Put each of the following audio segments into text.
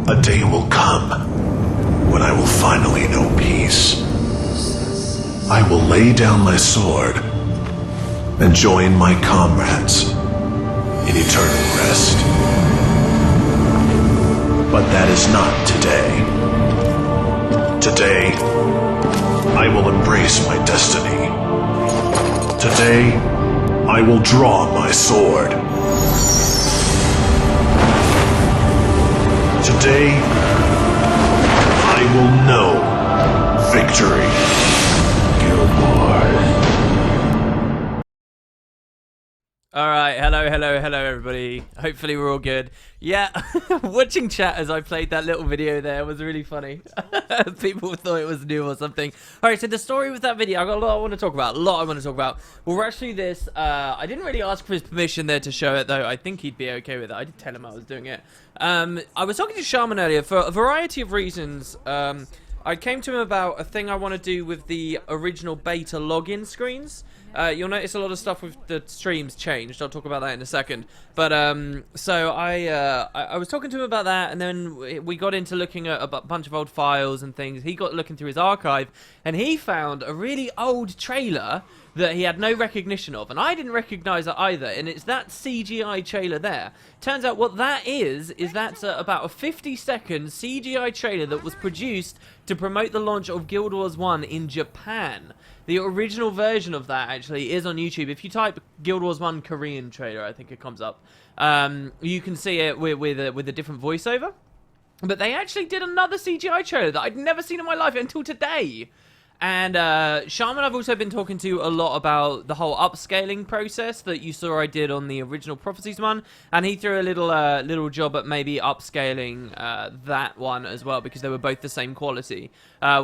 A day will come when I will finally know peace. I will lay down my sword and join my comrades in eternal rest. But that is not today. Today, I will embrace my destiny. Today, I will draw my sword. Today, I will know victory. Guild Wars. Alright, hello everybody. Hopefully we're all good. Yeah, watching chat as I played that little video there was really funny. People thought it was new or something. Alright, so the story with that video, I've got a lot I want to talk about. Well, we're actually this, I didn't really ask for his permission there to show it, though. I think he'd be okay with it. I did tell him I was doing it. I was talking to Shaman earlier for a variety of reasons. I came to him about a thing I want to do with the original beta login screens. You'll notice a lot of stuff with the streams changed. I'll talk about that in a second. But so I was talking to him about that, and then we got into looking at a bunch of old files and things. He got looking through his archive, and he found a really old trailer that he had no recognition of, and I didn't recognize it either, and it's that CGI trailer there. Turns out what that is that's about a 50-second CGI trailer that was produced to promote the launch of Guild Wars 1 in Japan. The original version of that actually is on YouTube. If you type Guild Wars 1 Korean trailer, I think it comes up. You can see it with a different voiceover. But they actually did another CGI trailer that I'd never seen in my life until today. And Shaman, I've also been talking to a lot about the whole upscaling process that you saw I did on the original Prophecies one, and he threw a little job at maybe upscaling that one as well, because they were both the same quality,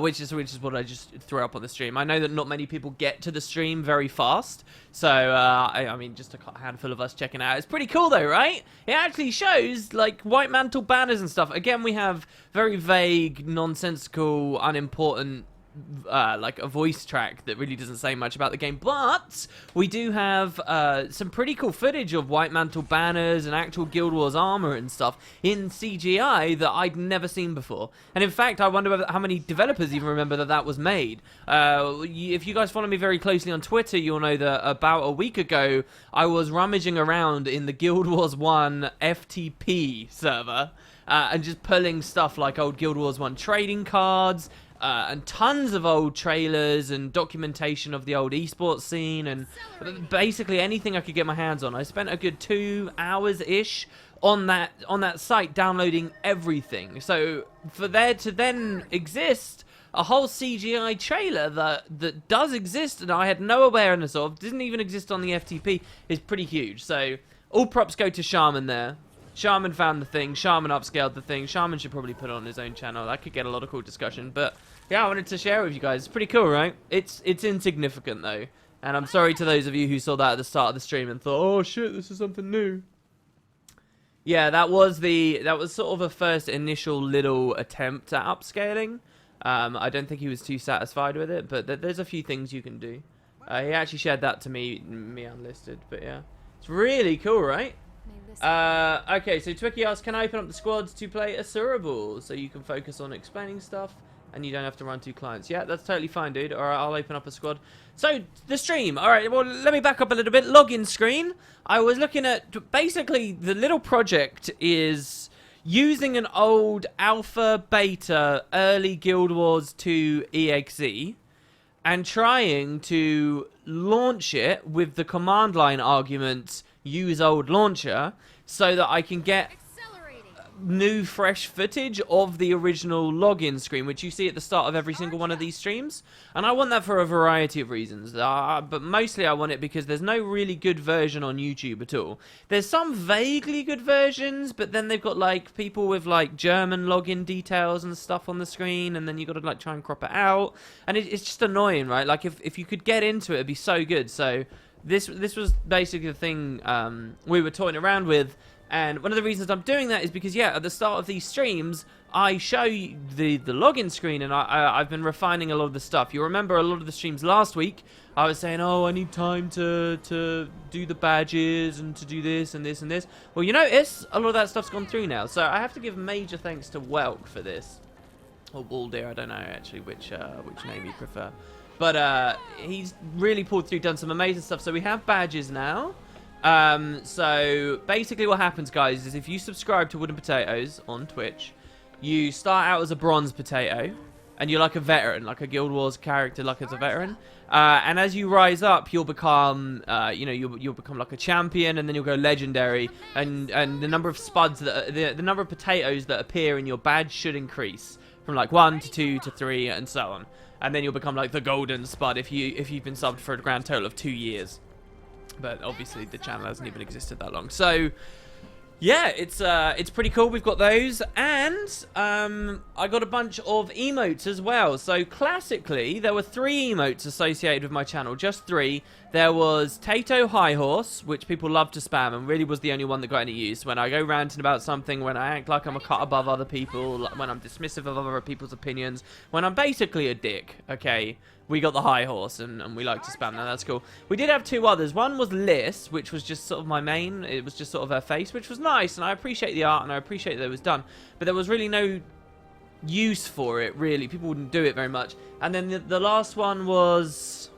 which is what I just threw up on the stream. I know that not many people get to the stream very fast, so I mean, just a handful of us checking it out. It's pretty cool though, right? It actually shows like white mantle banners and stuff. Again, we have very vague, nonsensical, unimportant like a voice track that really doesn't say much about the game, but we do have some pretty cool footage of white mantle banners and actual Guild Wars armor and stuff in CGI that I'd never seen before. And in fact, I wonder how many developers even remember that was made. If you guys follow me very closely on Twitter, you'll know that about a week ago I was rummaging around in the Guild Wars 1 FTP server and just pulling stuff like old Guild Wars 1 trading cards, and tons of old trailers and documentation of the old esports scene, and basically anything I could get my hands on. I spent a good 2 hours-ish on that site downloading everything. So for there to then exist a whole CGI trailer that does exist and I had no awareness of, didn't even exist on the FTP, is pretty huge. So all props go to Shaman there. Shaman found the thing, Shaman upscaled the thing. Shaman should probably put it on his own channel. That could get a lot of cool discussion, but yeah, I wanted to share it with you guys. It's pretty cool, right? It's insignificant though, and I'm sorry to those of you who saw that at the start of the stream and thought, oh shit, this is something new. Yeah, that was sort of a first initial little attempt at upscaling. I don't think he was too satisfied with it, but there's a few things you can do. He actually shared that to me unlisted, but yeah, it's really cool, right? Okay, so Twicky asks, can I open up the squads to play Asuraball so you can focus on explaining stuff and you don't have to run 2 clients? Yeah, that's totally fine, dude. Alright, I'll open up a squad. So, the stream. Alright, well, let me back up a little bit. Login screen. I was looking at, basically, the little project is using an old alpha, beta, early Guild Wars 2 EXE and trying to launch it with the command line argument, use old launcher, so that I can get new fresh footage of the original login screen, which you see at the start of every single one of these streams. And I want that for a variety of reasons, but mostly I want it because there's no really good version on YouTube at all. There's some vaguely good versions, but then they've got like people with like German login details and stuff on the screen, and then you got to like try and crop it out, and it's just annoying, right? Like if you could get into it, it'd be so good. So this was basically the thing we were toying around with. And one of the reasons I'm doing that is because, yeah, at the start of these streams, I show you the login screen, and I've been refining a lot of the stuff. You remember a lot of the streams last week, I was saying, oh, I need time to do the badges and to do this and this and this. Well, you notice a lot of that stuff's gone through now, so I have to give major thanks to Welk for this. Or Waldeer, I don't know actually which name you prefer. But he's really pulled through, done some amazing stuff. So we have badges now. So basically what happens, guys, is if you subscribe to Wooden Potatoes on Twitch, you start out as a bronze potato, and you're like a veteran, like a Guild Wars character, like as a veteran. And as you rise up, you'll become, you'll become like a champion, and then you'll go legendary. And the number of spuds the number of potatoes that appear in your badge should increase from like 1 to 2 to 3 and so on. And then you'll become like the golden spud if you've been subbed for a grand total of 2 years. But obviously the channel hasn't even existed that long. So yeah, it's pretty cool. We've got those, and I got a bunch of emotes as well. So classically, there were 3 emotes associated with my channel, just 3. There was Tato High Horse, which people love to spam, and really was the only one that got any use. When I go ranting about something, when I act like I'm a cut above other people, when I'm dismissive of other people's opinions, when I'm basically a dick, okay? We got the High Horse, and we like to spam that. That's cool. We did have 2 others. One was Liz, which was just sort of my main. It was just sort of her face, which was nice, and I appreciate the art, and I appreciate that it was done. But there was really no use for it, really. People wouldn't do it very much. And then the last one was...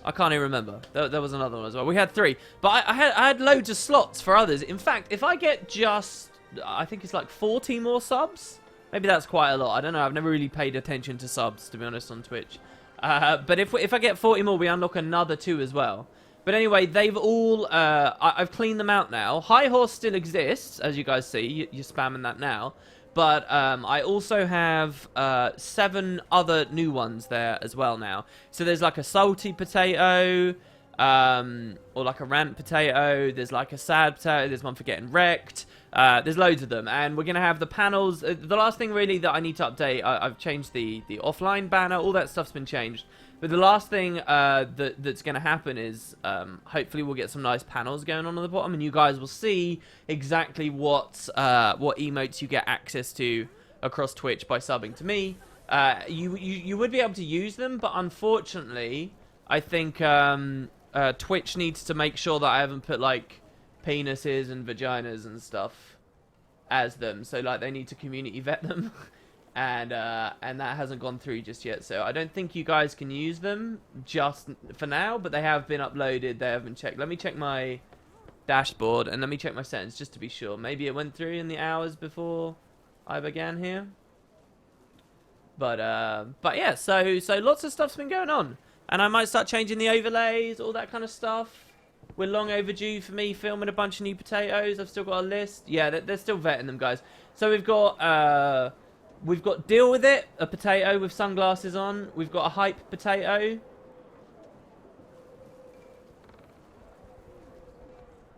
I can't even remember. There was another one as well. We had 3. But I had loads of slots for others. In fact, if I get just... I think it's like 40 more subs... Maybe that's quite a lot. I don't know. I've never really paid attention to subs, to be honest, on Twitch. But if I get 40 more, we unlock another 2 as well. But anyway, they've all... I've cleaned them out now. High Horse still exists, as you guys see. You're spamming that now. But I also have 7 other new ones there as well now. So there's like a salty potato... or like a rant potato. There's like a sad potato. There's one for getting wrecked. There's loads of them, and we're gonna have the panels. The last thing really that I need to update, I've changed the offline banner. All that stuff's been changed. But the last thing that's gonna happen is hopefully we'll get some nice panels going on the bottom, and you guys will see exactly what emotes you get access to across Twitch by subbing to me. You would be able to use them, but unfortunately, I think Twitch needs to make sure that I haven't put like penises and vaginas and stuff as them, so like they need to community vet them. And that hasn't gone through just yet, so I don't think you guys can use them just for now, but they have been uploaded, they have been checked. Let me check my dashboard, and let me check my settings just to be sure. Maybe it went through in the hours before I began here. But yeah, so lots of stuff's been going on, and I might start changing the overlays, all that kind of stuff. We're long overdue for me filming a bunch of new potatoes. I've still got a list. Yeah, they're still vetting them, guys. So we've got Deal With It, a potato with sunglasses on. We've got a Hype potato.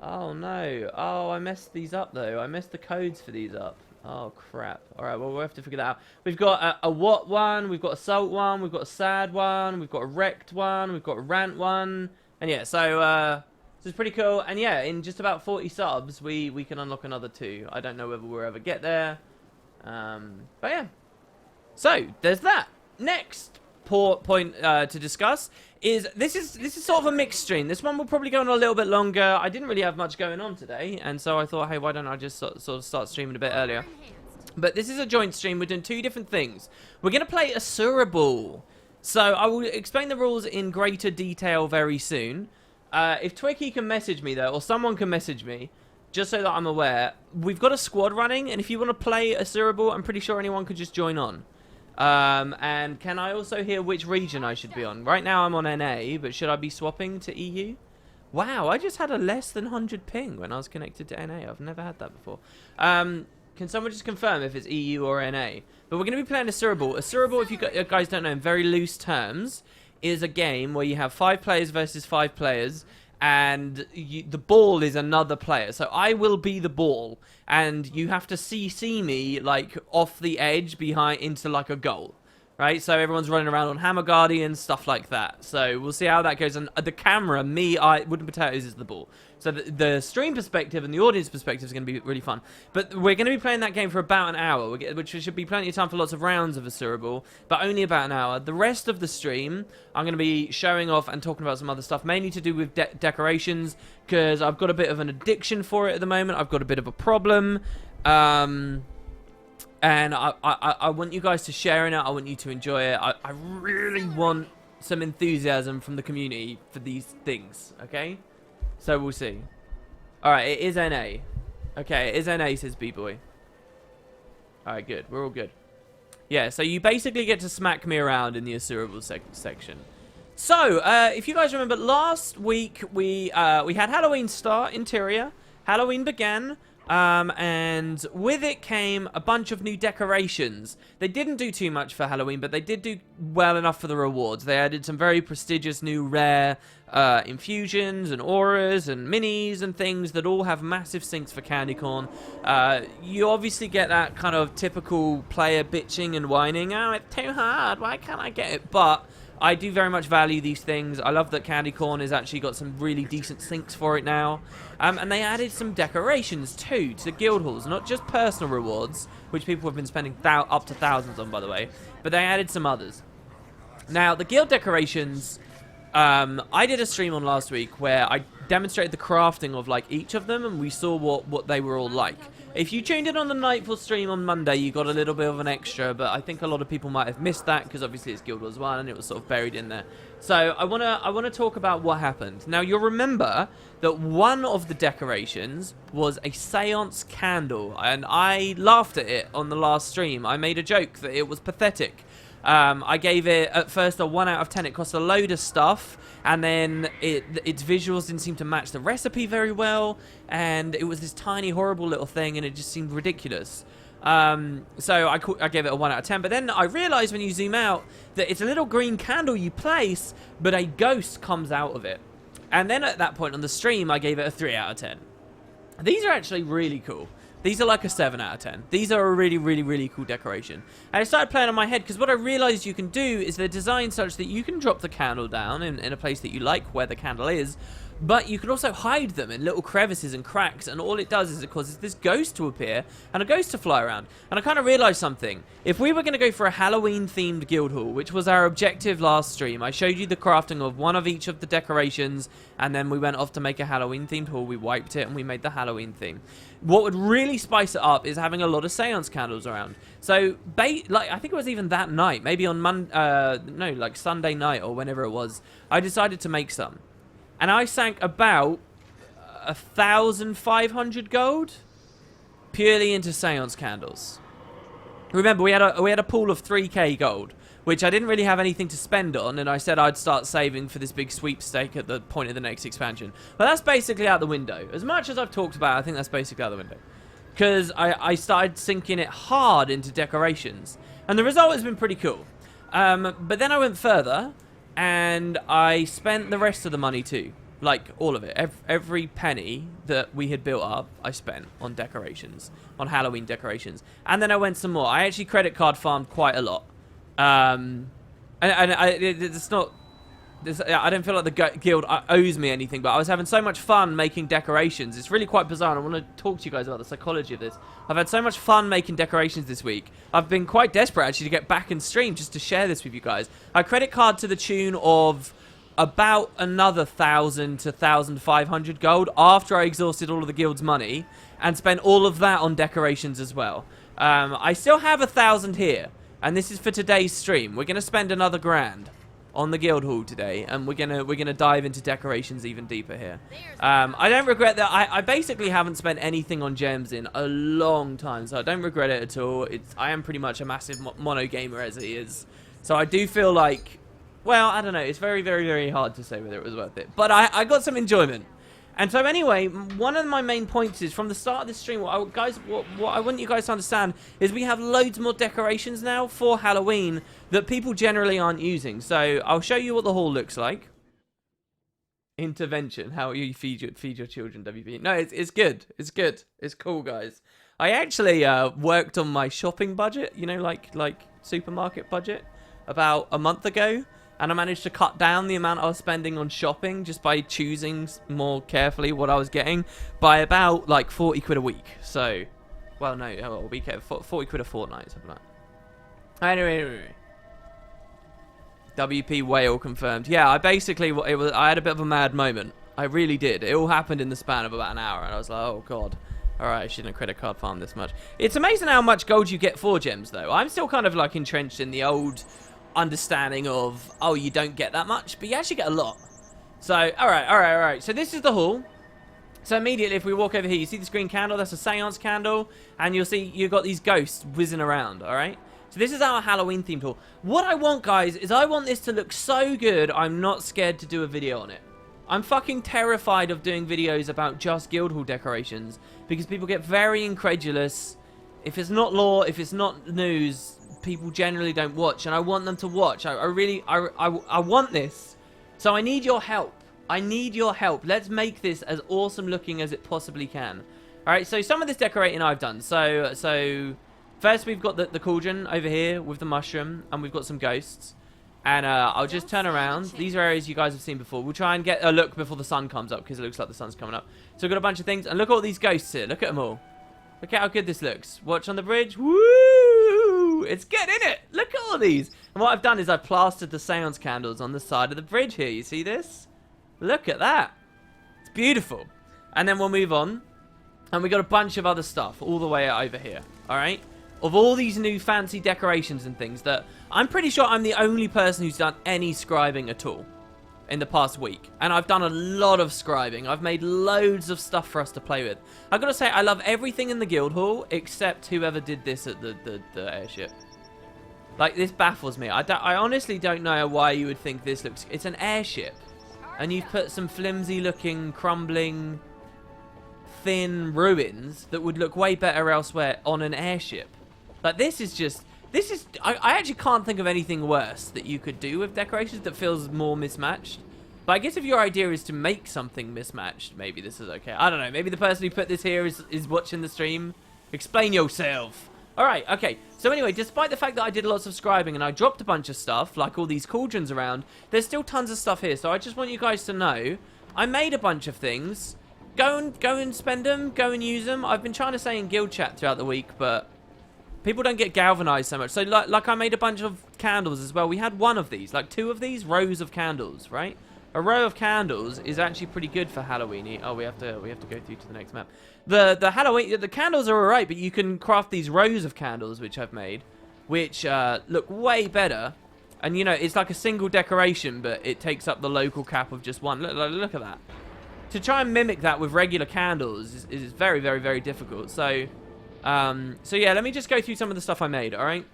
Oh, no. Oh, I messed these up, though. I messed the codes for these up. Oh, crap. All right, well, we'll have to figure that out. We've got a what one. We've got a salt one. We've got a sad one. We've got a wrecked one. We've got a rant one. And, yeah, so it's pretty cool. And, yeah, in just about 40 subs, we can unlock another 2. I don't know whether we'll ever get there. But yeah, so there's that. Next point to discuss is this is sort of a mixed stream. This one will probably go on a little bit longer. I didn't really have much going on today, and so I thought, hey, why don't I just sort of start streaming a bit earlier? But this is a joint stream. We're doing 2 different things. We're gonna play Asuraball. So I will explain the rules in greater detail very soon. If Twicky can message me though, or someone can message me, just so that I'm aware, we've got a squad running, and if you want to play Asuraball, I'm pretty sure anyone could just join on. And can I also hear which region I should be on? Right now I'm on NA, but should I be swapping to EU? Wow, I just had a less than 100 ping when I was connected to NA. I've never had that before. Can someone just confirm if it's EU or NA? But we're going to be playing Asuraball. Asuraball, if you guys don't know, in very loose terms, is a game where you have 5 players versus 5 players, and the ball is another player. So I will be the ball, and you have to CC me like off the edge behind into like a goal, right? So everyone's running around on Hammer Guardian, stuff like that. So we'll see how that goes. And the camera, Wooden Potatoes is the ball. So the stream perspective and the audience perspective is going to be really fun. But we're going to be playing that game for about an hour, which should be plenty of time for lots of rounds of Asuraball, but only about an hour. The rest of the stream, I'm going to be showing off and talking about some other stuff, mainly to do with decorations, because I've got a bit of an addiction for it at the moment. I've got a bit of a problem. And I want you guys to share in it. I want you to enjoy it. I really want some enthusiasm from the community for these things, okay? So we'll see. Alright, it is NA. Okay, it is NA, says B-Boy. Alright, good. We're all good. Yeah, so you basically get to smack me around in the Asuraball section. So, if you guys remember, last week we had Halloween start, interior. Halloween began. And with it came a bunch of new decorations. They didn't do too much for Halloween, but they did do well enough for the rewards. They added some very prestigious new rare infusions and auras and minis and things that all have massive sinks for candy corn. You obviously get that kind of typical player bitching and whining. Oh, it's too hard. Why can't I get it? But I do very much value these things. I love that candy corn has actually got some really decent sinks for it now. And they added some decorations too to the guild halls, not just personal rewards, which people have been spending up to thousands on, by the way, but they added some others. Now, the guild decorations, I did a stream on last week where I demonstrated the crafting of like each of them, and we saw what they were all like. If you tuned in on the Nightfall stream on Monday, you got a little bit of an extra, but I think a lot of people might have missed that because obviously it's Guild Wars 1 and it was sort of buried in there. So I wanna talk about what happened. Now you'll remember that one of the decorations was a seance candle, and I laughed at it on the last stream. I made a joke that it was pathetic. I gave it at first a 1 out of 10. It cost a load of stuff, and then its visuals didn't seem to match the recipe very well, and it was this tiny horrible little thing, and it just seemed ridiculous. So I gave it a 1 out of 10, but then I realized when you zoom out that it's a little green candle you place, but a ghost comes out of it. And then at that point on the stream I gave it a 3 out of 10. These are actually really cool. These are like a 7 out of 10. These are a really, really, really cool decoration. And I started playing on my head because what I realized you can do is they're designed such that you can drop the candle down in a place that you like where the candle is, but you can also hide them in little crevices and cracks, and all it does is it causes this ghost to appear and a ghost to fly around. And I kind of realized something. If we were going to go for a Halloween-themed guild hall, which was our objective last stream, I showed you the crafting of one of each of the decorations, and then we went off to make a Halloween-themed hall. We wiped it, and we made the Halloween theme. What would really spice it up is having a lot of seance candles around. So, I think it was even that night, maybe on like Sunday night or whenever it was, I decided to make some. And I sank about 1,500 gold purely into seance candles. Remember, we had a pool of 3k gold, which I didn't really have anything to spend on, and I said I'd start saving for this big sweepstake at the point of the next expansion. But that's basically out the window. As much as I've talked about it, I think that's basically out the window. Because I started sinking it hard into decorations. And the result has been pretty cool. But then I went further, and I spent the rest of the money too. Like, all of it. Every penny that we had built up, I spent on decorations. On Halloween decorations. And then I went some more. I actually credit card farmed quite a lot. It's not... I don't feel like the guild owes me anything, but I was having so much fun making decorations. It's really quite bizarre, and I want to talk to you guys about the psychology of this. I've had so much fun making decorations this week. I've been quite desperate, actually, to get back and stream just to share this with you guys. I credit card to the tune of about another 1,000 to 1,500 gold after I exhausted all of the guild's money and spent all of that on decorations as well. I still have 1,000 here, and this is for today's stream. We're going to spend another grand on the guild hall today, and we're gonna dive into decorations even deeper here. I don't regret that. I basically haven't spent anything on gems in a long time, so I don't regret it at all. I am pretty much a massive mono gamer as it is, so I do feel like, well, I don't know, it's very, very, very hard to say whether it was worth it, but I got some enjoyment. And so anyway, one of my main points is from the start of this stream, what I want you guys to understand is we have loads more decorations now for Halloween that people generally aren't using. So I'll show you what the hall looks like. Intervention, how you feed your children, WB. No, it's good. It's good. It's cool, guys. I actually worked on my shopping budget, you know, like supermarket budget, about a month ago. and I managed to cut down the amount I was spending on shopping just by choosing more carefully what I was getting by about like 40 quid a week. So, well, no, a week, 40 quid a fortnight, something like that. Anyway. WP whale confirmed. Yeah, I basically, I had a bit of a mad moment. I really did. It all happened in the span of about an hour, and I was like, oh god. Alright, I shouldn't have credit card farmed this much. It's amazing how much gold you get for gems, though. I'm still kind of like entrenched in the old understanding of, oh, you don't get that much, but you actually get a lot. So, alright. So this is the hall. So immediately, if we walk over here, you see this green candle? That's a seance candle, and you'll see you've got these ghosts whizzing around, alright? So this is our Halloween themed hall. What I want, guys, is I want this to look so good, I'm not scared to do a video on it. I'm fucking terrified of doing videos about just Guildhall decorations because people get very incredulous. If it's not lore, if it's not news, people generally don't watch, and I want them to watch. I want this. So I need your help. I need your help. Let's make this as awesome looking as it possibly can. All right, so some of this decorating I've done. So first we've got the cauldron over here with the mushroom, and we've got some ghosts. And I'll just turn around. These are areas you guys have seen before. We'll try and get a look before the sun comes up, because it looks like the sun's coming up. So we've got a bunch of things. And look at all these ghosts here. Look at them all. Look at how good this looks. Watch on the bridge. Woo! It's good, isn't it? Look at all these. And what I've done is I've plastered the seance candles on the side of the bridge here. You see this? Look at that. It's beautiful. And then we'll move on. And we got a bunch of other stuff all the way over here. All right? Of all these new fancy decorations and things that I'm pretty sure I'm the only person who's done any scribing at all in the past week. And I've done a lot of scribing. I've made loads of stuff for us to play with. I've got to say, I love everything in the Guildhall except whoever did this at the airship. Like, this baffles me. I honestly don't know why you would think this looks... It's an airship. And you've put some flimsy-looking, crumbling, thin ruins that would look way better elsewhere on an airship. Like, this is just... I actually can't think of anything worse that you could do with decorations that feels more mismatched. But I guess if your idea is to make something mismatched, maybe this is okay. I don't know. Maybe the person who put this here is watching the stream. Explain yourself. Alright, okay. So anyway, despite the fact that I did lots of scribing and I dropped a bunch of stuff, like all these cauldrons around, there's still tons of stuff here. So I just want you guys to know, I made a bunch of things. Go and spend them. Go and use them. I've been trying to say in guild chat throughout the week, but... people don't get galvanized so much. So, like I made a bunch of candles as well. We had one of these, like 2 of these rows of candles, right? A row of candles is actually pretty good for Halloween. Oh, we have to go through to the next map. The candles are alright, but you can craft these rows of candles, which I've made, which look way better. And you know, it's like a single decoration, but it takes up the local cap of just one. Look at that. To try and mimic that with regular candles is very, very, very difficult. So yeah, let me just go through some of the stuff I made, alright?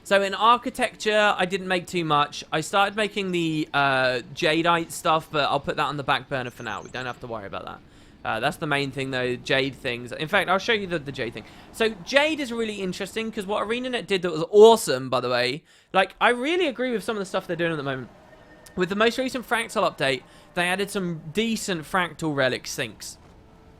So in architecture, I didn't make too much. I started making the jadeite stuff, but I'll put that on the back burner for now. We don't have to worry about that. That's the main thing, though, jade things. In fact, I'll show you the jade thing. So jade is really interesting, because what ArenaNet did that was awesome, by the way. Like, I really agree with some of the stuff they're doing at the moment. With the most recent Fractal update, they added some decent Fractal relic sinks.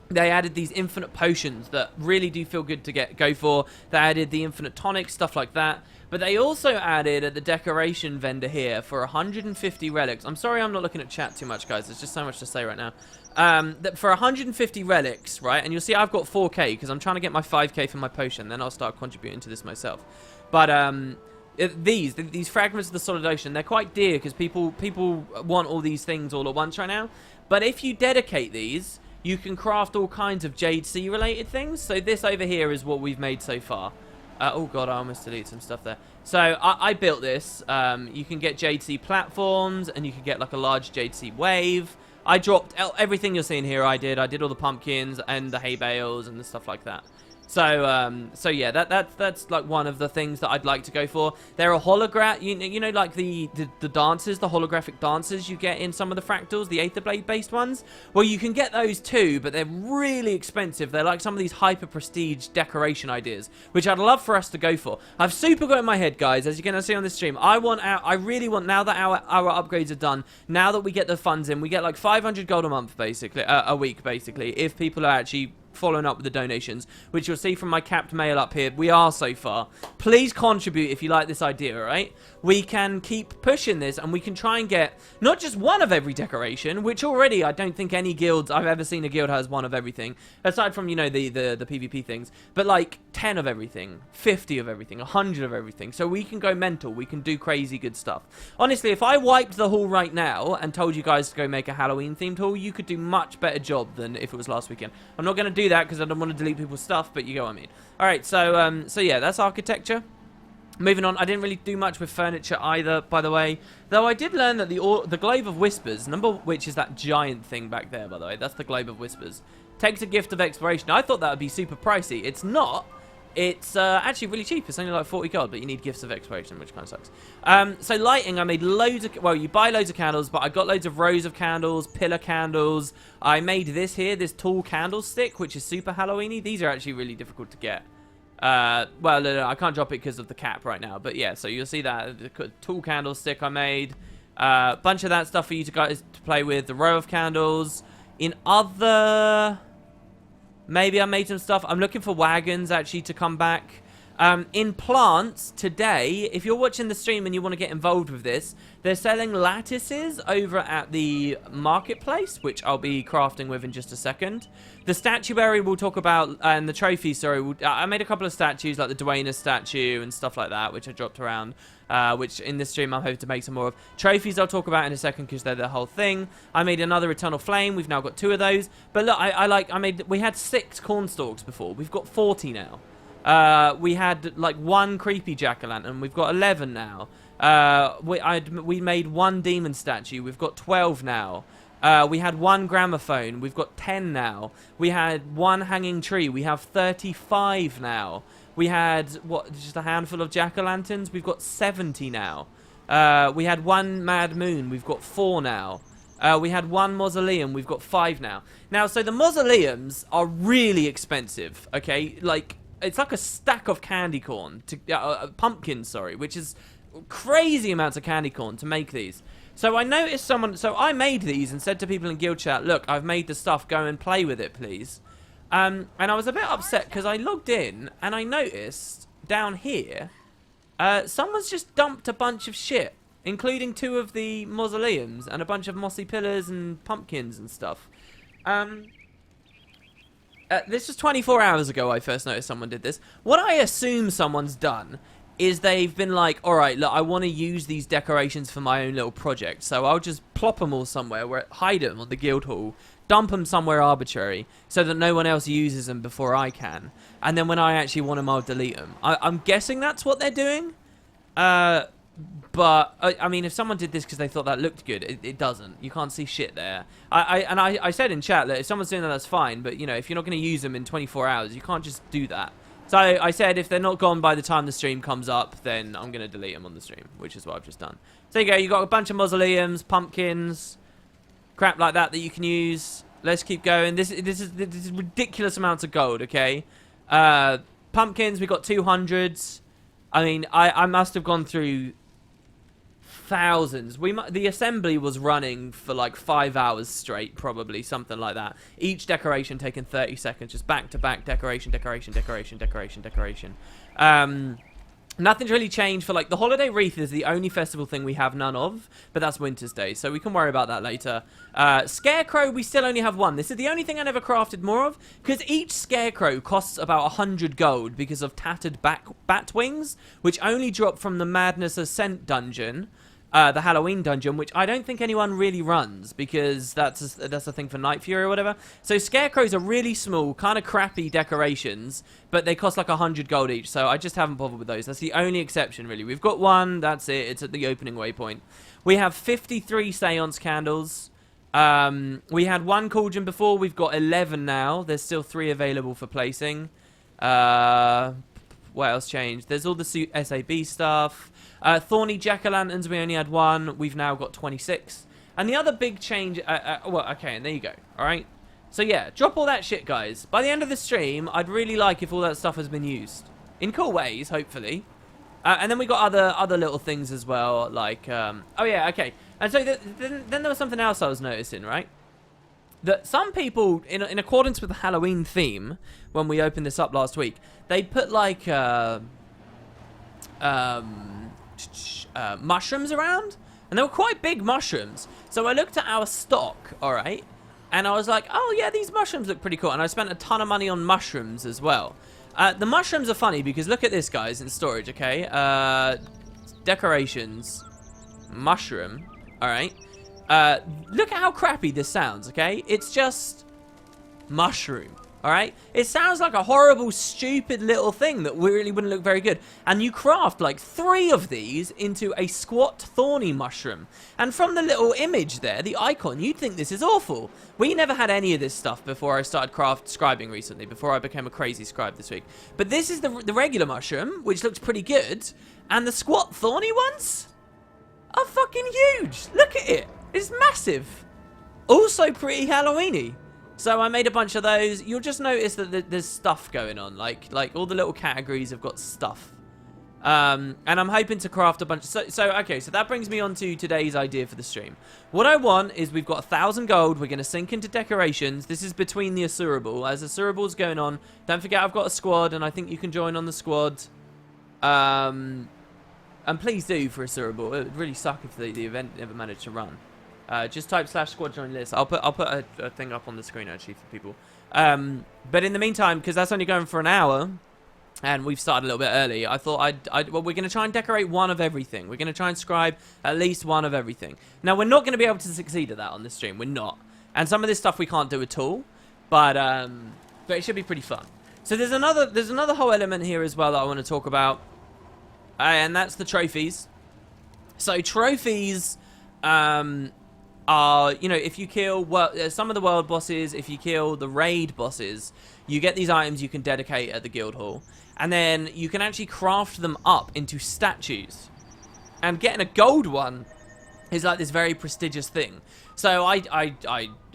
They added these infinite potions that really do feel good to go for. They added the infinite tonics, stuff like that. But they also added at the decoration vendor here for 150 relics. I'm sorry I'm not looking at chat too much, guys. There's just so much to say right now. For 150 relics, right? And you'll see I've got 4k because I'm trying to get my 5k for my potion. Then I'll start contributing to this myself. But these fragments of the solid ocean, they're quite dear because people want all these things all at once right now. But if you dedicate these... you can craft all kinds of Jade Sea related things. So this over here is what we've made so far. Oh god, I almost deleted some stuff there. So I built this. You can get Jade Sea platforms, and you can get like a large Jade Sea wave. I dropped everything you're seeing here. I did all the pumpkins and the hay bales and the stuff like that. So yeah, that's like one of the things that I'd like to go for. There are you know, like the dances, the holographic dances you get in some of the fractals, the Aether Blade based ones. Well, you can get those too, but they're really expensive. They're like some of these hyper prestige decoration ideas, which I'd love for us to go for. I've super got in my head, guys, as you're gonna see on this stream. I really want, now that our upgrades are done, now that we get the funds in, we get like 500 gold a month basically, a week basically, if people are actually following up with the donations, which you'll see from my capped mail up here. We are so far. Please contribute if you like this idea, alright? We can keep pushing this, and we can try and get not just one of every decoration, which already I don't think any guilds I've ever seen a guild has one of everything, aside from, you know, the PvP things, but like 10 of everything, 50 of everything, 100 of everything, so we can go mental, we can do crazy good stuff. Honestly, if I wiped the hall right now and told you guys to go make a Halloween themed hall, you could do much better job than if it was last weekend. I'm not going to do that because I don't want to delete people's stuff, but you get what I mean. Alright, so yeah, that's architecture. Moving on, I didn't really do much with furniture either, by the way. Though I did learn that the Glaive of Whispers, which is that giant thing back there, by the way. That's the Glaive of Whispers. Takes a gift of exploration. I thought that would be super pricey. It's not. It's actually really cheap. It's only like 40 gold, but you need gifts of exploration, which kind of sucks. So lighting, I made loads of... Well, you buy loads of candles, but I got loads of rows of candles, pillar candles. I made this here, this tall candlestick, which is super Halloween-y. These are actually really difficult to get. Well, no, I can't drop it because of the cap right now, but yeah, so you'll see that the tall candlestick I made, bunch of that stuff for you guys to play with, the row of candles. In other, maybe I made some stuff. I'm looking for wagons actually to come back. In plants today, if you're watching the stream and you want to get involved with this, they're selling lattices over at the marketplace, which I'll be crafting with in just a second. The statuary we'll talk about, and the trophies, sorry, I made a couple of statues, like the Dwayne statue and stuff like that, which I dropped around, which in this stream I'm hoping to make some more of. Trophies I'll talk about in a second because they're the whole thing. I made another Eternal Flame. We've now got 2 of those. But look, we had 6 cornstalks before. We've got 40 now. We had like 1 creepy jack-o'-lantern. We've got 11 now. We made 1 demon statue. We've got 12 now. We had 1 gramophone. We've got 10 now. We had 1 hanging tree. We have 35 now. We had, just a handful of jack-o'-lanterns. We've got 70 now. We had 1 mad moon. We've got 4 now. We had 1 mausoleum. We've got 5 now. Now, so the mausoleums are really expensive, okay? Like... It's like a stack of candy corn, pumpkins, sorry, which is crazy amounts of candy corn to make these. So I noticed so I made these and said to people in guild chat, look, I've made the stuff, go and play with it, please. And I was a bit upset because I logged in and I noticed down here, someone's just dumped a bunch of shit, including 2 of the mausoleums and a bunch of mossy pillars and pumpkins and stuff. This was 24 hours ago I first noticed someone did this. What I assume someone's done is they've been like, alright, look, I want to use these decorations for my own little project, so I'll just plop them all somewhere, hide them on the guild hall, dump them somewhere arbitrary, so that no one else uses them before I can. And then when I actually want them, I'll delete them. I'm guessing that's what they're doing. But, I mean, if someone did this because they thought that looked good, it doesn't. You can't see shit there. I said in chat that if someone's doing that, that's fine. But, you know, if you're not going to use them in 24 hours, you can't just do that. So I said if they're not gone by the time the stream comes up, then I'm going to delete them on the stream, which is what I've just done. So there you go. You got a bunch of mausoleums, pumpkins, crap like that you can use. Let's keep going. This is ridiculous amounts of gold, okay? Pumpkins, we got 200s. I mean, I must have gone through... thousands. The assembly was running for like 5 hours straight, probably something like that. Each decoration taking 30 seconds, just back to back decoration. Nothing's really changed for like the holiday wreath is the only festival thing we have none of, but that's Winter's Day, so we can worry about that later. Scarecrow, we still only have 1. This is the only thing I never crafted more of, because each scarecrow costs about 100 gold because of tattered bat wings, which only drop from the Madness Ascent dungeon. The Halloween dungeon, which I don't think anyone really runs because that's a thing for Night Fury or whatever. So scarecrows are really small, kind of crappy decorations, but they cost like 100 gold each. So I just haven't bothered with those. That's the only exception, really. We've got 1. That's it. It's at the opening waypoint. We have 53 seance candles. We had 1 cauldron before. We've got 11 now. There's still 3 available for placing. What else changed? There's all the SAB stuff. Thorny jack-o'-lanterns, we only had 1. We've now got 26. And the other big change... well, okay, and there you go. Alright? So, yeah, drop all that shit, guys. By the end of the stream, I'd really like if all that stuff has been used. In cool ways, hopefully. And then we got other little things as well, like... oh, yeah, okay. And so then there was something else I was noticing, right? that some people, in accordance with the Halloween theme, when we opened this up last week, they put like mushrooms around, and they were quite big mushrooms. So I looked at our stock, all right, and I was like, oh yeah, these mushrooms look pretty cool, and I spent a ton of money on mushrooms as well. The mushrooms are funny because look at this, guys, in storage, okay? Decorations, mushroom, all right. Look at how crappy this sounds, okay? It's just mushroom, all right? It sounds like a horrible, stupid little thing that really wouldn't look very good. And you craft like 3 of these into a squat thorny mushroom. And from the little image there, the icon, you'd think this is awful. We never had any of this stuff before I started scribing recently, before I became a crazy scribe this week. But this is the regular mushroom, which looks pretty good. And the squat thorny ones are fucking huge. Look at it. It's massive. Also pretty Halloween-y. So I made a bunch of those. You'll just notice that there's stuff going on. Like all the little categories have got stuff. And I'm hoping to craft a bunch. Okay, so that brings me on to today's idea for the stream. What I want is we've got 1,000 gold. We're going to sink into decorations. This is between the Asuraball. As Asuraball's going on, don't forget I've got a squad, and I think you can join on the squad. And please do for Asuraball. It would really suck if the event never managed to run. Just type /squad join list. I'll put a thing up on the screen actually for people. But in the meantime, because that's only going for an hour, and we've started a little bit early, I thought well, we're going to try and decorate one of everything. We're going to try and scribe at least one of everything. Now, we're not going to be able to succeed at that on this stream. We're not. And some of this stuff we can't do at all. But it should be pretty fun. So there's another whole element here as well that I want to talk about. And that's the trophies. So trophies are, you know, if you kill some of the world bosses, if you kill the raid bosses, you get these items you can dedicate at the guild hall, and then you can actually craft them up into statues. And getting a gold one is like this very prestigious thing. So I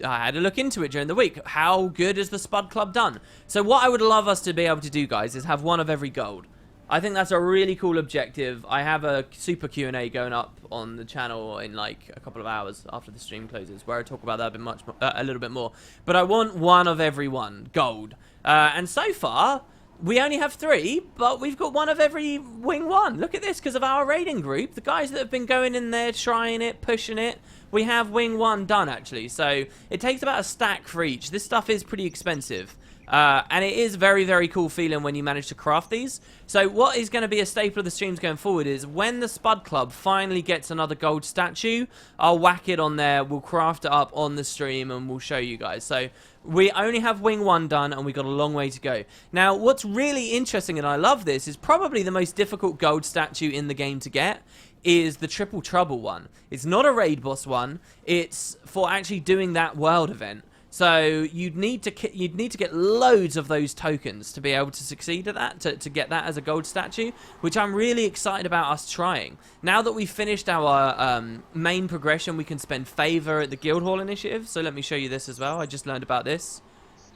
had a look into it during the week. How good has the Spud Club done? So what I would love us to be able to do, guys, is have one of every gold. I think that's a really cool objective. I have a super Q&A going up on the channel in like a couple of hours after the stream closes, where I talk about that a little bit more. But I want one of every one, gold. And so far, we only have 3, but we've got one of every wing 1. Look at this, because of our raiding group, the guys that have been going in there, trying it, pushing it, we have wing 1 done, actually. So it takes about a stack for each. This stuff is pretty expensive. And it is very, very cool feeling when you manage to craft these. So what is going to be a staple of the streams going forward is when the Spud Club finally gets another gold statue, I'll whack it on there, we'll craft it up on the stream, and we'll show you guys. So we only have wing 1 done, and we've got a long way to go. Now, what's really interesting, and I love this, is probably the most difficult gold statue in the game to get, is the Triple Trouble one. It's not a raid boss one, it's for actually doing that world event. So you'd need to get loads of those tokens to be able to succeed at that, to get that as a gold statue, which I'm really excited about us trying. Now that we've finished our main progression, we can spend favor at the Guild Hall initiative. So let me show you this as well. I just learned about this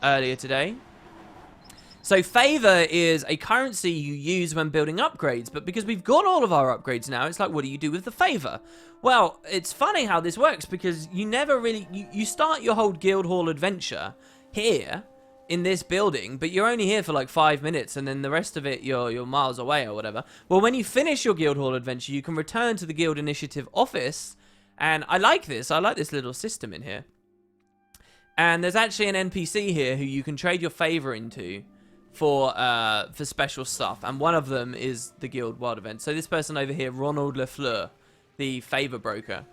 earlier today. So favor is a currency you use when building upgrades, but because we've got all of our upgrades now, it's like, what do you do with the favor? Well, it's funny how this works, because you never really, you start your whole guild hall adventure here in this building, but you're only here for like 5 minutes, and then the rest of it you're miles away or whatever. Well, when you finish your guild hall adventure, you can return to the guild initiative office, and I like this little system in here. And there's actually an NPC here who you can trade your favor into for special stuff, and one of them is the guild world event. So this person over here, Ronald Lafleur, the favor broker.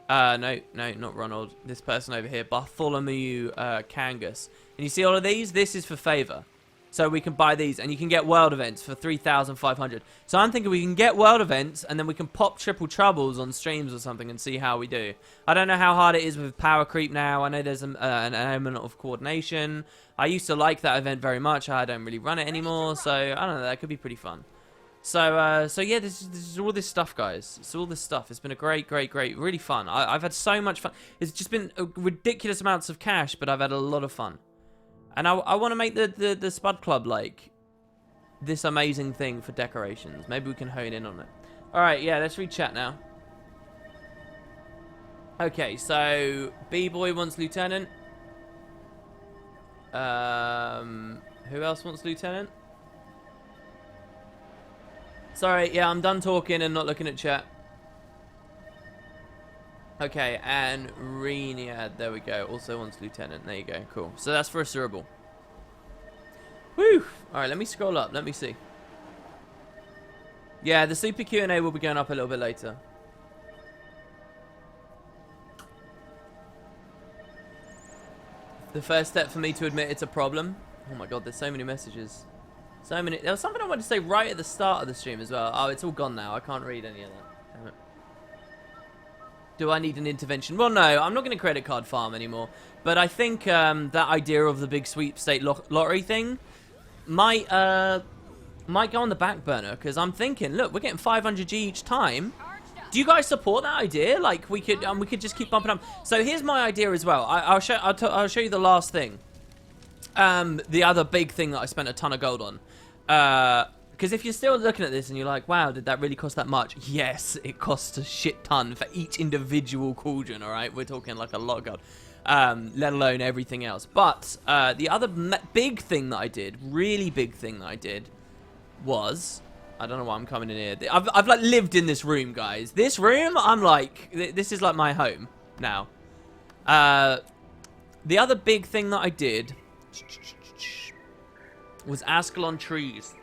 No, not Ronald. This person over here, Bartholomew Kangas. And you see all of these? This is for favor. So we can buy these, and you can get world events for 3,500. So I'm thinking we can get world events, and then we can pop triple troubles on streams or something and see how we do. I don't know how hard it is with power creep now. I know there's an element of coordination. I used to like that event very much. I don't really run it anymore, so I don't know. That could be pretty fun. So yeah, this is all this stuff, guys. It's all this stuff. It's been a great, really fun. I've had so much fun. It's just been ridiculous amounts of cash, but I've had a lot of fun. And I want to make the Spud Club like this amazing thing for decorations. Maybe we can hone in on it. All right, yeah, let's read chat now. Okay, so B-Boy wants Lieutenant. Who else wants Lieutenant? Sorry, yeah, I'm done talking and not looking at chat. Okay, and Reniad, there we go, also wants Lieutenant. There you go, cool. So that's for Asuraball. Woo! Alright, let me scroll up, let me see. Yeah, the Super Q&A will be going up a little bit later. The first step for me to admit it's a problem. Oh my god, there's so many messages. So many. There was something I wanted to say right at the start of the stream as well. Oh, it's all gone now. I can't read any of that. Damn it. Do I need an intervention? Well, no, I'm not going to credit card farm anymore. But I think that idea of the big sweepstake lottery thing might go on the back burner, because I'm thinking, look, we're getting 500G each time. Do you guys support that idea? Like, we could just keep bumping up. So here's my idea as well. I'll show you the last thing. The other big thing that I spent a ton of gold on. Because if you're still looking at this and you're like, wow, did that really cost that much? Yes, it costs a shit ton for each individual cauldron, all right? We're talking like a lot of gold, let alone everything else. But the other big thing that I did, really big thing that I did, was... I don't know why I'm coming in here. I've like lived in this room, guys. This room, I'm like, this is like my home now. The other big thing that I did was Ascalon trees.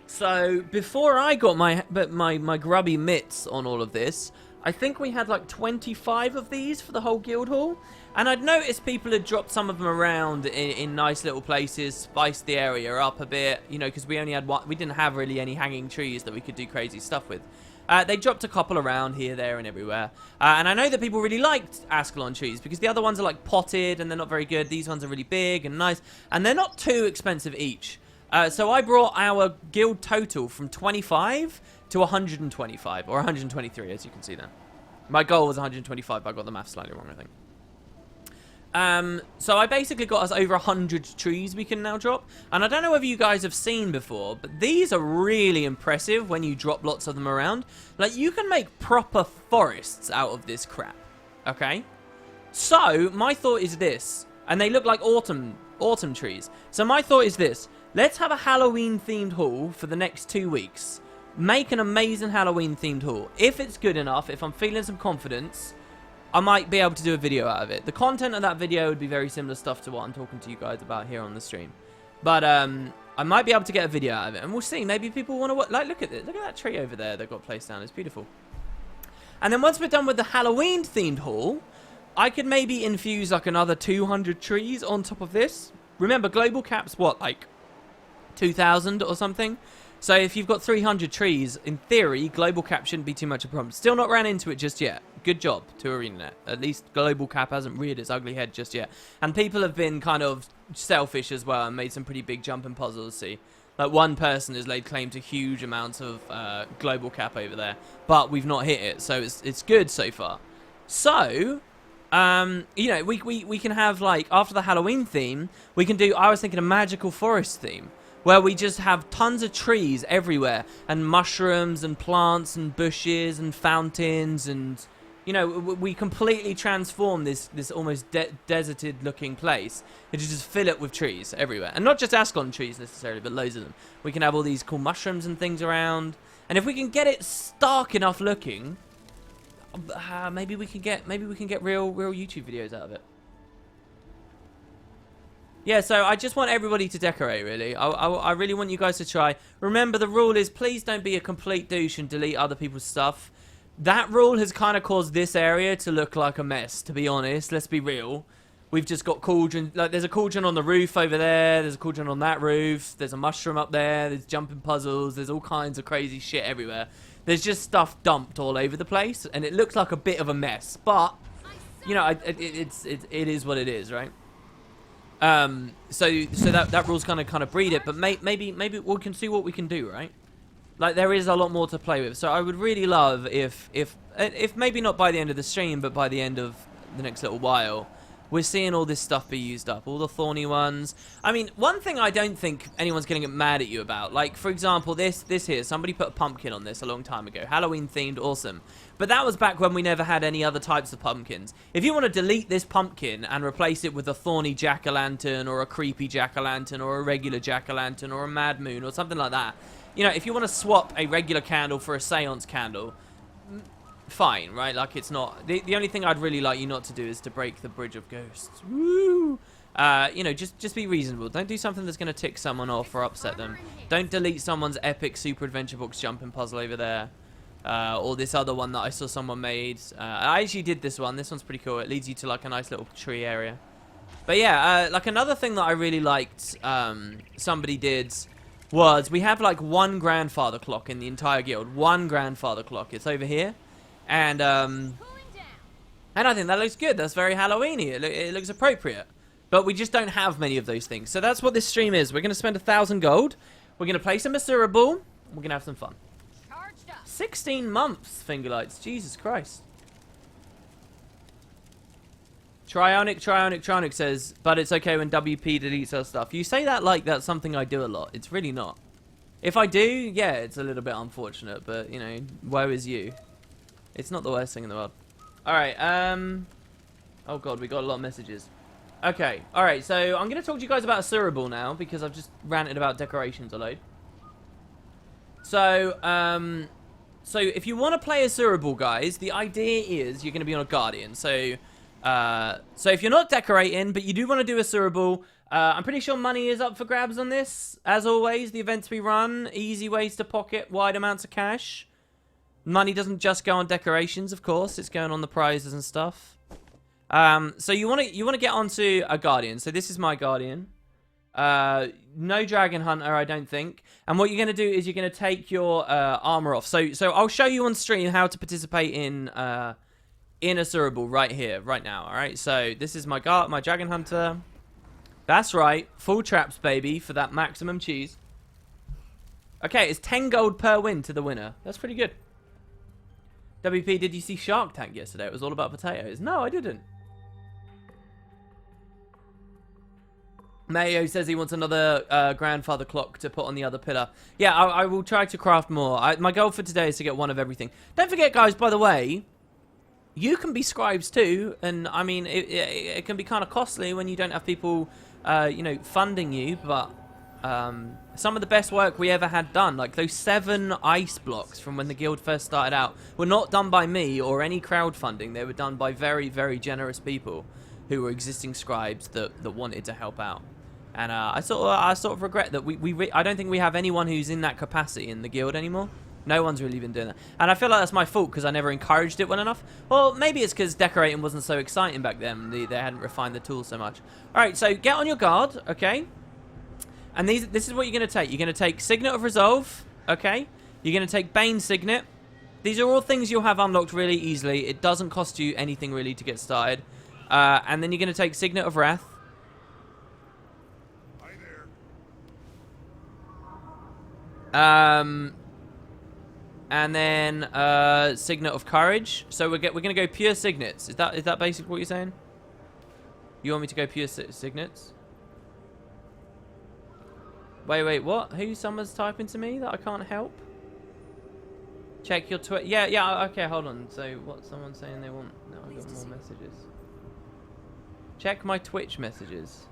So before I got my grubby mitts on all of this, I think we had like 25 of these for the whole guild hall. And I'd noticed people had dropped some of them around in nice little places, spiced the area up a bit, you know, because we only had one, we didn't have really any hanging trees that we could do crazy stuff with. They dropped a couple around here, there, and everywhere. And I know that people really liked Ascalon trees because the other ones are like potted and they're not very good. These ones are really big and nice, and they're not too expensive each. So I brought our guild total from 25 to 125, or 123, as you can see there. My goal was 125, but I got the math slightly wrong, I think. So I basically got us over 100 trees we can now drop. And I don't know whether you guys have seen before, but these are really impressive when you drop lots of them around. Like, you can make proper forests out of this crap. Okay? So, my thought is this. And they look like autumn trees. So my thought is this. Let's have a Halloween-themed haul for the next 2 weeks. Make an amazing Halloween-themed haul. If it's good enough, if I'm feeling some confidence, I might be able to do a video out of it. The content of that video would be very similar stuff to what I'm talking to you guys about here on the stream. But I might be able to get a video out of it. And we'll see. Maybe people want to... Like, look at it. Look at that tree over there that got placed down. It's beautiful. And then once we're done with the Halloween-themed haul, I could maybe infuse like another 200 trees on top of this. Remember, global cap's what? Like 2,000 or something? So if you've got 300 trees, in theory, global cap shouldn't be too much of a problem. Still not ran into it just yet. Good job to ArenaNet. At least global cap hasn't reared its ugly head just yet. And people have been kind of selfish as well and made some pretty big jumping puzzles, see. Like, one person has laid claim to huge amounts of global cap over there. But we've not hit it, so it's good so far. So... you know, we can have, like, after the Halloween theme, we can do, I was thinking, a magical forest theme, where we just have tons of trees everywhere, and mushrooms, and plants, and bushes, and fountains, and, you know, we completely transform this almost deserted-looking place, and just fill it with trees everywhere. And not just Ascalon trees, necessarily, but loads of them. We can have all these cool mushrooms and things around, and if we can get it stark enough looking... maybe we can get real YouTube videos out of it. Yeah, so I just want everybody to decorate, really. I really want you guys to try. Remember, the rule is please don't be a complete douche and delete other people's stuff. That rule has kind of caused this area to look like a mess, to be honest. Let's be real. We've just got cauldron. Like, there's a cauldron on the roof over there. There's a cauldron on that roof. There's a mushroom up there. There's jumping puzzles. There's all kinds of crazy shit everywhere. There's just stuff dumped all over the place, and it looks like a bit of a mess. But, you know, it is what it is, right? So that rule's kind of breed it. But maybe we can see what we can do, right? Like, there is a lot more to play with. So I would really love if maybe not by the end of the stream, but by the end of the next little while, we're seeing all this stuff be used up, all the thorny ones. I mean, one thing I don't think anyone's going to get mad at you about, like, for example, this here, somebody put a pumpkin on this a long time ago. Halloween themed, awesome. But that was back when we never had any other types of pumpkins. If you want to delete this pumpkin and replace it with a thorny jack-o'-lantern or a creepy jack-o'-lantern or a regular jack-o'-lantern or a mad moon or something like that, you know, if you want to swap a regular candle for a seance candle, fine, right? Like, it's not... The only thing I'd really like you not to do is to break the bridge of ghosts. Woo! You know, just be reasonable. Don't do something that's going to tick someone off or upset them. Don't delete someone's epic Super Adventure Books jumping puzzle over there. Or this other one that I saw someone made. I actually did this one. This one's pretty cool. It leads you to, like, a nice little tree area. But yeah, like, another thing that I really liked somebody did was we have, like, one grandfather clock in the entire guild. One grandfather clock. It's over here. And I think that looks good. That's very Halloween-y. It looks appropriate. But we just don't have many of those things. So that's what this stream is. We're going to spend 1,000 gold. We're going to play some Asuraball. We're going to have some fun. 16 months, Fingerlights. Jesus Christ. Trionic says, but it's okay when WP deletes our stuff. You say that like that's something I do a lot. It's really not. If I do, yeah, it's a little bit unfortunate. But, you know, woe is you. It's not the worst thing in the world. Alright, oh god, we got a lot of messages. Okay, alright, so I'm going to talk to you guys about Asuraball now, because I've just ranted about decorations a load. So, if you want to play Asuraball, guys, the idea is you're going to be on a Guardian. So if you're not decorating, but you do want to do Asuraball, I'm pretty sure money is up for grabs on this. As always, the events we run, easy ways to pocket wide amounts of cash. Money doesn't just go on decorations, of course. It's going on the prizes and stuff. So you want to get onto a Guardian. So this is my Guardian. No Dragon Hunter, I don't think. And what you're going to do is you're going to take your armor off. So I'll show you on stream how to participate in Asuraball right here, right now. All right. So this is my Dragon Hunter. That's right, full traps, baby, for that maximum cheese. Okay, it's 10 gold per win to the winner. That's pretty good. WP, did you see Shark Tank yesterday? It was all about potatoes. No, I didn't. Mayo says he wants another grandfather clock to put on the other pillar. Yeah, I will try to craft more. My goal for today is to get one of everything. Don't forget, guys, by the way, you can be scribes too. And, I mean, it can be kind of costly when you don't have people, you know, funding you. But some of the best work we ever had done, like those 7 ice blocks from when the guild first started out, were not done by me or any crowdfunding. They were done by very, very generous people who were existing scribes that wanted to help out. And I sort of regret that I don't think we have anyone who's in that capacity in the guild anymore. No one's really been doing that. And I feel like that's my fault because I never encouraged it well enough. Well, maybe it's because decorating wasn't so exciting back then. They hadn't refined the tools so much. All right, so get on your guard, okay? And this is what you're going to take. You're going to take Signet of Resolve, okay? You're going to take Bane Signet. These are all things you'll have unlocked really easily. It doesn't cost you anything really to get started. And then you're going to take Signet of Wrath. Hi there. And then Signet of Courage. So we're going to go pure Signets. Is that basically what you're saying? You want me to go pure Signets? Wait, what? Someone's typing to me that I can't help? Check your Twitch. Yeah, okay, hold on. So, what's someone saying they want? No, I've got more messages. Check my Twitch messages.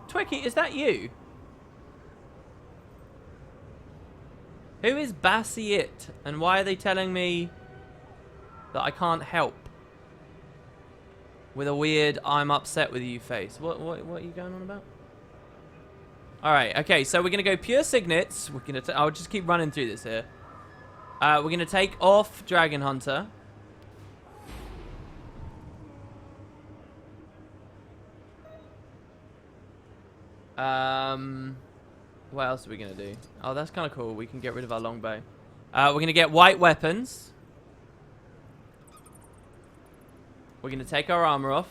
Twicky, is that you? Who is Bassiet? And why are they telling me that I can't help? With a weird, I'm upset with you face. What are you going on about? Alright, okay, so we're going to go pure Signets. I'll just keep running through this here. We're going to take off Dragon Hunter. What else are we going to do? Oh, that's kind of cool. We can get rid of our longbow. We're going to get white weapons. We're going to take our armor off.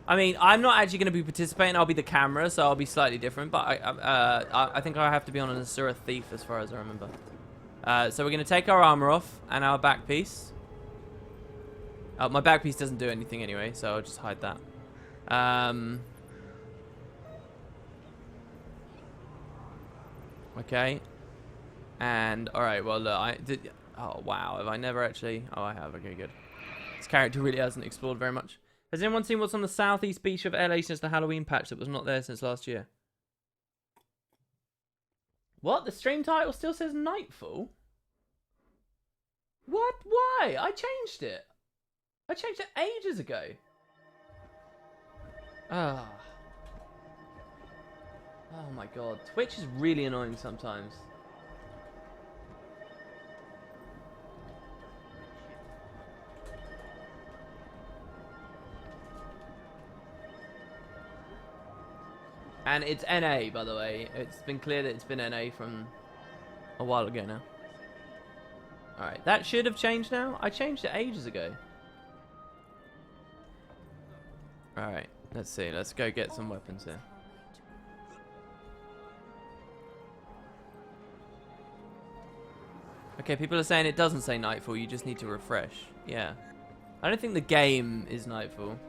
I mean, I'm not actually going to be participating. I'll be the camera, so I'll be slightly different. But I think I have to be on an Asura Thief as far as I remember. So we're going to take our armor off and our back piece. My back piece doesn't do anything anyway, so I'll just hide that. Okay. And, alright, well, look, I did... Oh, wow, have I never actually... Oh, I have, okay, good. This character really hasn't explored very much. Has anyone seen what's on the southeast beach of LA since the Halloween patch that was not there since last year? What? The stream title still says Nightfall? What? Why? I changed it. I changed it ages ago. Ah. Oh my god. Twitch is really annoying sometimes. And it's NA, by the way. It's been clear that it's been NA from a while ago now. Alright, that should have changed now. I changed it ages ago. Alright, let's see. Let's go get some weapons here. Okay, people are saying it doesn't say Nightfall. You just need to refresh. Yeah. I don't think the game is Nightfall.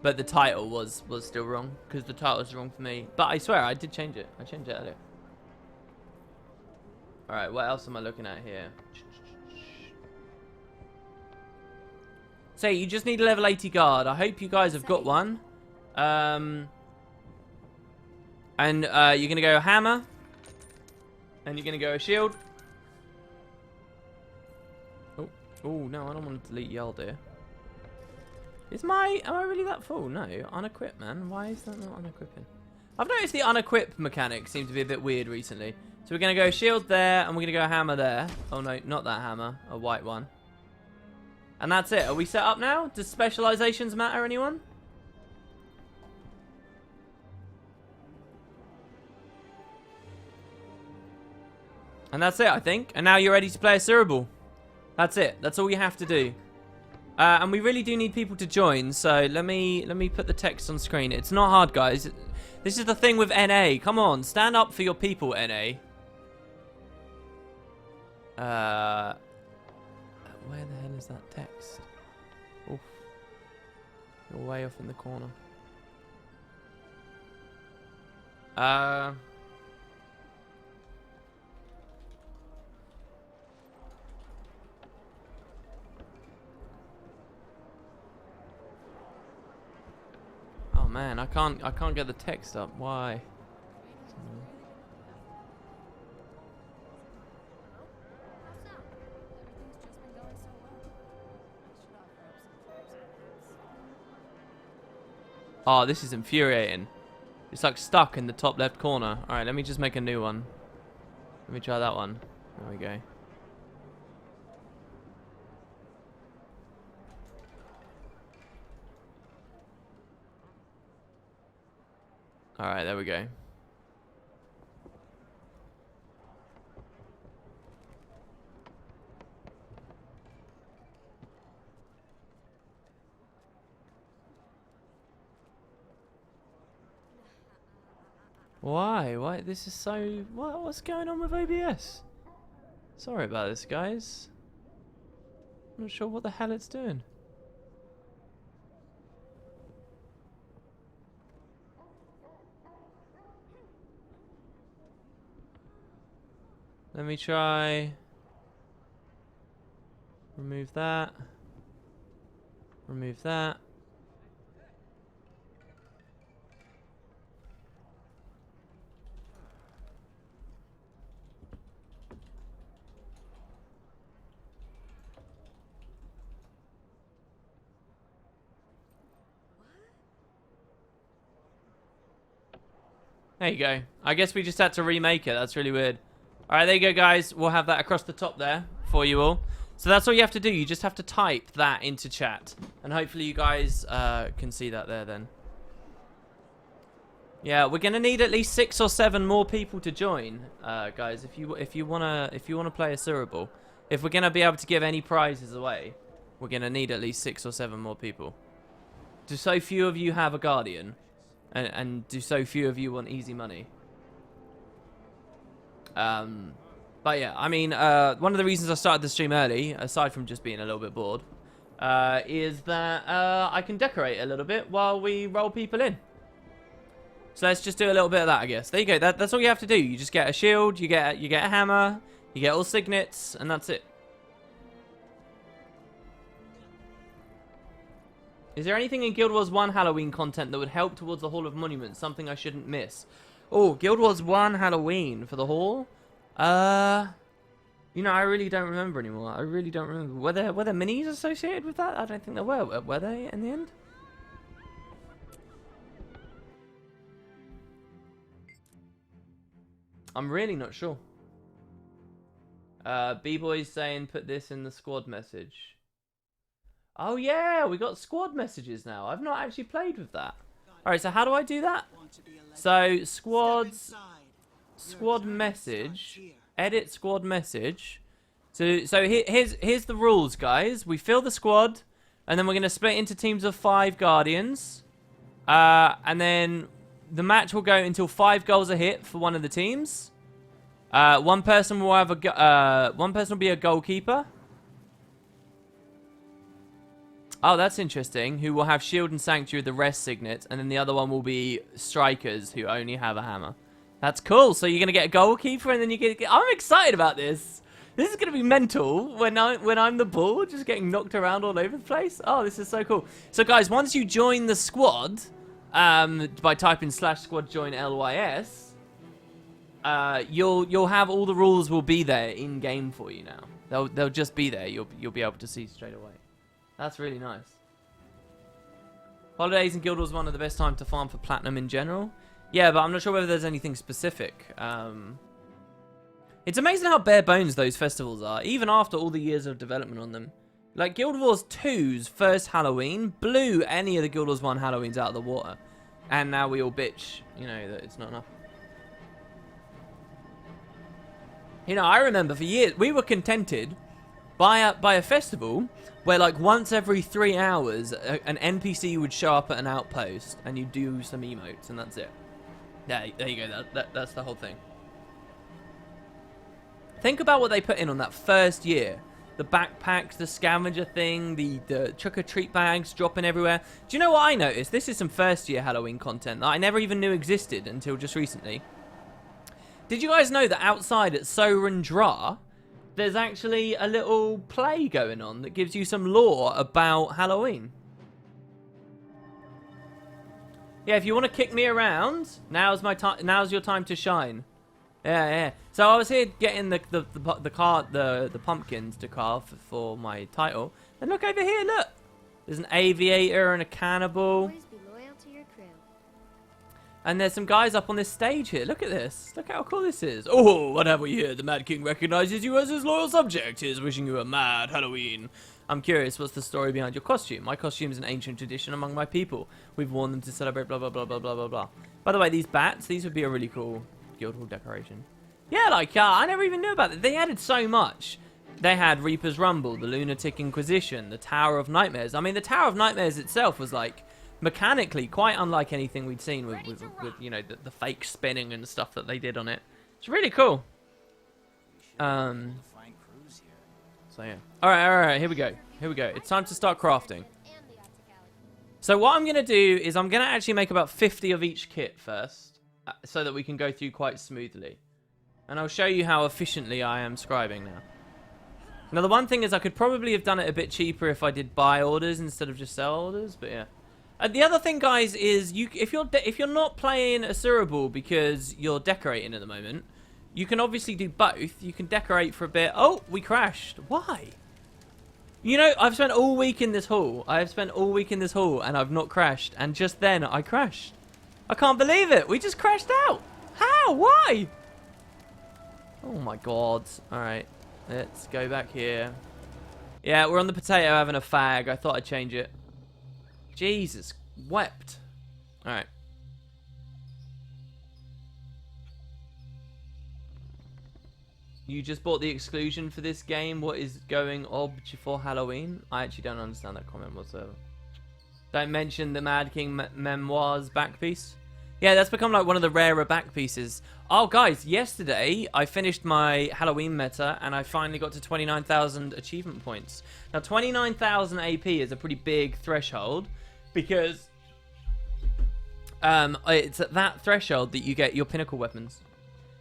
But the title was still wrong, because the title is wrong for me. But I swear, I did change it. I changed it earlier. Alright, what else am I looking at here? So, you just need a level 80 guard. I hope you guys have got one. And you're going to go hammer. And you're going to go shield. Oh, no, I don't want to delete Yaldir. Am I really that full? No, unequip, man. Why is that not unequipping? I've noticed the unequip mechanic seems to be a bit weird recently. So we're going to go shield there, and we're going to go hammer there. Oh no, not that hammer, a white one. And that's it. Are we set up now? Does specializations matter, anyone? And that's it, I think. And now you're ready to play Asuraball. That's it. That's all you have to do. And we really do need people to join, so let me put the text on screen. It's not hard, guys. This is the thing with NA. Come on, stand up for your people, NA. Where the hell is that text? Oof. You're way off in the corner. Oh man, I can't get the text up. Why? Oh, this is infuriating. It's like stuck in the top left corner. Alright, let me just make a new one. Let me try that one. There we go. Alright, there we go. Why? Why? This is so... What's going on with OBS? Sorry about this, guys. I'm not sure what the hell it's doing. Let me try... Remove that. Remove that. There you go. I guess we just had to remake it. That's really weird. Alright, there you go, guys. We'll have that across the top there for you all. So that's all you have to do. You just have to type that into chat. And hopefully you guys can see that there then. Yeah, we're going to need at least 6 or 7 more people to join, guys, if you wanna play Asuraball. If we're going to be able to give any prizes away, we're going to need at least 6 or 7 more people. Do so few of you have a Guardian? And do so few of you want easy money? But yeah, I mean, one of the reasons I started the stream early, aside from just being a little bit bored, is that I can decorate a little bit while we roll people in. So let's just do a little bit of that, I guess. There you go. That's all you have to do. You just get a shield, you get a hammer, you get all signets, and that's it. Is there anything in Guild Wars 1 Halloween content that would help towards the Hall of Monuments? Something I shouldn't miss. Oh, Guild Wars 1 Halloween for the Hall? You know, I really don't remember anymore. I really don't remember. Were there minis associated with that? I don't think there were. Were they in the end? I'm really not sure. B-Boy's saying put this in the squad message. Oh yeah, we got squad messages now. I've not actually played with that. Alright, so how do I do that? So, squad message. Edit squad message. So here's the rules, guys. We fill the squad, and then we're going to split into teams of 5 Guardians. And then the match will go until 5 goals are hit for one of the teams. One person will have one person will be a goalkeeper. Oh, that's interesting. Who will have shield and sanctuary, the rest signet, and then the other one will be strikers who only have a hammer. That's cool. So you're gonna get a goalkeeper, and then you get. I'm excited about this. This is gonna be mental when I'm the ball, just getting knocked around all over the place. Oh, this is so cool. So guys, once you join the squad, by typing /squad join LYS, you'll have all the rules will be there in game for you now. They'll just be there. You'll be able to see straight away. That's really nice. Holidays in Guild Wars 1 are the best time to farm for platinum in general. Yeah, but I'm not sure whether there's anything specific. It's amazing how bare bones those festivals are, even after all the years of development on them. Like, Guild Wars 2's first Halloween blew any of the Guild Wars 1 Halloweens out of the water. And now we all bitch, you know, that it's not enough. You know, I remember for years, we were contented by a festival where, like, once every 3 hours, an NPC would show up at an outpost and you do some emotes, and that's it. Yeah, there you go. That's the whole thing. Think about what they put in on that first year. The backpacks, the scavenger thing, the trick-or-treat bags dropping everywhere. Do you know what I noticed? This is some first-year Halloween content that I never even knew existed until just recently. Did you guys know that outside at Soren Dra, there's actually a little play going on that gives you some lore about Halloween? Yeah, if you want to kick me around, now's your time to shine. Yeah. So I was here getting the pumpkins to carve for my title, and look over here. Look, there's an aviator and a cannibal. Always be loyal to your crew. And there's some guys up on this stage here. Look at this. Look how cool this is. Oh, what have we here? The Mad King recognizes you as his loyal subject. He is wishing you a mad Halloween. I'm curious, what's the story behind your costume? My costume is an ancient tradition among my people. We've worn them to celebrate blah, blah, blah, blah, blah, blah, blah. By the way, these bats, these would be a really cool Guild Hall decoration. Yeah, like, I never even knew about it. They added so much. They had Reaper's Rumble, the Lunatic Inquisition, the Tower of Nightmares. I mean, the Tower of Nightmares itself was, like, mechanically quite unlike anything we'd seen with you know, the fake spinning and stuff that they did on it. It's really cool. So yeah. Alright, here we go. It's time to start crafting. So what I'm going to do is I'm going to actually make about 50 of each kit first, so that we can go through quite smoothly. And I'll show you how efficiently I am scribing now. Now the one thing is I could probably have done it a bit cheaper if I did buy orders instead of just sell orders, but yeah. The other thing, guys, is if you're not playing Asuraball because you're decorating at the moment, you can obviously do both. You can decorate for a bit. Oh, we crashed. Why? You know, I've spent all week in this hall. And I've not crashed. And just then, I crashed. I can't believe it. We just crashed out. How? Why? Oh, my God. All right. Let's go back here. Yeah, we're on the potato having a fag. I thought I'd change it. Jesus wept. All right. You just bought the exclusion for this game. What is going on for Halloween? I actually don't understand that comment whatsoever. Don't mention the Mad King Memoirs back piece. Yeah, that's become like one of the rarer back pieces. Oh, guys, yesterday I finished my Halloween meta and I finally got to 29,000 achievement points. Now, 29,000 AP is a pretty big threshold because it's at that threshold that you get your pinnacle weapons.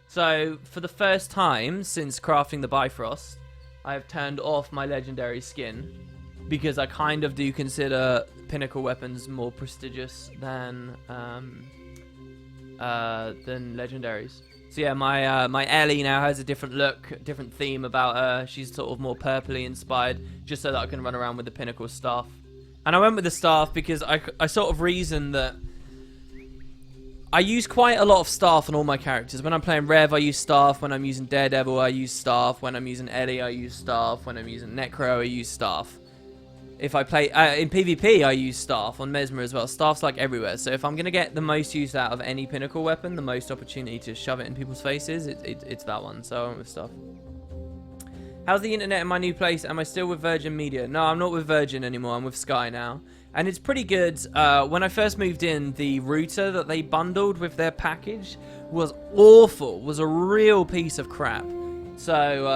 So, for the first time since crafting the Bifrost, I have turned off my legendary skin because I kind of do consider pinnacle weapons more prestigious than legendaries. So yeah, my Ellie now has a different look, different theme about her. She's sort of more purpley inspired, just so that I can run around with the pinnacle staff. And I went with the staff because I sort of reasoned that I use quite a lot of staff on all my characters. When I'm playing Rev, I use staff. When I'm using Daredevil, I use staff. When I'm using Ellie, I use staff. When I'm using Necro, I use staff. If I play in PvP, I use staff on Mesmer as well. Staff's like everywhere. So if I'm gonna get the most use out of any pinnacle weapon, the most opportunity to shove it in people's faces, it's that one. So I went with staff. How's the internet in my new place? Am I still with Virgin Media? No, I'm not with Virgin anymore. I'm with Sky now. And it's pretty good. When I first moved in, the router that they bundled with their package was awful. Was a real piece of crap. So,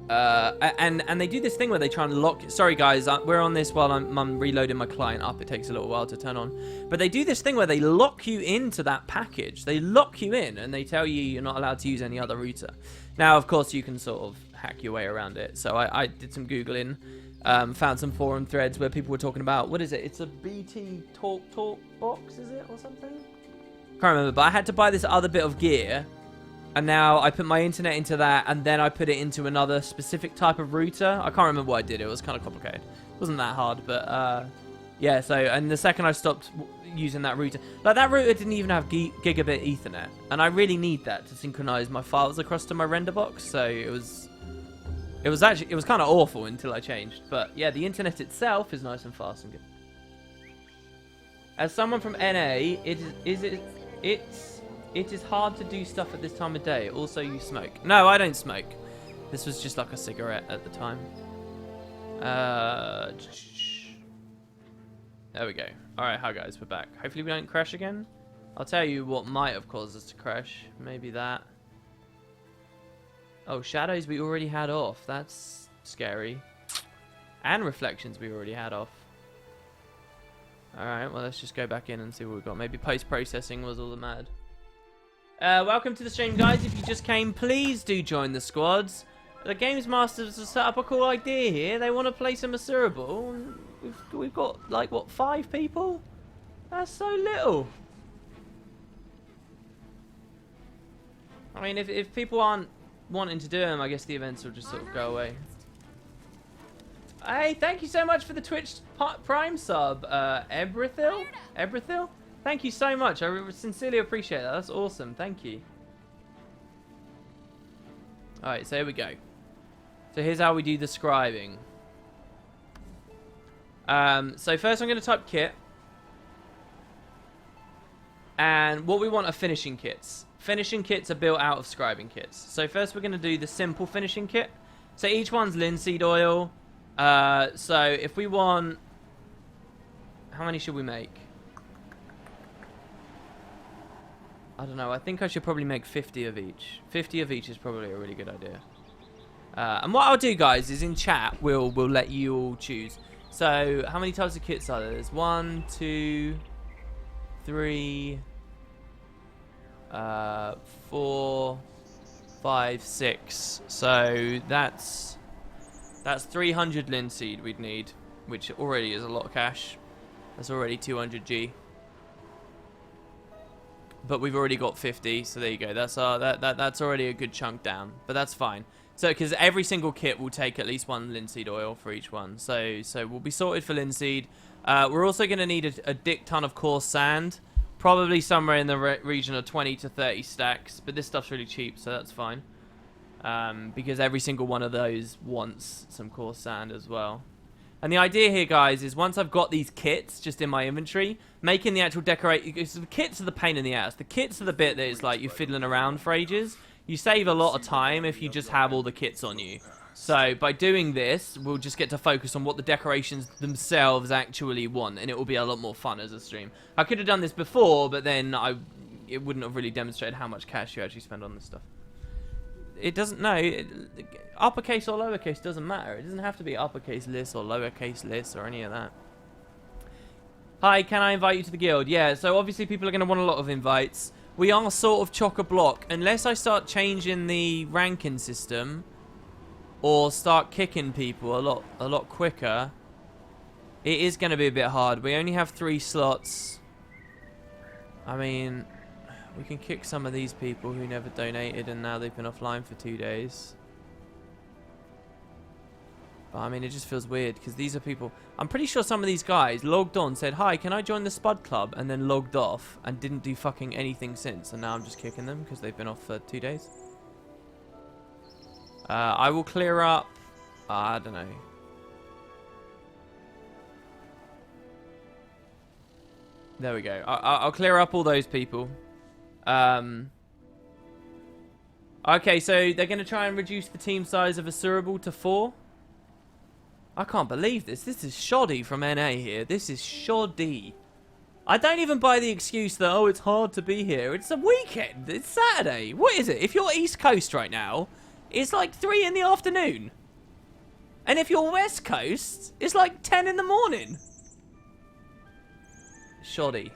and they do this thing where they try and lock... Sorry, guys. We're on this while I'm reloading my client up. It takes a little while to turn on. But they do this thing where they lock you into that package. They lock you in, and they tell you you're not allowed to use any other router. Now, of course, you can sort of hack your way around it. So I did some Googling. Found some forum threads where people were talking about, what is it? It's a BT talk box, is it? Or something? Can't remember, but I had to buy this other bit of gear. And now I put my internet into that, and then I put it into another specific type of router. I can't remember what I did. It was kind of complicated. It wasn't that hard, but yeah, so, and the second I stopped using that router, like that router didn't even have gigabit Ethernet. And I really need that to synchronize my files across to my render box, so it was kind of awful until I changed. But yeah, the internet itself is nice and fast and good. As someone from NA, it is hard to do stuff at this time of day. Also, you smoke. No, I don't smoke. This was just like a cigarette at the time. There we go. Alright, hi guys, we're back. Hopefully we don't crash again. I'll tell you what might have caused us to crash. Maybe that. Oh, shadows we already had off. That's scary. And reflections we already had off. Alright, well let's just go back in and see what we've got. Maybe post-processing was all that mattered. Welcome to the stream, guys. If you just came, please do join the squads. The Games Masters have set up a cool idea here. They want to play some Asuraball. We've got, like, what, 5 people? That's so little. I mean, if people aren't wanting to do them, I guess the events will just sort of go away. Hey, thank you so much for the Twitch Prime sub, Ebrithil? Thank you so much. I sincerely appreciate that. That's awesome. Thank you. Alright, so here we go. So here's how we do the scribing. So first I'm going to type kit. And what we want are finishing kits. Finishing kits are built out of scribing kits. So first we're going to do the simple finishing kit. So each one's linseed oil. So if we want... How many should we make? I don't know. I think I should probably make 50 of each. 50 of each is probably a really good idea. And what I'll do, guys, is in chat, we'll let you all choose. So how many types of kits are there? There's 1, 2, 3... 4, 5, 6. So that's 300 linseed we'd need, which already is a lot of cash. That's already 200G. But we've already got 50, so there you go. That's that's already a good chunk down, but that's fine. So because every single kit will take at least 1 linseed oil for each one, so we'll be sorted for linseed. We're also going to need a dick ton of coarse sand. Probably somewhere in the region of 20 to 30 stacks, but this stuff's really cheap, so that's fine. Because every single one of those wants some coarse sand as well. And the idea here, guys, is once I've got these kits just in my inventory, making the actual decorate... The kits are the pain in the ass. The kits are the bit that is like you're fiddling around for ages. You save a lot of time if you just have all the kits on you. So by doing this, we'll just get to focus on what the decorations themselves actually want, and it will be a lot more fun as a stream. I could have done this before, but then it wouldn't have really demonstrated how much cash you actually spend on this stuff. It doesn't, no, uppercase or lowercase doesn't matter. It doesn't have to be uppercase list or lowercase list or any of that. Hi, can I invite you to the guild? Yeah, so obviously people are going to want a lot of invites. We are sort of chock-a-block. Unless I start changing the ranking system or start kicking people a lot quicker, it is going to be a bit hard. We only have 3 slots. I mean, we can kick some of these people who never donated and now they've been offline for 2 days. But I mean, it just feels weird because these are people... I'm pretty sure some of these guys logged on, said, hi, can I join the Spud Club? And then logged off and didn't do fucking anything since. And now I'm just kicking them because they've been off for 2 days. I will clear up... I don't know. There we go. I'll clear up all those people. Okay, so they're going to try and reduce the team size of Asuraball to 4. I can't believe this. This is shoddy from NA here. This is shoddy. I don't even buy the excuse that, oh, it's hard to be here. It's a weekend. It's Saturday. What is it? If you're East Coast right now, it's like 3 in the afternoon. And if you're West Coast, it's like 10 in the morning. Shoddy.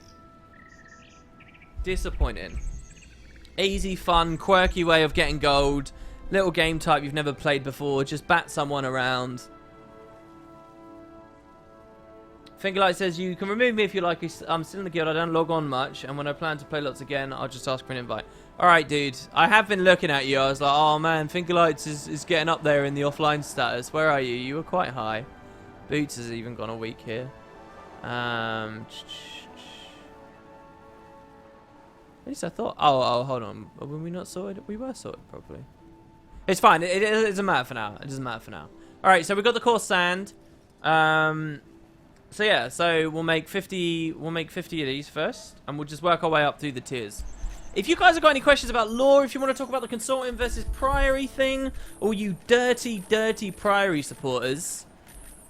Disappointing. Easy, fun, quirky way of getting gold. Little game type you've never played before. Just bat someone around. Fingerlight says, you can remove me if you like. I'm still in the guild. I don't log on much. And when I plan to play lots again, I'll just ask for an invite. Alright, dude. I have been looking at you. I was like, oh, man. Fingerlights is getting up there in the offline status. Where are you? You were quite high. Boots has even gone a week here. At least I thought... Oh, hold on. Were we not sorted? We were sorted properly. It's fine. It doesn't matter for now. It doesn't matter for now. Alright, so we got the coarse sand. So yeah, so we'll make 50 of these first, and we'll just work our way up through the tiers. If you guys have got any questions about lore, if you want to talk about the consortium versus priory thing, or you dirty priory supporters,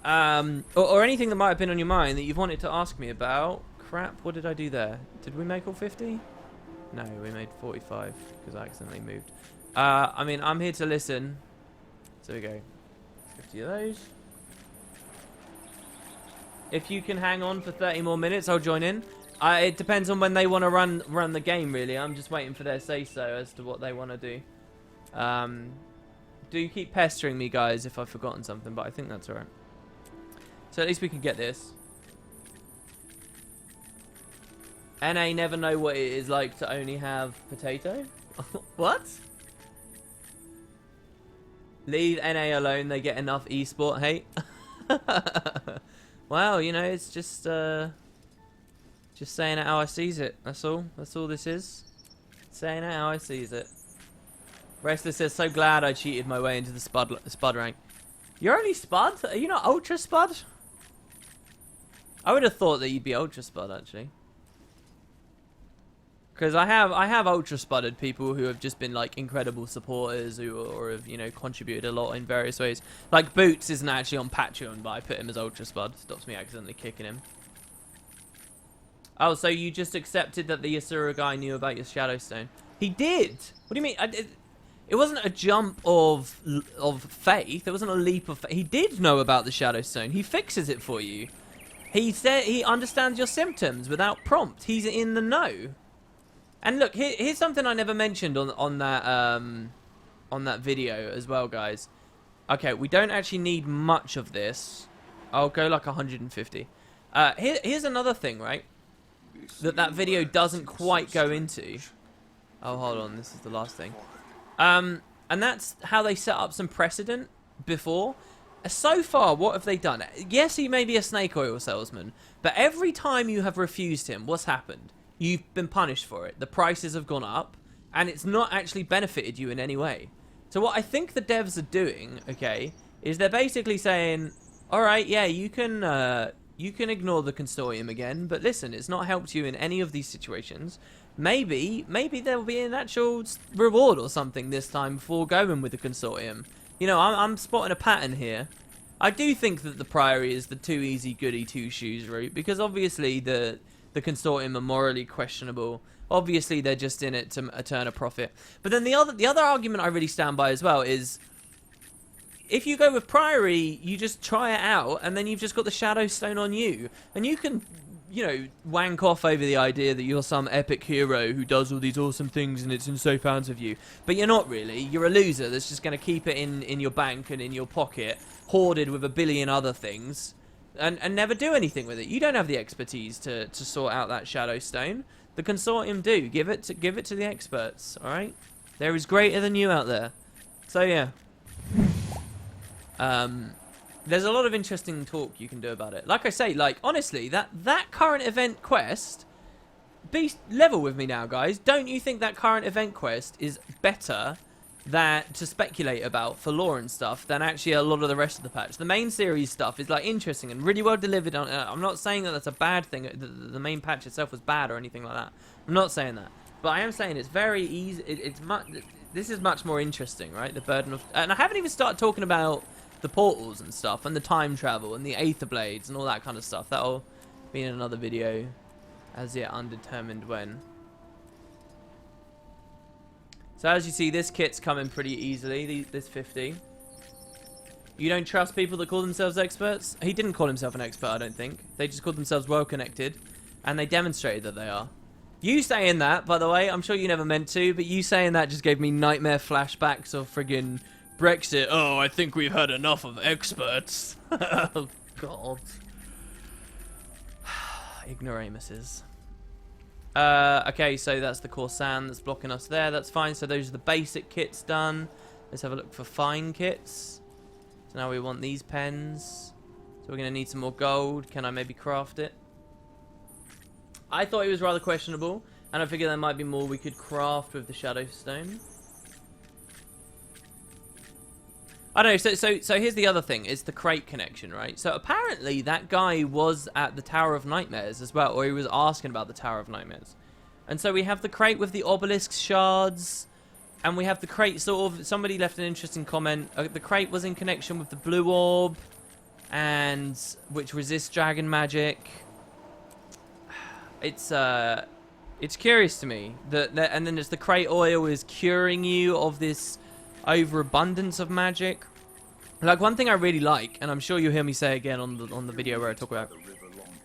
or anything that might have been on your mind that you've wanted to ask me about. Crap, what did I do there? Did we make all 50? No, we made 45 because I accidentally moved. I mean, I'm here to listen. So we go. 50 of those. If you can hang on for 30 more minutes, I'll join in. It depends on when they want to run the game, really. I'm just waiting for their say-so as to what they want to do. Do keep pestering me, guys, if I've forgotten something, but I think that's alright. So at least we can get this. NA never know what it is like to only have potato? What? Leave NA alone, they get enough esport hate. Well, you know, it's just saying it how I sees it. That's all. That's all this is. Saying it how I sees it. Restless says, so glad I cheated my way into the Spud rank. You're only Spud? Are you not Ultra Spud? I would have thought that you'd be Ultra Spud, actually. Because I have Ultra Spudded people who have just been, like, incredible supporters or have, you know, contributed a lot in various ways. Like, Boots isn't actually on Patreon, but I put him as Ultra Spud. Stops me accidentally kicking him. Oh, so you just accepted that the Asura guy knew about your Shadowstone? He did! What do you mean? It wasn't a jump of faith. It wasn't a leap of faith. He did know about the Shadowstone. He fixes it for you. He said he understands your symptoms without prompt. He's in the know. And look, here's something I never mentioned on that video as well, guys. Okay, we don't actually need much of this. I'll go like 150. Here's another thing, right? That video doesn't quite go into. Oh, hold on, this is the last thing. And that's how they set up some precedent before. So far, what have they done? Yes, he may be a snake oil salesman, but every time you have refused him, what's happened? You've been punished for it. The prices have gone up, and it's not actually benefited you in any way. So what I think the devs are doing, okay, is they're basically saying, all right, yeah, you can ignore the consortium again, but listen, it's not helped you in any of these situations. Maybe there will be an actual reward or something this time before going with the consortium. You know, I'm spotting a pattern here. I do think that the Priory is the too easy goody two shoes route, because obviously the consortium are morally questionable. Obviously they're just in it to turn a profit. But then the other argument I really stand by as well is, if you go with Priory, you just try it out, and then you've just got the Shadow Stone on you, and you can, you know, wank off over the idea that you're some epic hero who does all these awesome things and it's in safe hands of you. But you're not really. You're a loser that's just going to keep it in your bank and in your pocket, hoarded with a billion other things, and never do anything with it. You don't have the expertise to sort out that Shadow Stone. The consortium do. Give it to the experts, alright? There is greater than you out there. So, yeah. There's a lot of interesting talk you can do about it. Like I say, like, honestly, that current event quest, be level with me now, guys. Don't you think that current event quest is better to speculate about for lore and stuff than actually a lot of the rest of the patch? The main series stuff is, like, interesting and really well delivered. I'm not saying that that's a bad thing. The main patch itself was bad or anything like that. I'm not saying that. But I am saying it's very easy. This is much more interesting, right? The burden of... And I haven't even started talking about the portals and stuff, and the time travel, and the Aether Blades, and all that kind of stuff. That'll be in another video, as yet undetermined when. So as you see, this kit's coming pretty easily, this 50. You don't trust people that call themselves experts? He didn't call himself an expert, I don't think. They just called themselves well-connected, and they demonstrated that they are. You saying that, by the way, I'm sure you never meant to, but you saying that just gave me nightmare flashbacks of friggin' Brexit. Oh, I think we've had enough of experts. Oh, God. Ignoramuses. Okay, so that's the Corsan that's blocking us there. That's fine. So those are the basic kits done. Let's have a look for fine kits. So now we want these pens. So we're going to need some more gold. Can I maybe craft it? I thought it was rather questionable, and I figured there might be more we could craft with the Shadow Stone. I don't know, so here's the other thing, it's the crate connection, right? So apparently that guy was at the Tower of Nightmares as well, or he was asking about the Tower of Nightmares. And so we have the crate with the obelisk shards, and we have the crate sort of, somebody left an interesting comment, the crate was in connection with the blue orb, and which resists dragon magic. It's curious to me, and then there's the crate oil is curing you of this overabundance of magic. Like, one thing I really like, and I'm sure you'll hear me say again on the video where I talk about it,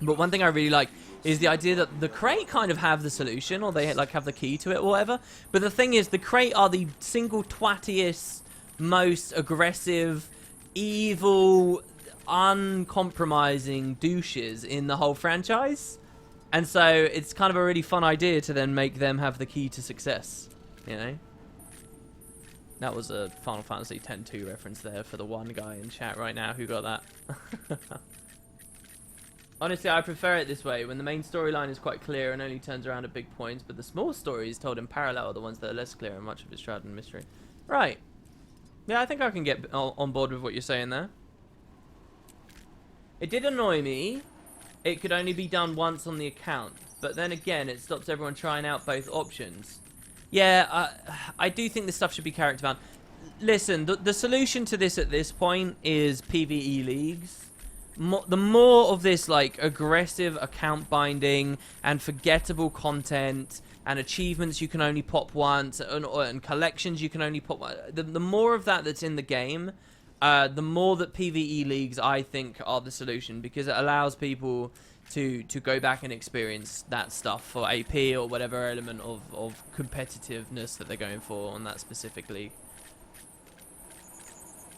but one thing I really like is the idea that the crate kind of have the solution, or they like have the key to it or whatever. But the thing is, the crate are the single twattiest, most aggressive, evil, uncompromising douches in the whole franchise. And so it's kind of a really fun idea to then make them have the key to success, you know? That was a Final Fantasy X-2 reference there for the one guy in chat right now who got that. Honestly, I prefer it this way, when the main storyline is quite clear and only turns around at big points, but the small stories told in parallel are the ones that are less clear and much of it's shrouded in mystery. Right. Yeah, I think I can get on board with what you're saying there. It did annoy me. It could only be done once on the account, but then again, it stops everyone trying out both options. Yeah, I do think this stuff should be character bound. Listen, the solution to this at this point is PvE leagues. The more of this, like, aggressive account binding and forgettable content and achievements you can only pop once and collections you can only pop once, the more of that that's in the game, the more that PvE leagues, I think, are the solution, because it allows people to go back and experience that stuff for AP or whatever element of competitiveness that they're going for on that specific league.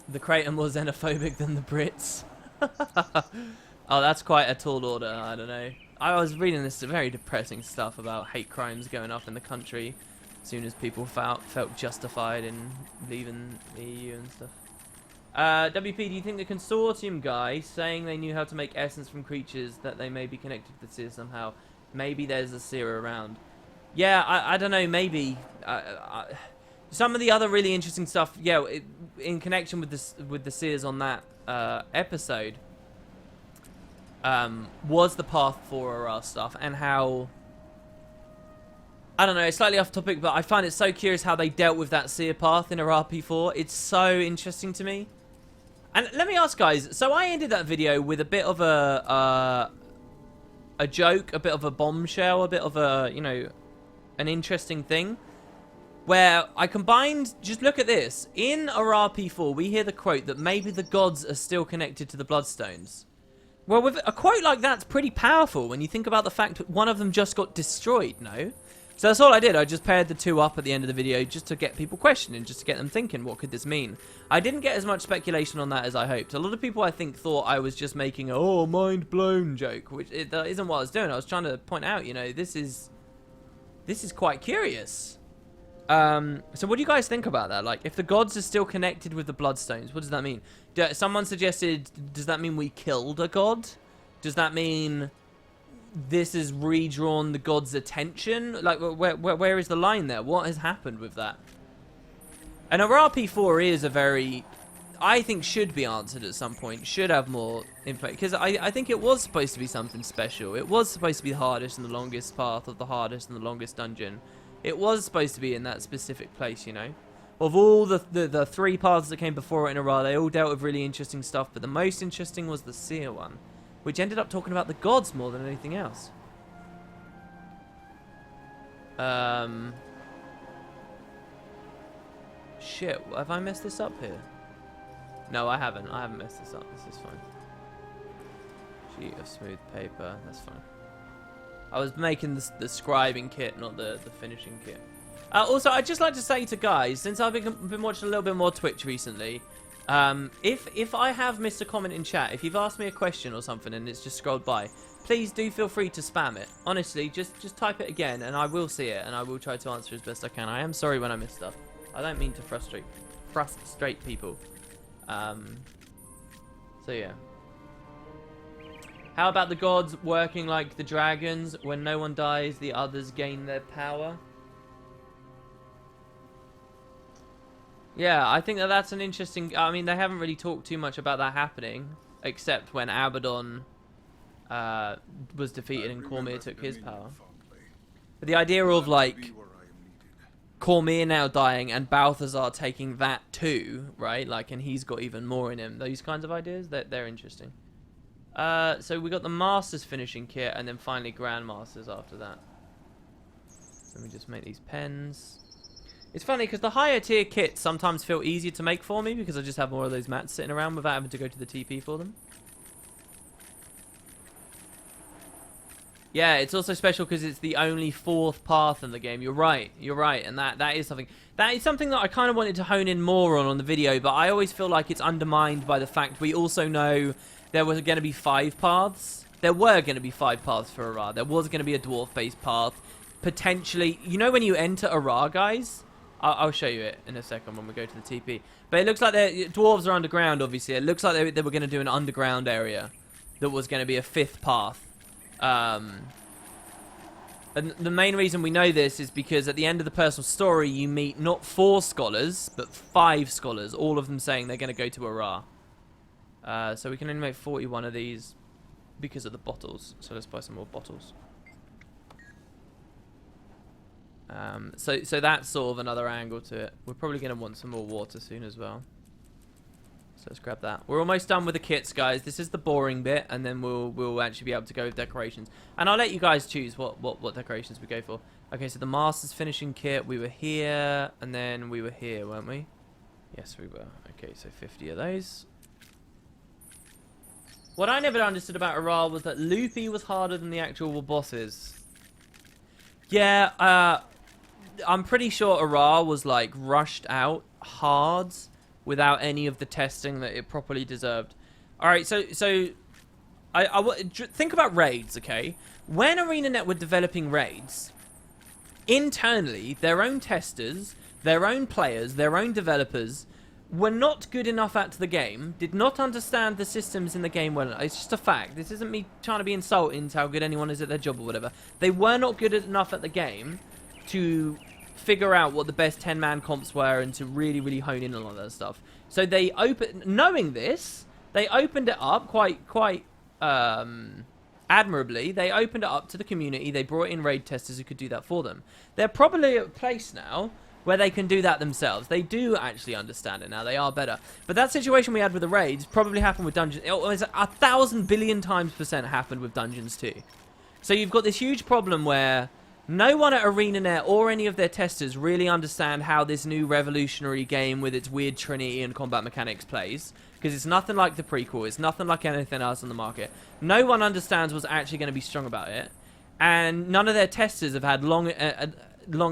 The crate are more xenophobic than the Brits. Oh, that's quite a tall order. I don't know. I was reading this very depressing stuff about hate crimes going up in the country as soon as people felt justified in leaving the EU and stuff. WP, do you think the consortium guy saying they knew how to make essence from creatures that they may be connected to the seer somehow? Maybe there's a seer around. Yeah, I don't know, maybe. Some of the other really interesting stuff, yeah, in connection with the seers on that episode, was the Path 4 stuff, and how I don't know, it's slightly off topic, but I find it so curious how they dealt with that seer path in a RP4. It's so interesting to me. And let me ask, guys, so I ended that video with a bit of a joke, a bit of a bombshell, a bit of a, you know, an interesting thing, where I combined, just look at this, in a RP4, we hear the quote that maybe the gods are still connected to the Bloodstones. Well, with a quote like that's pretty powerful when you think about the fact that one of them just got destroyed, no? So that's all I did. I just paired the two up at the end of the video just to get people questioning, just to get them thinking, what could this mean? I didn't get as much speculation on that as I hoped. A lot of people, I think, thought I was just making a, oh, mind blown joke, which that isn't what I was doing. I was trying to point out, you know, this is quite curious. So what do you guys think about that? Like, if the gods are still connected with the Bloodstones, what does that mean? Someone suggested, does that mean we killed a god? Does that mean this has redrawn the god's attention? Like, where is the line there? What has happened with that? And a RP4 is a very, I think, should be answered at some point. Should have more info. Because I think it was supposed to be something special. It was supposed to be the hardest and the longest path of the hardest and the longest dungeon. It was supposed to be in that specific place, you know. Of all the three paths that came before it in a row, they all dealt with really interesting stuff. But the most interesting was the seer one, which ended up talking about the gods more than anything else. Shit, have I messed this up here? No, I haven't. I haven't messed this up. This is fine. Sheet of smooth paper. That's fine. I was making the scribing kit, not the finishing kit. Also, I'd just like to say to guys, since I've been watching a little bit more Twitch recently, if I have missed a comment in chat, if you've asked me a question or something and it's just scrolled by, please do feel free to spam it. Honestly, just type it again and I will see it and I will try to answer as best I can. I am sorry when I miss stuff. I don't mean to frustrate people. So yeah. How about the gods working like the dragons? When no one dies, the others gain their power. Yeah, I think that's an interesting... I mean, they haven't really talked too much about that happening, except when Abaddon was defeated and Cormyr took his power. But the idea of, like, Cormyr now dying and Balthazar taking that too, right? Like, and he's got even more in him. Those kinds of ideas, they're interesting. So we got the Masters finishing kit, and then finally Grandmasters after that. So let me just make these pens. It's funny because the higher tier kits sometimes feel easier to make for me because I just have more of those mats sitting around without having to go to the TP for them. Yeah, it's also special because it's the only fourth path in the game. You're right, and that is something that I kind of wanted to hone in more on the video, but I always feel like it's undermined by the fact we also know there was going to be 5 paths. There were going to be 5 paths for Ara. There was going to be a dwarf-based path. Potentially, you know when you enter Ara, guys? I'll show you it in a second when we go to the TP. But it looks like dwarves are underground, obviously. It looks like they were going to do an underground area that was going to be a 5th path. And the main reason we know this is because at the end of the personal story, you meet not 4 scholars, but 5 scholars, all of them saying they're going to go to Ara. So we can only make 41 of these because of the bottles. So let's buy some more bottles. So that's sort of another angle to it. We're probably going to want some more water soon as well. So let's grab that. We're almost done with the kits, guys. This is the boring bit, and then we'll actually be able to go with decorations. And I'll let you guys choose what decorations we go for. Okay, so the Masters finishing kit, we were here, and then we were here, weren't we? Yes, we were. Okay, so 50 of those. What I never understood about Aral was that Loopy was harder than the actual bosses. Yeah, I'm pretty sure Aral was like rushed out hard without any of the testing that it properly deserved. All right, so think about raids, okay? When ArenaNet were developing raids, internally, their own testers, their own players, their own developers were not good enough at the game, did not understand the systems in the game well enough. It's just a fact. This isn't me trying to be insulting to how good anyone is at their job or whatever. They were not good enough at the game to figure out what the best 10-man comps were and to really, really hone in on all that stuff. So they knowing this, they opened it up quite admirably. They opened it up to the community. They brought in raid testers who could do that for them. They're probably at a place now where they can do that themselves. They do actually understand it now. They are better. But that situation we had with the raids probably happened with Dungeons. It was 1,000 billion times % happened with Dungeons too. So you've got this huge problem where no one at ArenaNet or any of their testers really understand how this new revolutionary game with its weird trinity and combat mechanics plays. Because it's nothing like the prequel. It's nothing like anything else on the market. No one understands what's actually going to be strong about it. And none of their testers have had long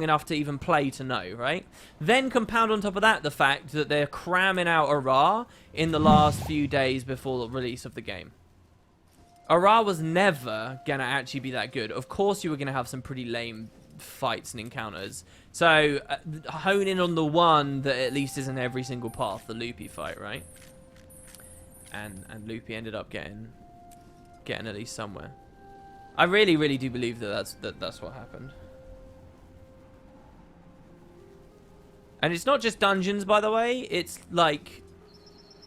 enough to even play to know, right? Then compound on top of that the fact that they're cramming out Ara in the last few days before the release of the game. Ara was never gonna actually be that good. Of course you were gonna have some pretty lame fights and encounters. So hone in on the one that at least is in every single path, the Loopy fight, right? And Loopy ended up getting at least somewhere. I really do believe that that's what happened. And it's not just dungeons, by the way. It's like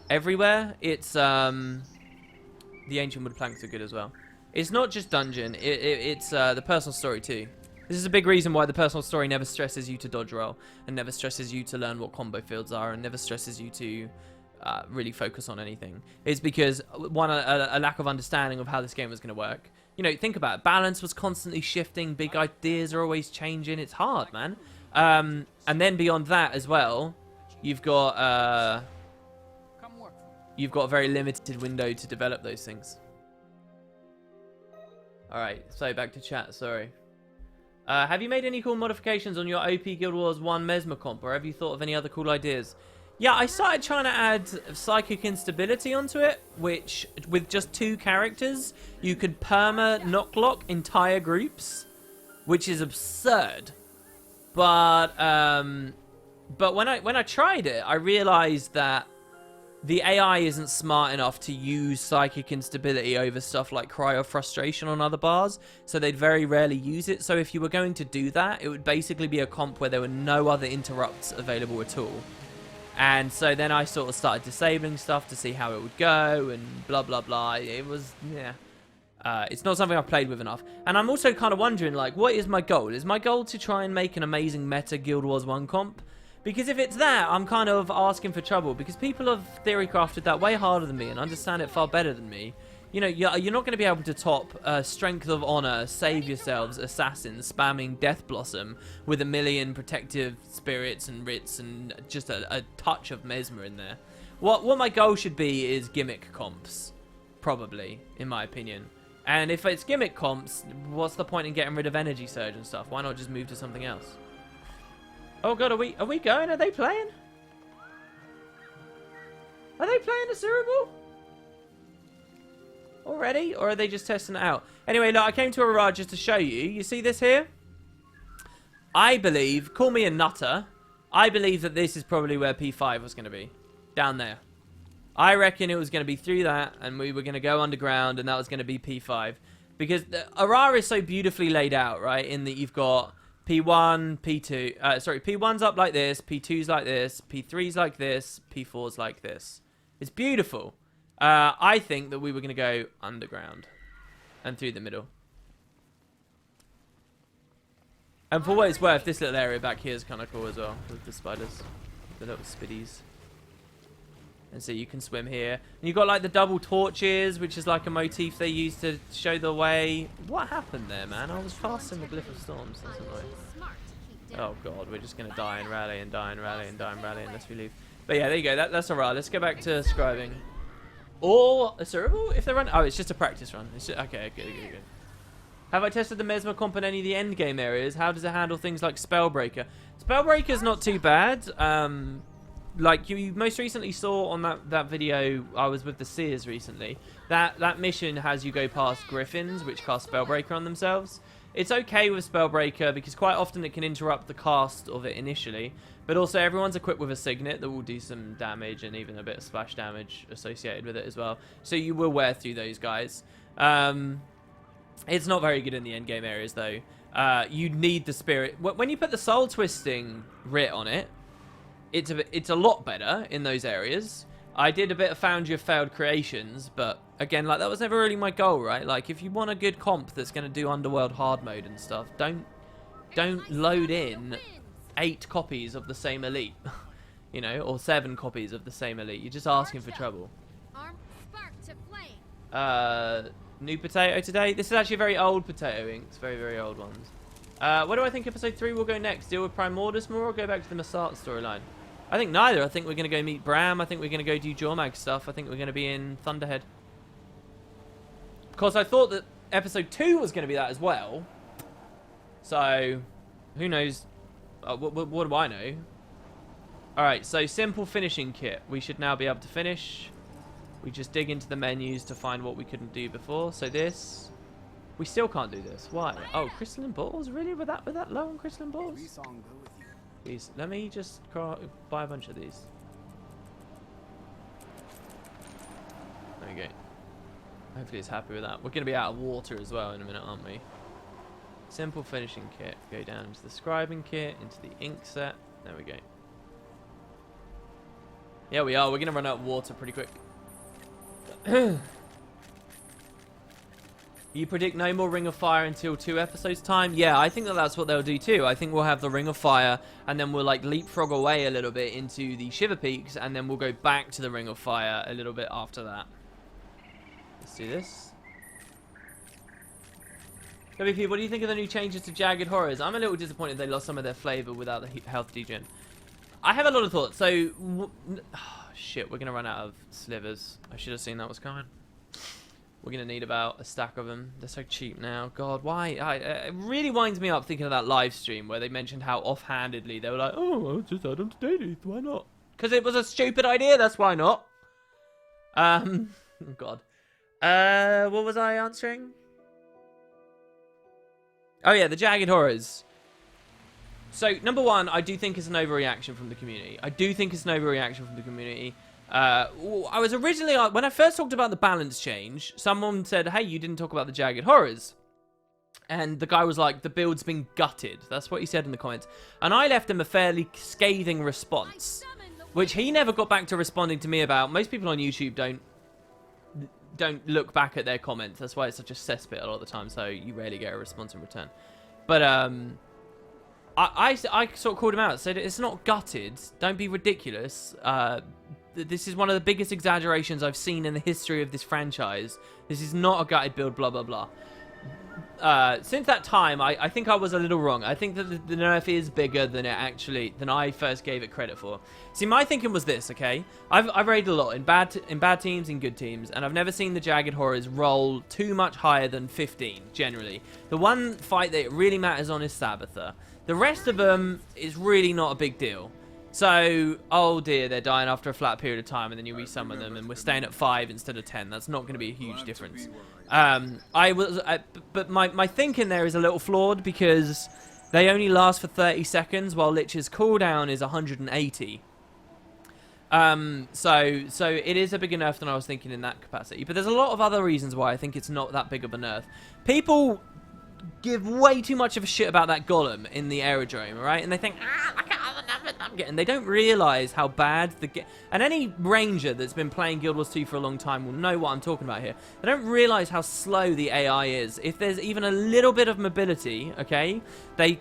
everywhere. It's the Ancient Wood Planks are good as well. It's not just dungeon. It's the personal story too. This is a big reason why the personal story never stresses you to dodge roll, and never stresses you to learn what combo fields are, and never stresses you to really focus on anything. It's because, one, a lack of understanding of how this game was going to work. You know, think about it. Balance was constantly shifting. Big ideas are always changing. It's hard, man. And then beyond that as well, you've got a very limited window to develop those things. Alright, so back to chat, sorry. Have you made any cool modifications on your OP Guild Wars 1 Mesmer comp, or have you thought of any other cool ideas? Yeah, I started trying to add psychic instability onto it, which, with just 2 characters, you could perma knocklock entire groups, which is absurd. But when I tried it, I realized that the AI isn't smart enough to use psychic instability over stuff like cryo frustration on other bars, so they'd very rarely use it. So if you were going to do that, it would basically be a comp where there were no other interrupts available at all. And so then I sort of started disabling stuff to see how it would go, and blah blah blah. It was, yeah. It's not something I've played with enough. And I'm also kind of wondering, like, what is my goal? Is my goal to try and make an amazing meta Guild Wars 1 comp? Because if it's that, I'm kind of asking for trouble. Because people have theory crafted that way harder than me and understand it far better than me. You know, you're not going to be able to top Strength of Honor, Save Yourselves, Assassins, spamming Death Blossom with 1 million protective spirits and writs and just a touch of Mesmer in there. What my goal should be is gimmick comps. Probably, in my opinion. And if it's gimmick comps, what's the point in getting rid of Energy Surge and stuff? Why not just move to something else? Oh god, are we going? Are they playing? Are they playing Asuraball? Already? Or are they just testing it out? Anyway, look, I came to Ara just to show you. You see this here? I believe, call me a nutter, I believe that this is probably where P5 was going to be. Down there. I reckon it was going to be through that, and we were going to go underground, and that was going to be P5. Because Ara is so beautifully laid out, right? In that you've got P1, P2, sorry, P1's up like this, P2's like this, P3's like this, P4's like this. It's beautiful. I think that we were going to go underground and through the middle. And for what it's worth, this little area back here is kind of cool as well, with the spiders, the little spiddies. And so you can swim here. And you've got like the double torches, which is like a motif they use to show the way. What happened there, man? I was casting the Glyph of Storms. That's annoying. Oh god, we're just going to die and rally and die and rally and die and rally unless we leave. But yeah, there you go. That's alright. Let's go back to scribing. Or Asuraball, if they run. Oh, it's just a practice run. It's just, okay, good. Have I tested the Mesmer comp in any of the endgame areas? How does it handle things like Spellbreaker? Spellbreaker's not too bad. Like you most recently saw on that video, I was with the Seers recently. That mission has you go past Griffins, which cast Spellbreaker on themselves. It's okay with Spellbreaker because quite often it can interrupt the cast of it initially. But also everyone's equipped with a Signet that will do some damage and even a bit of splash damage associated with it as well. So you will wear through those guys. It's not very good in the endgame areas though. You need the spirit. When you put the soul twisting writ on it, it's a lot better in those areas. I did a bit of Foundry of Failed Creations, but again, like, that was never really my goal, right? Like, if you want a good comp that's going to do Underworld hard mode and stuff, don't load in 8 copies of the same elite, you know, or 7 copies of the same elite. You're just asking for trouble. New potato today. This is actually a very old potato inks, very, very old ones. What do I think episode 3 will go next? Deal with Primordus more or go back to the Massart storyline? I think neither. I think we're going to go meet Bram. I think we're going to go do Jormag stuff. I think we're going to be in Thunderhead. Because I thought that episode 2 was going to be that as well. So, who knows? What do I know? Alright, so simple finishing kit. We should now be able to finish. We just dig into the menus to find what we couldn't do before. So this... We still can't do this. Why? Oh, crystalline balls? Really? We're that low on crystalline balls? Please, let me just buy a bunch of these. There we go. Hopefully it's happy with that. We're going to be out of water as well in a minute, aren't we? Simple finishing kit. Go down into the scribing kit, into the ink set. There we go. Yeah, we are. We're going to run out of water pretty quick. You predict no more Ring of Fire until 2 episodes time? Yeah, I think that's what they'll do too. I think we'll have the Ring of Fire, and then we'll like leapfrog away a little bit into the Shiver Peaks, and then we'll go back to the Ring of Fire a little bit after that. Let's do this. WP, what do you think of the new changes to Jagged Horrors? I'm a little disappointed they lost some of their flavour without the health degen. I have a lot of thoughts. So, shit, we're going to run out of slivers. I should have seen that was coming. We're going to need about a stack of them. They're so cheap now. God, why? It really winds me up thinking of that live stream where they mentioned how offhandedly they were like, oh, I'll just add them to dailies. Why not? Because it was a stupid idea. That's why not. Oh, God. What was I answering? Oh, yeah, the Jagged Horrors. So, number one, I do think it's an overreaction from the community. I was originally, when I first talked about the balance change, someone said, hey, you didn't talk about the Jagged Horrors. And the guy was like, the build's been gutted. That's what he said in the comments. And I left him a fairly scathing response, which he never got back to responding to me about. Most people on YouTube don't look back at their comments. That's why it's such a cesspit a lot of the time, so you rarely get a response in return. But, I sort of called him out, said it's not gutted. Don't be ridiculous. This is one of the biggest exaggerations I've seen in the history of this franchise. This is not a gutted build, blah, blah, blah. Since that time, I think I was a little wrong. I think that the nerf is bigger than I first gave it credit for. See, my thinking was this, okay? I've raided a lot in bad teams, in good teams, and I've never seen the Jagged Horrors roll too much higher than 15, generally. The one fight that it really matters on is Sabbather. The rest of them is really not a big deal. So, oh dear, they're dying after a flat period of time, and then you resummon them, and we're staying at 5 instead of 10. That's not going to be a huge difference. But my thinking there is a little flawed because they only last for 30 seconds, while Lich's cooldown is 180. So it is a bigger nerf than I was thinking in that capacity. But there's a lot of other reasons why I think it's not that big of a nerf. People give way too much of a shit about that golem in the aerodrome, right? And they think, look at all the numbers I'm getting. They don't realise how bad and any ranger that's been playing Guild Wars 2 for a long time will know what I'm talking about here. They don't realise how slow the AI is. If there's even a little bit of mobility, okay, they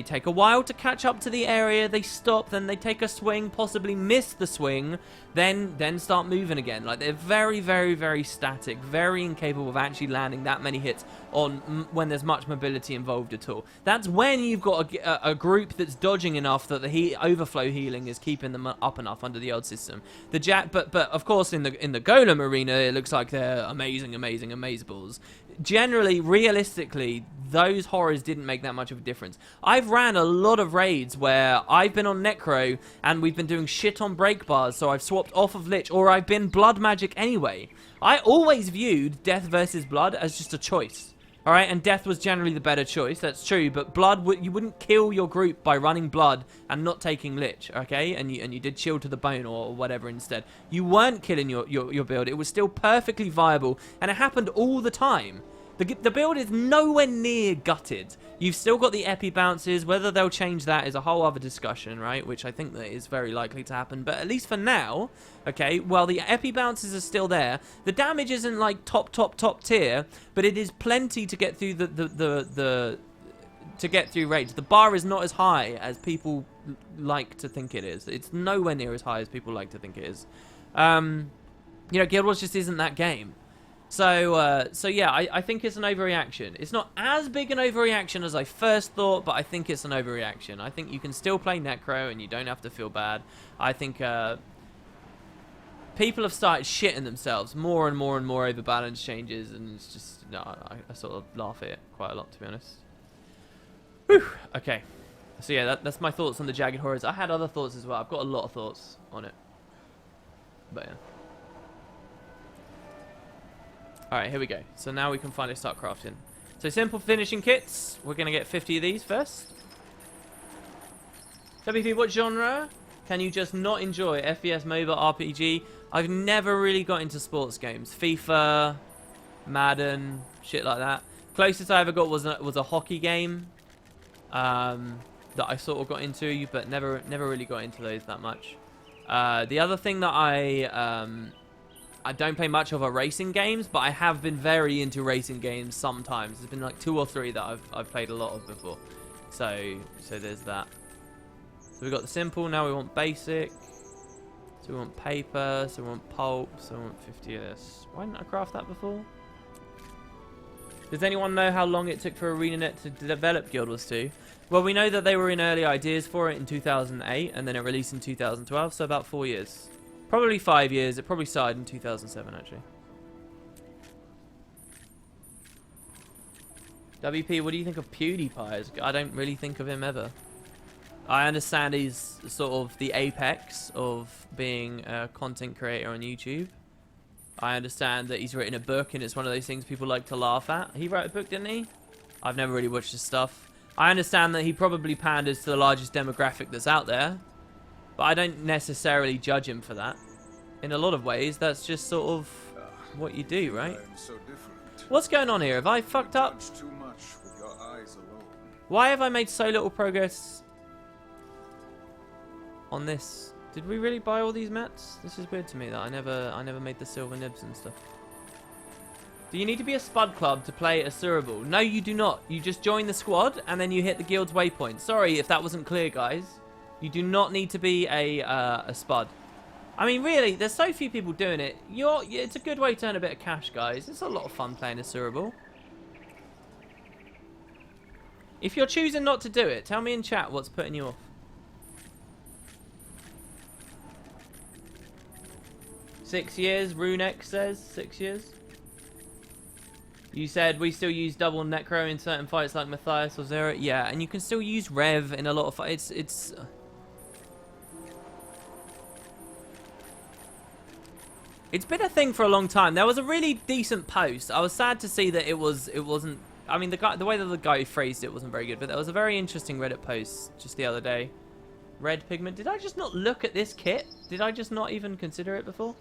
take a while to catch up to the area, they stop, then they take a swing, possibly miss the swing, then start moving again. Like, they're very, very, very static, very incapable of actually landing that many hits on when there's much mobility involved at all. That's when you've got a group that's dodging enough that the overflow healing is keeping them up enough under the old system. But of course in the golem arena it looks like they're amazing amazables. Generally, realistically, those horrors didn't make that much of a difference. I've ran a lot of raids where I've been on Necro and we've been doing shit on break bars, so I've swapped off of Lich, or I've been blood magic anyway. I always viewed death versus blood as just a choice. Alright, and death was generally the better choice, that's true, but blood, you wouldn't kill your group by running blood and not taking Lich, okay? And you did chill to the bone or whatever instead. You weren't killing your build, it was still perfectly viable, and it happened all the time. The build is nowhere near gutted. You've still got the epi bounces. Whether they'll change that is a whole other discussion, right? Which I think that is very likely to happen. But at least for now, okay, while the epi bounces are still there, the damage isn't like top tier, but it is plenty to get through to get through raids. The bar is not as high as people like to think it is. It's nowhere near as high as people like to think it is. You know, Guild Wars just isn't that game. So yeah, I think it's an overreaction. It's not as big an overreaction as I first thought, but I think it's an overreaction. I think you can still play Necro and you don't have to feel bad. I think people have started shitting themselves more and more and more over balance changes, and it's just, no, I sort of laugh at it quite a lot, to be honest. Whew. Okay. So yeah, that's my thoughts on the Jagged Horrors. I had other thoughts as well. I've got a lot of thoughts on it. But yeah. Alright, here we go. So now we can finally start crafting. So simple finishing kits. We're going to get 50 of these first. WP, what genre can you just not enjoy? FPS, MOBA, RPG? I've never really got into sports games. FIFA, Madden, shit like that. Closest I ever got was a hockey game that I sort of got into, but never really got into those that much. The other thing that I don't play much of are racing games, but I have been very into racing games sometimes. There's been like 2 or 3 that I've played a lot of before. So there's that. So we got the simple, now we want basic. So we want paper, so we want pulp, so we want 50 of this. Why didn't I craft that before? Does anyone know how long it took for ArenaNet to develop Guild Wars 2? Well, we know that they were in early ideas for it in 2008, and then it released in 2012, so about 4 years. Probably 5 years. It probably started in 2007, actually. WP, what do you think of PewDiePie? I don't really think of him ever. I understand he's sort of the apex of being a content creator on YouTube. I understand that he's written a book, and it's one of those things people like to laugh at. He wrote a book, didn't he? I've never really watched his stuff. I understand that he probably panders to the largest demographic that's out there, but I don't necessarily judge him for that. In a lot of ways, that's just sort of what you do, right? So different. What's going on here? Have I fucked up? Too much with your eyes alone. Why have I made so little progress on this? Did we really buy all these mats? This is weird to me that I never made the silver nibs and stuff. Do you need to be a Spud Club to play Asuraball? No, you do not. You just join the squad and then you hit the guild's waypoint. Sorry if that wasn't clear, guys. You do not need to be a Spud. I mean, really, there's so few people doing it. It's a good way to earn a bit of cash, guys. It's a lot of fun playing Asuraball. If you're choosing not to do it, tell me in chat what's putting you off. Six years, Runex says. 6 years. You said we still use double Necro in certain fights like Matthias or Zero. Yeah, and you can still use Rev in a lot of fights. It's been a thing for a long time. There was a really decent post. I was sad to see that it wasn't. I mean, the way that the guy phrased it wasn't very good. But there was a very interesting Reddit post just the other day. Red pigment. Did I just not look at this kit? Did I just not even consider it before?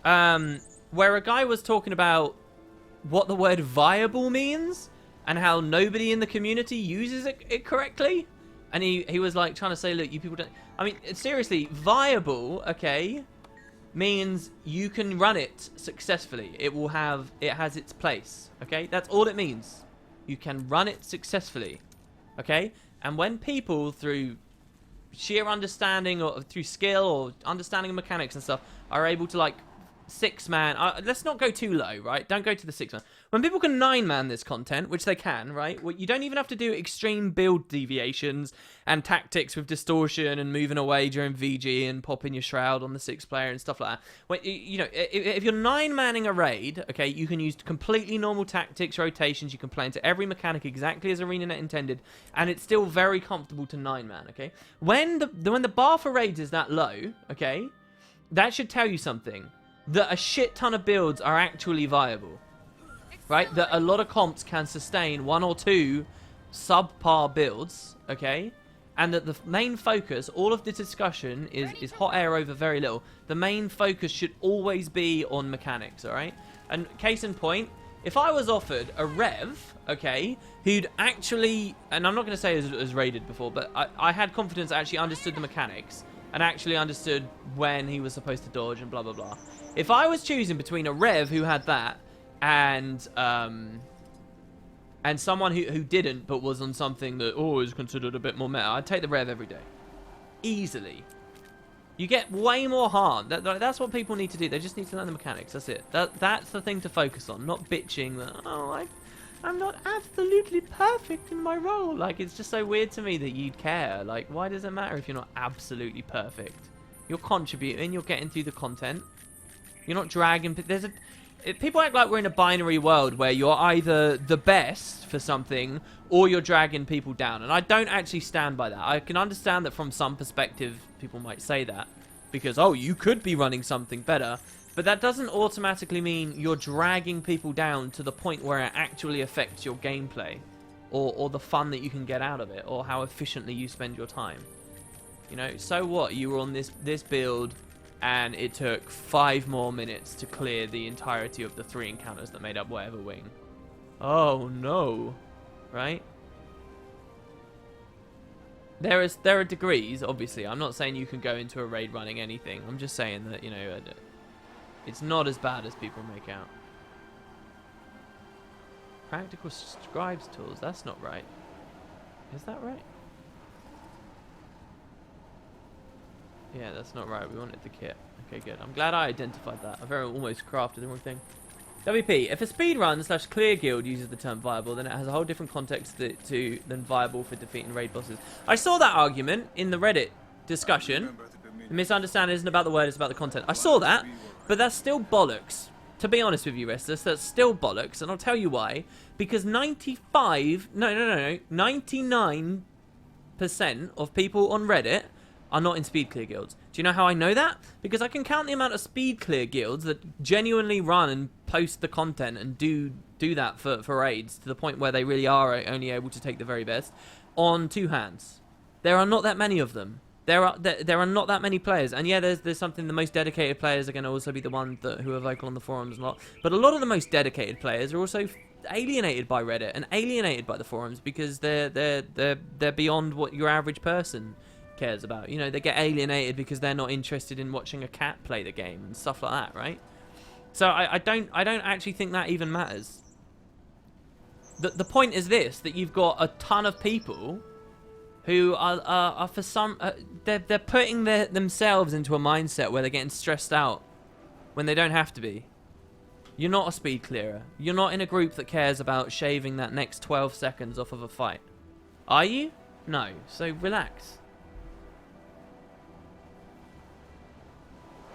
Where a guy was talking about what the word viable means and how nobody in the community uses it correctly. And he was like trying to say, look, you people don't. I mean, seriously, viable, okay, means you can run it successfully. It has its place, okay? That's all it means. You can run it successfully, okay? And when people, through sheer understanding or through skill or understanding of mechanics and stuff, are able to, like, 6-man, let's not go too low, right? Don't go to the 6-man. When people can 9-man this content, which they can, right? Well, you don't even have to do extreme build deviations and tactics with distortion and moving away during VG and popping your shroud on the 6th player and stuff like that. When, you know, if you're 9-manning a raid, okay, you can use completely normal tactics, rotations. You can play into every mechanic exactly as ArenaNet intended, and it's still very comfortable to 9-man, okay? When the bar for raids is that low, okay, that should tell you something. That a shit ton of builds are actually viable, right? That a lot of comps can sustain 1 or 2 subpar builds, okay? And that the main focus, all of the discussion is hot air over very little. The main focus should always be on mechanics, all right? And case in point, If I was offered a Rev, okay, who'd actually, and I'm not going to say has raided before, but I had confidence, actually understood the mechanics and actually understood when he was supposed to dodge and blah, blah, blah. If I was choosing between a Rev who had that and someone who didn't but was on something that is considered a bit more meta, I'd take the Rev every day. Easily. You get way more harm. That's what people need to do. They just need to learn the mechanics. That's it. That's the thing to focus on. Not bitching that, I'm not absolutely perfect in my role. Like, it's just so weird to me that you'd care. Like, why does it matter if you're not absolutely perfect? You're contributing. You're getting through the content. You're not dragging... People act like we're in a binary world where you're either the best for something or you're dragging people down. And I don't actually stand by that. I can understand that from some perspective, people might say that. Because, you could be running something better. But that doesn't automatically mean you're dragging people down to the point where it actually affects your gameplay. Or the fun that you can get out of it. Or how efficiently you spend your time. You know, so what? You were on this build... and it took 5 more minutes to clear the entirety of the 3 encounters that made up whatever wing. Oh no. Right? There are degrees, obviously. I'm not saying you can go into a raid running anything. I'm just saying that, it's not as bad as people make out. Practical scribes tools, that's not right. Is that right? Yeah, that's not right. We wanted the kit. Okay, good. I'm glad I identified that. I've almost crafted the wrong thing. WP, if a speedrun / clear guild uses the term viable, then it has a whole different context than viable for defeating raid bosses. I saw that argument in the Reddit discussion. The misunderstanding isn't about the word, it's about the content. I saw that, but that's still bollocks. To be honest with you, Restless, that's still bollocks, and I'll tell you why. Because 99% of people on Reddit are not in speed clear guilds. Do you know how I know that? Because I can count the amount of speed clear guilds that genuinely run and post the content and do that for raids to the point where they really are only able to take the very best on 2 hands. There are not that many of them. There are not that many players, and yeah, there's something. The most dedicated players are going to also be the ones who are vocal on the forums a lot. But a lot of the most dedicated players are also alienated by Reddit and alienated by the forums because they're beyond what your average person cares about. You know, they get alienated because they're not interested in watching a cat play the game and stuff like that, right? So I don't actually think that even matters. The point is this: that you've got a ton of people who are for some they're putting themselves into a mindset where they're getting stressed out when they don't have to be. You're not a speed clearer. You're not in a group that cares about shaving that next 12 seconds off of a fight. Are you? No. So relax.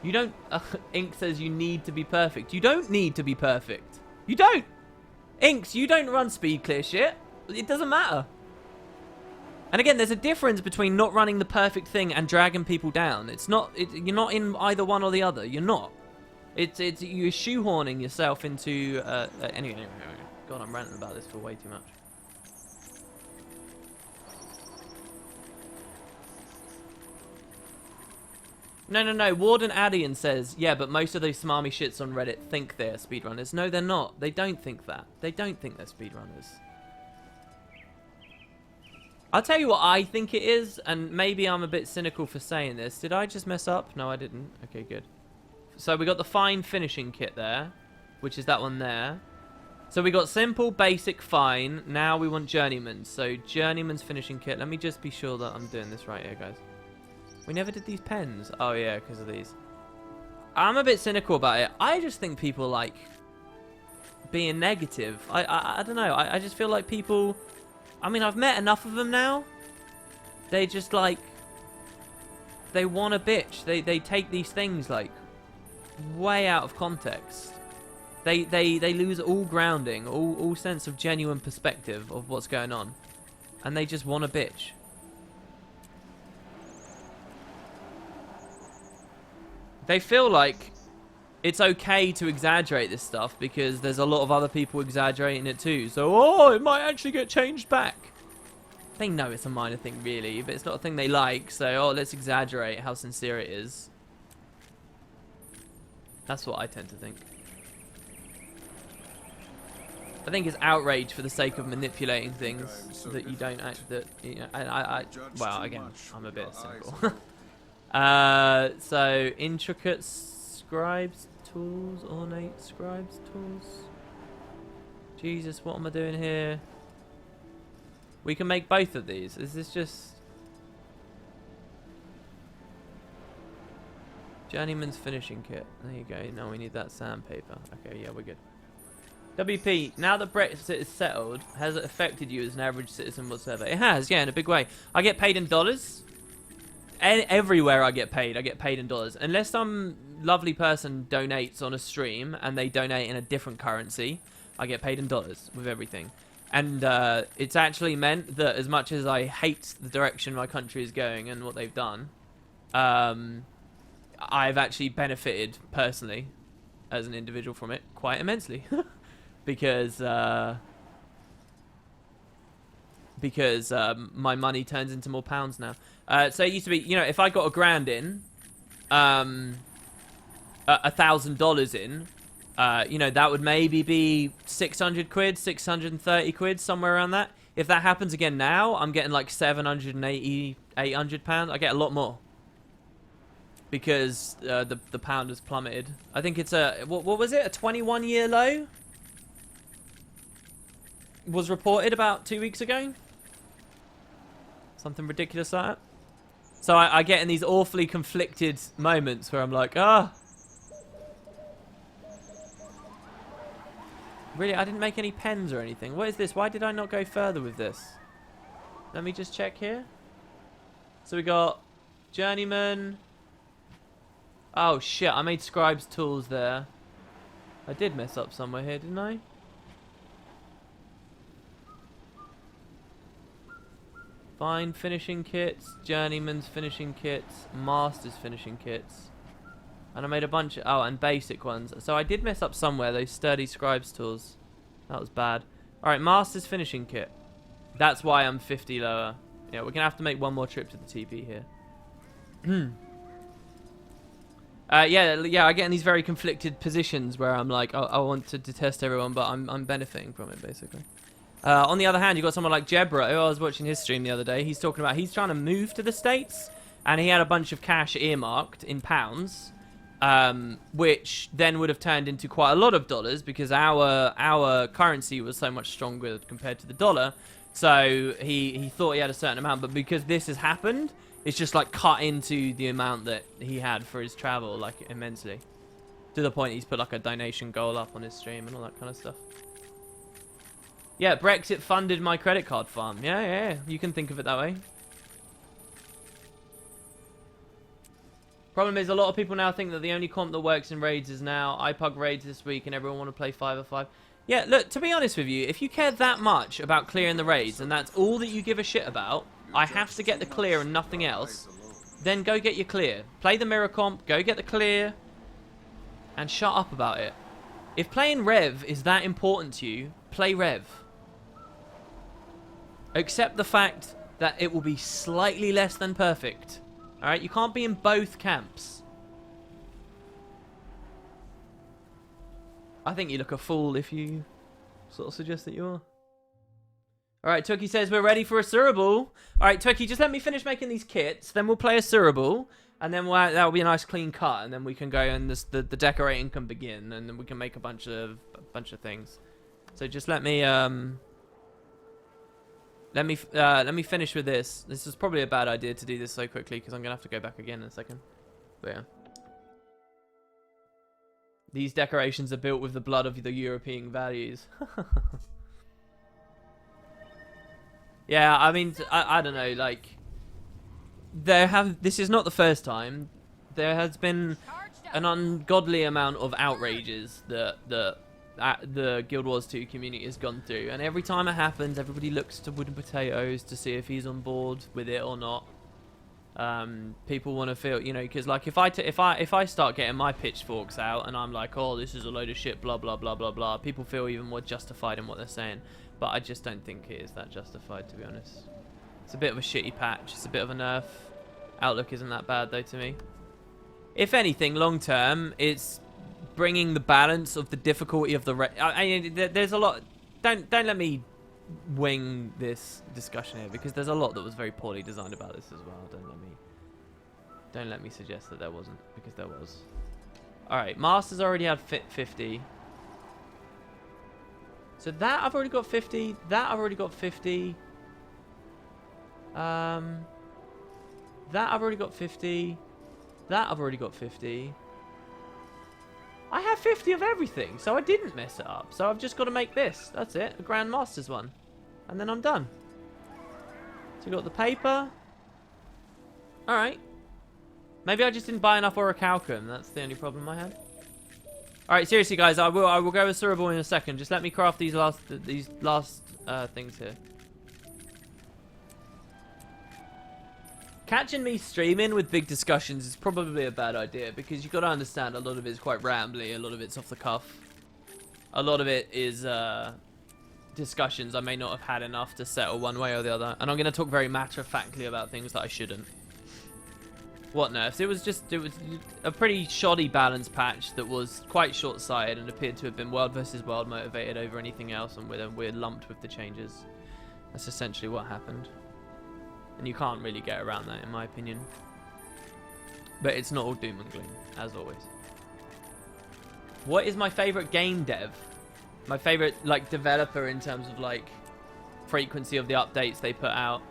You don't... Ink says you need to be perfect. You don't need to be perfect. You don't! Inks, you don't run speed clear shit. It doesn't matter. And again, there's a difference between not running the perfect thing and dragging people down. It's not... you're not in either one or the other. You're not. You're shoehorning yourself into... Anyway. God, I'm ranting about this for way too much. No. Warden Addian says, yeah, but most of those smarmy shits on Reddit think they're speedrunners. No, they're not. They don't think that. They don't think they're speedrunners. I'll tell you what I think it is, and maybe I'm a bit cynical for saying this. Did I just mess up? No, I didn't. Okay, good. So we got the fine finishing kit there, which is that one there. So we got simple, basic, fine. Now we want journeyman. So journeyman's finishing kit. Let me just be sure that I'm doing this right here, guys. We never did these pens. Oh, yeah, because of these. I'm a bit cynical about it. I just think people like being negative. I don't know. I just feel like people... I mean, I've met enough of them now. They just, like... They want to bitch. They take these things, like, way out of context. They lose all grounding, all sense of genuine perspective of what's going on. And they just want to bitch. They feel like it's okay to exaggerate this stuff because there's a lot of other people exaggerating it too. So, it might actually get changed back. They know it's a minor thing, really, but it's not a thing they like. So, let's exaggerate how sincere it is. That's what I tend to think. I think it's outrage for the sake of manipulating things that you don't act that you know. Well, again, I'm a bit simple. So intricate scribes tools, ornate scribes tools. Jesus, what am I doing here? We can make both of these. Is this just Journeyman's finishing kit? There you go. Now we need that sandpaper. Okay, yeah, we're good. WP, now that Brexit is settled, has it affected you as an average citizen whatsoever? It has, yeah, in a big way. I get paid in dollars. Everywhere I get paid in dollars. Unless some lovely person donates on a stream and they donate in a different currency, I get paid in dollars with everything. And it's actually meant that as much as I hate the direction my country is going and what they've done, I've actually benefited personally as an individual from it quite immensely. because my money turns into more pounds now. So it used to be, you know, if I got $1,000 in, $1,000 in, you know, that would maybe be 600 quid, 630 quid, somewhere around that. If that happens again now, I'm getting like 780, 800 pounds. I get a lot more because the pound has plummeted. I think it's a, what was it? A 21-year low was reported about 2 weeks ago. Something ridiculous like that. So I get in these awfully conflicted moments where I'm like, ah. Really, I didn't make any pens or anything. What is this? Why did I not go further with this? Let me just check here. So we got Journeyman. Oh shit, I made Scribe's tools there. I did mess up somewhere here, didn't I? Fine finishing kits, Journeyman's finishing kits, Master's finishing kits. And I made a bunch of, oh, and basic ones. So I did mess up somewhere, those sturdy Scribe's tools. That was bad. Alright, Master's finishing kit. That's why I'm 50 lower. Yeah, we're going to have to make one more trip to the TP here. Yeah, I get in these very conflicted positions where I'm like, I want to detest everyone, but I'm benefiting from it, basically. On the other hand, you've got someone like Jebra, who I was watching his stream the other day. He's talking about, he's trying to move to the States, and he had a bunch of cash earmarked in pounds, which then would have turned into quite a lot of dollars because our currency was so much stronger compared to the dollar. So he thought he had a certain amount, but because this has happened, it's just like cut into the amount that he had for his travel, like immensely. To the point he's put like a donation goal up on his stream and all that kind of stuff. Yeah, Brexit funded my credit card farm. Yeah, you can think of it that way. Problem is, a lot of people now think that the only comp that works in raids is now IPUG raids this week and everyone want to play 5v5. Yeah, look, to be honest with you, if you care that much about clearing the raids and that's all that you give a shit about, I have to get the clear and nothing else, then go get your clear. Play the mirror comp, go get the clear, and shut up about it. If playing Rev is that important to you, play Rev. Accept the fact that it will be slightly less than perfect. Alright, you can't be in both camps. I think you look a fool if you sort of suggest that you are. Alright, Tookie says we're ready for Asuraball. Alright, Tookie, just let me finish making these kits, then we'll play Asuraball, and then that'll be a nice clean cut, and then we can go and the decorating can begin, and then we can make a bunch of things. So just let me finish with this. This is probably a bad idea to do this so quickly because I'm gonna have to go back again in a second. But yeah. These decorations are built with the blood of the European values. Yeah, I mean, I don't know, like, this is not the first time. There has been an ungodly amount of outrages that the Guild Wars 2 community has gone through, and every time it happens, everybody looks to Wooden Potatoes to see if he's on board with it or not. People want to feel, you know, because like if I start getting my pitchforks out and I'm like, oh, this is a load of shit, blah blah blah blah blah, people feel even more justified in what they're saying. But I just don't think it is that justified, to be honest. It's a bit of a shitty patch. It's a bit of a nerf. Outlook isn't that bad though to me. If anything, long term, it's bringing the balance of the difficulty of the there's a lot. don't let me wing this discussion here, because there's a lot that was very poorly designed about this as well. Don't let me suggest that there wasn't, because there was. All right, Masters already had 50. So that I've already got 50. That I've already got 50. That I've already got 50. That I've already got 50. I have 50 of everything, so I didn't mess it up. So I've just got to make this. That's it, a Grand Masters one. And then I'm done. So we got the paper. Alright. Maybe I just didn't buy enough orichalcum. That's the only problem I had. Alright, seriously guys, I will go with Asuraball in a second. Just let me craft these last things here. Catching me streaming with big discussions is probably a bad idea, because you've got to understand a lot of it is quite rambly, a lot of it's off the cuff. A lot of it is discussions I may not have had enough to settle one way or the other. And I'm going to talk very matter-of-factly about things that I shouldn't. What nerfs? It was a pretty shoddy balance patch that was quite short-sighted and appeared to have been world versus world motivated over anything else, and we're lumped with the changes. That's essentially what happened. And you can't really get around that, in my opinion. But it's not all doom and gloom, as always. What is my favorite game dev? My favorite, like, developer in terms of, like, frequency of the updates they put out.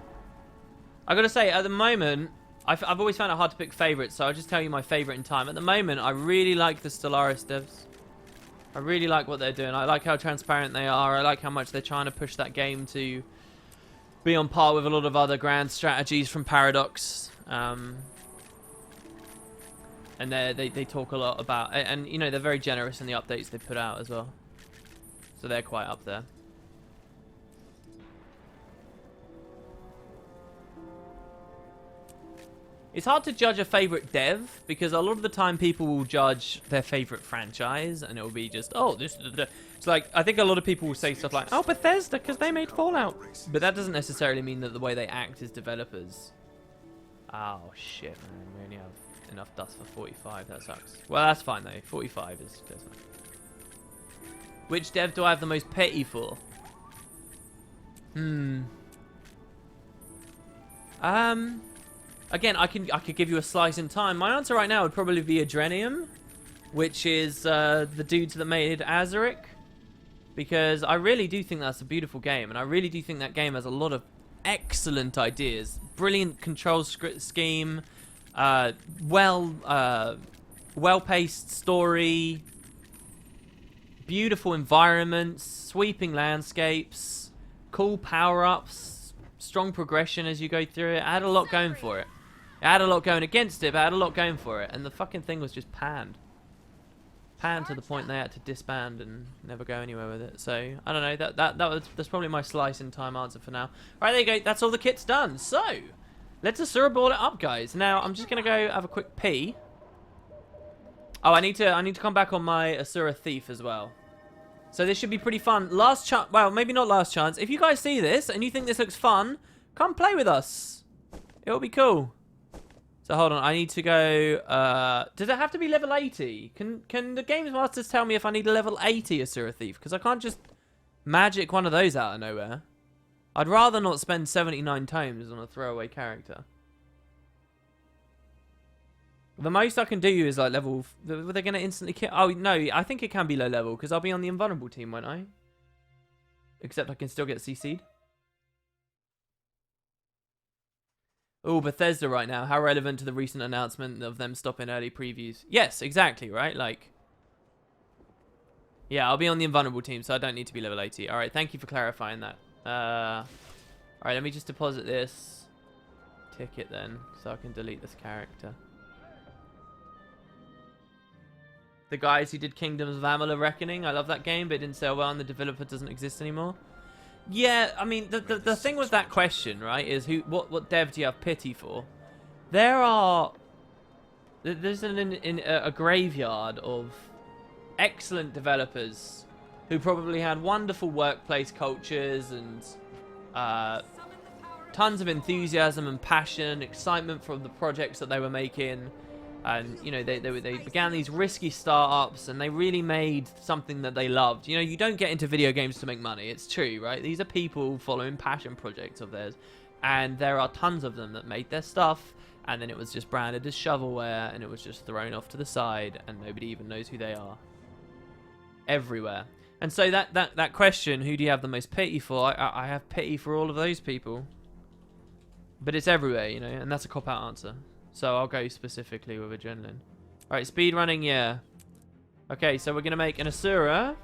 I gotta say, at the moment, I've always found it hard to pick favorites, so I'll just tell you my favorite in time. At the moment, I really like the Stellaris devs. I really like what they're doing. I like how transparent they are. I like how much they're trying to push that game to be on par with a lot of other grand strategies from Paradox. And they talk a lot about, and you know, they're very generous in the updates they put out as well. So they're quite up there. It's hard to judge a favorite dev, because a lot of the time people will judge their favorite franchise, and it will be just, oh, this is the... It's like, I think a lot of people will say stuff like, oh, Bethesda, because they made Fallout. But that doesn't necessarily mean that the way they act as developers. Oh, shit, man. We only have enough dust for 45. That sucks. Well, that's fine, though. 45 is just fine. Which dev do I have the most pity for? Again, I could give you a slice in time. My answer right now would probably be Adrenium, which is the dudes that made Azuric, because I really do think that's a beautiful game, and I really do think that game has a lot of excellent ideas, brilliant control scheme, well-paced story, beautiful environments, sweeping landscapes, cool power-ups, strong progression as you go through it. It had a lot going for it. It had a lot going against it, but it had a lot going for it. And the fucking thing was just panned. Panned to the point they had to disband and never go anywhere with it. So, I don't know. That's probably my slice in time answer for now. Alright, there you go. That's all the kit's done. So, let's Asuraball it up, guys. Now, I'm just going to go have a quick pee. Oh, I need to come back on my Asura Thief as well. So this should be pretty fun. Last chance, well, maybe not last chance. If you guys see this and you think this looks fun, come play with us. It'll be cool. So hold on, I need to go, does it have to be level 80? Can the Games Masters tell me if I need a level 80 Asura Thief? Because I can't just magic one of those out of nowhere. I'd rather not spend 79 tomes on a throwaway character. The most I can do is like level... Were they going to instantly kill... Oh, no. I think it can be low level because I'll be on the invulnerable team, won't I? Except I can still get CC'd. Oh, Bethesda right now. How relevant to the recent announcement of them stopping early previews? Yes, exactly, right? Like... Yeah, I'll be on the invulnerable team, so I don't need to be level 80. Alright, thank you for clarifying that. Alright, let me just deposit this ticket then, so I can delete this character. The guys who did Kingdoms of Amalur Reckoning. I love that game, but it didn't sell well and the developer doesn't exist anymore. Yeah, I mean, the thing with that question, right, is what dev do you have pity for? There's a graveyard of excellent developers who probably had wonderful workplace cultures and tons of enthusiasm and passion, excitement from the projects that they were making. And, you know, they began these risky startups, and they really made something that they loved. You know, you don't get into video games to make money. It's true, right? These are people following passion projects of theirs. And there are tons of them that made their stuff, and then it was just branded as shovelware, and it was just thrown off to the side, and nobody even knows who they are. Everywhere. And so that question, who do you have the most pity for? I have pity for all of those people. But it's everywhere, you know, and that's a cop-out answer. So I'll go specifically with adrenaline. Alright, speed running, yeah. Okay, so we're going to make an Asura.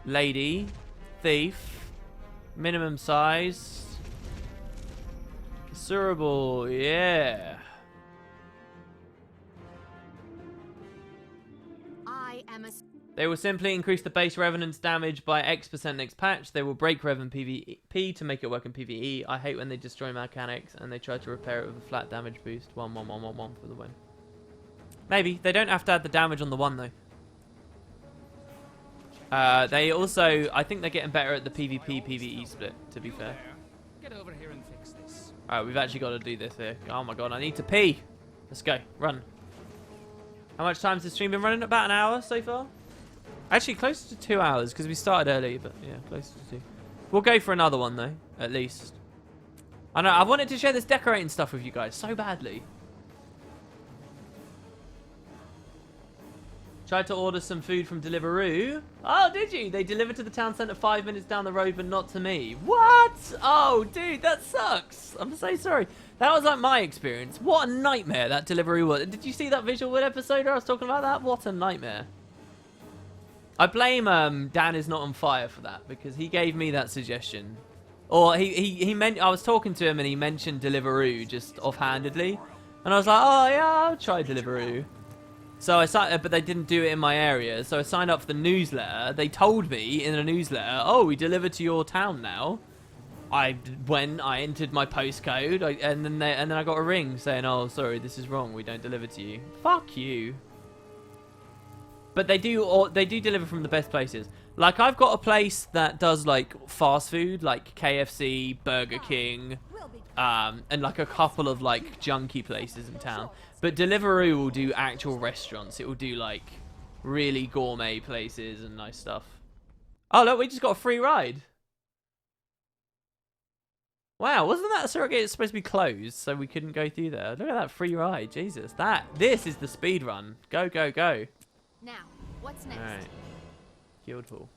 Lady. Thief. Minimum size. Asuraball, yeah. They will simply increase the base Revenant's damage by X% next patch. They will break Revenant PvP to make it work in PvE. I hate when they destroy mechanics and they try to repair it with a flat damage boost. 1, 1, 1, 1, 1 for the win. Maybe. They don't have to add the damage on the 1 though. They also, I think they're getting better at the PvP PvE split, to be fair. Get over here and fix this. Alright, we've actually got to do this here. Oh my god, I need to pee. Let's go. Run. How much time's the stream been running? About an hour so far? Actually, closer to 2 hours, because we started early, but yeah, closer to 2. We'll go for another one, though, at least. I know, I wanted to share this decorating stuff with you guys so badly. Tried to order some food from Deliveroo. Oh, did you? They delivered to the town centre 5 minutes down the road, but not to me. What? Oh, dude, that sucks. I'm so sorry. That was like my experience. What a nightmare that Deliveroo was. Did you see that visual episode where I was talking about that? What a nightmare. I blame Dan is not on fire for that, because he gave me that suggestion. Or he meant, I was talking to him and he mentioned Deliveroo just offhandedly. And I was like, oh yeah, I'll try Deliveroo. So I signed, but they didn't do it in my area. So I signed up for the newsletter. They told me in a newsletter, oh, we deliver to your town now. I entered my postcode, and then I got a ring saying, oh, sorry, this is wrong. We don't deliver to you. Fuck you. But they do deliver from the best places. Like, I've got a place that does, like, fast food, like KFC, Burger King, and, like, a couple of, like, junky places in town. But Deliveroo will do actual restaurants. It will do, like, really gourmet places and nice stuff. Oh, look, we just got a free ride. Wow, wasn't that surrogate supposed to be closed, so we couldn't go through there? Look at that free ride, Jesus. This is the speed run. Go, go, go. Now, what's next? Alright. Guildhall.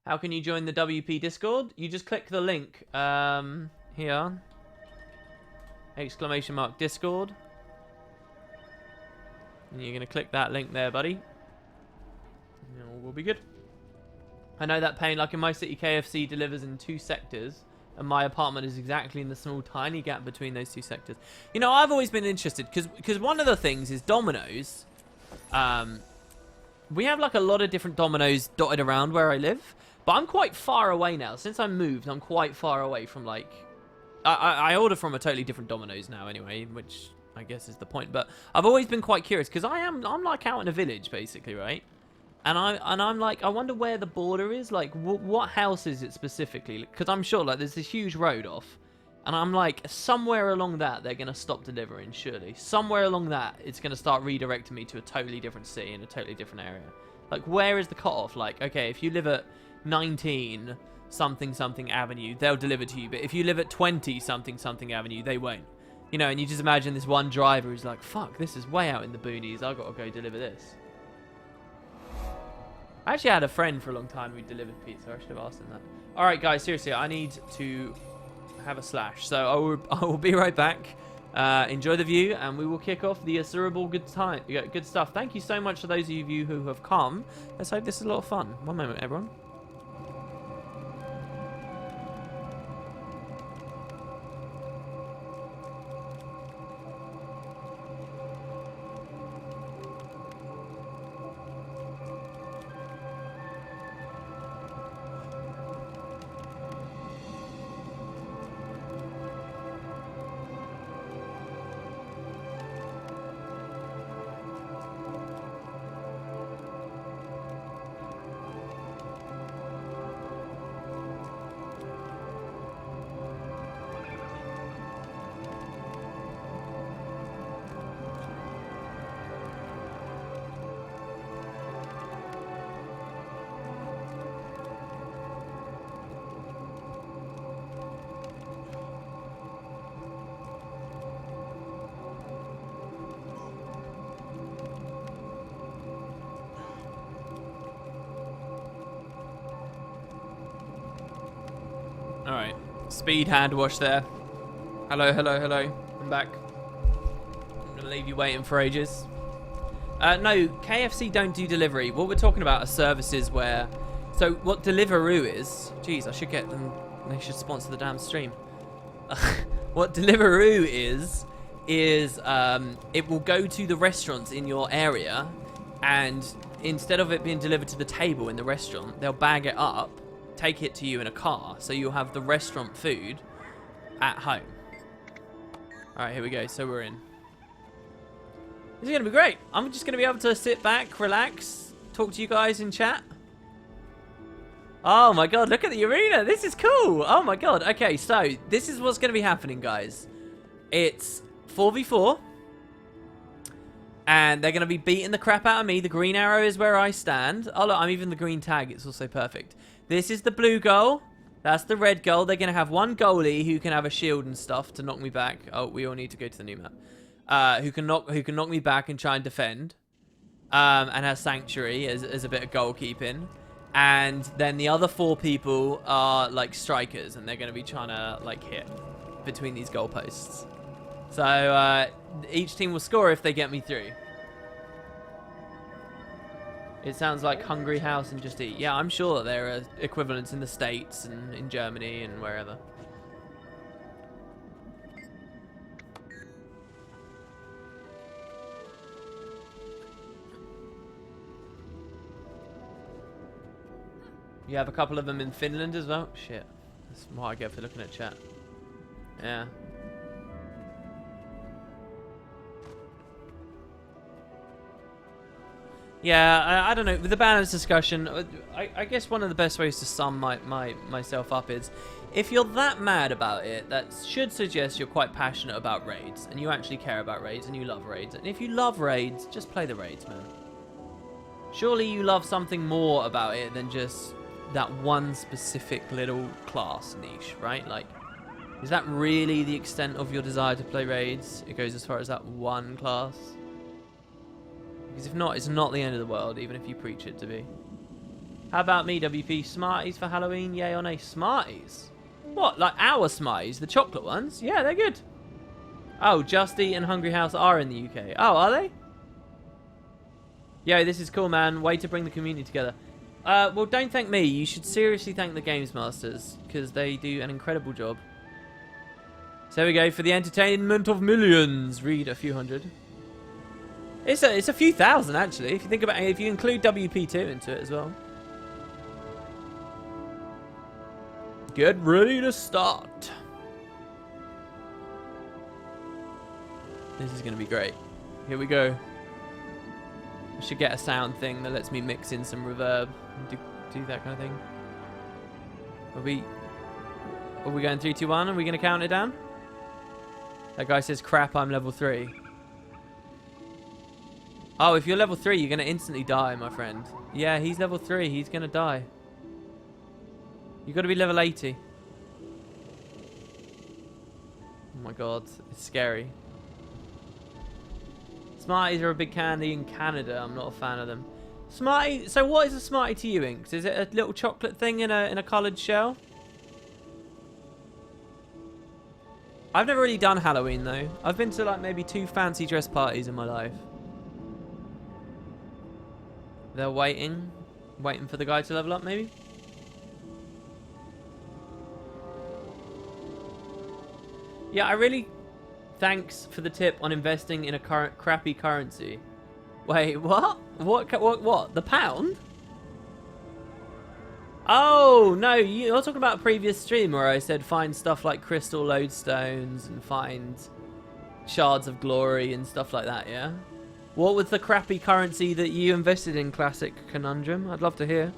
How can you join the WP Discord? You just click the link here. Exclamation mark Discord. And you're going to click that link there, buddy. And all will be good. I know that pain, like in my city, KFC delivers in 2 sectors. And my apartment is exactly in the small, tiny gap between those 2 sectors. You know, I've always been interested, because one of the things is Domino's. We have like a lot of different Domino's dotted around where I live, but I'm quite far away now. Since I moved, I'm quite far away from like, I order from a totally different Domino's now anyway, which I guess is the point. But I've always been quite curious, because I'm like out in a village basically, right? And I'm like, I wonder where the border is. Like, what house is it specifically? Because I'm sure like there's this huge road off. And I'm like, somewhere along that, they're going to stop delivering, surely. Somewhere along that, it's going to start redirecting me to a totally different city in a totally different area. Like, where is the cutoff? Like, okay, if you live at 19 something something avenue, they'll deliver to you. But if you live at 20 something something avenue, they won't. You know, and you just imagine this one driver who's like, fuck, this is way out in the boonies. I've got to go deliver this. I actually had a friend for a long time who delivered pizza. I should have asked him that. All right, guys, seriously, I need to have a slash. So I will be right back. Enjoy the view, and we will kick off the Asuraball good stuff. Thank you so much to those of you who have come. Let's hope this is a lot of fun. One moment, everyone. Alright. Speed hand wash there. Hello, hello, hello. I'm back. I'm gonna leave you waiting for ages. No, KFC don't do delivery. What we're talking about are services where... So what Deliveroo is... Jeez, I should get them... They should sponsor the damn stream. What Deliveroo is it will go to the restaurants in your area, and instead of it being delivered to the table in the restaurant, they'll bag it up, take it to you in a car, so you'll have the restaurant food at home. Alright, here we go. So we're in. This is going to be great. I'm just going to be able to sit back, relax, talk to you guys in chat. Oh my god, look at the arena. This is cool. Oh my god. Okay, so this is what's going to be happening, guys. It's 4v4. And they're going to be beating the crap out of me. The green arrow is where I stand. Oh, look, I'm even the green tag. It's also perfect. This is the blue goal. That's the red goal. They're going to have one goalie who can have a shield and stuff to knock me back. Oh, we all need to go to the new map. Who can knock me back and try and defend. And has Sanctuary as a bit of goalkeeping. And then the other 4 people are like strikers, and they're going to be trying to like hit between these goalposts. So each team will score if they get me through. It sounds like Hungry House and Just Eat. Yeah, I'm sure that there are equivalents in the States and in Germany and wherever. You have a couple of them in Finland as well? Shit. That's what I get for looking at chat. Yeah. Yeah, I don't know. With the balance discussion, I guess one of the best ways to sum myself up is, if you're that mad about it, that should suggest you're quite passionate about raids, and you actually care about raids, and you love raids. And if you love raids, just play the raids, man. Surely you love something more about it than just that one specific little class niche, right? Like, is that really the extent of your desire to play raids? It goes as far as that one class? Because if not, it's not the end of the world, even if you preach it to be. How about me, WP? Smarties for Halloween? Yay or nay? Smarties? What? Like our Smarties? The chocolate ones? Yeah, they're good. Oh, Just Eat and Hungry House are in the UK. Oh, are they? Yo, this is cool, man. Way to bring the community together. Well, don't thank me. You should seriously thank the Games Masters, because they do an incredible job. So there we go. For the entertainment of millions. Read a few hundred. It's a few thousand, actually. If you think about it, if you include WP2 into it as well. Get ready to start. This is going to be great. Here we go. I should get a sound thing that lets me mix in some reverb and do that kind of thing. Are we going 3, 2, 1? Are we going to count it down? That guy says, crap, I'm level 3. Oh, if you're level 3, you're going to instantly die, my friend. Yeah, he's level 3. He's going to die. You've got to be level 80. Oh my god, it's scary. Smarties are a big candy in Canada. I'm not a fan of them. Smartie. So what is a Smartie to you, Inks? Is it a little chocolate thing in a coloured shell? I've never really done Halloween though. I've been to like maybe 2 fancy dress parties in my life. They're waiting for the guy to level up, maybe. Yeah, I really. Thanks for the tip on investing in a crappy currency. Wait, what? What? The pound? Oh, no, you're talking about a previous stream where I said find stuff like crystal lodestones and find shards of glory and stuff like that, yeah? What was the crappy currency that you invested in, Classic Conundrum? I'd love to hear.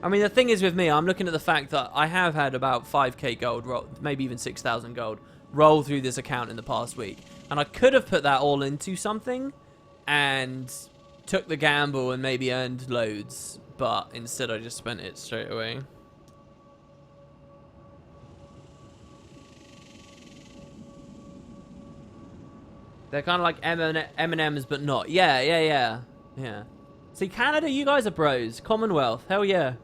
I mean, the thing is with me, I'm looking at the fact that I have had about 5k gold, maybe even 6,000 gold, roll through this account in the past week. And I could have put that all into something and took the gamble and maybe earned loads. But instead I just spent it straight away. They're kind of like M&Ms, but not. Yeah. See, Canada, you guys are bros. Commonwealth, hell yeah.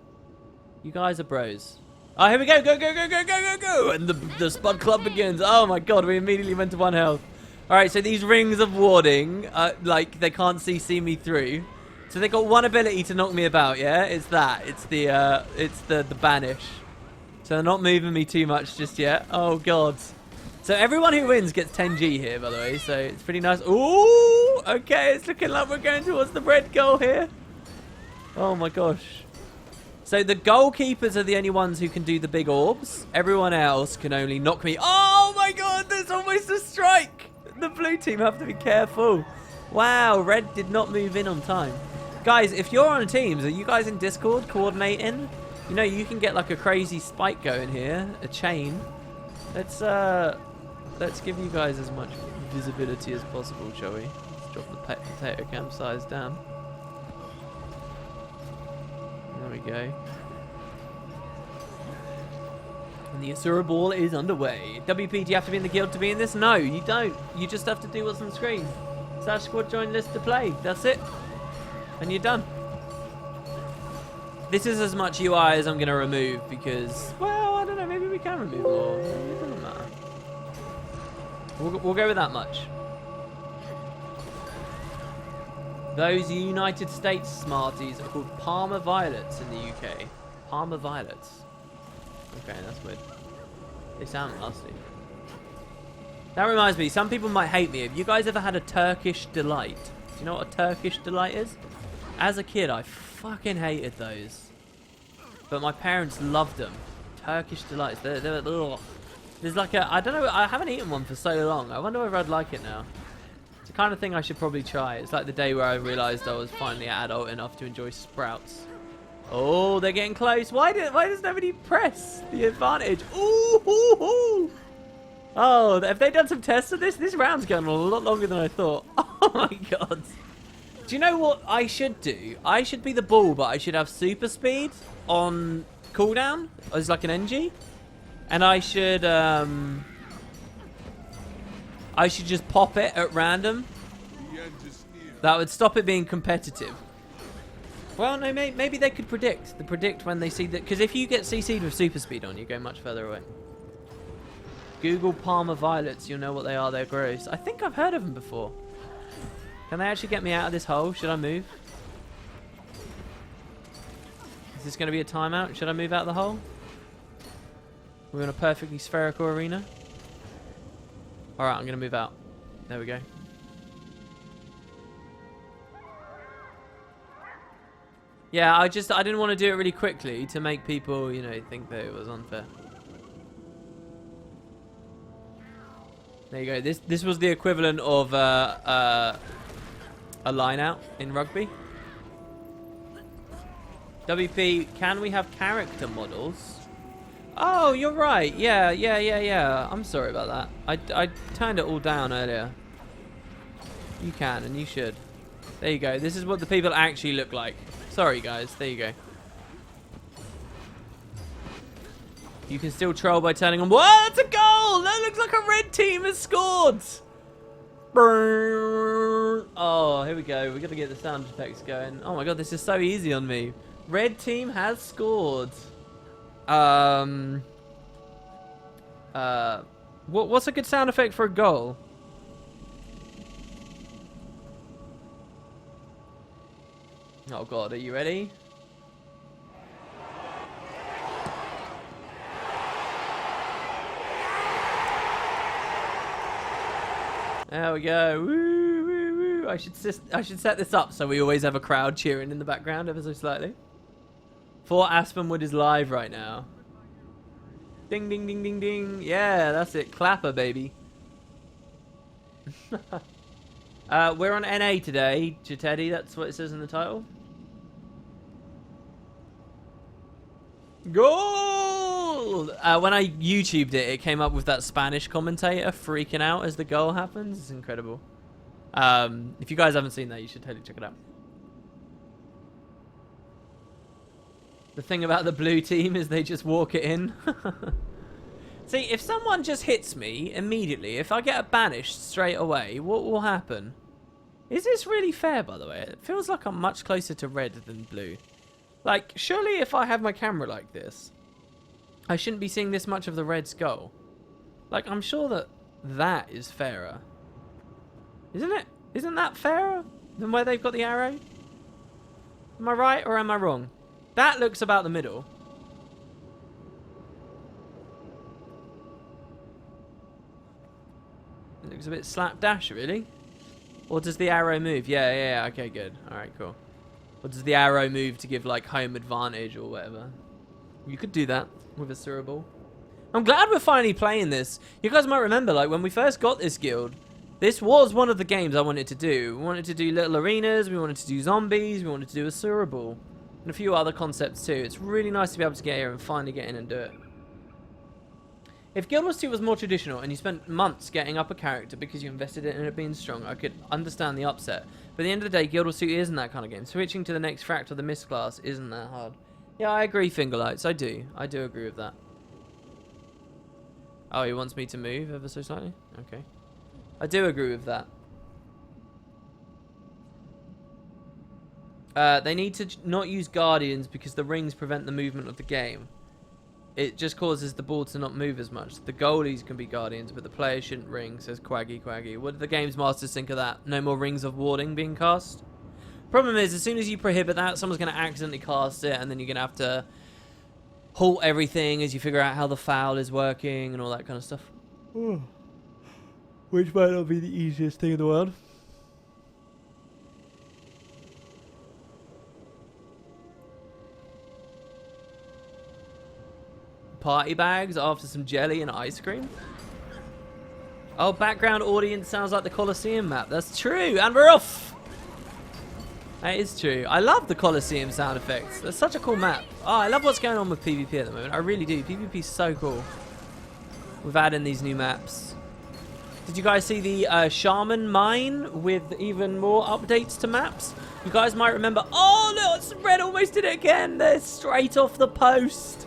You guys are bros. Oh, here we go. Go, go, go, go, go, go, go. And the Spud Club begins. Oh, my God. We immediately went to 1 health. All right, so these rings of warding, like, they can't see me through. So they got one ability to knock me about, yeah? It's that. It's the banish. So they're not moving me too much just yet. Oh, God. So everyone who wins gets 10G here, by the way. So it's pretty nice. Ooh, okay. It's looking like we're going towards the red goal here. Oh, my gosh. So the goalkeepers are the only ones who can do the big orbs. Everyone else can only knock me. Oh, my God. There's almost a strike. The blue team have to be careful. Wow, red did not move in on time. Guys, if you're on teams, are you guys in Discord coordinating? You know, you can get like a crazy spike going here, a chain. Let's give you guys as much visibility as possible, shall we? Let's drop the potato cam size down. There we go. And the Asuraball is underway. WP, do you have to be in the guild to be in this? No, you don't. You just have to do what's on the screen. / squad join list to play. That's it. And you're done. This is as much UI as I'm going to remove because, well, I don't know. Maybe we can remove more. It doesn't matter. We'll go with that much. Those United States Smarties are called Parma Violets in the UK. Parma Violets. Okay, that's weird. They sound nasty. That reminds me, some people might hate me. Have you guys ever had a Turkish delight? Do you know what a Turkish delight is? As a kid, I fucking hated those. But my parents loved them. Turkish delights. They're ugh. There's like a, I don't know, I haven't eaten one for so long. I wonder whether I'd like it now. It's the kind of thing I should probably try. It's like the day where I realised I was finally adult enough to enjoy sprouts. Oh, they're getting close. Why does nobody press the advantage? Ooh, ooh, ooh. Oh, have they done some tests of this? This round's going a lot longer than I thought. Oh my God. Do you know what I should do? I should be the ball, but I should have super speed on cooldown as like an NG. And I should just pop it at random. That would stop it being competitive. Well, no, maybe they could predict when they see that. Because if you get CC'd with super speed on, you go much further away. Google Parma Violets, you'll know what they are. They're gross. I think I've heard of them before. Can they actually get me out of this hole? Should I move? Is this going to be a timeout? Should I move out of the hole? We're in a perfectly spherical arena. Alright, I'm going to move out. There we go. Yeah, I didn't want to do it really quickly to make people, you know, think that it was unfair. There you go. This was the equivalent of a line out in rugby. WP, can we have character models? Oh, you're right. Yeah. I'm sorry about that. I turned it all down earlier. You can and you should. There you go. This is what the people actually look like. Sorry, guys. There you go. You can still troll by turning on. Whoa, that's a goal! That looks like a red team has scored. Oh, here we go. We're going to get the sound effects going. Oh my God, this is so easy on me. Red team has scored. What's a good sound effect for a goal? Oh God, are you ready? There we go. Woo, woo, woo. I should set this up so we always have a crowd cheering in the background ever so slightly. For Aspenwood is live right now. Ding, ding, ding, ding, ding. Yeah, that's it. Clapper, baby. We're on NA today, Teddy. That's what it says in the title. Goal! When I YouTubed it, it came up with that Spanish commentator freaking out as the goal happens. It's incredible. If you guys haven't seen that, you should totally check it out. The thing about the blue team is they just walk it in. See, if someone just hits me immediately, if I get a banished straight away, what will happen? Is this really fair, by the way? It feels like I'm much closer to red than blue. Like, surely if I have my camera like this, I shouldn't be seeing this much of the red skull. Like, I'm sure that that is fairer. Isn't it? Isn't that fairer than where they've got the arrow? Am I right or am I wrong? That looks about the middle. It looks a bit slapdash, really. Or does the arrow move? Yeah, okay, good. Alright, cool. Or does the arrow move to give, like, home advantage or whatever? You could do that with Asuraball. I'm glad we're finally playing this. You guys might remember, like, when we first got this guild, this was one of the games I wanted to do. We wanted to do little arenas, we wanted to do zombies, we wanted to do Asuraball. And a few other concepts, too. It's really nice to be able to get here and finally get in and do it. If Guild Wars 2 was more traditional and you spent months getting up a character because you invested in it being strong, I could understand the upset. But at the end of the day, Guild Wars 2 isn't that kind of game. Switching to the next Fract or the Mist class isn't that hard. Yeah, I agree, Fingerlights. I do. I do agree with that. Oh, he wants me to move ever so slightly? Okay. I do agree with that. They need to not use Guardians because the rings prevent the movement of the game. It just causes the ball to not move as much. The goalies can be Guardians, but the players shouldn't ring, says Quaggy. What do the games masters think of that? No more rings of warding being cast? Problem is, as soon as you prohibit that, someone's going to accidentally cast it, and then you're going to have to halt everything as you figure out how the foul is working and all that kind of stuff. Which might not be the easiest thing in the world. Party bags after some jelly and ice cream. Oh, background audience sounds like the Colosseum map. That's true, and we're off. That is true. I love the Colosseum sound effects. That's such a cool map. Oh, I love what's going on with PvP at the moment. I really do. PvP's so cool. We've added these new maps. Did you guys see the Shaman Mine with even more updates to maps? You guys might remember. Oh, look, Red almost did it again. They're straight off the post.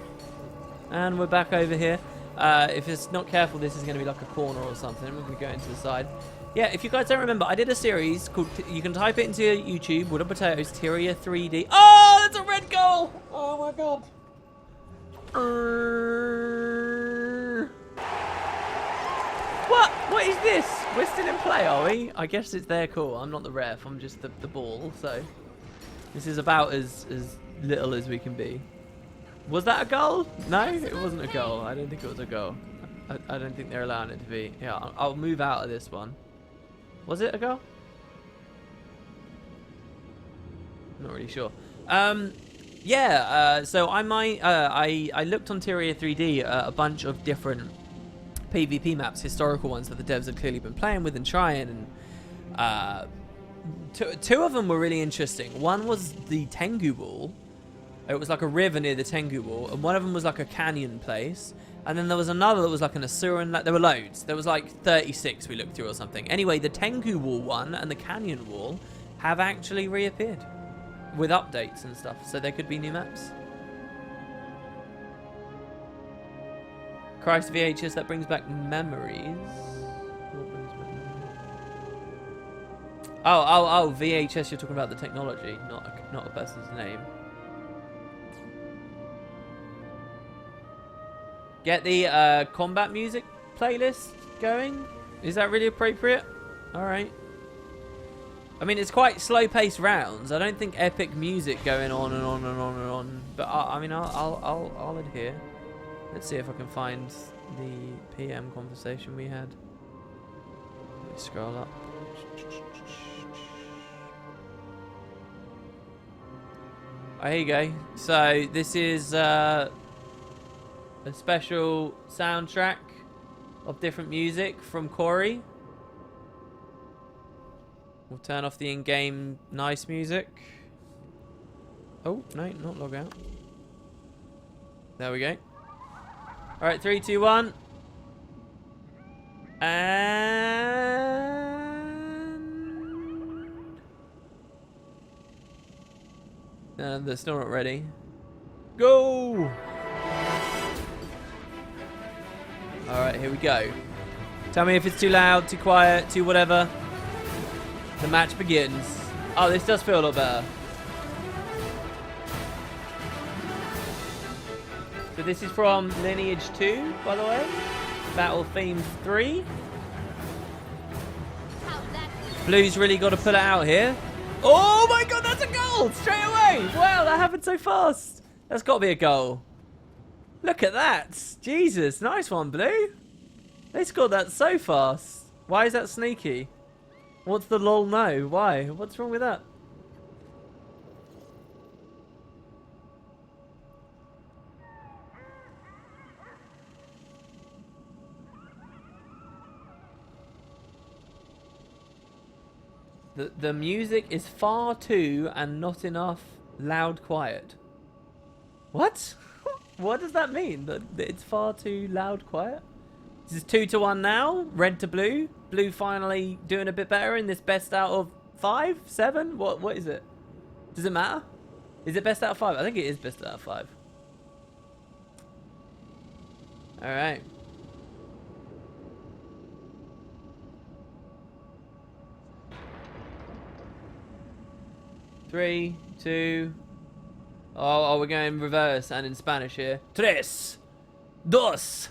And we're back over here. If it's not careful, this is going to be like a corner or something. We're going to go into the side. Yeah, if you guys don't remember, I did a series called... You can type it into YouTube. Wooden Potatoes, Tyria 3D. Oh, that's a red goal! Oh, my God. What? What is this? We're still in play, are we? I guess it's their call. I'm not the ref. I'm just the ball. So this is about as little as we can be. Was that a goal? No, it wasn't a goal. I don't think it was a goal. I don't think they're allowing it to be. Yeah, I'll move out of this one. Was it a goal? Not really sure. Yeah, so I might... I looked on Tyria 3D a bunch of different PvP maps, historical ones that the devs have clearly been playing with and trying. And two of them were really interesting. One was the Tengu Wall. It was like a river near the Tengu Wall, and one of them was like a canyon place. And then there was another that was like an Asuran. Like, there were loads. There was like 36 we looked through or something. Anyway, the Tengu Wall one and the Canyon Wall have actually reappeared with updates and stuff. So there could be new maps. Christ VHS, that brings back memories. What brings back memories? Oh, VHS, you're talking about the technology, not a person's name. Get the combat music playlist going. Is that really appropriate? All right. I mean, it's quite slow-paced rounds. I don't think epic music going on and on and on and on. But I mean, I'll adhere. Let's see if I can find the PM conversation we had. Let me scroll up. Oh, here you go. So this is a special soundtrack of different music from Corey. We'll turn off the in-game nice music. Oh, no, not log out. There we go. Alright, 3, 2, 1. And they're still not ready. Go! Alright, here we go. Tell me if it's too loud, too quiet, too whatever. The match begins. Oh, this does feel a lot better. So this is from Lineage 2, by the way. Battle Theme 3. How'd that Blue's really got to pull it out here. Oh my god, that's a goal! Straight away! Wow, that happened so fast. That's got to be a goal. Look at that. Jesus, nice one, Blue. They scored that so fast. Why is that sneaky? What's the lol no? Why? What's wrong with that? The music is far too and not enough loud quiet. What? What does that mean? That it's far too loud quiet? This is 2-1 now. Red to blue. Blue finally doing a bit better in this best out of 5? 7? What is it? Does it matter? Is it best out of 5? I think it is best out of 5. Alright. Three, two. Oh, we're going reverse and in Spanish here. Tres, dos.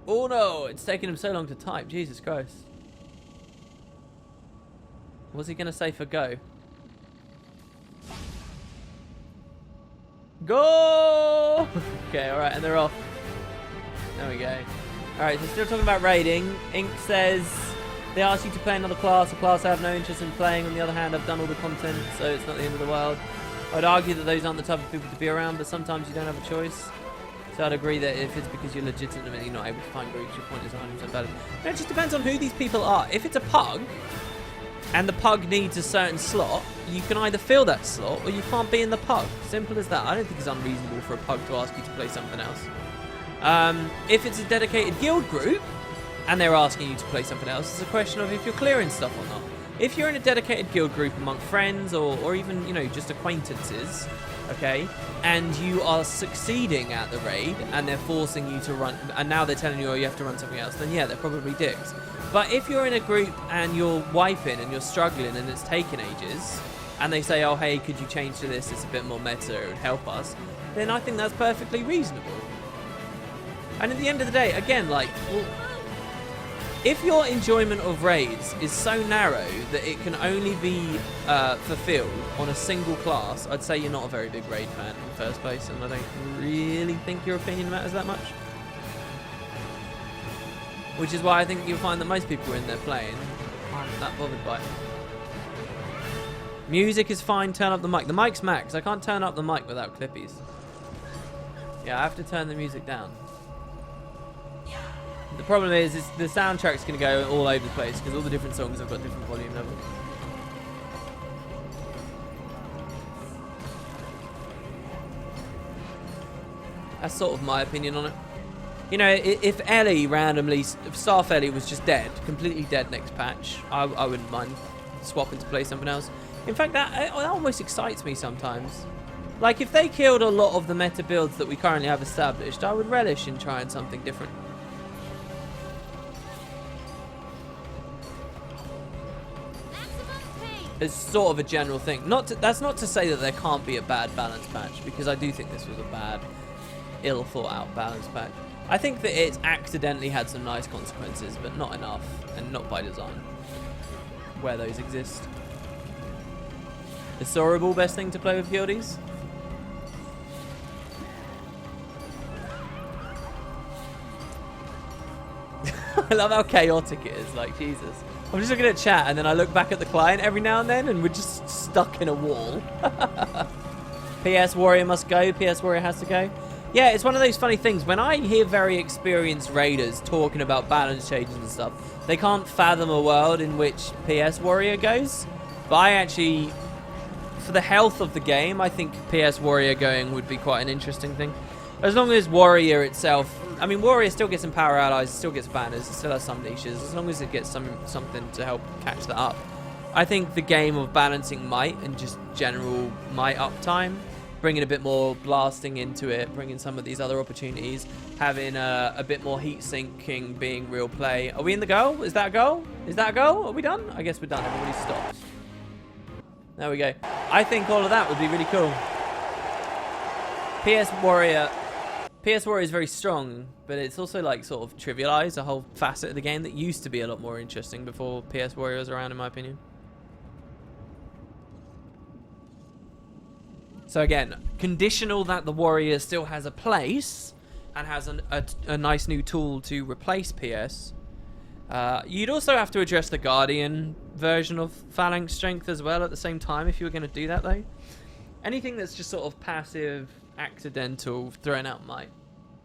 Oh no, it's taking him so long to type. Jesus Christ. What's he going to say for go? Go! Okay, alright, and they're off. There we go. Alright, so still talking about raiding. Ink says they ask you to play another class, a class I have no interest in playing. On the other hand, I've done all the content, so it's not the end of the world. I'd argue that those aren't the type of people to be around, but sometimes you don't have a choice. So I'd agree that if it's because you're legitimately not able to find groups, your point is 100% valid. No, it just depends on who these people are. If it's a pug, and the pug needs a certain slot, you can either fill that slot, or you can't be in the pug. Simple as that. I don't think it's unreasonable for a pug to ask you to play something else. If it's a dedicated guild group, and they're asking you to play something else, it's a question of if you're clearing stuff or not. If you're in a dedicated guild group among friends or even, you know, just acquaintances, okay, and you are succeeding at the raid and they're forcing you to run, and now they're telling you, oh, you have to run something else, then yeah, they're probably dicks. But if you're in a group and you're wiping and you're struggling and it's taking ages, and they say, oh, hey, could you change to this? It's a bit more meta, it would help us, then I think that's perfectly reasonable. And at the end of the day, again, like, well, if your enjoyment of raids is so narrow that it can only be fulfilled on a single class, I'd say you're not a very big raid fan in the first place, and I don't really think your opinion matters that much. Which is why I think you'll find that most people in there playing aren't that bothered by it. Music is fine, turn up the mic. The mic's max. I can't turn up the mic without clippies. Yeah, I have to turn the music down. The problem is the soundtrack's going to go all over the place because all the different songs have got different volume levels. That's sort of my opinion on it. You know, if Ellie randomly, if Staff Ellie was just dead, completely dead next patch, I wouldn't mind swapping to play something else. In fact, that almost excites me sometimes. Like, if they killed a lot of the meta builds that we currently have established, I would relish in trying something different. It's sort of a general thing. That's not to say that there can't be a bad balance patch, because I do think this was a bad, ill thought out balance patch. I think that it accidentally had some nice consequences, but not enough, and not by design, where those exist. Is Asuraball best thing to play with guildies? I love how chaotic it is, like, Jesus. I'm just looking at chat and then I look back at the client every now and then and we're just stuck in a wall. PS Warrior must go, PS Warrior has to go. Yeah, it's one of those funny things. When I hear very experienced raiders talking about balance changes and stuff, they can't fathom a world in which PS Warrior goes. But I actually, for the health of the game, I think PS Warrior going would be quite an interesting thing. As long as Warrior itself, I mean, Warrior still gets some power allies, still gets banners, it still has some niches. As long as it gets something to help catch that up, I think the game of balancing might and just general might uptime, bringing a bit more blasting into it, bringing some of these other opportunities, having a bit more heat sinking being real play. Are we in the goal? Is that a goal? Is that a goal? Are we done? I guess we're done. Everybody stops. There we go. I think all of that would be really cool. PS Warrior is very strong, but it's also like sort of trivialized a whole facet of the game that used to be a lot more interesting before PS Warrior was around, in my opinion. So again, conditional that the Warrior still has a place and has a nice new tool to replace PS. You'd also have to address the Guardian version of Phalanx Strength as well at the same time if you were going to do that, though. Anything that's just sort of passive, accidental, throwing out might,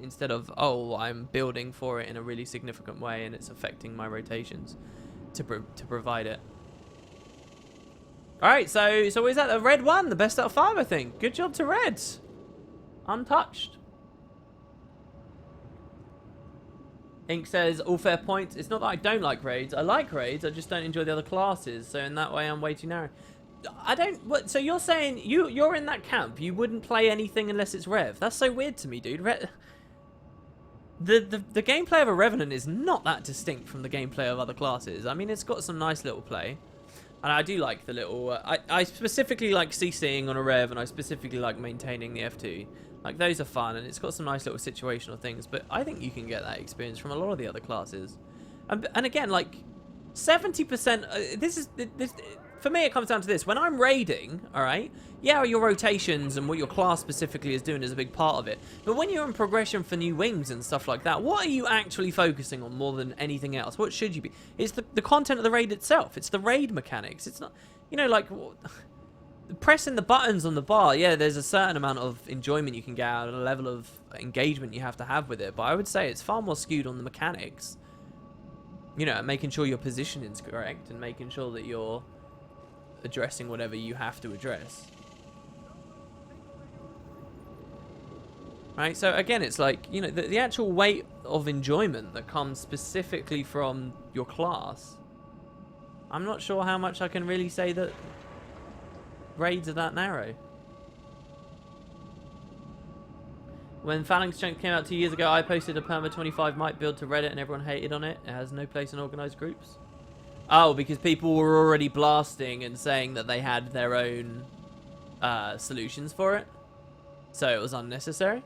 instead of, oh, I'm building for it in a really significant way and it's affecting my rotations to provide it. Alright, so is that a red one? The best out of 5, I think. Good job to Reds. Untouched. Ink says, all fair points. It's not that I don't like raids. I like raids, I just don't enjoy the other classes. So in that way, I'm way too narrow. I don't... What? So you're saying you're in that camp. You wouldn't play anything unless it's Rev. That's so weird to me, dude. The gameplay of a Revenant is not that distinct from the gameplay of other classes. I mean, it's got some nice little play. And I do like the little... I specifically like CCing on a Rev, and I specifically like maintaining the F2. Like, those are fun, and it's got some nice little situational things. But I think you can get that experience from a lot of the other classes. And again, like, 70%... For me, it comes down to this. When I'm raiding, all right, yeah, your rotations and what your class specifically is doing is a big part of it. But when you're in progression for new wings and stuff like that, what are you actually focusing on more than anything else? What should you be? It's the content of the raid itself. It's the raid mechanics. It's not, you know, like pressing the buttons on the bar. Yeah, there's a certain amount of enjoyment you can get out and a level of engagement you have to have with it. But I would say it's far more skewed on the mechanics. You know, making sure your position is correct and making sure that you're addressing whatever you have to address. Right, so again, it's like, you know, the actual weight of enjoyment that comes specifically from your class. I'm not sure how much I can really say that raids are that narrow. When Phalanx Strength came out 2 years ago, I posted a Perma 25 might build to Reddit and everyone hated on it. It has no place in organized groups. Oh, because people were already blasting and saying that they had their own solutions for it. So it was unnecessary.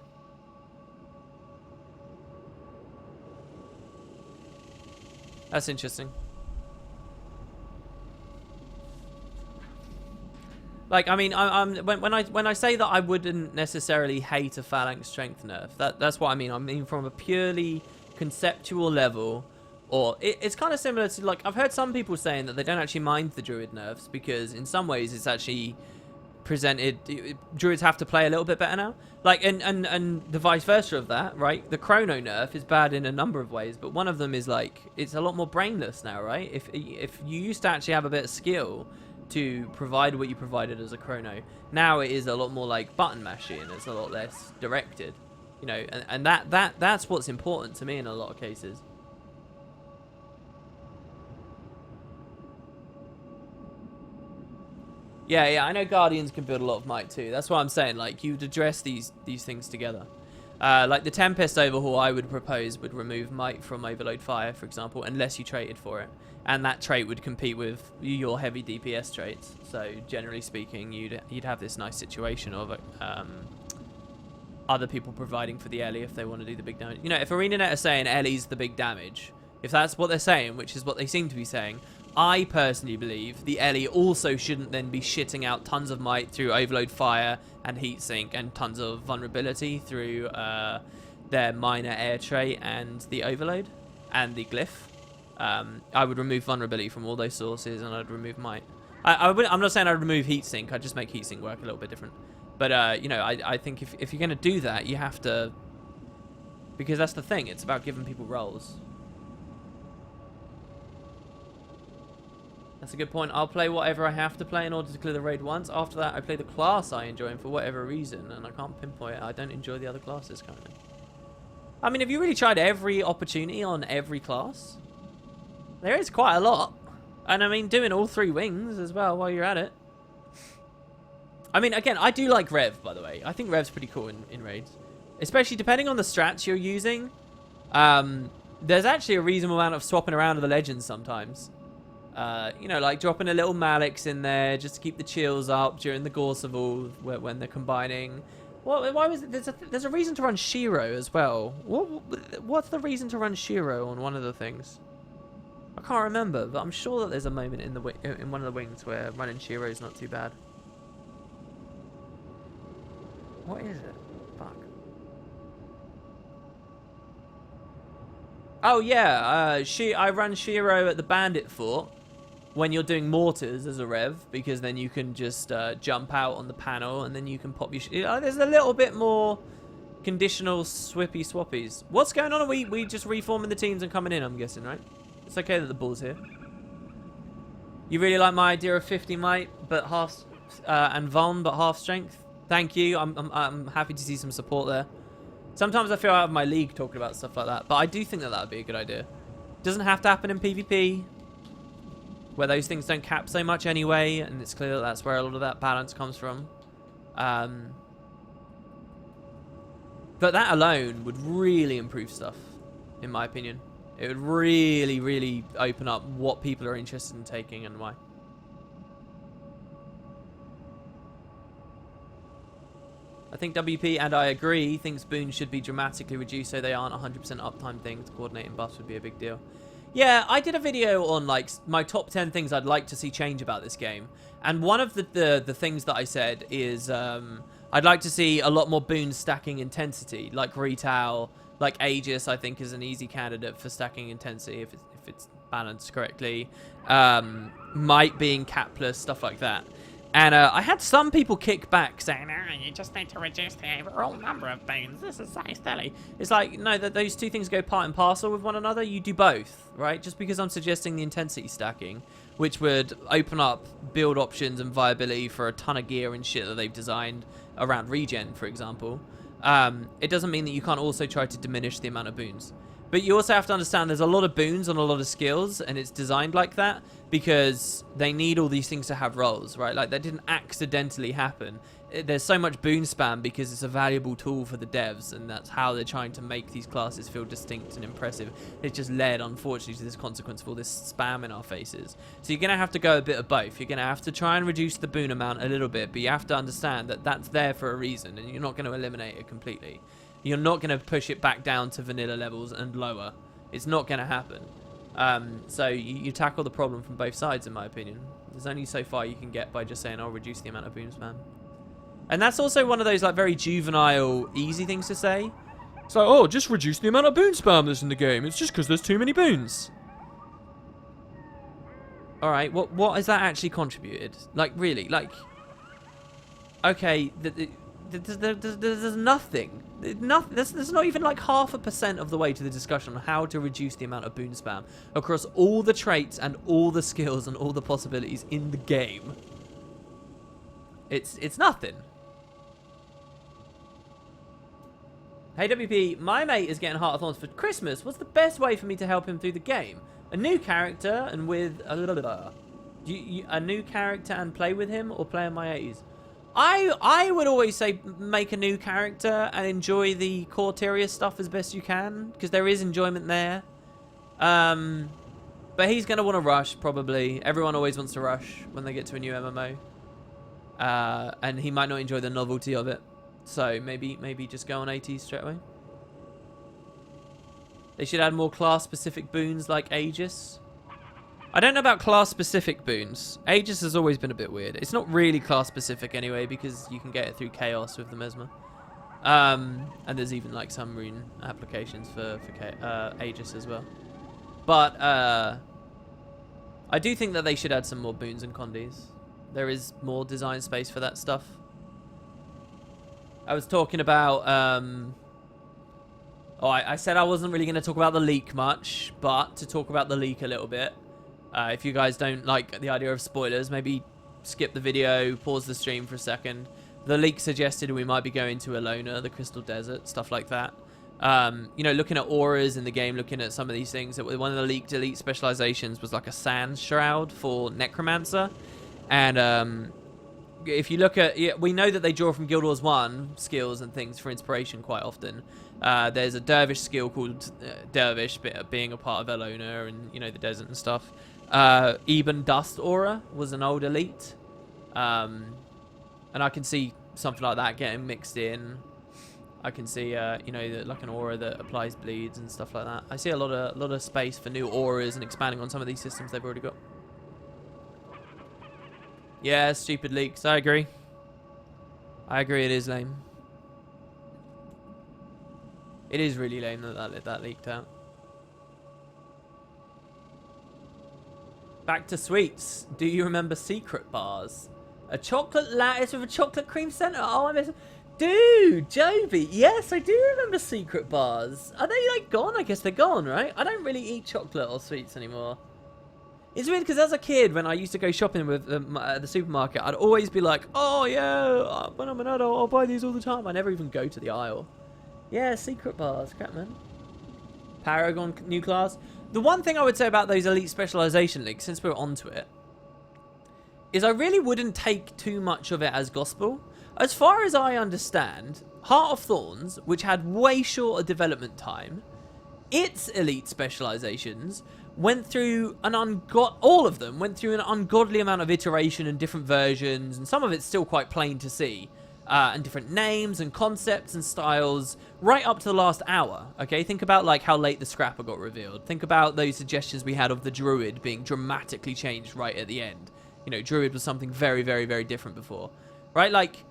That's interesting. Like, I mean, when I say that I wouldn't necessarily hate a Phalanx Strength nerf, that's what I mean. I mean from a purely conceptual level. Or it's kind of similar to, like, I've heard some people saying that they don't actually mind the Druid nerfs because in some ways it's actually presented, Druids have to play a little bit better now. Like, and the vice versa of that, right? The Chrono nerf is bad in a number of ways, but one of them is, like, it's a lot more brainless now, right? If you used to actually have a bit of skill to provide what you provided as a Chrono, now it is a lot more like button mashing. It's a lot less directed, you know, and that's what's important to me in a lot of cases. Yeah, I know Guardians can build a lot of might too. That's why I'm saying, like, you'd address these things together. Like the Tempest overhaul I would propose would remove might from Overload Fire, for example, unless you traded for it. And that trait would compete with your heavy DPS traits. So generally speaking, you'd have this nice situation of other people providing for the Ellie if they want to do the big damage. You know, if ArenaNet are saying Ellie's the big damage, if that's what they're saying, which is what they seem to be saying, I personally believe the Ellie also shouldn't then be shitting out tons of might through Overload Fire and Heatsink and tons of vulnerability through their minor air trait and the Overload and the Glyph. I would remove vulnerability from all those sources and I'd remove might. I'm not saying I'd remove Heatsink, I'd just make Heatsink work a little bit different. But, you know, I think if you're going to do that, you have to... Because that's the thing, it's about giving people roles. That's a good point. I'll play whatever I have to play in order to clear the raid once. After that, I play the class I enjoy and for whatever reason, and I can't pinpoint it. I don't enjoy the other classes currently. I mean, have you really tried every opportunity on every class? There is quite a lot. And I mean, doing all 3 wings as well while you're at it. I mean, again, I do like Rev, by the way. I think Rev's pretty cool in raids. Especially depending on the strats you're using. There's actually a reasonable amount of swapping around of the legends sometimes. You know, like dropping a little Malix in there just to keep the chills up during the Gorseval when they're combining. Well, why was it? There's a reason to run Shiro as well. What's the reason to run Shiro on one of the things? I can't remember, but I'm sure that there's a moment in one of the wings where running Shiro is not too bad. What is it? Fuck. Oh yeah, I run Shiro at the Bandit Fort when you're doing mortars as a rev, because then you can just jump out on the panel and then you can pop your there's a little bit more conditional swippy swappies. What's going on? Are we just reforming the teams and coming in, I'm guessing, right? It's okay that the ball's here. You really like my idea of 50 might, but half, and Von, but half strength? Thank you. I'm happy to see some support there. Sometimes I feel out of my league talking about stuff like that, but I do think that would be a good idea. It doesn't have to happen in PvP, where those things don't cap so much anyway, and it's clear that that's where a lot of that balance comes from. But that alone would really improve stuff, in my opinion. It would really, really open up what people are interested in taking and why. I think WP, and I agree, thinks boons should be dramatically reduced so they aren't 100% uptime things. Coordinating buffs would be a big deal. Yeah, I did a video on like my top 10 things I'd like to see change about this game. And one of the things that I said is I'd like to see a lot more boon stacking intensity, like Retail, like Aegis, I think is an easy candidate for stacking intensity if it's balanced correctly. Might being capless, stuff like that. And I had some people kick back saying, oh, you just need to reduce the overall number of boons. This is so silly. It's like, no, those two things go part and parcel with one another. You do both, right? Just because I'm suggesting the intensity stacking, which would open up build options and viability for a ton of gear and shit that they've designed around regen, for example, it doesn't mean that you can't also try to diminish the amount of boons. But you also have to understand there's a lot of boons on a lot of skills, and it's designed like that because they need all these things to have roles, right? Like, that didn't accidentally happen. There's so much boon spam because it's a valuable tool for the devs, and that's how they're trying to make these classes feel distinct and impressive. It's just led, unfortunately, to this consequence of all this spam in our faces. So you're going to have to go a bit of both. You're going to have to try and reduce the boon amount a little bit, but you have to understand that that's there for a reason, and you're not going to eliminate it completely. You're not going to push it back down to vanilla levels and lower. It's not going to happen. So you tackle the problem from both sides, in my opinion. There's only so far you can get by just saying, I'll reduce the amount of boon spam. And that's also one of those like very juvenile, easy things to say. It's like, oh, just reduce the amount of boon spam that's in the game. It's just because there's too many boons. All right, what has that actually contributed? Like, really? Like, okay, there's nothing. There's not even like 0.5% of the way to the discussion on how to reduce the amount of boon spam across all the traits and all the skills and all the possibilities in the game. It's nothing. Hey WP, my mate is getting Heart of Thorns for Christmas. What's the best way for me to help him through the game? A new character and with a new character and play with him, or play on my 80s? I would always say make a new character and enjoy the core Tyria stuff as best you can, because there is enjoyment there. But he's going to want to rush, probably. Everyone always wants to rush when they get to a new MMO. And he might not enjoy the novelty of it. So maybe just go on 80s straight away. They should add more class-specific boons like Aegis. I don't know about class-specific boons. Aegis has always been a bit weird. It's not really class-specific anyway, because you can get it through Chaos with the Mesmer. And there's even like some rune applications for Aegis as well. But I do think that they should add some more boons and condies. There is more design space for that stuff. I was talking about... I said I wasn't really going to talk about the leak much, but to talk about the leak a little bit. If you guys don't like the idea of spoilers, maybe skip the video, pause the stream for a second. The leak suggested we might be going to Alona, the Crystal Desert, stuff like that. You know, looking at auras in the game, looking at some of these things, one of the leaked elite specializations was like a sand shroud for Necromancer. And if you look at... we know that they draw from Guild Wars 1 skills and things for inspiration quite often. There's a Dervish skill called Dervish, being a part of Elona and, you know, the desert and stuff. Eben Dust Aura was an old elite. And I can see something like that getting mixed in. I can see, you know, like an aura that applies bleeds and stuff like that. I see a lot of space for new auras and expanding on some of these systems they've already got. Yeah, stupid leaks. I agree. I agree. It is lame. It is really lame that leaked out. Back to sweets. Do you remember secret bars? A chocolate lattice with a chocolate cream center. Oh, I miss. Dude, Joby, yes, I do remember secret bars. Are they like gone? I guess they're gone, right? I don't really eat chocolate or sweets anymore. It's weird because as a kid, when I used to go shopping with at the supermarket, I'd always be like, oh yeah, when I'm an adult, I'll buy these all the time. I never even go to the aisle. Yeah, secret bars, crap man. Paragon new class. The one thing I would say about those elite specialization leagues, since we're onto it, is I really wouldn't take too much of it as gospel. As far as I understand, Heart of Thorns, which had way shorter development time, its elite specializations went through all of them went through an ungodly amount of iteration and different versions, and some of it's still quite plain to see, and different names and concepts and styles right up to the last hour. Okay, think about like how late the Scrapper got revealed. Think about those suggestions we had of the Druid being dramatically changed right at the end. You know, Druid was something very, very, very different before, right? Like,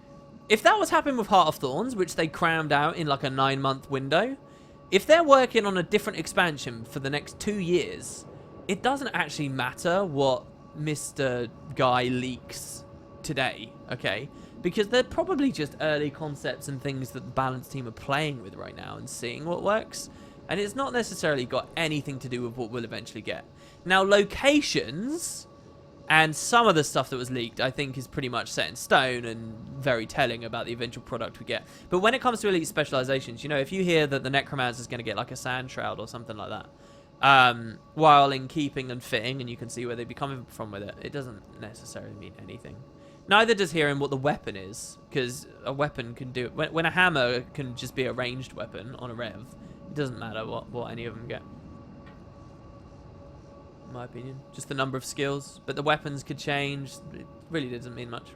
if that was happening with Heart of Thorns, which they crammed out in like a 9-month window, if they're working on a different expansion for the next 2 years, it doesn't actually matter what Mr. Guy leaks today, okay? Because they're probably just early concepts and things that the Balance team are playing with right now and seeing what works. And it's not necessarily got anything to do with what we'll eventually get. Now, locations and some of the stuff that was leaked, I think, is pretty much set in stone and very telling about the eventual product we get. But when it comes to elite specializations, you know, if you hear that the Necromancer is going to get like a Sand Shroud or something like that, while in keeping and fitting, and you can see where they'd be coming from with it, it doesn't necessarily mean anything. Neither does hearing what the weapon is, because a weapon can do... When a hammer can just be a ranged weapon on a rev, it doesn't matter what any of them get. In my opinion. Just the number of skills. But the weapons could change. It really doesn't mean much.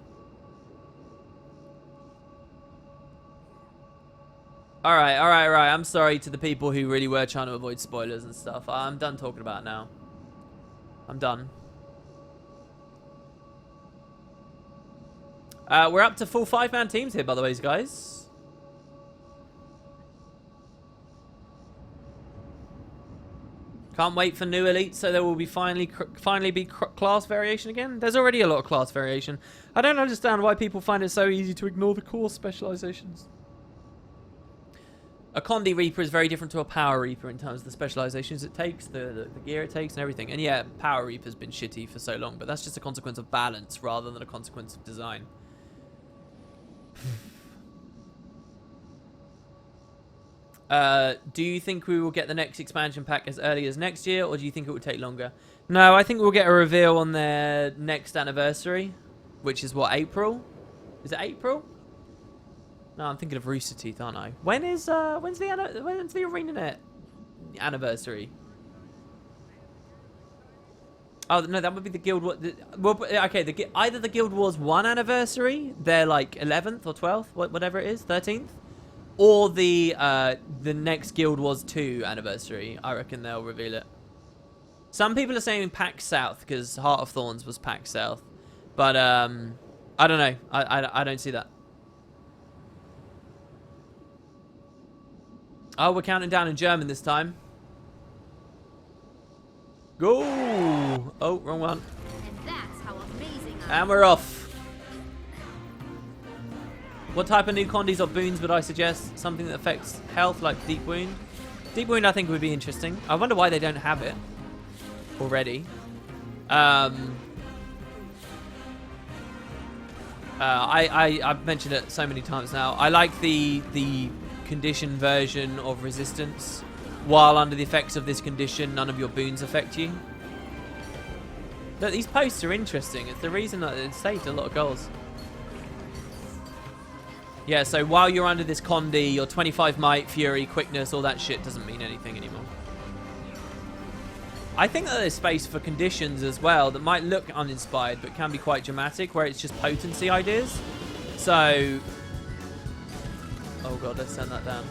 Alright. I'm sorry to the people who really were trying to avoid spoilers and stuff. I'm done talking about it now. I'm done. We're up to full 5-man teams here, by the way, guys. Can't wait for new elites, so there will be finally be class variation again. There's already a lot of class variation. I don't understand why people find it so easy to ignore the core specializations. A Condi Reaper is very different to a Power Reaper in terms of the specializations it takes, the gear it takes, and everything. And yeah, Power Reaper's been shitty for so long, but that's just a consequence of balance rather than a consequence of design. Do you think we will get the next expansion pack as early as next year, or do you think it will take longer? No, I think we'll get a reveal on their next anniversary, which is what, April? Is it April? No, I'm thinking of Rooster Teeth, aren't I? When's the ArenaNet anniversary? Oh no, that would be the Guild Wars. Well, okay, either the Guild Wars 1 anniversary, their like 11th or 12th, whatever it is, 13th, or the next Guild Wars 2 anniversary. I reckon they'll reveal it. Some people are saying PAX South because Heart of Thorns was PAX South, but I don't know. I don't see that. Oh, we're counting down in German this time. Go! Oh, wrong one. And that's how amazing I am. And we're off. What type of new condis or boons would I suggest? Something that affects health, like Deep Wound. Deep Wound, I think, would be interesting. I wonder why they don't have it already. I've mentioned it so many times now. I like the condition version of resistance. While under the effects of this condition, none of your boons affect you. Look, these posts are interesting. It's the reason that it saved a lot of goals. Yeah, so while you're under this condi, your 25 might, fury, quickness, all that shit doesn't mean anything anymore. I think that there's space for conditions as well that might look uninspired but can be quite dramatic, where it's just potency ideas. So, oh god, let's send that down.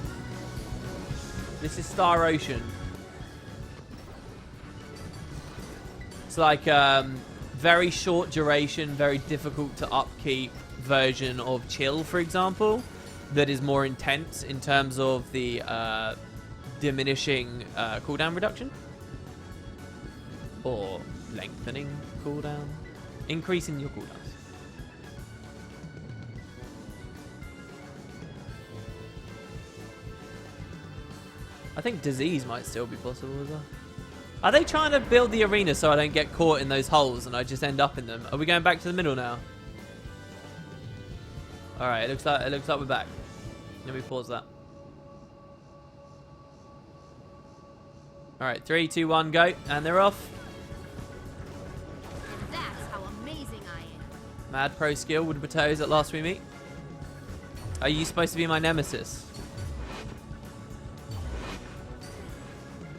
This is Star Ocean. It's like very short duration, very difficult to upkeep version of Chill, for example, that is more intense in terms of the diminishing cooldown reduction or lengthening cooldown, increasing your cooldowns. I think disease might still be possible as well. Are they trying to build the arena so I don't get caught in those holes and I just end up in them? Are we going back to the middle now? All right, it looks like we're back. Let me pause that. All right, 3, 2, 1, go, and they're off. And that's how amazing I am. Mad pro skill, wooden potatoes at last we meet. Are you supposed to be my nemesis?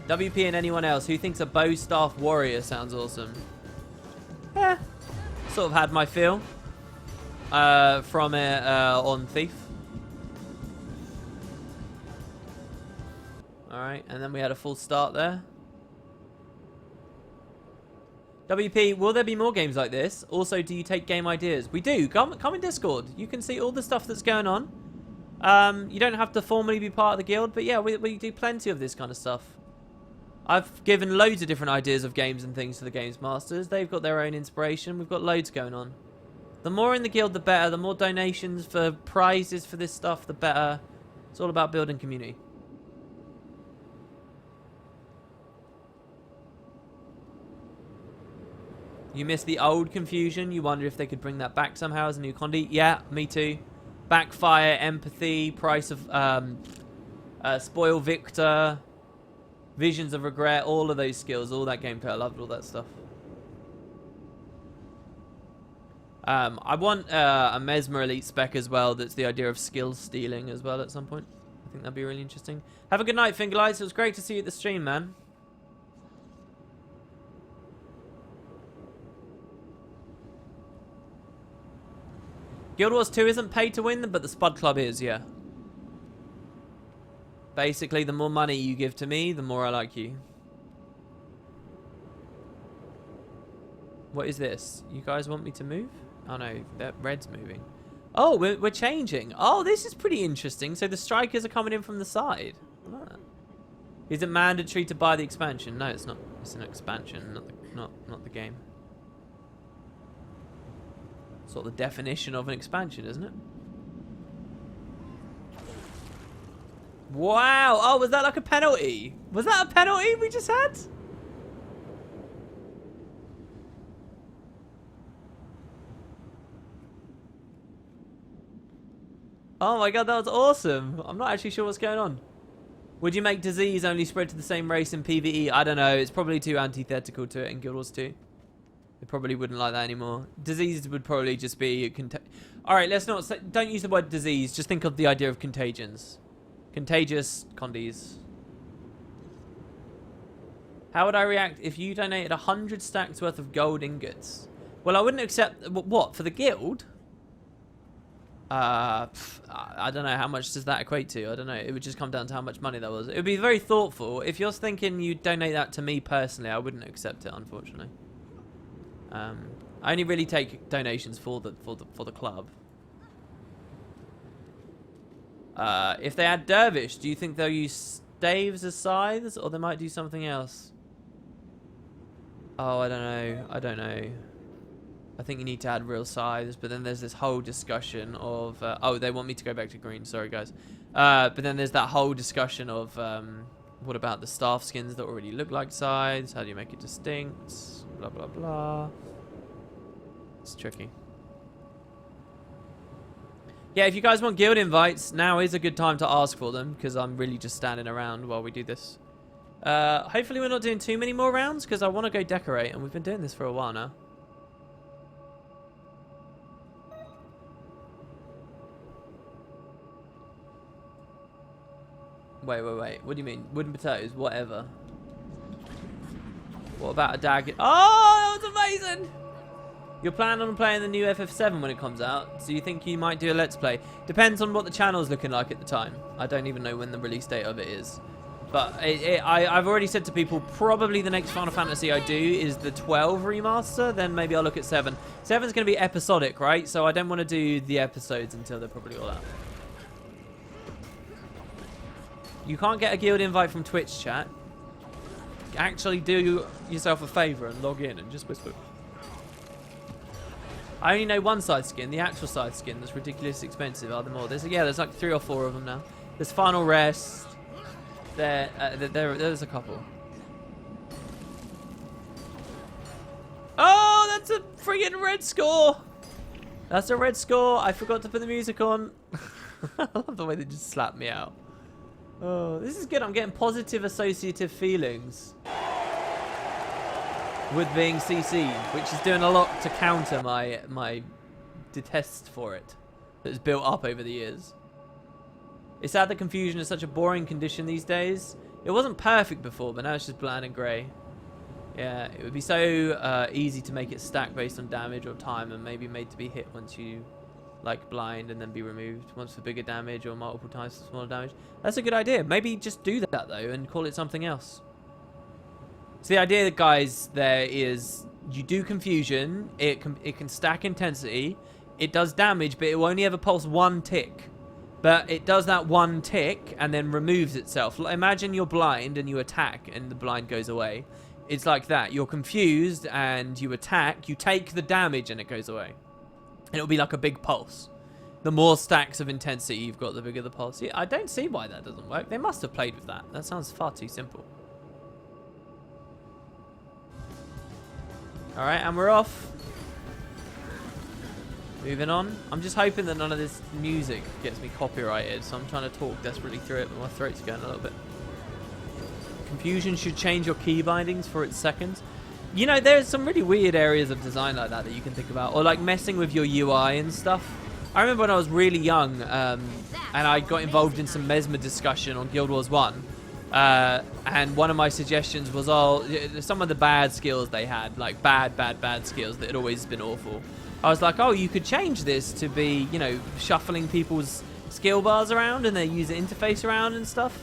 WP and anyone else who thinks a bow staff warrior sounds awesome. Yeah, sort of had my feel from it on Thief. All right, and then we had a full start there. WP, will there be more games like this? Also, do you take game ideas? We do. Come in Discord. You can see all the stuff that's going on. You don't have to formally be part of the guild, but yeah, we do plenty of this kind of stuff. I've given loads of different ideas of games and things to the Games Masters. They've got their own inspiration. We've got loads going on. The more in the guild, the better. The more donations for prizes for this stuff, the better. It's all about building community. You miss the old confusion. You wonder if they could bring that back somehow as a new Condi. Yeah, me too. Backfire, empathy, price of spoil victor, visions of regret, all of those skills, all that gameplay. I loved all that stuff. I want a Mesmer Elite spec as well. That's the idea of skill stealing as well at some point. I think that'd be really interesting. Have a good night, Fingerlights. It was great to see you at the stream, man. Guild Wars 2 isn't paid to win, but the Spud Club is, yeah. Basically, the more money you give to me, the more I like you. What is this? You guys want me to move? Oh no, that red's moving. Oh, we're changing. Oh, this is pretty interesting. So the strikers are coming in from the side. Ah. Is it mandatory to buy the expansion? No, it's not. It's an expansion, not the game. Sort of the definition of an expansion, isn't it? Wow. Oh, was that like a penalty? Was that a penalty we just had? Oh my god, that was awesome. I'm not actually sure what's going on. Would you make disease only spread to the same race in PvE? I don't know. It's probably too antithetical to it in Guild Wars 2. They probably wouldn't like that anymore. Disease would probably just be... Alright, let's not... Don't use the word disease. Just think of the idea of contagions. Contagious condies. How would I react if you donated 100 stacks worth of gold ingots? Well, I wouldn't accept... What? For the guild? I don't know. How much does that equate to? I don't know. It would just come down to how much money that was. It would be very thoughtful. If you're thinking you'd donate that to me personally, I wouldn't accept it, unfortunately. I only really take donations for the club. If they add Dervish, do you think they'll use staves as scythes, or they might do something else? Oh, I don't know. I don't know. I think you need to add real scythes, but then there's this whole discussion of... oh, they want me to go back to green. Sorry, guys. But then there's that whole discussion of... what about the staff skins that already look like scythes? How do you make it distinct? Blah, blah, blah. It's tricky. Yeah, if you guys want guild invites, now is a good time to ask for them, because I'm really just standing around while we do this. Hopefully we're not doing too many more rounds, because I want to go decorate, and we've been doing this for a while now. Wait. What do you mean? Wooden potatoes? Whatever. What about a dagger? Oh, that was amazing! You're planning on playing the new FF7 when it comes out, so you think you might do a Let's Play. Depends on what the channel's looking like at the time. I don't even know when the release date of it is. But I've already said to people, probably the next Final Fantasy I do is the 12 remaster, then maybe I'll look at 7. 7's going to be episodic, right? So I don't want to do the episodes until they're probably all out. You can't get a guild invite from Twitch, chat. Actually do yourself a favour and log in and just whisper. I only know one side skin, the actual side skin that's ridiculously expensive. Are there more? There's like 3 or 4 of them now. There's Final Rest. There's a couple. Oh, that's a friggin' red score. That's a red score. I forgot to put the music on. I love the way they just slapped me out. Oh, this is good. I'm getting positive associative feelings with being CC'd, which is doing a lot to counter my detest for it that's built up over the years. It's sad that confusion is such a boring condition these days. It wasn't perfect before, but now it's just bland and grey. Yeah, it would be so easy to make it stack based on damage or time, and maybe made to be hit once you like blind and then be removed once for bigger damage or multiple times for smaller damage. That's a good idea. Maybe just do that though and call it something else. So the idea, guys, there is you do confusion. It can stack intensity. It does damage, but it will only ever pulse 1 tick. But it does that 1 tick and then removes itself. Imagine you're blind and you attack and the blind goes away. It's like that. You're confused and you attack. You take the damage and it goes away. And it'll be like a big pulse. The more stacks of intensity you've got, the bigger the pulse. Yeah, I don't see why that doesn't work. They must have played with that. That sounds far too simple. Alright, and we're off. Moving on. I'm just hoping that none of this music gets me copyrighted, so I'm trying to talk desperately through it, but my throat's going a little bit. Confusion should change your key bindings for its seconds. You know, there's some really weird areas of design like that you can think about, or like messing with your UI and stuff. I remember when I was really young, and I got involved in some Mesmer discussion on Guild Wars 1. And one of my suggestions was, some of the bad skills they had, like bad skills that had always been awful. I was like, oh, you could change this to be, you know, shuffling people's skill bars around and their user interface around and stuff.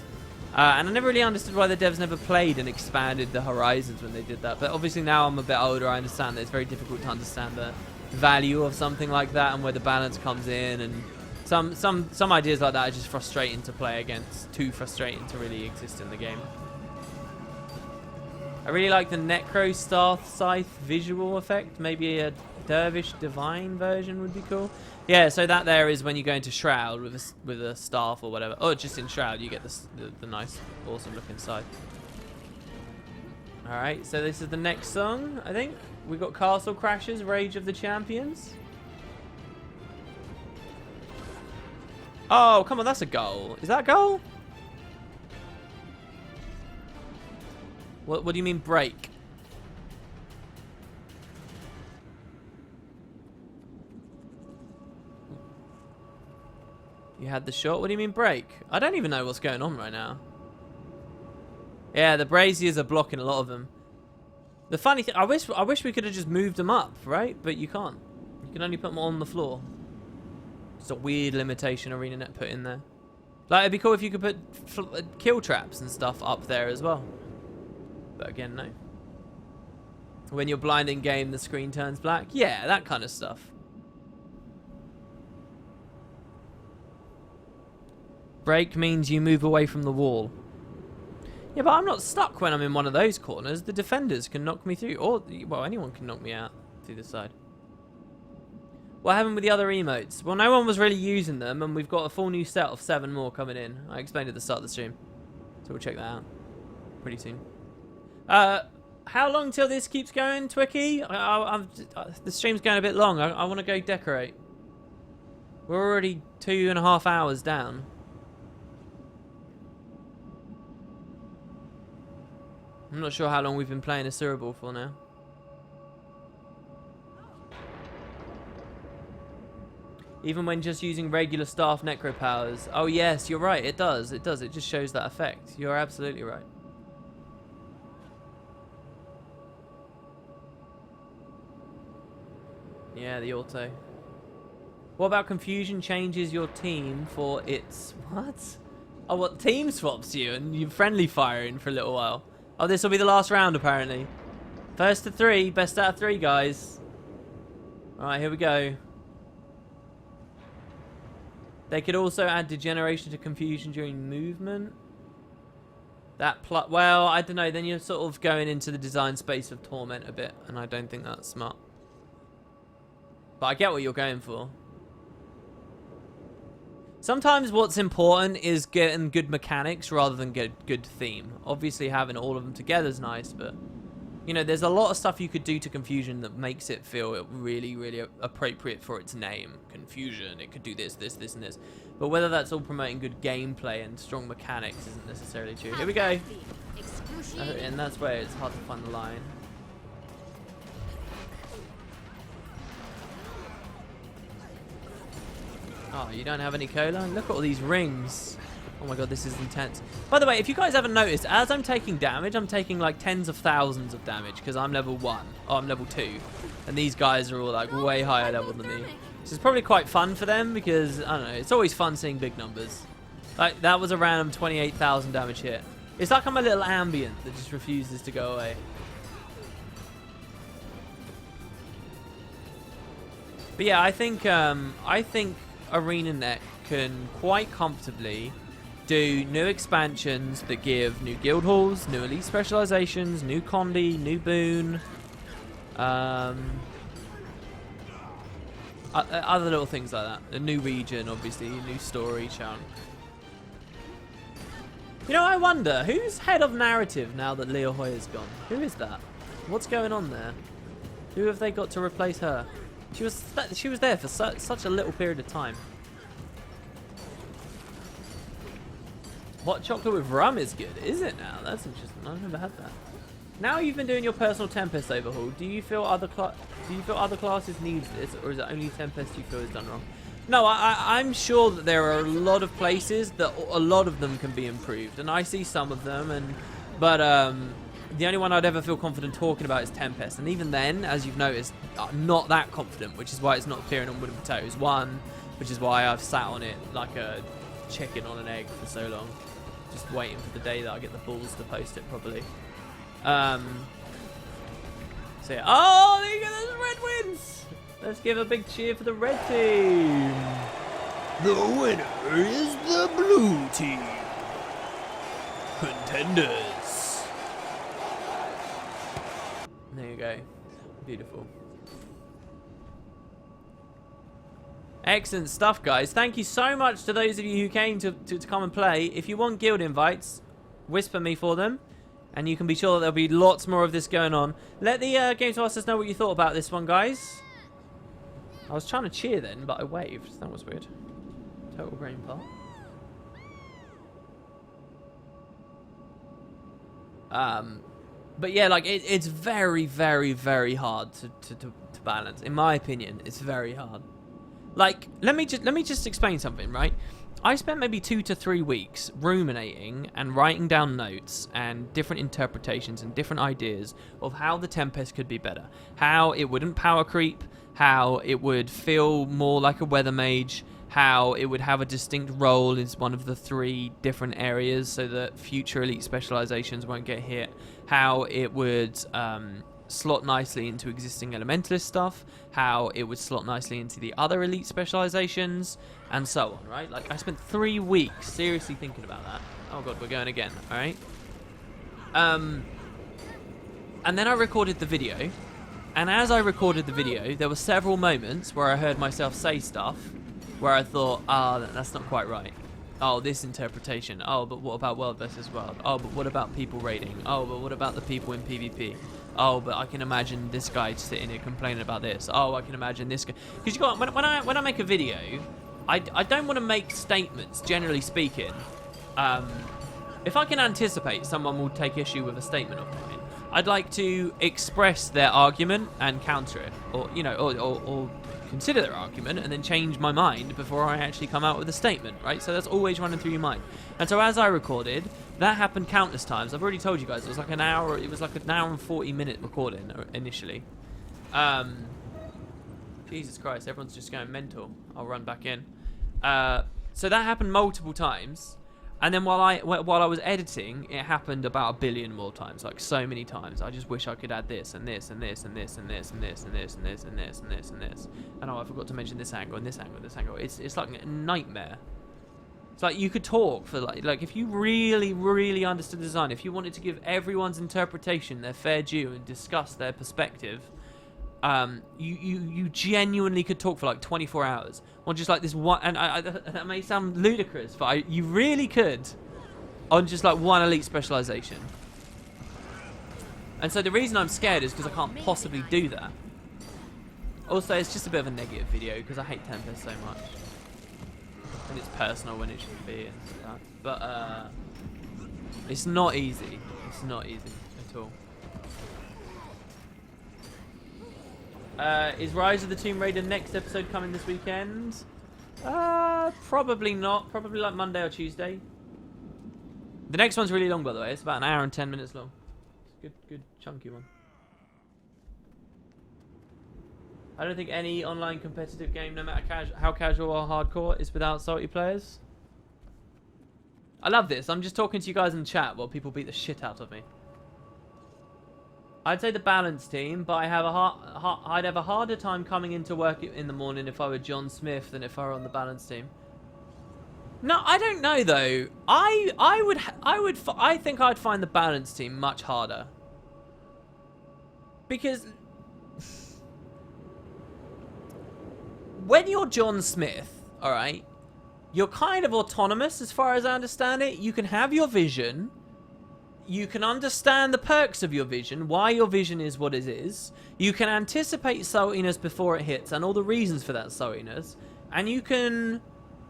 And I never really understood why the devs never played and expanded the horizons when they did that. But obviously now I'm a bit older, I understand that it's very difficult to understand the value of something like that and where the balance comes in. And some ideas like that are just frustrating to play against, too frustrating to really exist in the game. I really like the Necro Scythe visual effect. Maybe a Dervish Divine version would be cool. Yeah, so that there is when you go into Shroud with a staff or whatever. Or just in Shroud, you get the nice, awesome looking scythe. Alright, so this is the next song, I think. We've got Castle Crashers, Rage of the Champions. Oh, come on, that's a goal. Is that a goal? What do you mean break? You had the shot? What do you mean break? I don't even know what's going on right now. Yeah, the braziers are blocking a lot of them. The funny thing, I wish we could have just moved them up, right? But you can't. You can only put them on the floor. It's a weird limitation ArenaNet put in there. Like, it'd be cool if you could put kill traps and stuff up there as well. But again, no. When you're blind in game, the screen turns black. Yeah, that kind of stuff. Break means you move away from the wall. Yeah, but I'm not stuck when I'm in one of those corners. The defenders can knock me through. Or, well, anyone can knock me out through the side. What happened with the other emotes? Well, no one was really using them, and we've got a full new set of 7 more coming in. I explained at the start of the stream. So we'll check that out pretty soon. How long till this keeps going, Twicky? The stream's going a bit long. I want to go decorate. We're already 2.5 hours down. I'm not sure how long we've been playing Asuraball for now. Even when just using regular staff necro powers. Oh yes, you're right, it does. It does. It just shows that effect. You're absolutely right. Yeah, the auto. What about confusion changes your team for its... What? Oh, what? Team swaps you and you friendly firing for a little while. Oh, this will be the last round, apparently. First to 3. Best out of 3, guys. Alright, here we go. They could also add degeneration to confusion during movement. Well, I don't know. Then you're sort of going into the design space of torment a bit, and I don't think that's smart. But I get what you're going for. Sometimes what's important is getting good mechanics rather than get good theme. Obviously, having all of them together is nice, but you know, there's a lot of stuff you could do to Confusion that makes it feel really, really appropriate for its name. Confusion. It could do this, this, this, and this. But whether that's all promoting good gameplay and strong mechanics isn't necessarily true. Here we go. And that's where it's hard to find the line. Oh, you don't have any cola? Look at all these rings. Oh my god, this is intense. By the way, if you guys haven't noticed, as I'm taking damage, I'm taking like tens of thousands of damage because I'm level 1. Oh, I'm level 2. And these guys are all like way higher level than me. This is probably quite fun for them because, I don't know, it's always fun seeing big numbers. Like, that was a random 28,000 damage hit. It's like I'm a little ambient that just refuses to go away. But yeah, I think ArenaNet can quite comfortably do new expansions that give new guild halls, new elite specializations, new condi, new boon, other little things like that. A new region, obviously, a new story chunk. You know, I wonder who's head of narrative now that Leah Hoyer's gone. Who is that? What's going on there? Who have they got to replace her? She was there for such a little period of time. Hot chocolate with rum is good, is it now? That's interesting. I've never had that. Now you've been doing your personal Tempest overhaul. Do you feel other classes need this, or is it only Tempest you feel is done wrong? No, I'm sure that there are a lot of places that a lot of them can be improved, and I see some of them. But the only one I'd ever feel confident talking about is Tempest, and even then, as you've noticed, I'm not that confident, which is why it's not clearing on wooden potatoes. One, which is why I've sat on it like a chicken on an egg for so long. Just waiting for the day that I get the balls to post it properly. So yeah. Oh, there you go, those red wins! Let's give a big cheer for the red team. The winner is the blue team. Contenders. There you go. Beautiful. Excellent stuff, guys. Thank you so much to those of you who came to come and play. If you want guild invites, whisper me for them, and you can be sure that there'll be lots more of this going on. Let the Games Masters know what you thought about this one, guys. I was trying to cheer then, but I waved. That was weird. Total brain part. But yeah, like it's very, very, very hard to balance. In my opinion, it's very hard. Like, let me just explain something, right? I spent maybe 2 to 3 weeks ruminating and writing down notes and different interpretations and different ideas of how the Tempest could be better. How it wouldn't power creep, how it would feel more like a weather mage, how it would have a distinct role in one of the 3 different areas so that future elite specializations won't get hit, how it would slot nicely into existing elementalist stuff, how it would slot nicely into the other elite specializations, and so on, right? Like, I spent 3 weeks seriously thinking about that. Oh god, we're going again, alright? And then I recorded the video, and as I recorded the video, there were several moments where I heard myself say stuff where I thought, that's not quite right. Oh, this interpretation. Oh, but what about world versus world? Oh, but what about people raiding? Oh, but what about the people in PvP? Oh, but I can imagine this guy sitting here complaining about this. Oh, I can imagine this guy. Because you got when I make a video, I don't want to make statements. Generally speaking, if I can anticipate someone will take issue with a statement of mine, I'd like to express their argument and counter it, or or consider their argument and then change my mind before I actually come out with a statement, right? So that's always running through your mind. And so as I recorded, that happened countless times. I've already told you guys it was like an hour and 40-minute recording initially. Jesus Christ, everyone's just going mental. I'll run back in. So that happened multiple times. And then while I was editing, it happened about 1 billion more times, like so many times. I just wish I could add this and this and this and this and this and this and this and this and this and this and this. And oh, I forgot to mention this angle and this angle and this angle. It's like a nightmare. It's like you could talk for like if you really understood the design, if you wanted to give everyone's interpretation their fair due and discuss their perspective, you genuinely could talk for like 24 hours on just like this one. And that may sound ludicrous, but you really could on just like one elite specialization. And so the reason I'm scared is because I can't possibly do that. Also, it's just a bit of a negative video because I hate Tempest so much, and it's personal when it shouldn't be and stuff. But it's not easy. It's not easy at all. Is Rise of the Tomb Raider next episode coming this weekend? Probably not. Probably like Monday or Tuesday. The next one's really long, by the way. It's about 1 hour and 10 minutes long. It's a good chunky one. I don't think any online competitive game, no matter how casual or hardcore, is without salty players. I love this. I'm just talking to you guys in the chat while people beat the shit out of me. I'd say the balance team, but I'd have a harder time coming into work in the morning if I were John Smith than if I were on the balance team. No, I don't know though. I think I'd find the balance team much harder because when you're John Smith, all right, you're kind of autonomous as far as I understand it. You can have your vision. You can understand the perks of your vision, why your vision is what it is. You can anticipate saltiness before it hits and all the reasons for that saltiness. And you can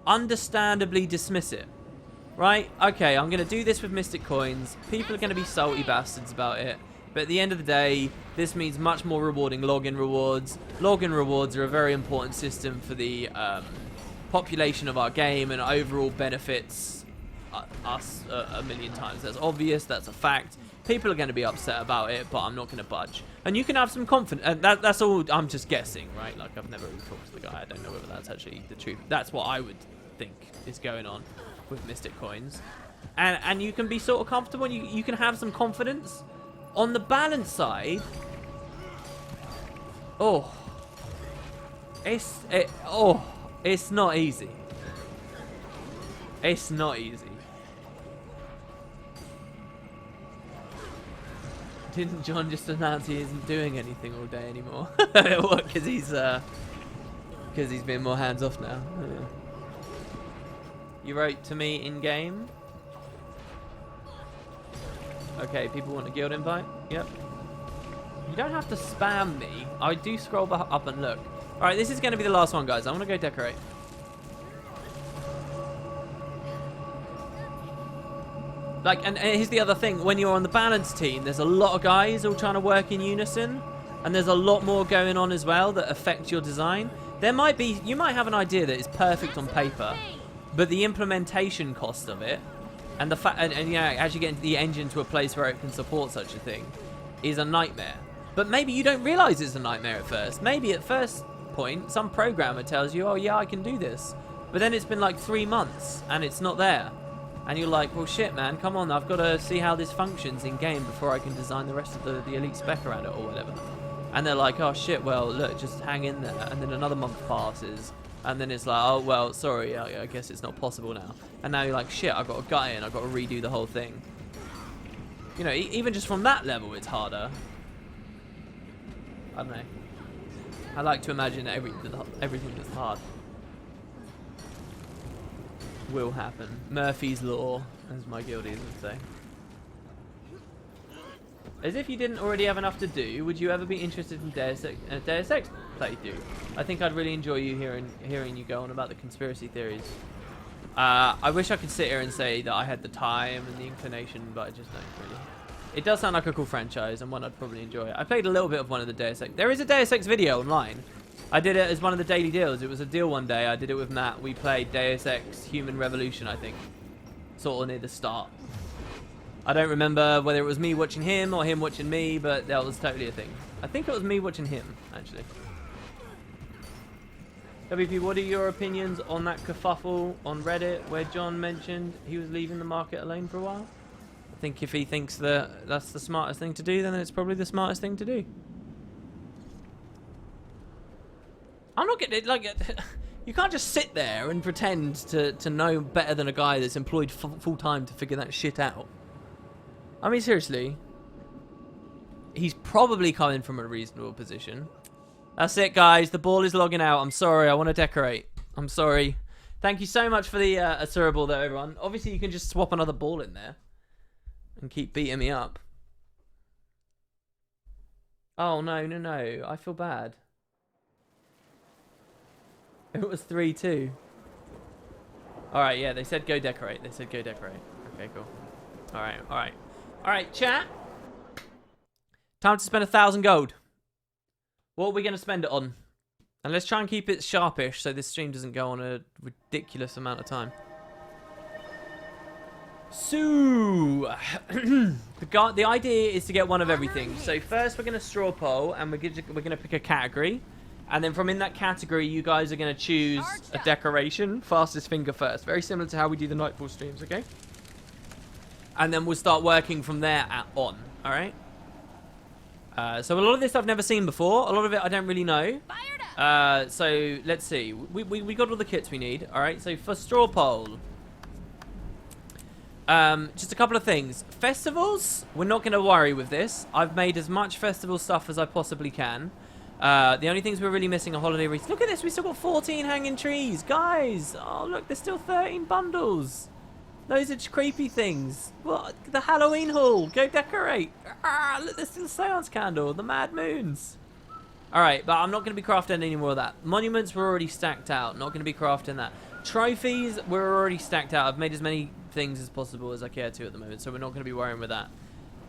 understandably dismiss it. Right? Okay, I'm going to do this with Mystic Coins. People are going to be salty bastards about it. But at the end of the day, this means much more rewarding login rewards. Login rewards are a very important system for the population of our game and overall benefits us a million times. That's obvious. That's a fact. People are going to be upset about it, but I'm not going to budge. And you can have some confidence. That's all. I'm just guessing, right? Like I've never really talked to the guy. I don't know whether that's actually the truth. That's what I would think is going on with Mystic Coins. And you can be sort of comfortable. And you can have some confidence. On the balance side, it's not easy. It's not easy. Didn't John just announce he isn't doing anything all day anymore? What? Because he's been more hands off now. Yeah. You wrote to me in game. Okay, people want a guild invite. Yep. You don't have to spam me. I do scroll up and look. All right, this is going to be the last one, guys. I want to go decorate. Like, and here's the other thing. When you're on the balance team, there's a lot of guys all trying to work in unison. And there's a lot more going on as well that affect your design. You might have an idea that is perfect on paper. But the implementation cost of it, and the fact, and yeah, actually getting the engine to a place where it can support such a thing, is a nightmare. But maybe you don't realize it's a nightmare at first. Maybe at first point, some programmer tells you, oh yeah, I can do this. But then it's been like 3 months, and it's not there. And you're like, well, shit, man, come on. I've got to see how this functions in-game before I can design the rest of the elite spec around it or whatever. And they're like, oh, shit, well, look, just hang in there. And then another month passes. And then it's like, oh, well, sorry, I guess it's not possible now. And now you're like, shit, I've got to gut it and I've got to redo the whole thing. You know, even just from that level, it's harder. I don't know. I like to imagine everything that's hard will happen. Murphy's Law, as my guildies would say. As if you didn't already have enough to do, would you ever be interested in Deus Ex playthrough? I think I'd really enjoy you hearing you go on about the conspiracy theories. I wish I could sit here and say that I had the time and the inclination, but I just don't really. It does sound like a cool franchise and one I'd probably enjoy. I played a little bit of one of the Deus Ex. There is a Deus Ex video online. I did it as one of the daily deals. It was a deal one day. I did it with Matt. We played Deus Ex Human Revolution, I think. Sort of near the start. I don't remember whether it was me watching him or him watching me, but that was totally a thing. I think it was me watching him, actually. WP, what are your opinions on that kerfuffle on Reddit where John mentioned he was leaving the market alone for a while? I think if he thinks that that's the smartest thing to do, then it's probably the smartest thing to do. I'm not getting it, like, you can't just sit there and pretend to know better than a guy that's employed full time to figure that shit out. I mean, seriously. He's probably coming from a reasonable position. That's it, guys. The ball is logging out. I'm sorry. I want to decorate. I'm sorry. Thank you so much for the Asuraball, though, everyone. Obviously, you can just swap another ball in there and keep beating me up. Oh, no, no, no. I feel bad. It was 3-2. All right, yeah, they said go decorate. They said go decorate. Okay, cool. All right, all right. All right, chat. Time to spend 1,000 gold. What are we going to spend it on? And let's try and keep it sharpish so this stream doesn't go on a ridiculous amount of time. So, the idea is to get one of everything. So first we're going to straw poll and we're going to pick a category. And then from in that category, you guys are going to choose a decoration. Fastest finger first. Very similar to how we do the Nightfall streams, okay? And then we'll start working from there on, all right? So a lot of this I've never seen before. A lot of it I don't really know. So let's see. We got all the kits we need. All right. So for straw poll, just a couple of things. Festivals, we're not going to worry with this. I've made as much festival stuff as I possibly can. The only things we're really missing are holiday wreaths. Look at this. We still got 14 hanging trees, guys. Oh look, there's still 13 bundles. Those are creepy things. What? The Halloween haul. Go decorate. Ah, look, there's still the seance candle. The Mad Moons. Alright, but I'm not going to be crafting any more of that. Monuments were already stacked out. Not going to be crafting that. Trophies were already stacked out. I've made as many things as possible as I care to at the moment, so we're not going to be worrying with that.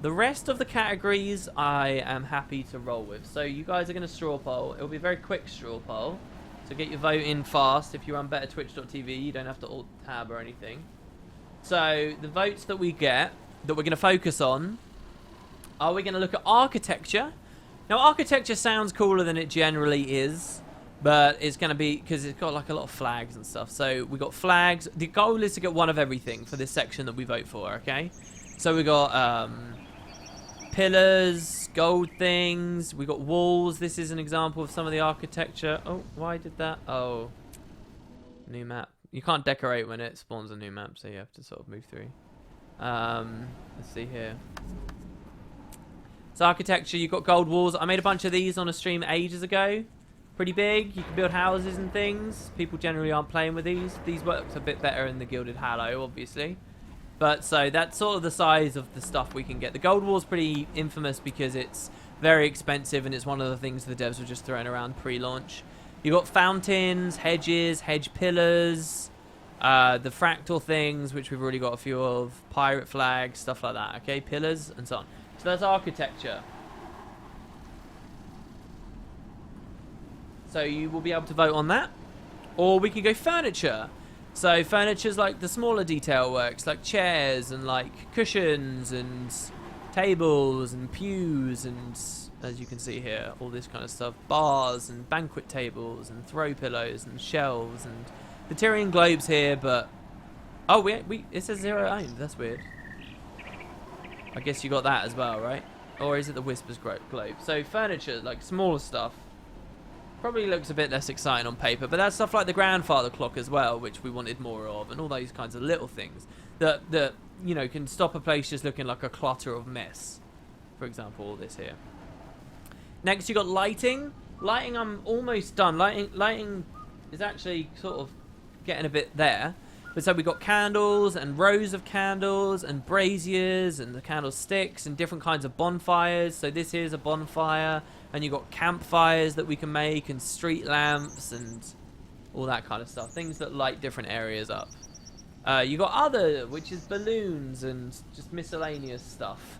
The rest of the categories I am happy to roll with. So you guys are going to straw poll. It'll be a very quick straw poll. So get your vote in fast. If you're on bettertwitch.tv, you don't have to alt-tab or anything. So, the votes that we get, that we're going to focus on, are we going to look at architecture? Now, architecture sounds cooler than it generally is, but it's going to be, because it's got like a lot of flags and stuff. So, we got flags. The goal is to get one of everything for this section that we vote for, okay? So, we got pillars, gold things, we got walls. This is an example of some of the architecture. Oh, why did that? Oh, new map. You can't decorate when it spawns a new map, so you have to sort of move through. Let's see here. So architecture, you've got gold walls. I made a bunch of these on a stream ages ago. Pretty big. You can build houses and things. People generally aren't playing with these. These work a bit better in the Gilded Hallow, obviously. But so that's sort of the size of the stuff we can get. The gold wall's pretty infamous because it's very expensive and it's one of the things the devs were just throwing around pre-launch. You've got fountains, hedges, hedge pillars, the fractal things, which we've already got a few of, pirate flags, stuff like that, okay? Pillars and so on. So that's architecture. So you will be able to vote on that. Or we can go furniture. So furniture's like the smaller detail works, like chairs and like cushions and tables and pews and, as you can see here, all this kind of stuff. Bars and banquet tables and throw pillows and shelves and the Tyrian globes here, but oh, it says 0 owned. That's weird. I guess you got that as well, right? Or is it the Whispers globe? So furniture, like smaller stuff, probably looks a bit less exciting on paper, but that's stuff like the grandfather clock as well, which we wanted more of, and all those kinds of little things that you know can stop a place just looking like a clutter of mess. For example, all this here. Next, you got lighting. Lighting, I'm almost done. Lighting is actually sort of getting a bit there. But so we got candles and rows of candles and braziers and the candlesticks and different kinds of bonfires. So this here's a bonfire, and you got campfires that we can make and street lamps and all that kind of stuff. Things that light different areas up. You got other, which is balloons and just miscellaneous stuff,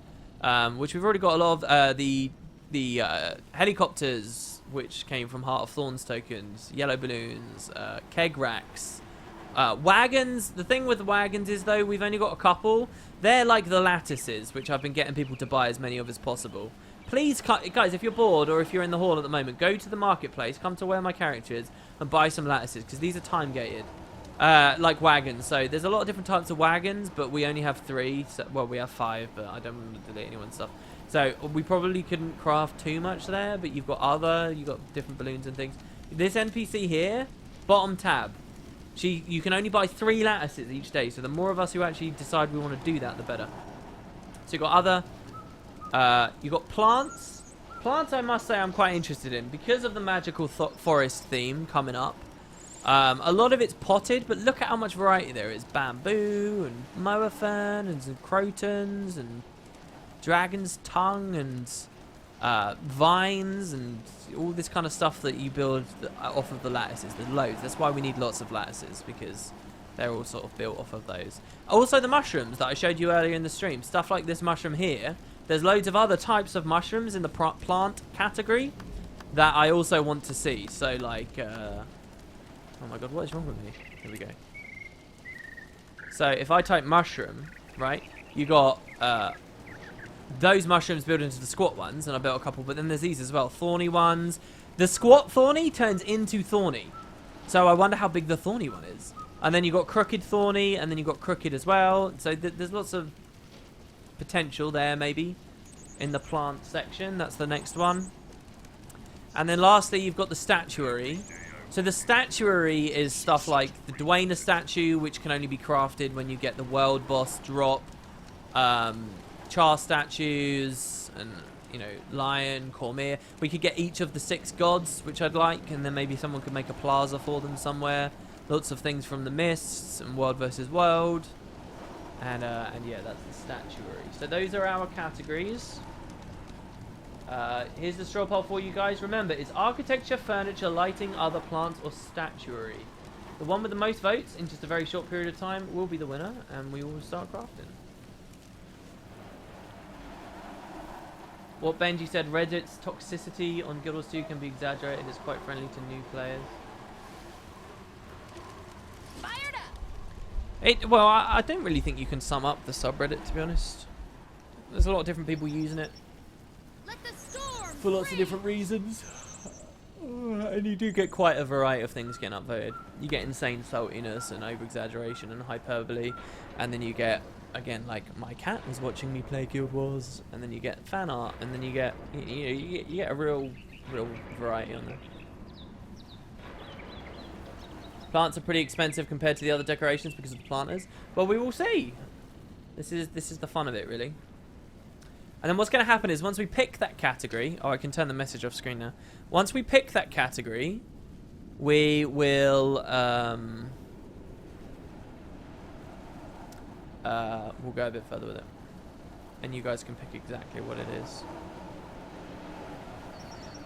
which we've already got a lot of. The helicopters, which came from Heart of Thorns tokens, yellow balloons, keg racks, wagons. The thing with the wagons is, though, we've only got a couple. They're like the lattices, which I've been getting people to buy as many of as possible. please, guys, if you're bored or if you're in the hall at the moment, go to the marketplace, come to where my character is, and buy some lattices, because these are time gated. Like wagons. So there's a lot of different types of wagons, but we only have 3. So, well, we have 5, but I don't want to delete anyone's stuff. So we probably couldn't craft too much there, but you've got different balloons and things. This NPC here, bottom tab. You can only buy 3 lattices each day. So the more of us who actually decide we want to do that, the better. So you've got other. You've got plants. Plants, I must say, I'm quite interested in because of the magical forest theme coming up. A lot of it's potted, but look at how much variety there is. Bamboo and moa fern and some crotons and dragon's tongue and vines and all this kind of stuff that you build off of the lattices. There's loads. That's why we need lots of lattices, because they're all sort of built off of those. Also the mushrooms that I showed you earlier in the stream. Stuff like this mushroom here. There's loads of other types of mushrooms in the plant category that I also want to see. So like... oh my god, what is wrong with me? Here we go. So if I type mushroom, right, you got those mushrooms built into the squat ones, and I built a couple, but then there's these as well, thorny ones. The squat thorny turns into thorny. So I wonder how big the thorny one is. And then you got crooked thorny, and then you got crooked as well. So there's lots of potential there, maybe, in the plant section. That's the next one. And then lastly, you've got the statuary. So the statuary is stuff like the Dwayne statue, which can only be crafted when you get the world boss drop. Char statues and, you know, lion, Cormier. We could get each of the 6 gods, which I'd like, and then maybe someone could make a plaza for them somewhere. Lots of things from the Mists and World versus World. And yeah, that's the statuary. So those are our categories. Here's the straw poll for you guys. Remember, is architecture, furniture, lighting, other plants, or statuary? The one with the most votes in just a very short period of time will be the winner, and we will start crafting. What Benji said, Reddit's toxicity on Guild Wars 2 can be exaggerated. It's quite friendly to new players. Fired up. Well, I don't really think you can sum up the subreddit, to be honest. There's a lot of different people using it. Let the storm For lots of different reasons. And you do get quite a variety of things getting upvoted. You get insane saltiness and over-exaggeration and hyperbole. And then you get, again, like, my cat was watching me play Guild Wars. And then you get fan art. And then you get, you get a real variety on there. Plants are pretty expensive compared to the other decorations because of the planters. Well, we will see. This is the fun of it, really. And then what's going to happen is once we pick that category... Oh, I can turn the message off screen now. Once we pick that category, we will... we'll go a bit further with it. And you guys can pick exactly what it is.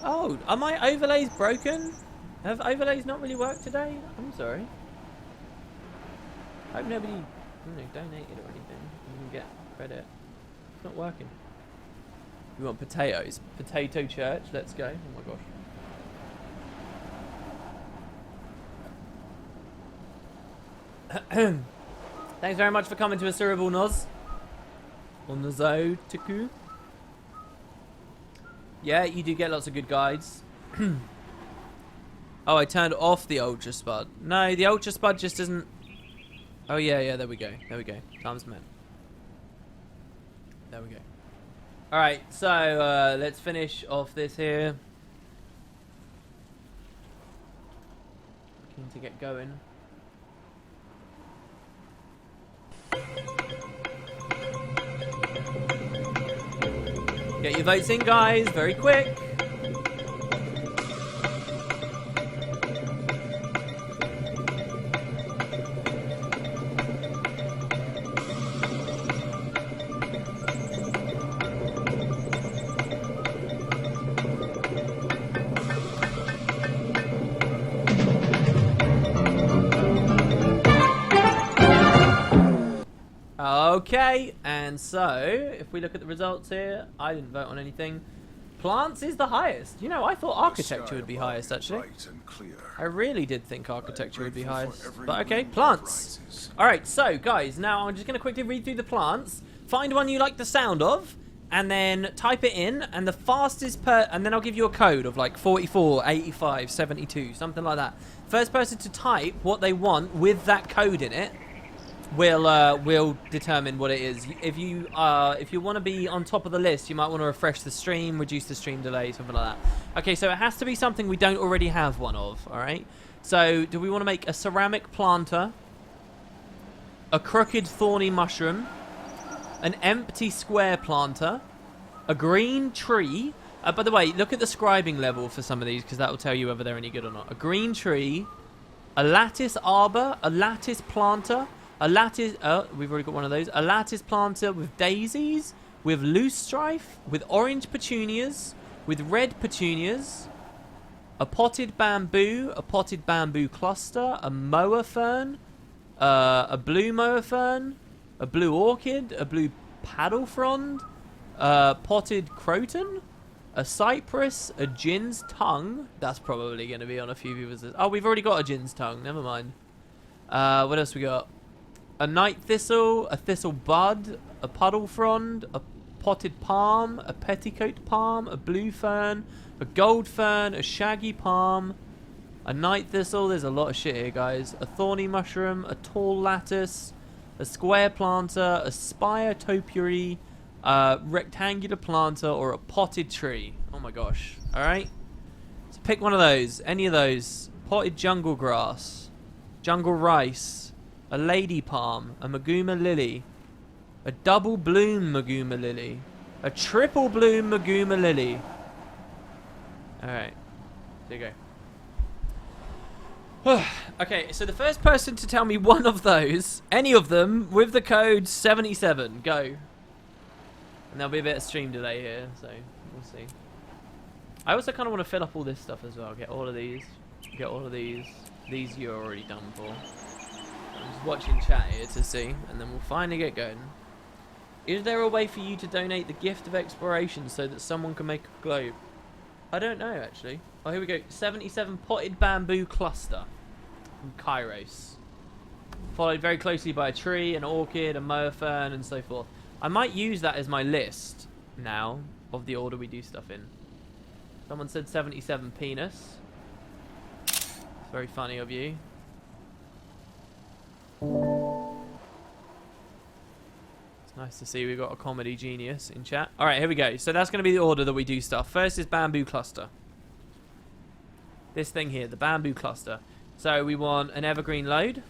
Oh, are my overlays broken? Have overlays not really worked today? I'm sorry. I hope nobody donated or anything. You can get credit. It's not working. We want potatoes. Potato church. Let's go. Oh my gosh. Thanks very much for coming to Asuraball, Noz. On the Zo Tiku. Yeah, you do get lots of good guides. Oh, I turned off the Ultra Spud. No, the Ultra Spud just doesn't... Oh, yeah, there we go. There we go. Time's met. There we go. Alright, so let's finish off this here. Keen to get going. Get your votes in, guys, very quick. Okay, and so if we look at the results here, I didn't vote on anything. Plants is the highest. You know, I thought architecture would be highest, actually. I really did think architecture would be highest. But okay, plants. Alright, so guys, now I'm just going to quickly read through the plants. Find one you like the sound of. and then type it in, and the fastest and then I'll give you a code of like 44, 85, 72, something like that. First person to type what they want with that code in it will determine what it is. If you want to be on top of the list, you might want to refresh the stream, reduce the stream delay, something like that. Okay, so it has to be something we don't already have one of, all right? So do we want to make a ceramic planter, a crooked thorny mushroom, an empty square planter, a green tree. By the way, look at the scribing level for some of these, because that will tell you whether they're any good or not. A green tree, a lattice arbor, a lattice planter, a lattice... Oh, we've already got one of those. A lattice planter with daisies, with loose strife, with orange petunias, with red petunias, a potted bamboo cluster, a mower fern, a blue mower fern, a blue orchid, a blue paddle frond, a potted croton, a cypress, a gin's tongue. That's probably going to be on a few people's list. Oh, we've already got a gin's tongue. Never mind. What else we got? A night thistle, a thistle bud, a puddle frond, a potted palm, a petticoat palm, a blue fern, a gold fern, a shaggy palm, a night thistle. There's a lot of shit here, guys. A thorny mushroom, a tall lattice, a square planter, a spire topiary, a rectangular planter, or a potted tree. Oh my gosh. Alright. So pick one of those. Any of those. Potted jungle grass, jungle rice, a lady palm, a maguma lily, a double bloom maguma lily, a triple bloom maguma lily. Alright. There you go. Okay, so the first person to tell me one of those, any of them, with the code 77, go. And there'll be a bit of stream delay here, so we'll see. I also kind of want to fill up all this stuff as well. Get all of these. Get all of these. These you're already done for. I'm just watching chat here to see, and then we'll finally get going. Is there a way for you to donate the gift of exploration so that someone can make a globe? I don't know, actually. Oh, here we go. 77 potted bamboo cluster from Kairos. Followed very closely by a tree, an orchid, a mower fern, and so forth. I might use that as my list now of the order we do stuff in. Someone said 77 penis. It's very funny of you. It's nice to see we've got a comedy genius in chat. Alright, here we go. So that's going to be the order that we do stuff. First is bamboo cluster. This thing here, the bamboo cluster. So we want an evergreen load.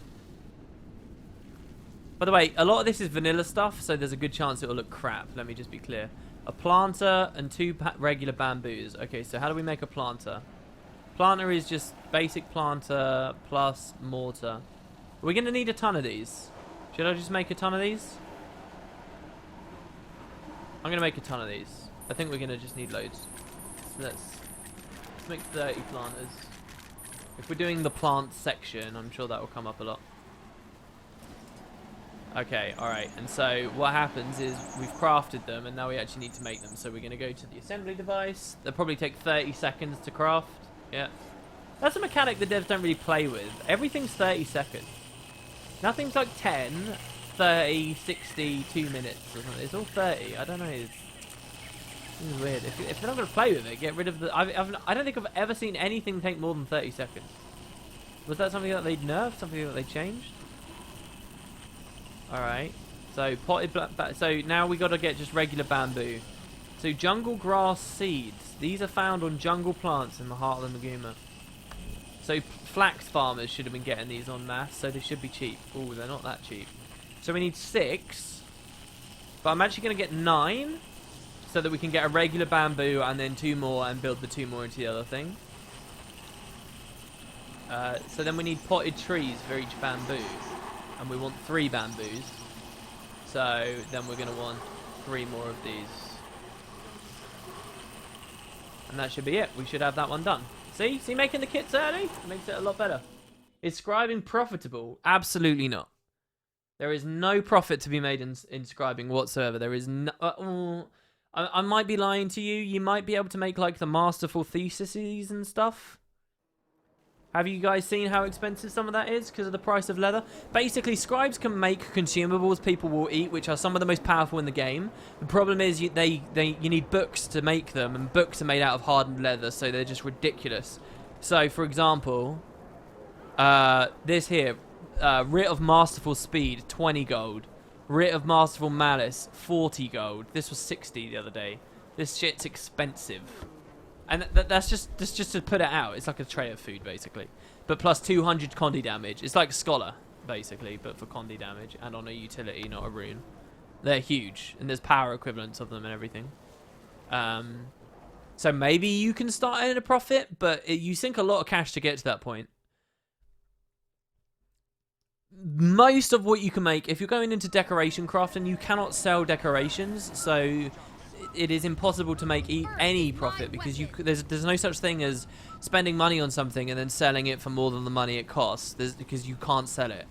By the way, a lot of this is vanilla stuff, so there's a good chance it'll look crap. Let me just be clear. A planter and 2 regular bamboos. Okay, so how do we make a planter? Planter is just basic planter plus mortar. We're going to need a ton of these. Should I just make a ton of these? I'm going to make a ton of these. I think we're going to just need loads. So let's make 30 planters. If we're doing the plant section, I'm sure that will come up a lot. Okay, alright. And so what happens is we've crafted them, and now we actually need to make them. So we're going to go to the assembly device. They'll probably take 30 seconds to craft. Yeah. That's a mechanic the devs don't really play with. Everything's 30 seconds. Nothing's like 10, 30, 60, 2 minutes or something. It's all 30. I don't know. This is weird. If they're not going to play with it, get rid of the... I don't think I've ever seen anything take more than 30 seconds. Was that something that they'd nerfed? Something that they changed? Alright. So, potted... So, now we got to get just regular bamboo. So, jungle grass seeds. These are found on jungle plants in the heart of the Maguma. So flax farmers should have been getting these en masse, so they should be cheap. Oh, they're not that cheap. So we need 6. But I'm actually going to get 9, so that we can get a regular bamboo and then 2 more and build the 2 more into the other thing. So then we need potted trees for each bamboo. And we want 3 bamboos. So then we're going to want 3 more of these. And that should be it. We should have that one done. See, making the kits early makes it a lot better. Is scribing profitable? Absolutely not. There is no profit to be made in scribing whatsoever. There is no... I might be lying to you. You might be able to make like the masterful theses and stuff. Have you guys seen how expensive some of that is because of the price of leather? Basically, scribes can make consumables people will eat, which are some of the most powerful in the game. The problem is you need books to make them, and books are made out of hardened leather, so they're just ridiculous. So, for example, this here, Writ of Masterful Speed, 20 gold. Writ of Masterful Malice, 40 gold. This was 60 the other day. This shit's expensive. And that's just to put it out. It's like a tray of food, basically. But plus 200 Condi damage. It's like Scholar, basically, but for Condi damage. And on a utility, not a rune. They're huge. And there's power equivalents of them and everything. So maybe you can start earning a profit, but you sink a lot of cash to get to that point. Most of what you can make, if you're going into decoration crafting, you cannot sell decorations. So it is impossible to make any profit because there's no such thing as spending money on something and then selling it for more than the money it costs, because you can't sell it.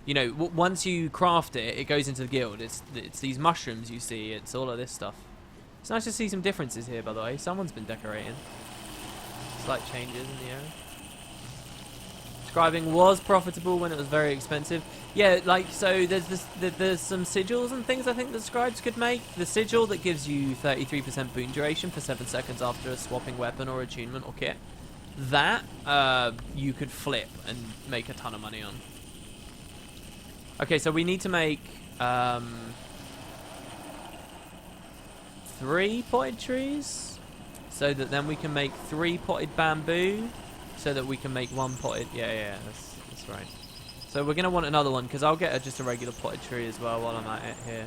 You know, once you craft it, it goes into the guild. It's these mushrooms you see. It's all of this stuff. It's nice to see some differences here, by the way. Someone's been decorating. Slight changes in the area. Scribing was profitable when it was very expensive. Yeah, like, so there's some sigils and things I think that scribes could make. The sigil that gives you 33% boon duration for 7 seconds after a swapping weapon or attunement or kit. That, you could flip and make a ton of money on. Okay, so we need to make 3 potted trees, so that then we can make 3 potted bamboo, so that we can make 1 potted. Yeah, that's right. So we're gonna want another one because I'll get just a regular potted tree as well while I'm at it here.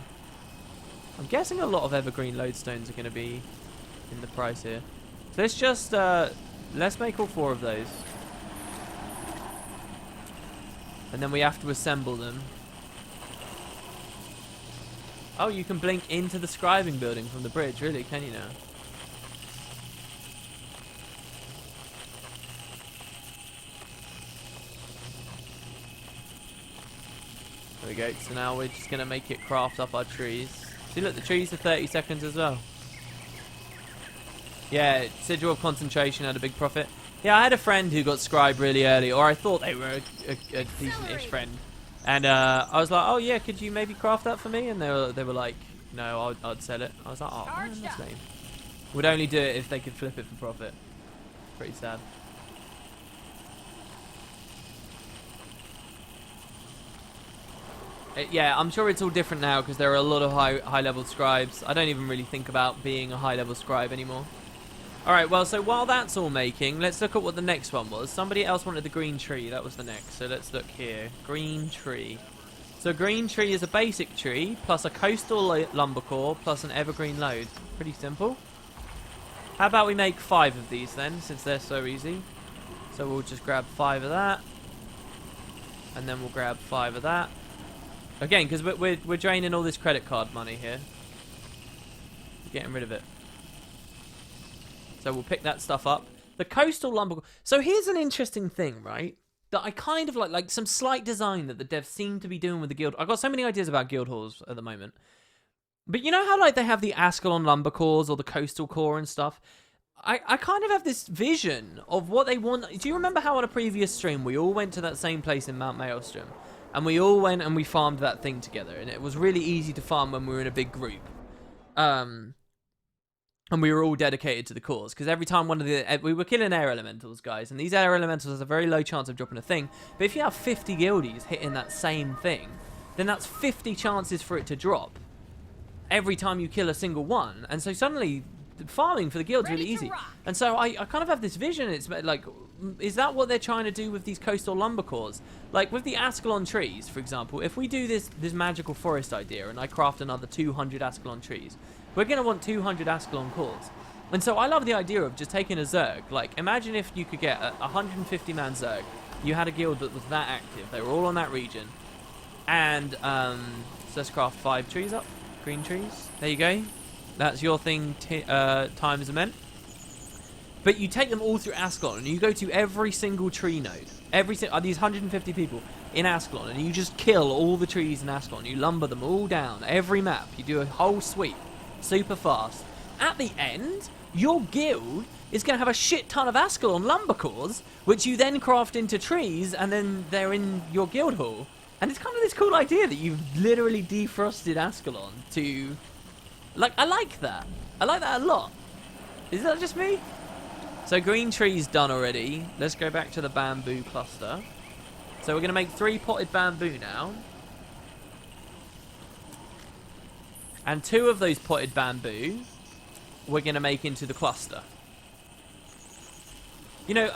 I'm guessing a lot of evergreen lodestones are gonna be in the price here. So let's just let's make all 4 of those, and then we have to assemble them. Oh, you can blink into the scribing building from the bridge, really? Can you now? There we go. So now we're just going to make it craft up our trees. See, look, the trees are 30 seconds as well. Yeah, Sigil of Concentration had a big profit. Yeah, I had a friend who got scribe really early, or I thought they were a decent-ish friend. And I was like, oh yeah, could you maybe craft that for me? And they were like, no, I'd sell it. I was like, oh man, that's lame. Would only do it if they could flip it for profit. Pretty sad. Yeah, I'm sure it's all different now because there are a lot of high level scribes. I don't even really think about being a high level scribe anymore. Alright, well, so while that's all making, let's look at what the next one was. Somebody else wanted the green tree. That was the next. So let's look here. Green tree. So green tree is a basic tree, plus a coastal lumber core, plus an evergreen load. Pretty simple. How about we make 5 of these then, since they're so easy. So we'll just grab 5 of that. And then we'll grab 5 of that. Again, because we're draining all this credit card money here. Getting rid of it. So we'll pick that stuff up. The coastal lumber. So here's an interesting thing, right? That I kind of like some slight design that the devs seem to be doing with the guild. I've got so many ideas about guild halls at the moment. But you know how like they have the Ascalon lumber cores or the coastal core and stuff? I kind of have this vision of what they want. Do you remember how on a previous stream we all went to that same place in Mount Maelstrom? And we all went and we farmed that thing together. And it was really easy to farm when we were in a big group. And we were all dedicated to the cause. Because every time we were killing air elementals, guys. And these air elementals has a very low chance of dropping a thing. But if you have 50 guildies hitting that same thing, then that's 50 chances for it to drop. Every time you kill a single one. And so suddenly, farming for the guild's really easy. And so I kind of have this vision. It's like, is that what they're trying to do with these coastal lumber cores? Like with the Ascalon trees, for example, if we do this magical forest idea and I craft another 200 Ascalon trees, we're going to want 200 Ascalon cores. And so I love the idea of just taking a Zerg. Like, imagine if you could get a 150-man Zerg. You had a guild that was that active. They were all on that region. And, so let's craft 5 trees up. Green trees. There you go. That's your thing times a men. But you take them all through Ascalon, and you go to every single tree node. These 150 people in Ascalon, and you just kill all the trees in Ascalon. You lumber them all down, every map. You do a whole sweep, super fast. At the end, your guild is going to have a shit ton of Ascalon lumber cores, which you then craft into trees, and then they're in your guild hall. And it's kind of this cool idea that you've literally defrosted Ascalon to... Like, I like that. I like that a lot. Is that just me? So green tree's done already. Let's go back to the bamboo cluster. So we're going to make 3 potted bamboo now. And 2 of those potted bamboo we're going to make into the cluster. You know,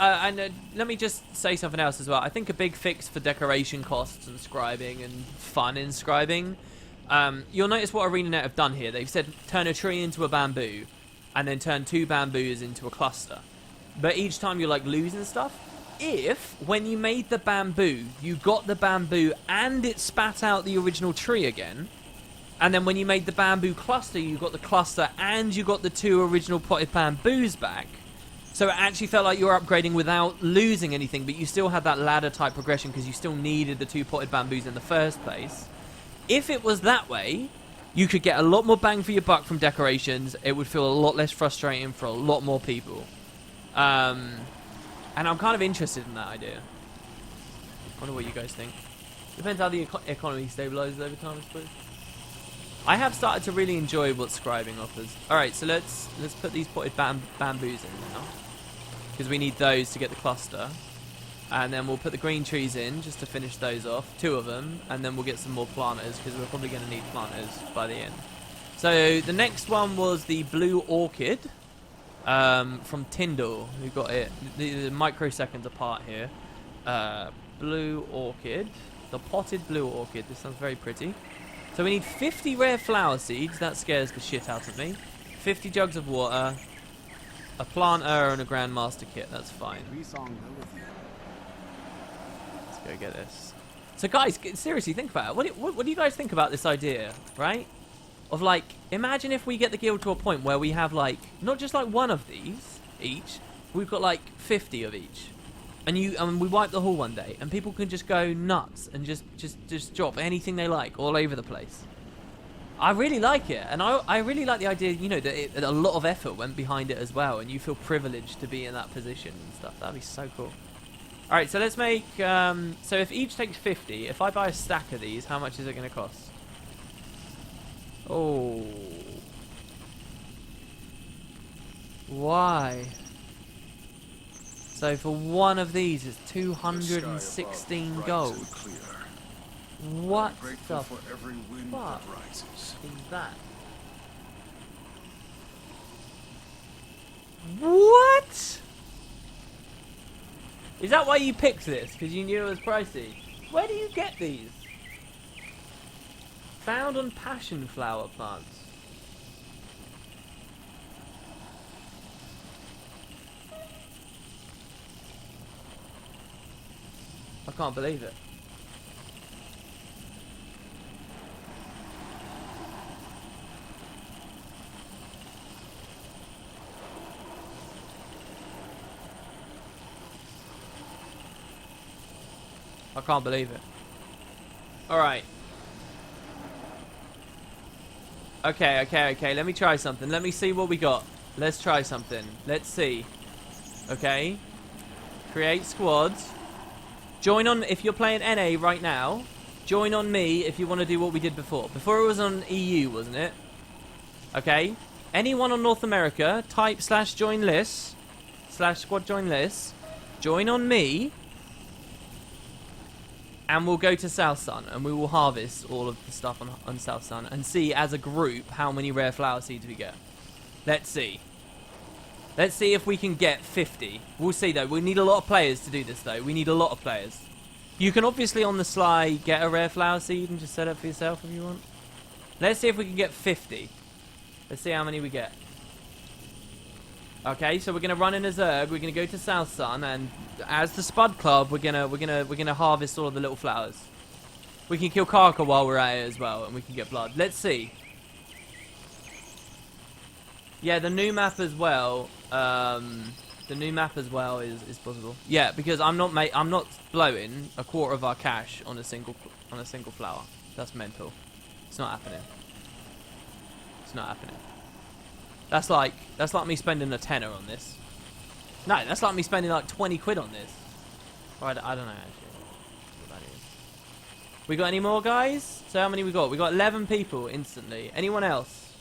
let me just say something else as well. I think a big fix for decoration costs and scribing and fun in scribing. You'll notice what ArenaNet have done here. They've said turn a tree into a bamboo and then turn 2 bamboos into a cluster. But each time you're like losing stuff. If, when you made the bamboo, you got the bamboo and it spat out the original tree again, and then when you made the bamboo cluster, you got the cluster and you got the 2 original potted bamboos back. So it actually felt like you were upgrading without losing anything, but you still had that ladder type progression because you still needed the 2 potted bamboos in the first place. If it was that way, you could get a lot more bang for your buck from decorations. It would feel a lot less frustrating for a lot more people. And I'm kind of interested in that idea. I wonder what you guys think. Depends how the economy stabilizes over time, I suppose. I have started to really enjoy what scribing offers. Alright, so let's put these potted bamboos in now. Because we need those to get the cluster. And then we'll put the green trees in just to finish those off. 2 of them. And then we'll get some more planters because we're probably going to need planters by the end. So the next one was the blue orchid. From Tyndall, who got it. The microseconds apart here. Blue orchid. The potted blue orchid. This sounds very pretty. So we need 50 rare flower seeds. That scares the shit out of me. 50 jugs of water. A planter and a Grandmaster kit. That's fine. Let's go get this. So guys, seriously, think about it. What do you guys think about this idea, right? Of like, imagine if we get the guild to a point where we have like, not just like 1 of these each, we've got like 50 of each. And we wipe the hall one day and people can just go nuts and just drop anything they like all over the place. I really like it. And I really like the idea, you know, that a lot of effort went behind it as well. And you feel privileged to be in that position and stuff. That'd be so cool. Alright, so let's make, so if each takes 50, if I buy a stack of these, how much is it going to cost? Oh. Why? So for 1 of these it's 216 gold. What the fuck is that? What? Is that why you picked this? Because you knew it was pricey? Where do you get these? Found on passion flower plants. I can't believe it. I can't believe it. Alright. Okay. Let me try something. Let me see what we got. Let's try something. Let's see. Okay. Create squads. Join on, if you're playing NA right now, join on me if you want to do what we did before. Before it was on EU, wasn't it? Okay. Anyone on North America, type /join list, /squad join list, join on me, and we'll go to South Sun, and we will harvest all of the stuff on South Sun, and see as a group how many rare flower seeds we get. Let's see. Let's see if we can get 50. We'll see, though. We need a lot of players to do this, though. We need a lot of players. You can obviously, on the sly, get a rare flower seed and just set it for yourself if you want. Let's see if we can get 50. Let's see how many we get. Okay, so we're gonna run in a Zerg. We're gonna go to South Sun, and as the Spud Club, we're gonna harvest all of the little flowers. We can kill Karka while we're at it as well, and we can get blood. Let's see. Yeah, the new map as well. The new map as well is possible. Yeah, because I'm not blowing a quarter of our cash on a single flower. That's mental. It's not happening. It's not happening. That's like me spending a tenner on this. No, that's like me spending like 20 quid on this. Or I don't know actually what that is. We got any more guys? So how many we got? We got 11 people instantly. Anyone else?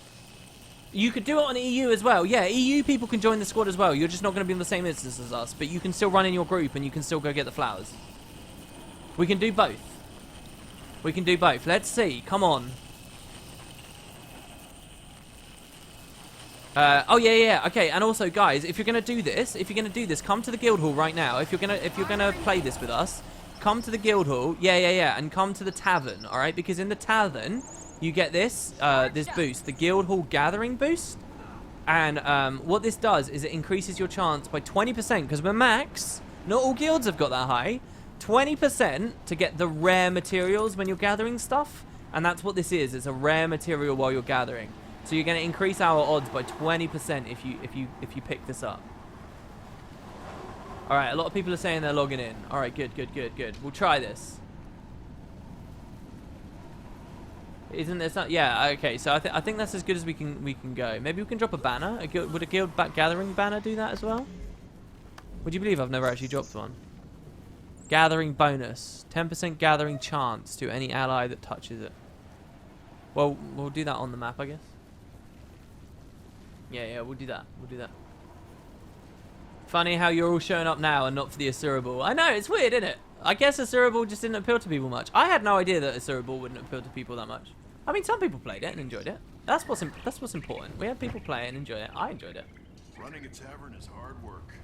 You could do it on EU as well. Yeah, EU people can join the squad as well. You're just not going to be in the same instance as us, but you can still run in your group and you can still go get the flowers. We can do both. We can do both. Let's see. Come on. Oh yeah. Okay, and also guys, if you're gonna do this, come to the guild hall right now. If you're gonna play this with us, come to the guild hall. Yeah, and come to the tavern. All right, because in the tavern you get this this boost, the guild hall gathering boost, and what this does is it increases your chance by 20% because we're max. Not all guilds have got that high. 20% to get the rare materials when you're gathering stuff, and that's what this is. It's a rare material while you're gathering. So you're going to increase our odds by 20% if you pick this up. All right, a lot of people are saying they're logging in. All right, good. We'll try this. Isn't this not? Yeah, okay. So I think that's as good as we can go. Maybe we can drop a banner. Would a guild gathering banner do that as well? Would you believe I've never actually dropped one? Gathering bonus, 10% gathering chance to any ally that touches it. Well, we'll do that on the map, I guess. Yeah, we'll do that. Funny how you're all showing up now and not for the Asuraball. I know, it's weird, isn't it? I guess Asuraball just didn't appeal to people much. I had no idea that Asuraball wouldn't appeal to people that much. I mean, some people played it and enjoyed it. That's what's important. We had people play it and enjoy it. I enjoyed it. Running a tavern is hard work.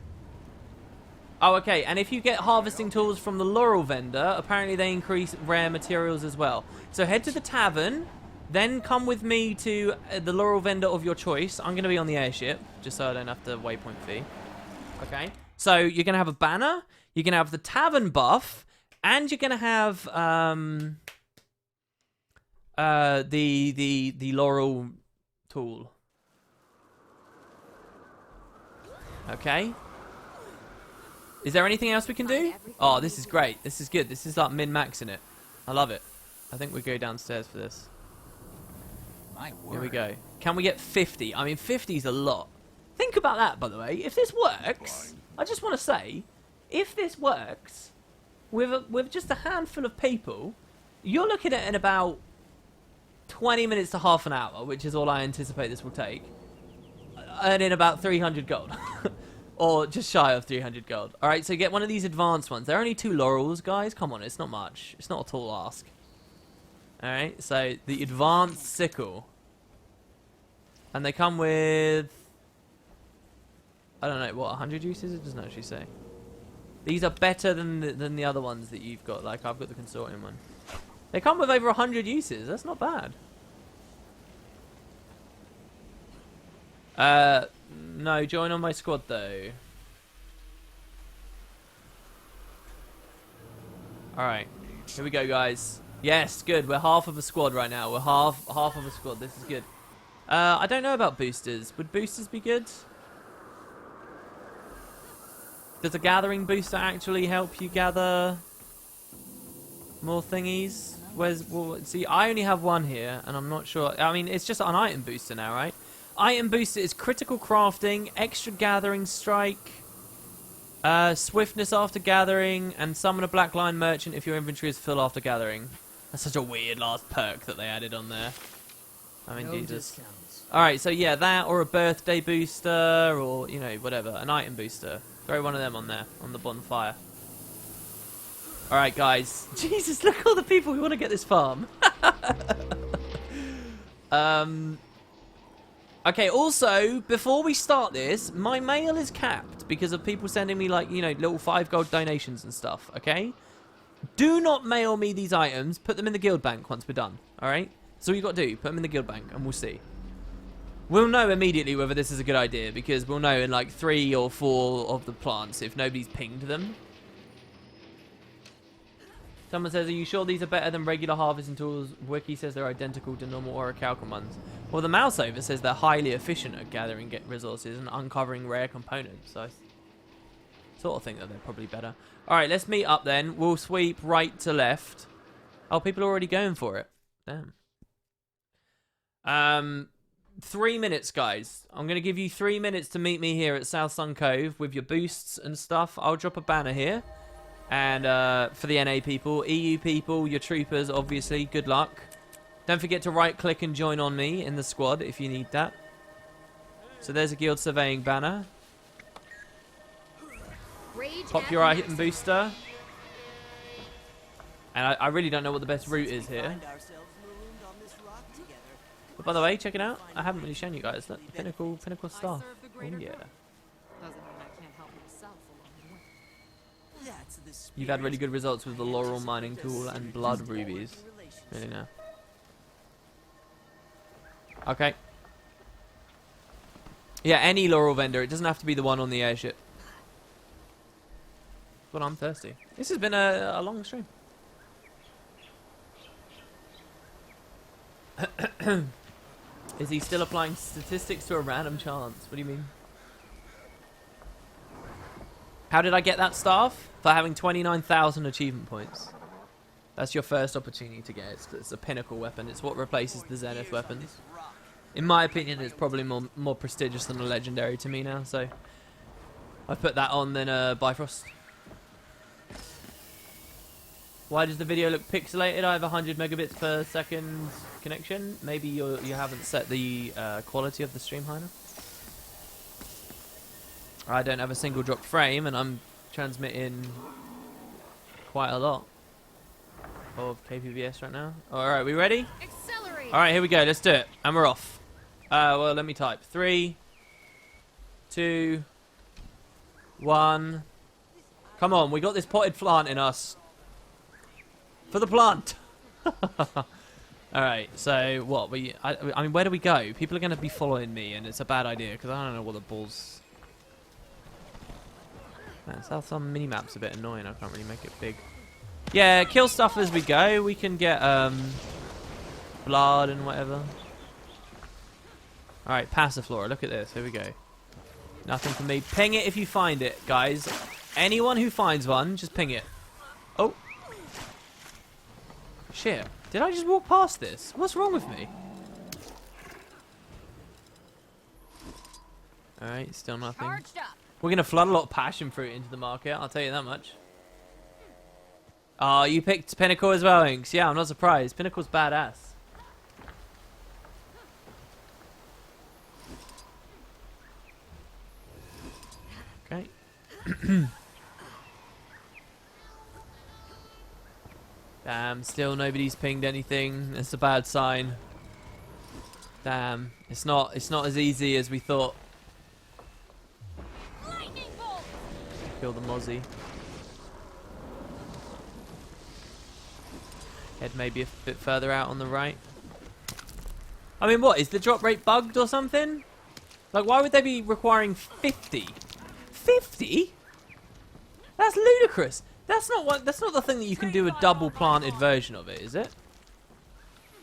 Oh, okay, and if you get harvesting tools from the Laurel vendor, apparently they increase rare materials as well. So head to the tavern. Then come with me to the Laurel vendor of your choice. I'm going to be on the airship, just so I don't have to waypoint fee. Okay. So you're going to have a banner. You're going to have the tavern buff, and you're going to have the Laurel tool. Okay. Is there anything else we can do? Oh, this is great. This is good. This is like min-maxing it. I love it. I think we go downstairs for this. Here we go. Can we get 50? I mean, 50 is a lot. Think about that, by the way. If this works, I just want to say, if this works with just a handful of people, you're looking at in about 20 minutes to half an hour, which is all I anticipate this will take, earning about 300 gold. Or just shy of 300 gold. All right, so get one of these advanced ones. There are only 2 laurels, guys. Come on, it's not much. It's not a tall ask. All right, so the advanced sickle. And they come with, I don't know, what, 100 uses? It doesn't actually say. These are better than the other ones that you've got. Like, I've got the consortium one. They come with over 100 uses. That's not bad. No, join on my squad, though. Alright, here we go, guys. Yes, good. We're half of a squad right now. We're half of a squad. This is good. I don't know about boosters. Would boosters be good? Does a gathering booster actually help you gather more thingies? See, I only have one here, and I'm not sure. I mean, it's just an item booster now, right? Item booster is critical crafting, extra gathering strike, swiftness after gathering, and summon a black line merchant if your inventory is full after gathering. That's such a weird last perk that they added on there. I mean, Jesus. Alright, so yeah, that or a birthday booster or, you know, whatever. An item booster. Throw one of them on there, on the bonfire. Alright, guys. Jesus, look at all the people who want to get this farm. Okay, also, before we start this, my mail is capped because of people sending me, like, you know, little 5 gold donations and stuff, okay? Do not mail me these items. Put them in the guild bank once we're done, alright? That's all you got to do. Put them in the guild bank and we'll see. We'll know immediately whether this is a good idea because we'll know in, like, 3 or 4 of the plants if nobody's pinged them. Someone says, are you sure these are better than regular harvesting tools? Wiki says they're identical to normal orichalcum ones. Well, the mouse over says they're highly efficient at gathering resources and uncovering rare components. So I sort of think that they're probably better. All right, let's meet up then. We'll sweep right to left. Oh, people are already going for it. Damn. 3 minutes, guys. I'm going to give you 3 minutes to meet me here at South Sun Cove with your boosts and stuff. I'll drop a banner here. And for the NA people, EU people, your troopers, obviously, good luck. Don't forget to right-click and join on me in the squad if you need that. So there's a guild surveying banner. Rage Pop your item booster. And I really don't know what the best route is here. But by the way, check it out. I haven't really shown you guys. Look, pinnacle stuff. Oh yeah. Doesn't mean I can't help myself along the way. You've had really good results with the laurel mining tool and blood rubies. Really now. Okay. Yeah, any laurel vendor. It doesn't have to be the one on the airship. But I'm thirsty. This has been a long stream. Is he still applying statistics to a random chance? What do you mean? How did I get that staff? For having 29,000 achievement points. That's your first opportunity to get it. It's a pinnacle weapon. It's what replaces the Zenith weapons. In my opinion, it's probably more prestigious than a legendary to me now. So I put that on than Bifrost. Why does the video look pixelated? I have 100 megabits per second connection. Maybe you haven't set the quality of the stream high enough. I don't have a single drop frame, and I'm transmitting quite a lot of KPBS right now. All right, we ready? Accelerate. All right, here we go. Let's do it, and we're off. Well, let me type 3, 2, 1. Come on, we got this potted plant in us. For the plant. Alright, so what? I mean, where do we go? People are going to be following me, and it's a bad idea, because I don't know what the balls... Man, South Sun minimap's a bit annoying. I can't really make it big. Yeah, kill stuff as we go. We can get blood and whatever. Alright, Passiflora. Look at this. Here we go. Nothing for me. Ping it if you find it, guys. Anyone who finds one, just ping it. Oh. Shit. Did I just walk past this? What's wrong with me? Alright, still nothing. Charged up. We're going to flood a lot of passion fruit into the market, I'll tell you that much. Oh, you picked Pinnacle as well, Inks. Yeah, I'm not surprised. Pinnacle's badass. Okay. Damn, still nobody's pinged anything. That's a bad sign. Damn, it's not as easy as we thought. Lightning bolt. Kill the Mozzie. Head maybe a bit further out on the right. I mean, what, is the drop rate bugged or something? Like, why would they be requiring 50? 50? That's ludicrous. That's not the thing that you can do a double planted version of it, is it?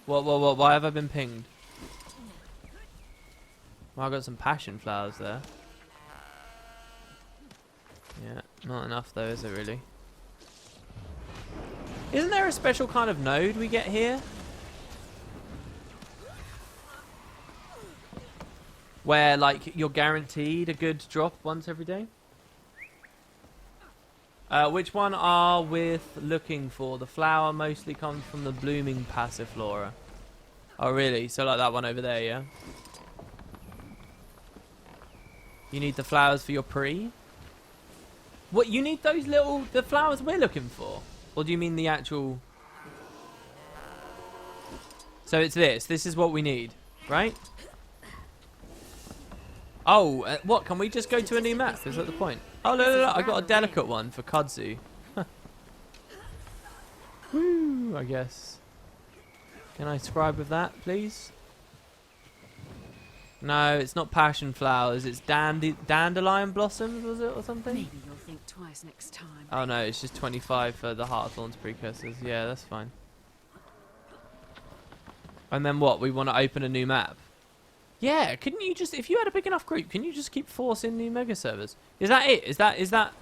What? Why have I been pinged? Well, I got some passion flowers there. Yeah, not enough though, is it really? Isn't there a special kind of node we get here? Where, like, you're guaranteed a good drop once every day? Which one are we looking for? The flower mostly comes from the blooming Passiflora. Oh, really? So like that one over there, yeah? You need the flowers for your pre? What, you need those the flowers we're looking for? Or do you mean the actual... So it's this. This is what we need, right? Oh, what? Can we just go to a new map? Is that the point? Oh, no. I got a delicate one for Kudzu. Woo, I guess. Can I scribe with that, please? No, it's not passion flowers. It's dandelion blossoms, was it, or something? Maybe you'll think twice next time. Oh, no, it's just 25 for the Heart of Thorns precursors. Yeah, that's fine. And then what? We want to open a new map. Yeah, couldn't you just, if you had a big enough group, can you just keep forcing new mega servers? Is that it? Is that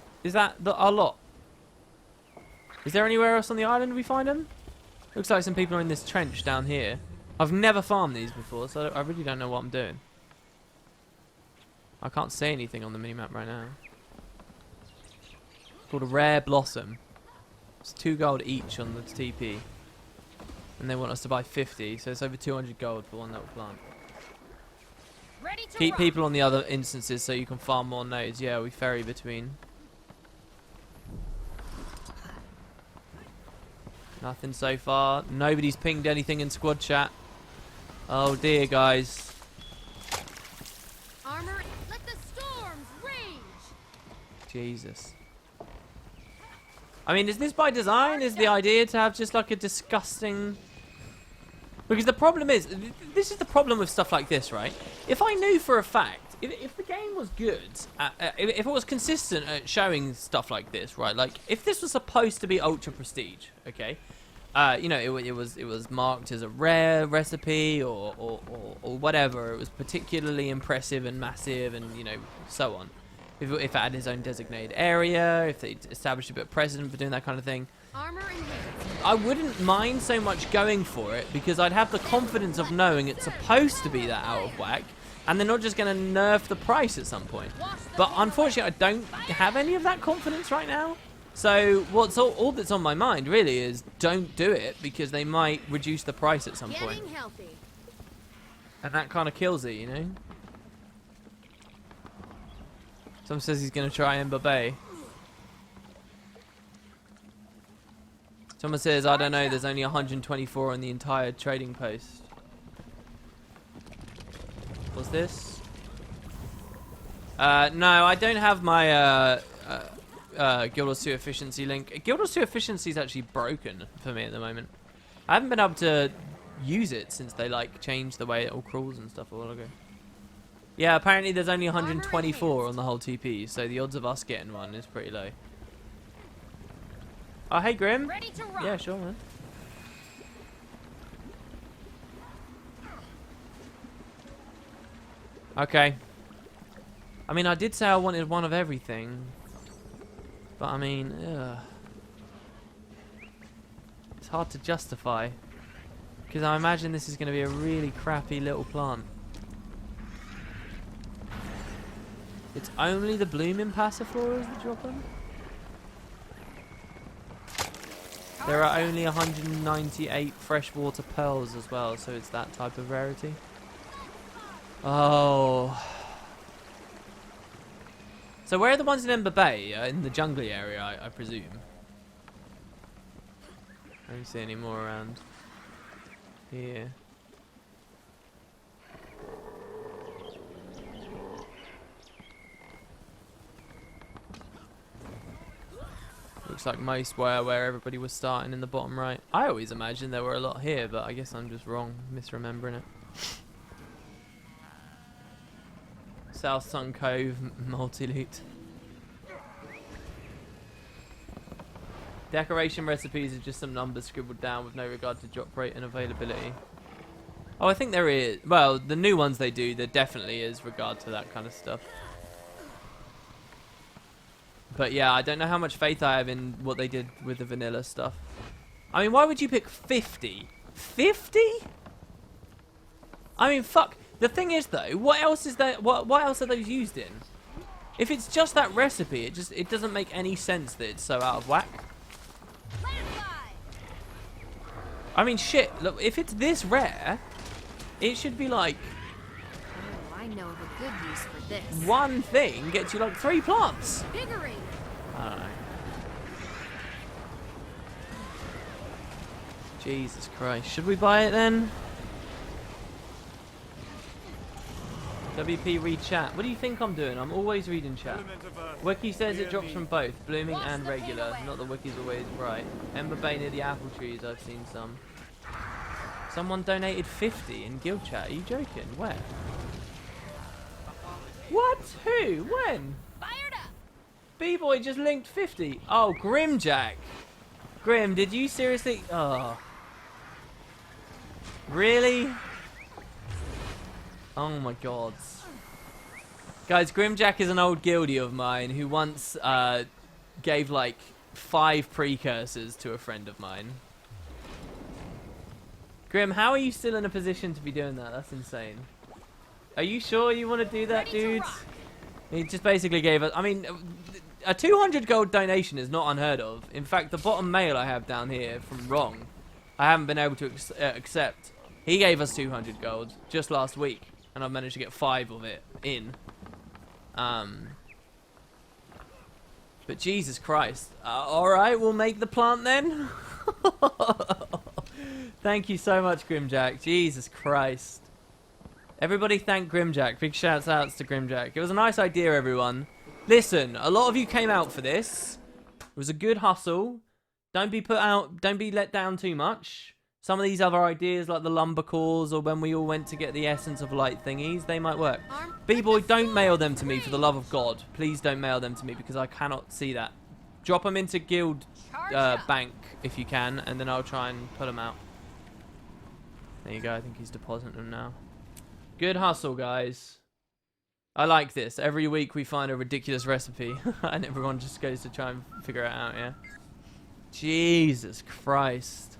our lot? Is there anywhere else on the island we find them? Looks like some people are in this trench down here. I've never farmed these before, so I really don't know what I'm doing. I can't say anything on the minimap right now. It's called a rare blossom. It's 2 gold each on the TP. And they want us to buy 50, so it's over 200 gold for one little plant. Ready to Keep rock. people on the other instances so you can farm more nodes. Yeah, we ferry between. Nothing so far. Nobody's pinged anything in squad chat. Oh dear, guys. Armor, let the storms rage. Jesus. I mean, is this by design? Is the idea to have just like a disgusting... Because the problem is, this is the problem with stuff like this, right? If I knew for a fact, if the game was good, if it was consistent at showing stuff like this, right? Like, if this was supposed to be ultra prestige, okay? You know, it was marked as a rare recipe or whatever. It was particularly impressive and massive and, you know, so on. If it had its own designated area, if they established a bit of precedent for doing that kind of thing, Armor enhanced. I wouldn't mind so much going for it because I'd have the confidence of knowing it's supposed to be that out of whack and they're not just going to nerf the price at some point. But unfortunately, I don't have any of that confidence right now. So what's all that's on my mind really is don't do it because they might reduce the price at some point. Getting healthy. And that kind of kills it, you know? Someone says he's going to try Ember Bay. Someone says, I don't know, there's only 124 on the entire trading post. What's this? No, I don't have my Guild Wars 2 efficiency link. Guild Wars 2 efficiency is actually broken for me at the moment. I haven't been able to use it since they like changed the way it all crawls and stuff a while ago. Yeah, apparently there's only 124 on the whole TP, so the odds of us getting one is pretty low. Oh, hey, Grim. Ready to rock. Yeah, sure, man. Okay. I mean, I did say I wanted one of everything. But, I mean, ugh. It's hard to justify. Because I imagine this is going to be a really crappy little plant. It's only the blooming passiflora that drop them? There are only 198 freshwater pearls as well, so it's that type of rarity. Oh. So where are the ones in Ember Bay? In the jungly area, I presume. I don't see any more around here. Looks like most were where everybody was starting in the bottom right. I always imagined there were a lot here, but I guess I'm just wrong, misremembering it. South Sun Cove multi-loot. Decoration recipes are just some numbers scribbled down with no regard to drop rate and availability. Oh, I think there is. Well, the new ones they do, there definitely is regard to that kind of stuff. But yeah, I don't know how much faith I have in what they did with the vanilla stuff. I mean, why would you pick 50? 50? I mean, fuck. The thing is, though, what else is that? What else are those used in? If it's just that recipe, it doesn't make any sense that it's so out of whack. I mean, shit. Look, if it's this rare, it should be like Oh, I know of a good use for this. one thing gets you like 3 plants. Biggery. I don't know. Jesus Christ. Should we buy it then? WP read chat. What do you think I'm doing? I'm always reading chat. Wiki says it drops from both, blooming and regular. Not that Wiki's always right. Ember Bay near the apple trees, I've seen some. Someone donated 50 in guild chat. Are you joking? Where? What? Who? When? Fired up. B-Boy just linked 50. Oh, Grimjack. Grim, did you seriously? Oh. Really? Oh my god. Guys, Grimjack is an old guildie of mine who once gave like 5 precursors to a friend of mine. Grim, how are you still in a position to be doing that? That's insane. Are you sure you want to do that, dude? He just basically gave us... I mean, a 200 gold donation is not unheard of. In fact, the bottom mail I have down here from Wrong, I haven't been able to accept. He gave us 200 gold just last week, and I've managed to get 5 of it in. But Jesus Christ. Alright, we'll make the plant then. Thank you so much, Grimjack. Jesus Christ. Everybody thank Grimjack. Big shouts outs to Grimjack. It was a nice idea, everyone. Listen, a lot of you came out for this. It was a good hustle. Don't be let down too much. Some of these other ideas, like the lumber cores, or when we all went to get the essence of light thingies, they might work. B-boy, don't mail them to me for the love of God. Please don't mail them to me because I cannot see that. Drop them into Guild Bank if you can, and then I'll try and put them out. There you go. I think he's depositing them now. Good hustle, guys. I like this. Every week we find a ridiculous recipe, and everyone just goes to try and figure it out, yeah? Jesus Christ.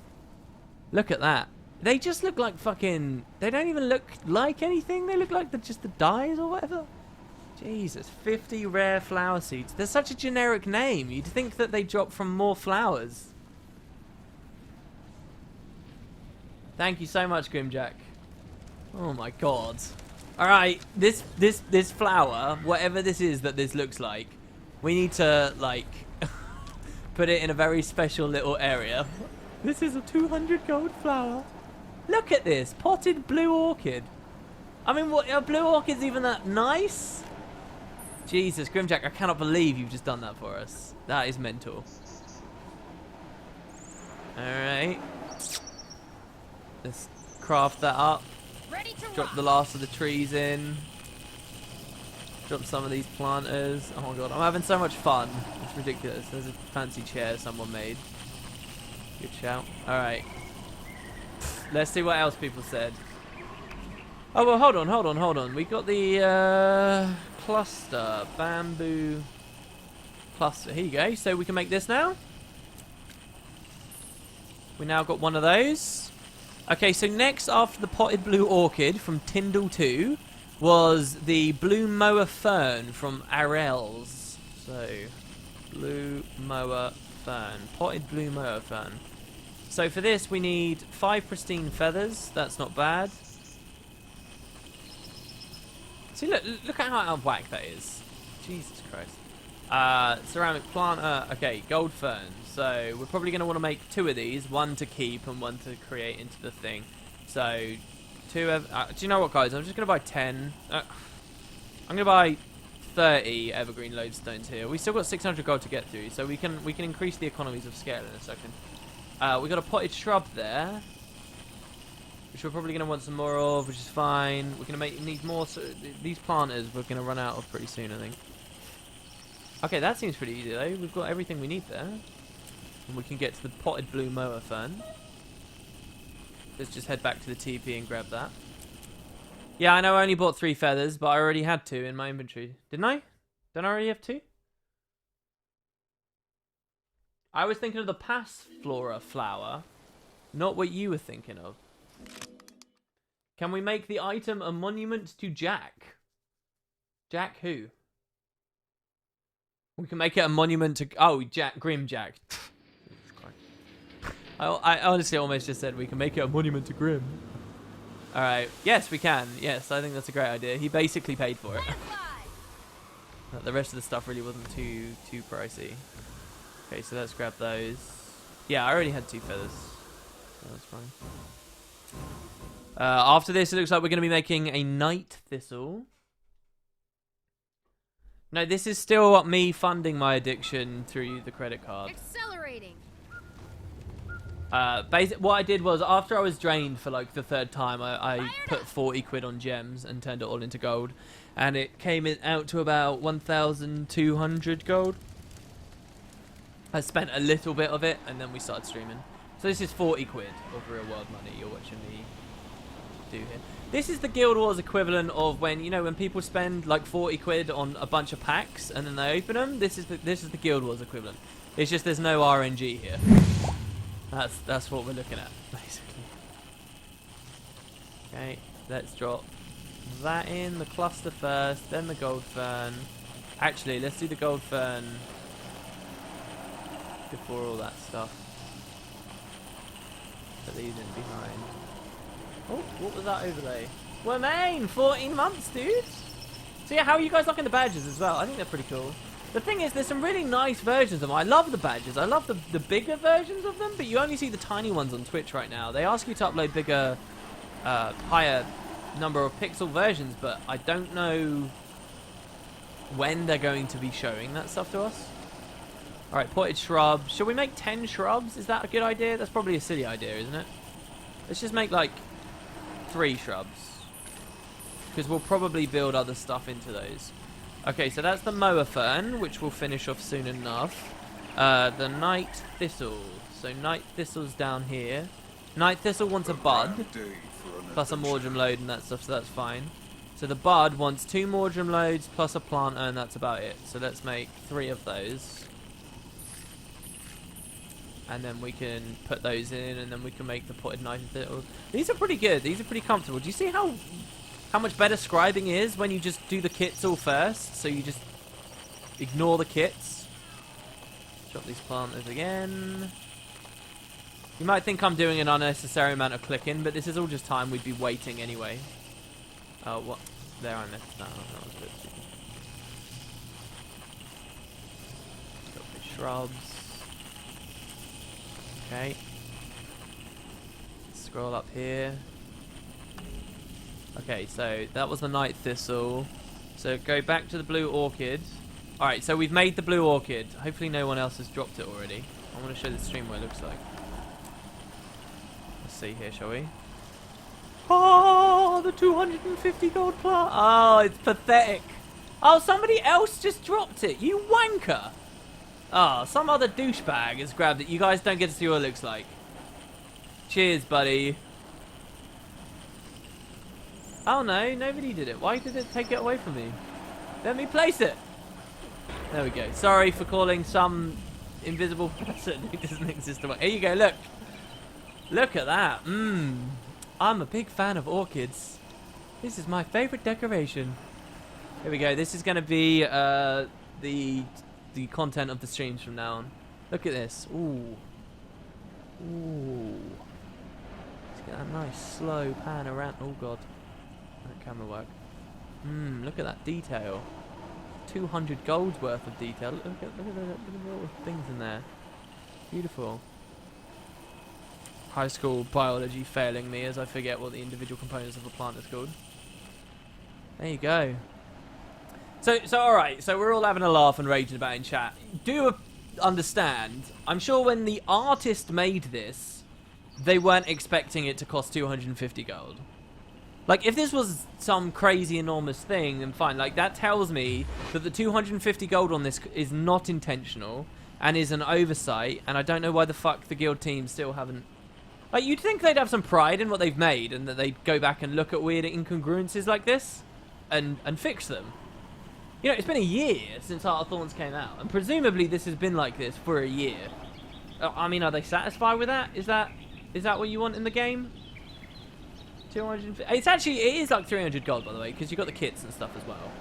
Look at that. They just look like fucking... They don't even look like anything. They look like just the dyes or whatever. Jesus. 50 rare flower seeds. They're such a generic name. You'd think that they drop from more flowers. Thank you so much, Grimjack. Oh my god. Alright, this flower, whatever this is that this looks like, we need to, like, put it in a very special little area. This is a 200 gold flower. Look at this. Potted blue orchid. I mean, what, are blue orchids even that nice? Jesus, Grimjack, I cannot believe you've just done that for us. That is mental. Alright. Let's craft that up. Drop the last of the trees in. Drop some of these planters. Oh my god, I'm having so much fun. It's ridiculous. There's a fancy chair someone made. Good shout. Alright. Let's see what else people said. Oh, well, hold on. We got the cluster. Bamboo cluster. Here you go. So we can make this now. We now got one of those. Okay, so next after the potted blue orchid from Tyndall 2 was the blue mower fern from Arel's. So, blue mower fern. Potted blue mower fern. So for this we need 5 pristine feathers. That's not bad. See, look at how out of whack that is. Jesus Christ. Ceramic planter. Okay, gold fern. So we're probably going to want to make 2 of these. One to keep and one to create into the thing. So, 2 do you know what, guys? I'm just going to buy 10. I'm going to buy 30 evergreen lodestones here. We still got 600 gold to get through, so we can increase the economies of scale in a second. We got a potted shrub there, which we're probably going to want some more of, which is fine. We're going to need more. So these planters we're going to run out of pretty soon, I think. Okay, that seems pretty easy though. We've got everything we need there. And we can get to the potted blue mower fern. Let's just head back to the TP and grab that. Yeah, I know I only bought 3 feathers, but I already had 2 in my inventory. Didn't I? Didn't I already have 2? I was thinking of the Passiflora flower, not what you were thinking of. Can we make the item a monument to Jack? Jack who? We can make it a monument to... Oh, Grimjack. I honestly almost just said we can make it a monument to Grim. Alright. Yes, we can. Yes, I think that's a great idea. He basically paid for it. The rest of the stuff really wasn't too pricey. Okay, so let's grab those. Yeah, I already had 2 feathers. So that's fine. After this, it looks like we're going to be making a night thistle. No, this is still me funding my addiction through the credit card. Accelerating. What I did was, after I was drained for like the 3rd time, I put 40 quid on gems and turned it all into gold. And it came out to about 1,200 gold. I spent a little bit of it, and then we started streaming. So this is 40 quid of real world money you're watching me do here. This is the Guild Wars equivalent of when, you know, when people spend like 40 quid on a bunch of packs and then they open them. This is the Guild Wars equivalent. It's just there's no RNG here. That's what we're looking at, basically. Okay, let's drop that in, the cluster first, then the gold fern. Actually, let's do the gold fern before all that stuff. Put these in behind. Oh, what was that overlay? Well, main 14 months, dude. So yeah, how are you guys liking the badges as well? I think they're pretty cool. The thing is, there's some really nice versions of them. I love the badges. I love the bigger versions of them, but you only see the tiny ones on Twitch right now. They ask you to upload bigger, higher number of pixel versions, but I don't know when they're going to be showing that stuff to us. Alright, potted shrubs. Should we make 10 shrubs? Is that a good idea? That's probably a silly idea, isn't it? Let's just make like 3 shrubs, because we'll probably build other stuff into those. Okay, so that's the mower fern, which we'll finish off soon enough. The night thistle. So night thistle's down here. Night thistle wants a bud, plus a mordrum load and that stuff, so that's fine. So the bud wants 2 mordrum loads plus a planter, and that's about it. So let's make 3 of those. And then we can put those in, and then we can make the potted night thistle. These are pretty good. These are pretty comfortable. Do you see how much better scribing is when you just do the kits all first? So you just ignore the kits. Drop these planters again. You might think I'm doing an unnecessary amount of clicking, but this is all just time we'd be waiting anyway. Oh, what? There, I missed that one. That was a bit stupid. Got the shrubs. Okay. Scroll up here. Okay, so that was the night thistle. So go back to the blue orchid. Alright, so we've made the blue orchid. Hopefully no one else has dropped it already. I want to show the stream what it looks like. Let's see here, shall we? Oh, the 250 gold plant. Oh, it's pathetic. Oh, somebody else just dropped it. You wanker. Oh, some other douchebag has grabbed it. You guys don't get to see what it looks like. Cheers, buddy. Oh no, nobody did it. Why did it take it away from me? Let me place it. There we go. Sorry for calling some invisible person who doesn't exist. Here you go, look. Look at that. I'm a big fan of orchids. This is my favorite decoration. Here we go. This is going to be the content of the streams from now on. Look at this. Ooh. Ooh. Let's get that nice slow pan around. Oh god. That camera work. Look at that detail. 200 gold's worth of detail. Look at the little things in there. Beautiful. High school biology failing me as I forget what the individual components of a plant is called. There you go. So alright, so we're all having a laugh and raging about in chat. Do understand, I'm sure when the artist made this, they weren't expecting it to cost 250 gold. Like, if this was some crazy enormous thing, then fine. Like, that tells me that the 250 gold on this is not intentional and is an oversight, and I don't know why the fuck the guild team still haven't... Like, you'd think they'd have some pride in what they've made and that they'd go back and look at weird incongruences like this and fix them. You know, it's been a year since Heart of Thorns came out, and presumably this has been like this for a year. I mean, are they satisfied with that? Is that what you want in the game? 250. It is like 300 gold, by the way, because you got the kits and stuff as well.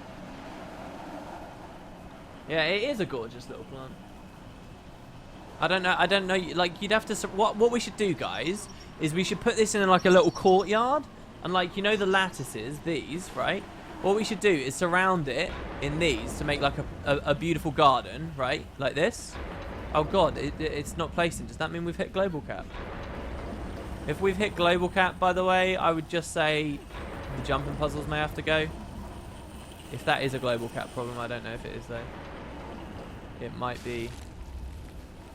Yeah, it is a gorgeous little plant. I don't know. Like, you'd have to. What we should do, guys, is we should put this in like a little courtyard, and like, you know, the lattices, these, right? What we should do is surround it in these to make like a beautiful garden, right? Like this. Oh god, it's not placing. Does that mean we've hit global cap? If we've hit global cap, by the way, I would just say the jumping puzzles may have to go. If that is a global cap problem, I don't know if it is though. It might be.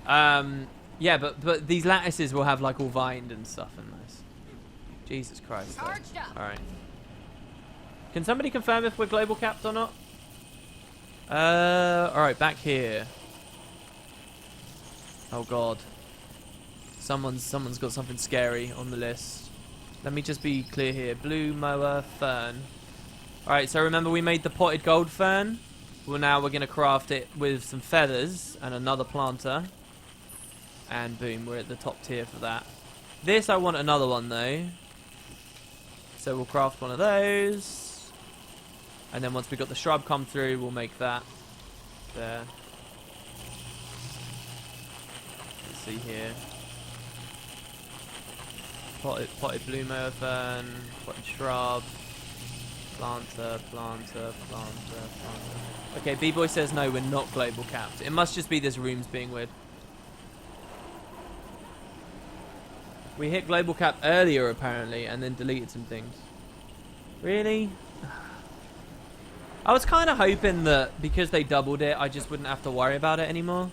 Yeah, but these lattices will have like all vined and stuff and this. Jesus Christ. Alright. Can somebody confirm if we're global capped or not? Alright, back here. Oh god. Someone's got something scary on the list. Let me just be clear here. Blue, mower, fern. Alright, so remember we made the potted gold fern. Well, now we're going to craft it with some feathers and another planter. And boom, we're at the top tier for that. This, I want another one though. So we'll craft one of those. And then once we got the shrub come through, we'll make that there. Let's see here. Potted blue mower fern, potted shrub, planter. Okay, B-Boy says no, we're not global capped. It must just be this room's being weird. We hit global cap earlier apparently and then deleted some things. Really? I was kind of hoping that because they doubled it, I just wouldn't have to worry about it anymore.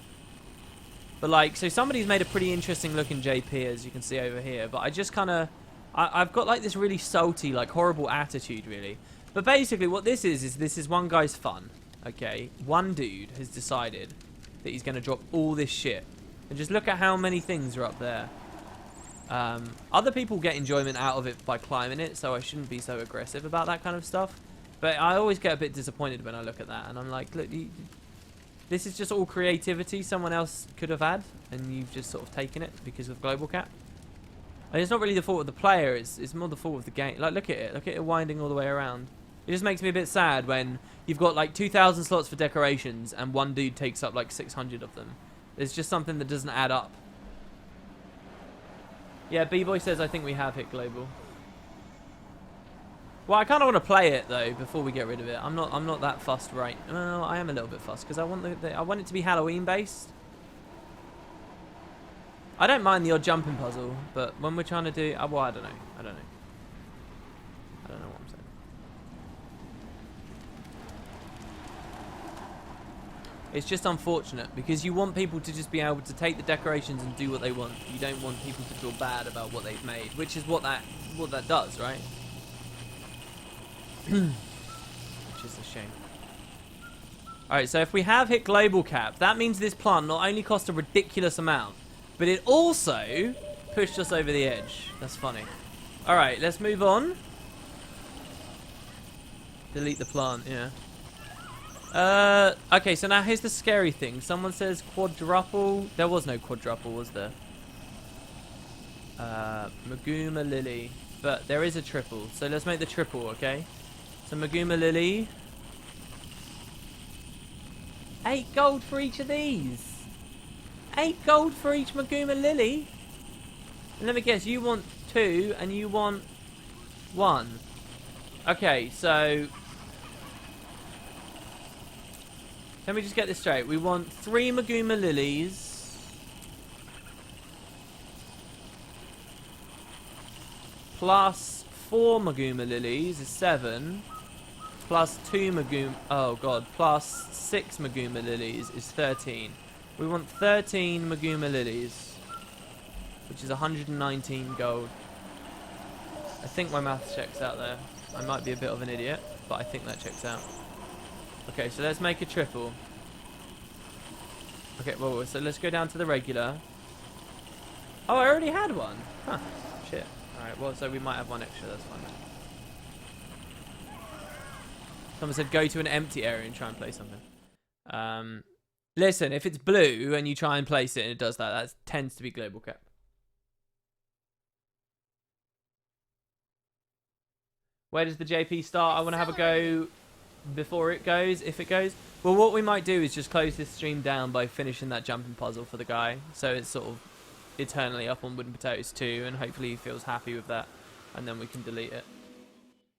But like, so somebody's made a pretty interesting looking JP, as you can see over here. But I just kind of, I've got like this really salty, like horrible attitude, really. But basically, what this is this is one guy's fun. Okay, one dude has decided that he's going to drop all this shit, and just look at how many things are up there. Other people get enjoyment out of it by climbing it, so I shouldn't be so aggressive about that kind of stuff. But I always get a bit disappointed when I look at that, and I'm like, look. This is just all creativity someone else could have had, and you've just sort of taken it because of global cap. And it's not really the fault of the player, it's more the fault of the game. Like, look at it winding all the way around. It just makes me a bit sad when you've got like 2,000 slots for decorations and one dude takes up like 600 of them. There's just something that doesn't add up. Yeah, B-Boy says I think we have hit global. Well, I kind of want to play it though before we get rid of it. I'm not that fussed, right? Well, I am a little bit fussed because I want I want it to be Halloween based. I don't mind the odd jumping puzzle, but when we're trying to do, well, I don't know what I'm saying. It's just unfortunate because you want people to just be able to take the decorations and do what they want. You don't want people to feel bad about what they've made, which is what that does, right? Which is a shame. Alright, so if we have hit global cap, that means this plant not only cost a ridiculous amount, but it also pushed us over the edge. That's funny. Alright, let's move on. Delete the plant, yeah. Okay, so now here's the scary thing. Someone says quadruple. There was no quadruple, was there? Maguma Lily. But there is a triple, so let's make the triple, okay? So Maguma Lily. 8 gold for each of these. 8 gold for each Maguma Lily. And let me guess, you want 2 and you want 1. Okay, so let me just get this straight. We want 3 Maguma Lilies. Plus 4 Maguma Lilies is 7. Plus 2 Maguma... Oh, God. Plus 6 Maguma Lilies is 13. We want 13 Maguma Lilies, which is 119 gold. I think my math checks out there. I might be a bit of an idiot, but I think that checks out. Okay, so let's make a triple. Okay, well, so let's go down to the regular. Oh, I already had one. Huh. Shit. Alright, well, so we might have one extra. That's fine. Someone said go to an empty area and try and play something. Listen, if it's blue and you try and place it and it does that, that tends to be global cap. Where does the JP start? I want to have a go before it goes, if it goes. Well, what we might do is just close this stream down by finishing that jumping puzzle for the guy. So it's sort of eternally up on wooden potatoes too, and hopefully he feels happy with that. And then we can delete it.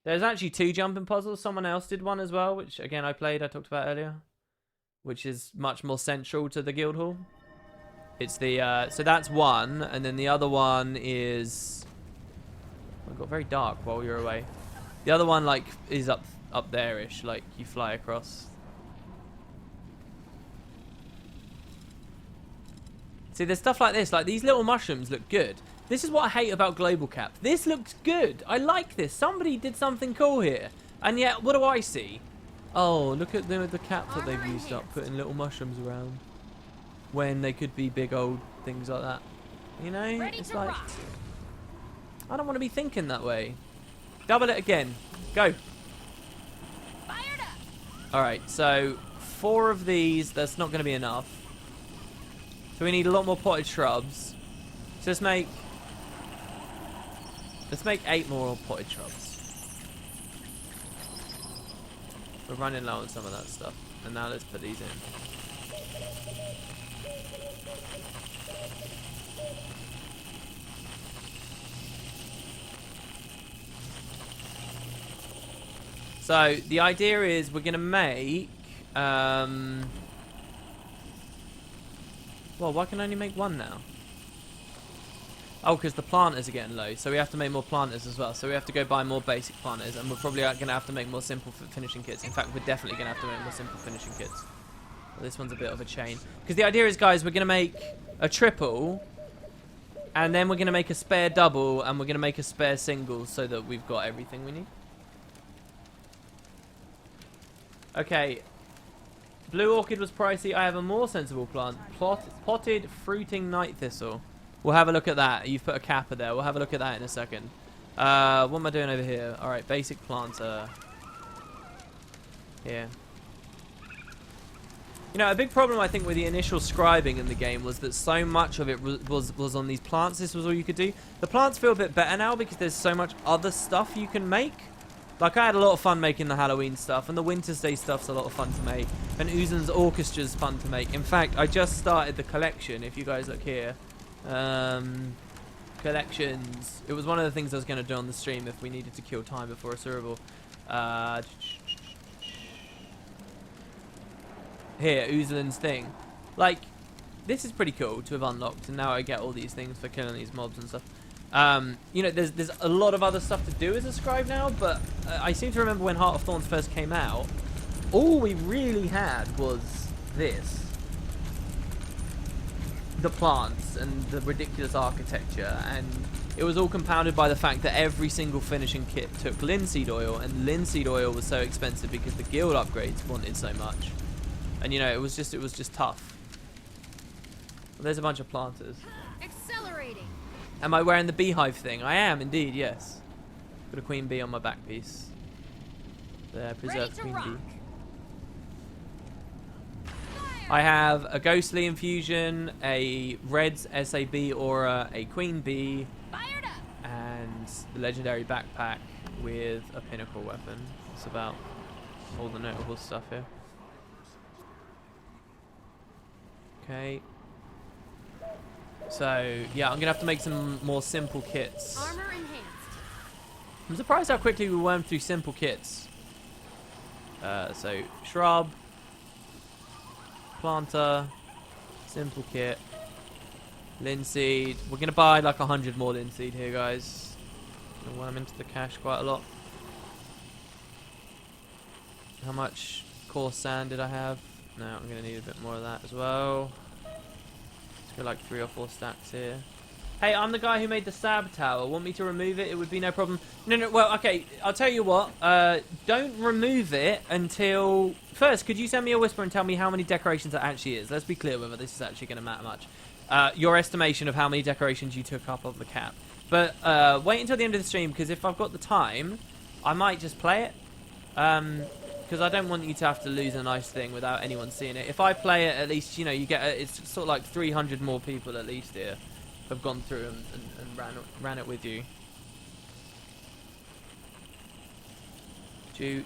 There's actually 2 jumping puzzles. Someone else did one as well, which again I talked about earlier. Which is much more central to the guild hall. It's the, so that's one, and then the other one is... It got very dark while we were away. The other one, like, is up there-ish, like, you fly across. See, there's stuff like this, like, these little mushrooms look good. This is what I hate about Global Cap. This looks good. I like this. Somebody did something cool here. And yet, what do I see? Oh, look at the caps that they've used up, putting little mushrooms around. When they could be big old things like that. You know? It's like... I don't want to be thinking that way. Double it again. Go. Alright, so 4 of these, that's not going to be enough. So we need a lot more potted shrubs. So let's make 8 more potted shrubs. We're running low on some of that stuff. And now let's put these in. So the idea is we're going to make... well, why can I only make one now? Oh, because the planters are getting low, so we have to make more planters as well. So we have to go buy more basic planters, and we're probably going to have to make more simple finishing kits. In fact, we're definitely going to have to make more simple finishing kits. Well, this one's a bit of a chain. Because the idea is, guys, we're going to make a triple, and then we're going to make a spare double, and we're going to make a spare single, so that we've got everything we need. Okay. Blue orchid was pricey. I have a more sensible plant. Potted fruiting night thistle. We'll have a look at that. You've put a kappa there. We'll have a look at that in a second. What am I doing over here? Alright, basic planter. Here. You know, a big problem I think with the initial scribing in the game was that so much of it was on these plants. This was all you could do. The plants feel a bit better now because there's so much other stuff you can make. Like, I had a lot of fun making the Halloween stuff, and the Winter's Day stuff's a lot of fun to make, and Uzen's Orchestra's fun to make. In fact, I just started the collection, if you guys look here. Collections. It was one of the things I was going to do on the stream if we needed to kill time before Asuraball. Here, Uzelin's thing. Like, this is pretty cool to have unlocked, and now I get all these things for killing these mobs and stuff. You know, there's a lot of other stuff to do as a scribe now, but I seem to remember when Heart of Thorns first came out, all we really had was this. The plants and the ridiculous architecture, and it was all compounded by the fact that every single finishing kit took linseed oil, and linseed oil was so expensive because the guild upgrades wanted so much. And you know, it was just tough. Well, there's a bunch of planters. Accelerating. Am I wearing the beehive thing? I am indeed, yes. Got a queen bee on my back piece. There, preserved queen bee. I have a ghostly infusion, a Red's SAB aura, a queen bee, and the legendary backpack with a pinnacle weapon. That's about all the notable stuff here. Okay. So, yeah, I'm going to have to make some more simple kits. Armor enhanced. I'm surprised how quickly we went through simple kits. So, shrub, planter, simple kit, linseed. We're going to buy like 100 more linseed here, guys. I'm going to worm into the cash quite a lot. How much coarse sand did I have? No, I'm going to need a bit more of that as well. Let's go like 3 or 4 stacks here. Hey, I'm the guy who made the stab tower. Want me to remove it? It would be no problem. No, well, okay. I'll tell you what. Don't remove it until... First, could you send me a whisper and tell me how many decorations it actually is? Let's be clear whether this is actually going to matter much. Your estimation of how many decorations you took up of the cap. But wait until the end of the stream, because if I've got the time, I might just play it. Because I don't want you to have to lose a nice thing without anyone seeing it. If I play it, at least, you know, you get... It's sort of like 300 more people at least here. I've gone through and ran it with you. Jute.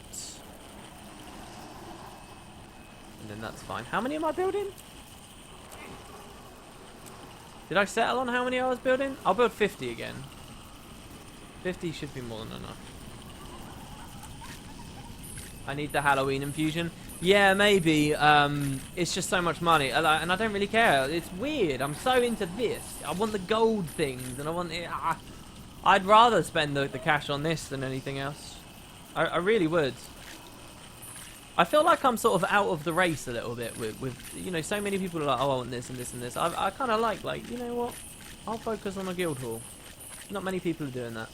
And then that's fine. How many am I building? Did I settle on how many I was building? I'll build 50 again. 50 should be more than enough. I need the Halloween infusion. Yeah, maybe. It's just so much money, and I don't really care. It's weird. I'm so into this. I want the gold things, and I want it. I'd rather spend the cash on this than anything else. I really would. I feel like I'm sort of out of the race a little bit with you know, so many people are like, oh, I want this and this and this. I kind of like, you know what? I'll focus on a guild hall. Not many people are doing that.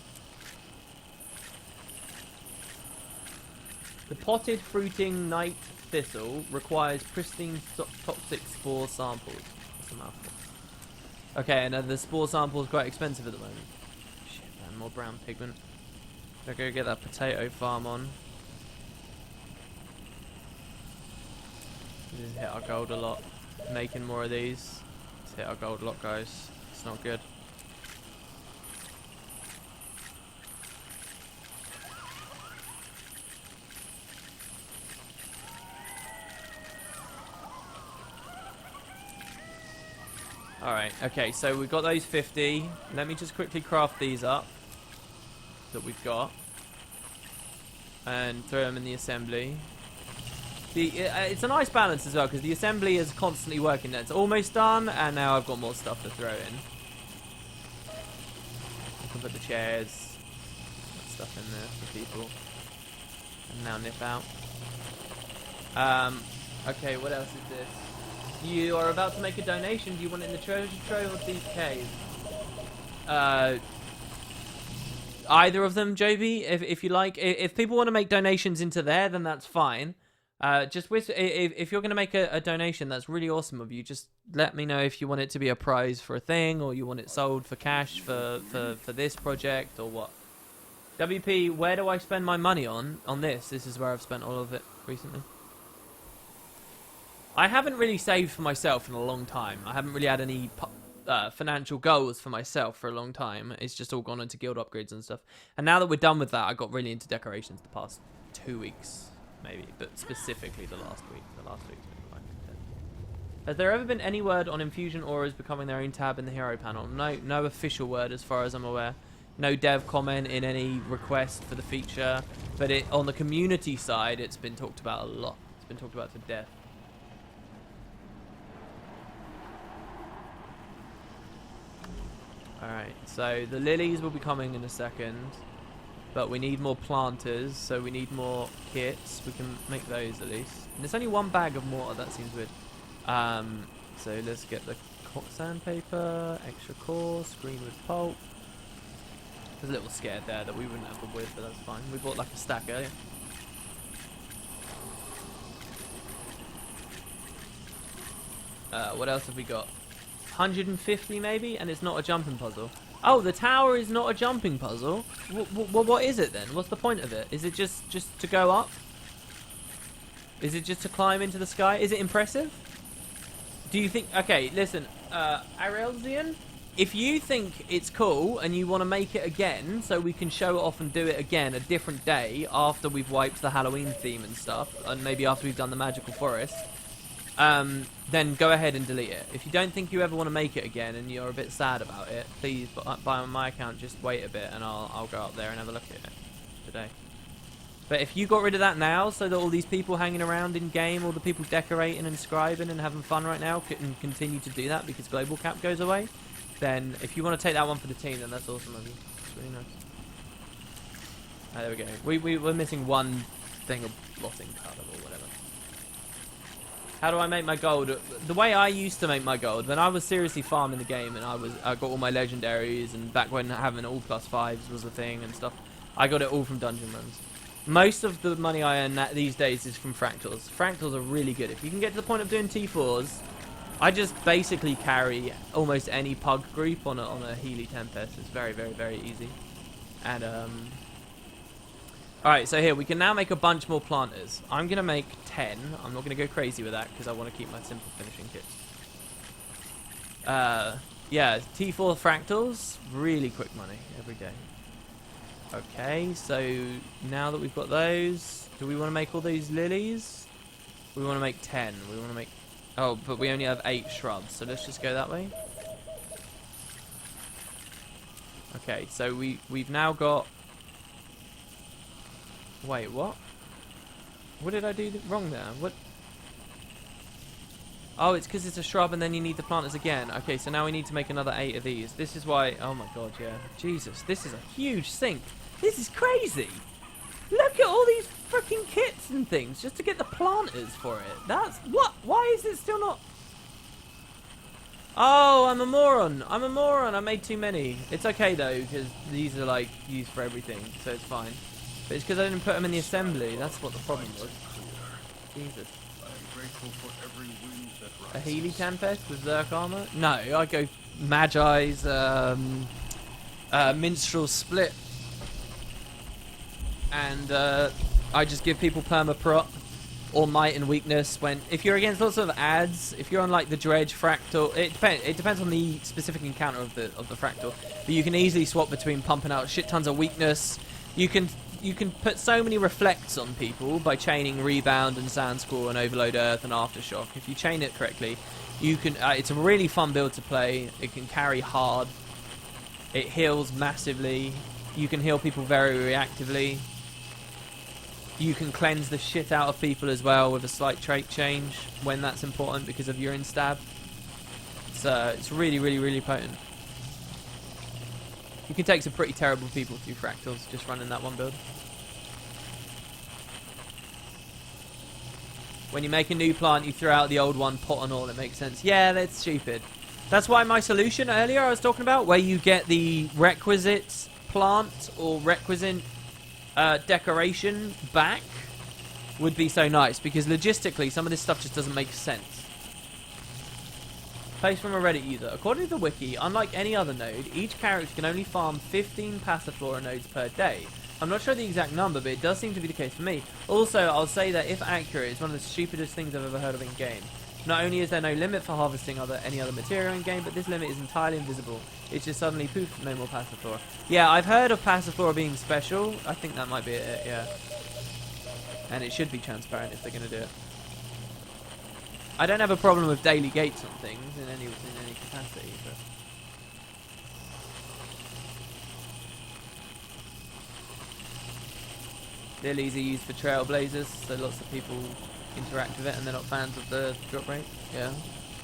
The potted fruiting night thistle requires pristine toxic spore samples. That's a mouthful. Okay, and the spore sample is quite expensive at the moment. Shit, man, more brown pigment. Gotta go get that potato farm on. We just hit our gold a lot. Making more of these. Let's hit our gold a lot, guys. It's not good. Alright, okay, so we've got those 50. Let me just quickly craft these up that we've got. And throw them in the assembly. It's a nice balance as well, because the assembly is constantly working there. It's almost done, and now I've got more stuff to throw in. I can put the chairs, put stuff in there for people. And now nip out. Okay, what else is this? You are about to make a donation. Do you want it in the treasure trove or these caves? Either of them, Joby, if you like. If people want to make donations into there, then that's fine. Just if you're going to make a donation, that's really awesome of you. Just let me know if you want it to be a prize for a thing, or you want it sold for cash for this project, or what. WP, where do I spend my money on this? This is where I've spent all of it recently. I haven't really saved for myself in a long time. I haven't really had any financial goals for myself for a long time. It's just all gone into guild upgrades and stuff. And now that we're done with that, I got really into decorations the past 2 weeks, maybe. But specifically the last week. The last week's been quite intense. Has there ever been any word on infusion auras becoming their own tab in the hero panel? No official word as far as I'm aware. No dev comment in any request for the feature. But on the community side, it's been talked about a lot. It's been talked about to death. Alright, so the lilies will be coming in a second, but we need more planters, so we need more kits. We can make those at least. And there's only one bag of mortar, that seems weird. So let's get the sandpaper, extra coarse, green with pulp. I was a little scared there that we wouldn't have the wood, but that's fine. We bought like a stack earlier. What else have we got? 150 maybe, and it's not a jumping puzzle. Oh, the tower is not a jumping puzzle. What is it then? What's the point of it? Is it just to go up? Is it just to climb into the sky? Is it impressive? Do you think? Okay, listen, Arelzian, if you think it's cool and you want to make it again, so we can show it off and do it again a different day after we've wiped the Halloween theme and stuff, and maybe after we've done the magical forest. Then go ahead and delete it. If you don't think you ever want to make it again and you're a bit sad about it, please, by on my account, just wait a bit and I'll go up there and have a look at it today. But if you got rid of that now, so that all these people hanging around in game, all the people decorating and scribing and having fun right now can continue to do that because global cap goes away, then if you want to take that one for the team, then that's awesome of you. It's really nice. There we go. We're missing one thing of blotting powder or whatever. How do I make my gold? The way I used to make my gold, when I was seriously farming the game and I got all my legendaries, and back when having all +5s was a thing and stuff, I got it all from dungeon runs. Most of the money I earn these days is from fractals. Fractals are really good. If you can get to the point of doing T4s, I just basically carry almost any pug group on a Healy Tempest. It's very, very, very easy. And alright, so here, we can now make a bunch more planters. I'm going to make 10. I'm not going to go crazy with that because I want to keep my simple finishing kits. Yeah, T4 fractals, really quick money every day. Okay, so now that we've got those, do we want to make all these lilies? We want to make 10. We want to make... Oh, but we only have 8 shrubs, so let's just go that way. Okay, so we've now got... Wait, what? What did I do wrong there? What? Oh, it's because it's a shrub and then you need the planters again. Okay, so now we need to make another 8 of these. This is why... Oh my god, yeah. Jesus, this is a huge sink. This is crazy. Look at all these freaking kits and things just to get the planters for it. That's... What? Why is it still not... Oh, I'm a moron. I'm a moron. I made too many. It's okay, though, because these are, like, used for everything, so it's fine. But it's because I didn't put them in the assembly. That's what the problem was. Jesus. A Healy Tempest with Zerk armor? No, I go Magi's Minstrel Split. And I just give people perma-prot or might and weakness if you're against lots of ads. If you're on like the Dredge Fractal, it depends on the specific encounter of the Fractal. But you can easily swap between pumping out shit tons of weakness. You can put so many reflects on people by chaining Rebound and Sand Squall and Overload Earth and Aftershock. If you chain it correctly, You can. It's a really fun build to play. It can carry hard. It heals massively. You can heal people very reactively. You can cleanse the shit out of people as well with a slight trait change when that's important because of your instab. It's really, really, really potent. You can take some pretty terrible people through fractals just running that one build. When you make a new plant, you throw out the old one, pot on all. It makes sense. Yeah, that's stupid. That's why my solution earlier I was talking about, where you get the requisite plant or requisite decoration back, would be so nice. Because logistically, some of this stuff just doesn't make sense. Place from a Reddit user. According to the wiki, unlike any other node, each character can only farm 15 Passiflora nodes per day. I'm not sure the exact number, but it does seem to be the case for me. Also, I'll say that if accurate, it's one of the stupidest things I've ever heard of in game. Not only is there no limit for harvesting any other material in game, but this limit is entirely invisible. It's just suddenly poof, no more Passiflora. Yeah, I've heard of Passiflora being special. I think that might be it, yeah. And it should be transparent if they're going to do it. I don't have a problem with daily gates on things in any capacity, but... Lilies are used for trailblazers, so lots of people interact with it and they're not fans of the drop rate. Yeah.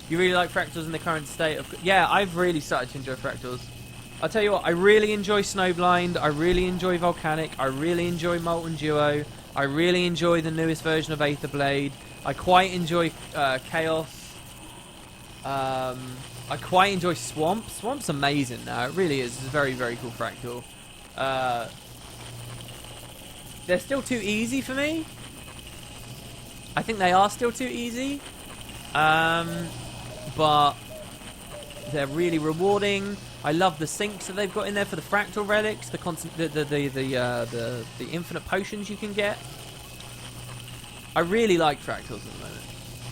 You really like fractals in the current state of... Yeah, I've really started to enjoy fractals. I'll tell you what, I really enjoy Snowblind, I really enjoy Volcanic, I really enjoy Molten Duo, I really enjoy the newest version of Aetherblade, I quite enjoy Chaos, I quite enjoy Swamp. Swamp's amazing now, it really is. It's a very, very cool fractal. They're still too easy for me. I think they are still too easy. But they're really rewarding. I love the sinks that they've got in there for the fractal relics, the infinite potions you can get. I really like fractals at the moment.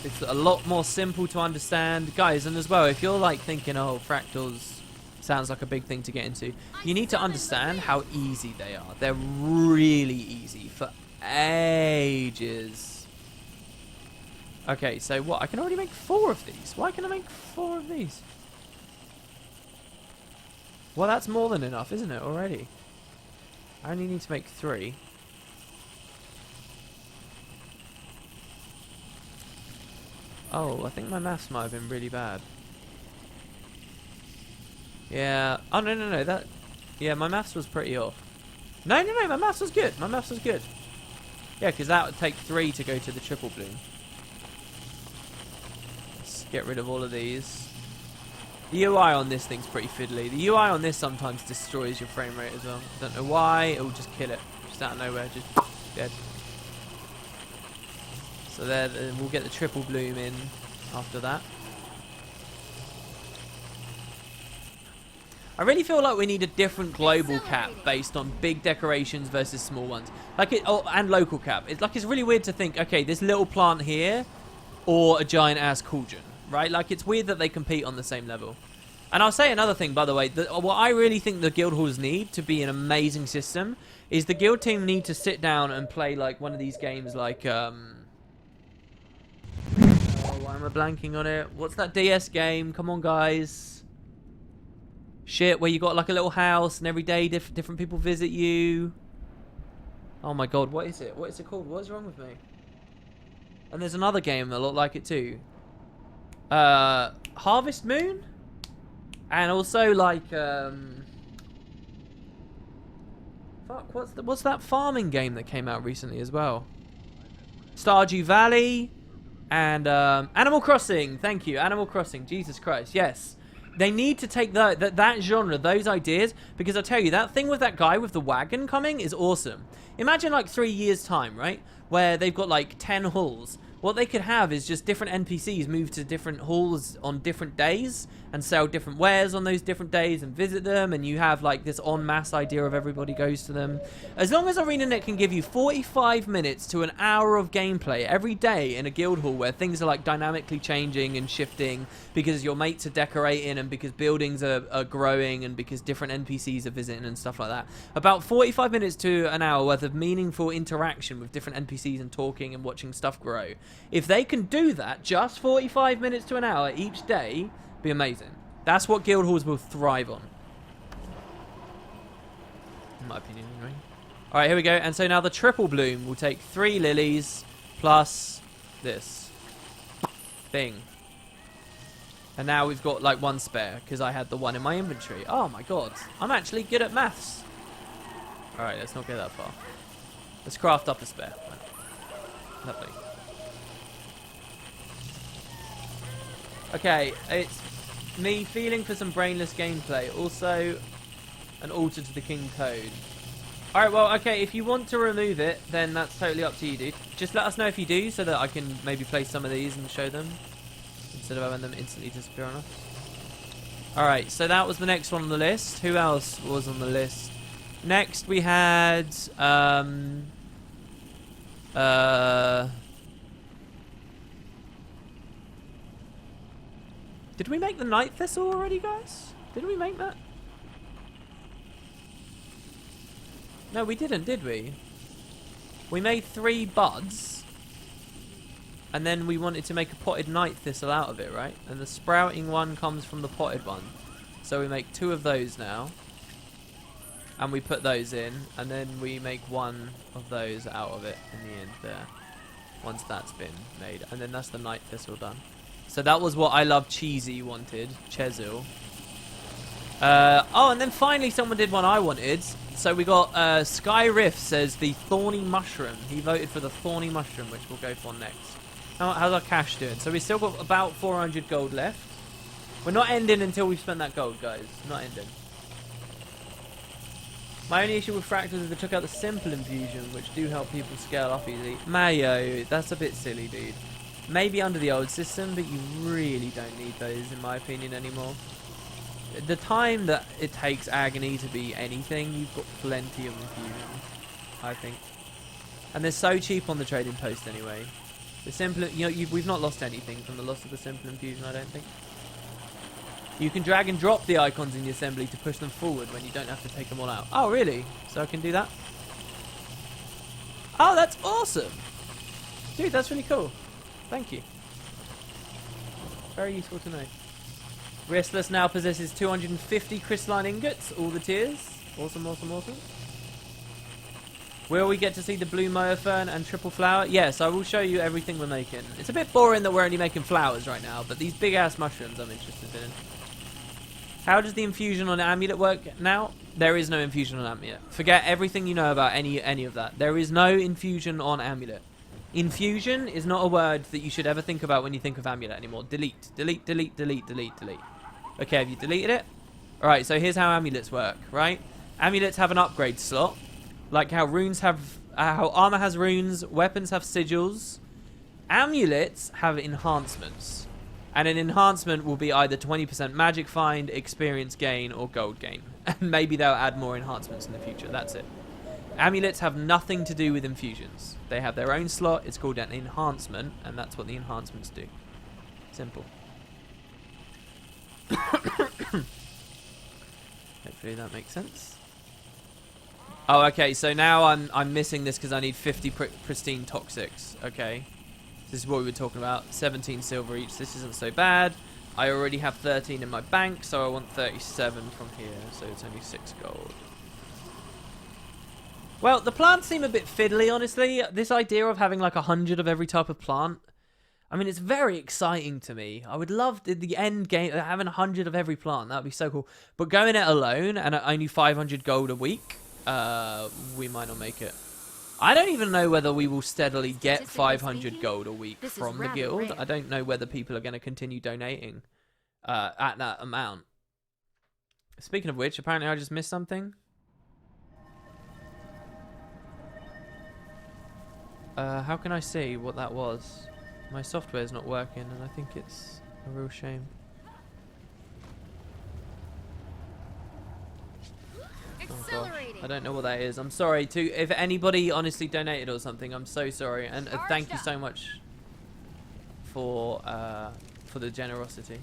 It's a lot more simple to understand, guys. And as well, if you're like thinking, oh, fractals sounds like a big thing to get into, you need to understand how easy they are. They're really easy for ages. Okay, so what? I can already make 4 of these. Why can I make 4 of these? Well, that's more than enough, isn't it, already? I only need to make 3. Oh, I think my maths might have been really bad. Yeah. Oh, no. That... Yeah, my maths was pretty off. No, my maths was good. My maths was good. Yeah, because that would take 3 to go to the triple bloom. Let's get rid of all of these. The UI on this thing's pretty fiddly. The UI on this sometimes destroys your frame rate as well. Don't know why. It'll just kill it. Just out of nowhere. Just dead. So there, we'll get the triple bloom in after that. I really feel like we need a different global cap based on big decorations versus small ones. Like it, oh, and local cap. It's like, it's really weird to think, okay, this little plant here or a giant ass cauldron, right? Like, it's weird that they compete on the same level. And I'll say another thing, by the way, that what I really think the guild halls need to be an amazing system is the guild team need to sit down and play like one of these games like why am I blanking on it? What's that DS game? Come on, guys. Shit, where you got like a little house and every day different people visit you. Oh my god, what is it? What is it called? What is wrong with me? And there's another game a lot like it too. Harvest Moon? And also like fuck, what's that farming game that came out recently as well? Stardew Valley and Animal Crossing. Thank you, Animal Crossing. Jesus Christ, yes. They need to take that genre, those ideas, because I tell you, that thing with that guy with the wagon coming is awesome. Imagine like 3 years time, right? Where they've got like 10 halls. What they could have is just different NPCs move to different halls on different days and sell different wares on those different days and visit them, and you have like this en masse idea of everybody goes to them. As long as ArenaNet can give you 45 minutes to an hour of gameplay every day in a guild hall where things are like dynamically changing and shifting because your mates are decorating and because buildings are growing and because different NPCs are visiting and stuff like that. About 45 minutes to an hour worth of meaningful interaction with different NPCs and talking and watching stuff grow. If they can do that, just 45 minutes to an hour each day, be amazing. That's what guild halls will thrive on. In my opinion, anyway. Alright, here we go. And so now the triple bloom will take 3 lilies plus this. Thing. And now we've got like 1 spare because I had the 1 in my inventory. Oh my god. I'm actually good at maths. Alright, let's not go that far. Let's craft up a spare. Lovely. Okay, it's me feeling for some brainless gameplay. Also, an altar to the King Code. Alright, well, okay, if you want to remove it, then that's totally up to you, dude. Just let us know if you do, so that I can maybe play some of these and show them, instead of having them instantly disappear on us. Alright, so that was the next one on the list. Who else was on the list? Next, we had... Did we make the Night Thistle already, guys? Did we make that? No, we didn't, did we? We made 3 buds. And then we wanted to make a potted Night Thistle out of it, right? And the sprouting one comes from the potted one. So we make 2 of those now. And we put those in. And then we make 1 of those out of it in the end there. Once that's been made. And then that's the Night Thistle done. So that was what I Love Cheesy wanted. Chesil. Oh, and then finally someone did one I wanted. So we got Sky Rift says the Thorny Mushroom. He voted for the Thorny Mushroom, which we'll go for next. How's our cash doing? So we still got about 400 gold left. We're not ending until we've spent that gold, guys. Not ending. My only issue with fractals is they took out the simple infusion, which do help people scale up easily. Mayo, that's a bit silly, dude. Maybe under the old system, but you really don't need those, in my opinion, anymore. The time that it takes agony to be anything, you've got plenty of infusion, I think. And they're so cheap on the trading post anyway. The simple, we've not lost anything from the loss of the simple infusion, I don't think. You can drag and drop the icons in the assembly to push them forward when you don't have to take them all out. Oh, really? So I can do that? Oh, that's awesome! Dude, that's really cool. Thank you. Very useful to know. Restless now possesses 250 crystalline ingots, all the tiers. Awesome, awesome, awesome. Will we get to see the blue moa fern and triple flower? Yes, I will show you everything we're making. It's a bit boring that we're only making flowers right now, but these big ass mushrooms I'm interested in. How does the infusion on amulet work now? There is no infusion on amulet. Forget everything you know about any of that. There is no infusion on amulet. Infusion is not a word that you should ever think about when you think of amulet anymore. Delete, delete, delete, delete, delete, delete. Okay, have you deleted it? Alright, so here's how amulets work, right? Amulets have an upgrade slot. Like how runes have... how armor has runes, weapons have sigils. Amulets have enhancements. And an enhancement will be either 20% magic find, experience gain, or gold gain. And maybe they'll add more enhancements in the future. That's it. Amulets have nothing to do with infusions. They have their own slot. It's called an enhancement, and that's what the enhancements do. Simple. Hopefully that makes sense. Oh, okay. So now I'm missing this because I need 50 pristine toxics. Okay. This is what we were talking about. 17 silver each. This isn't so bad. I already have 13 in my bank, so I want 37 from here. So it's only 6 gold. Well, the plants seem a bit fiddly, honestly. This idea of having like 100 of every type of plant, I mean, it's very exciting to me. I would love the end game, having 100 of every plant. That would be so cool. But going it alone and at only 500 gold a week, we might not make it. I don't even know whether we will steadily get 500 gold a week from the guild. I don't know whether people are going to continue donating at that amount. Speaking of which, apparently I just missed something. How can I see what that was? My software's not working, and I think it's a real shame. Oh gosh, I don't know what that is. I'm sorry to if anybody honestly donated or something. I'm so sorry, and thank you so much for the generosity.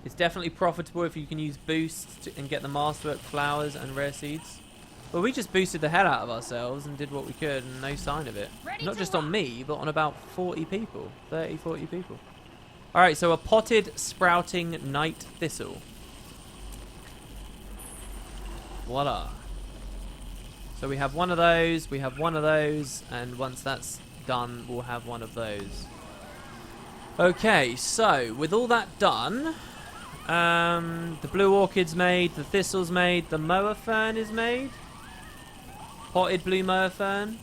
It's definitely profitable if you can use boosts and get the masterwork flowers and rare seeds. Well, we just boosted the hell out of ourselves and did what we could, and no sign of it. Not just on me, but on about 40 people. 30, 40 people. Alright, so a potted sprouting night thistle. Voila. So we have one of those, we have one of those, and once that's done, we'll have one of those. Okay, so with all that done, the blue orchid's made, the thistle's made, the mower fern is made. Potted blue mower fern.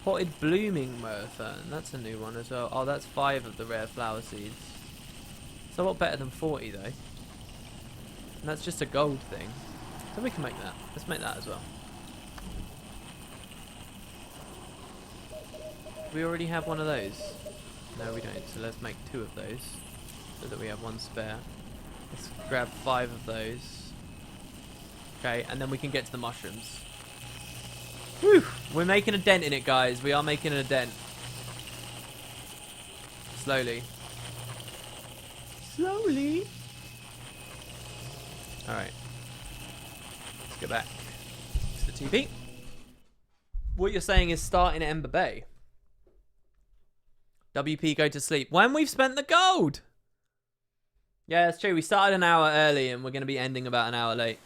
Potted blooming mower fern. That's a new one as well. Oh, that's 5 of the rare flower seeds. It's a lot better than 40 though. And that's just a gold thing. So we can make that. Let's make that as well. We already have one of those. No, we don't. So let's make 2 of those. So that we have 1 spare. Let's grab 5 of those. Okay, and then we can get to the mushrooms. Whew! We're making a dent in it, guys. We are making a dent. Slowly. Slowly. Alright. Let's go back to the TV. What you're saying is start in Ember Bay. WP, go to sleep. When we've spent the gold! Yeah, that's true. We started an hour early and we're going to be ending about an hour late.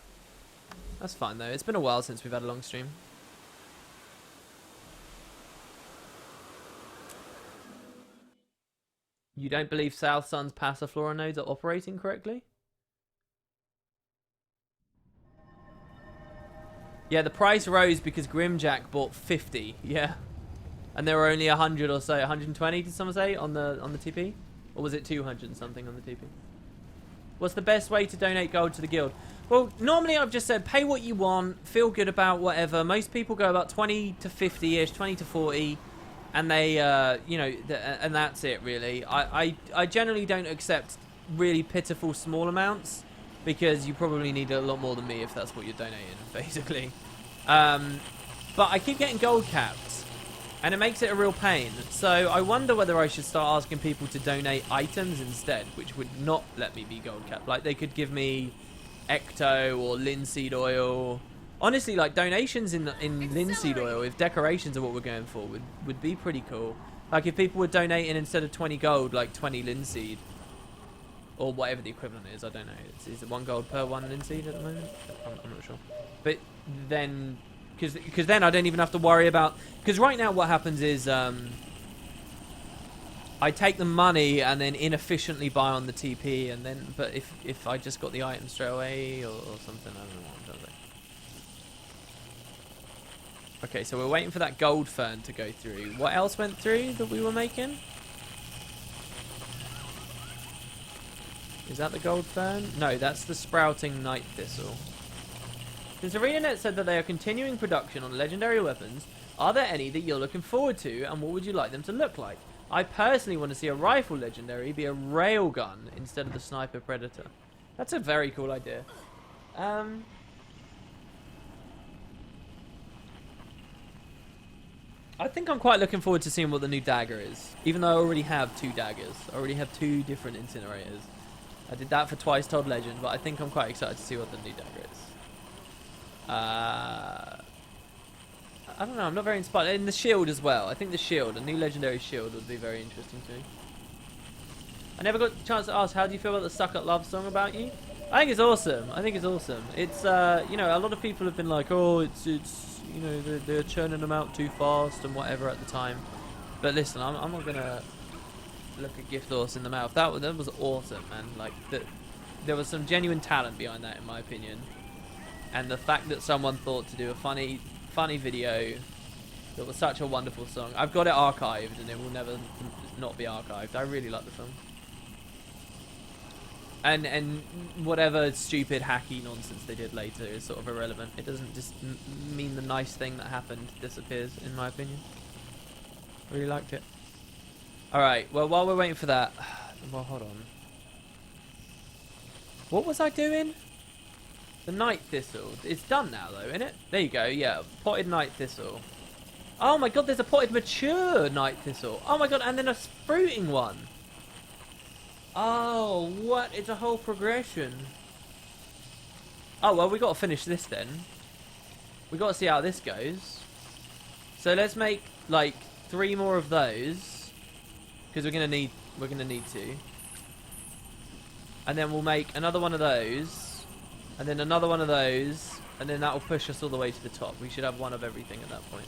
That's fine, though. It's been a while since we've had a long stream. You don't believe South Sun's Passiflora nodes are operating correctly? Yeah, the price rose because Grimjack bought 50. Yeah. And there were only 100 or so. 120, did someone say, on the TP? Or was it 200 and something on the TP? What's the best way to donate gold to the guild? Well, normally I've just said pay what you want, feel good about whatever. Most people go about 20 to 50-ish, 20 to 40. And they, you know, and that's it, really. I generally don't accept really pitiful small amounts because you probably need a lot more than me if that's what you're donating, basically. But I keep getting gold capped, and it makes it a real pain. So I wonder whether I should start asking people to donate items instead, which would not let me be gold capped. Like, they could give me Ecto or linseed oil. Honestly, like, donations in linseed oil, if decorations are what we're going for, would be pretty cool. Like, if people were donating instead of 20 gold, like 20 linseed. Or whatever the equivalent is, I don't know. Is it 1 gold per 1 linseed at the moment? I'm not sure. But then, because then I don't even have to worry about... Because right now what happens is, I take the money and then inefficiently buy on the TP, and then... But if I just got the item straight away or something, I don't know what I'm trying to say. Okay, so we're waiting for that gold fern to go through. What else went through that we were making? Is that the gold fern? No, that's the sprouting night thistle. Since ArenaNet said that they are continuing production on legendary weapons, are there any that you're looking forward to, and what would you like them to look like? I personally want to see a rifle legendary be a railgun instead of the sniper predator. That's a very cool idea. I think I'm quite looking forward to seeing what the new dagger is. Even though I already have 2 daggers. I already have 2 different incinerators. I did that for Twice Told Legend, but I think I'm quite excited to see what the new dagger is. I don't know, I'm not very inspired. And the shield as well. I think the shield, a new legendary shield, would be very interesting too. I never got the chance to ask, how do you feel about the Suck Up Love song about you? I think it's awesome. I think it's awesome. It's, you know, a lot of people have been like, oh, it's you know, they're churning them out too fast and whatever at the time. But listen, I'm not going to look a gift horse in the mouth. That was awesome, man. Like, there was some genuine talent behind that, in my opinion. And the fact that someone thought to do a funny video that was such a wonderful song. I've got it archived, and it will never not be archived. I really like the song. And whatever stupid hacky nonsense they did later is sort of irrelevant. It doesn't just mean the nice thing that happened disappears, in my opinion. Really liked it. Alright, well, while we're waiting for that... Well, hold on. What was I doing? The night thistle. It's done now, though, isn't it? There you go, yeah. Potted night thistle. Oh my god, there's a potted mature night thistle. Oh my god, and then a sprouting one. Oh, what? It's a whole progression. Oh, well, we got to finish this then. we got to see how this goes. So let's make like 3 more of those, because we're gonna need to. And then we'll make another one of those, and then another one of those, and then that will push us all the way to the top. We should have one of everything at that point.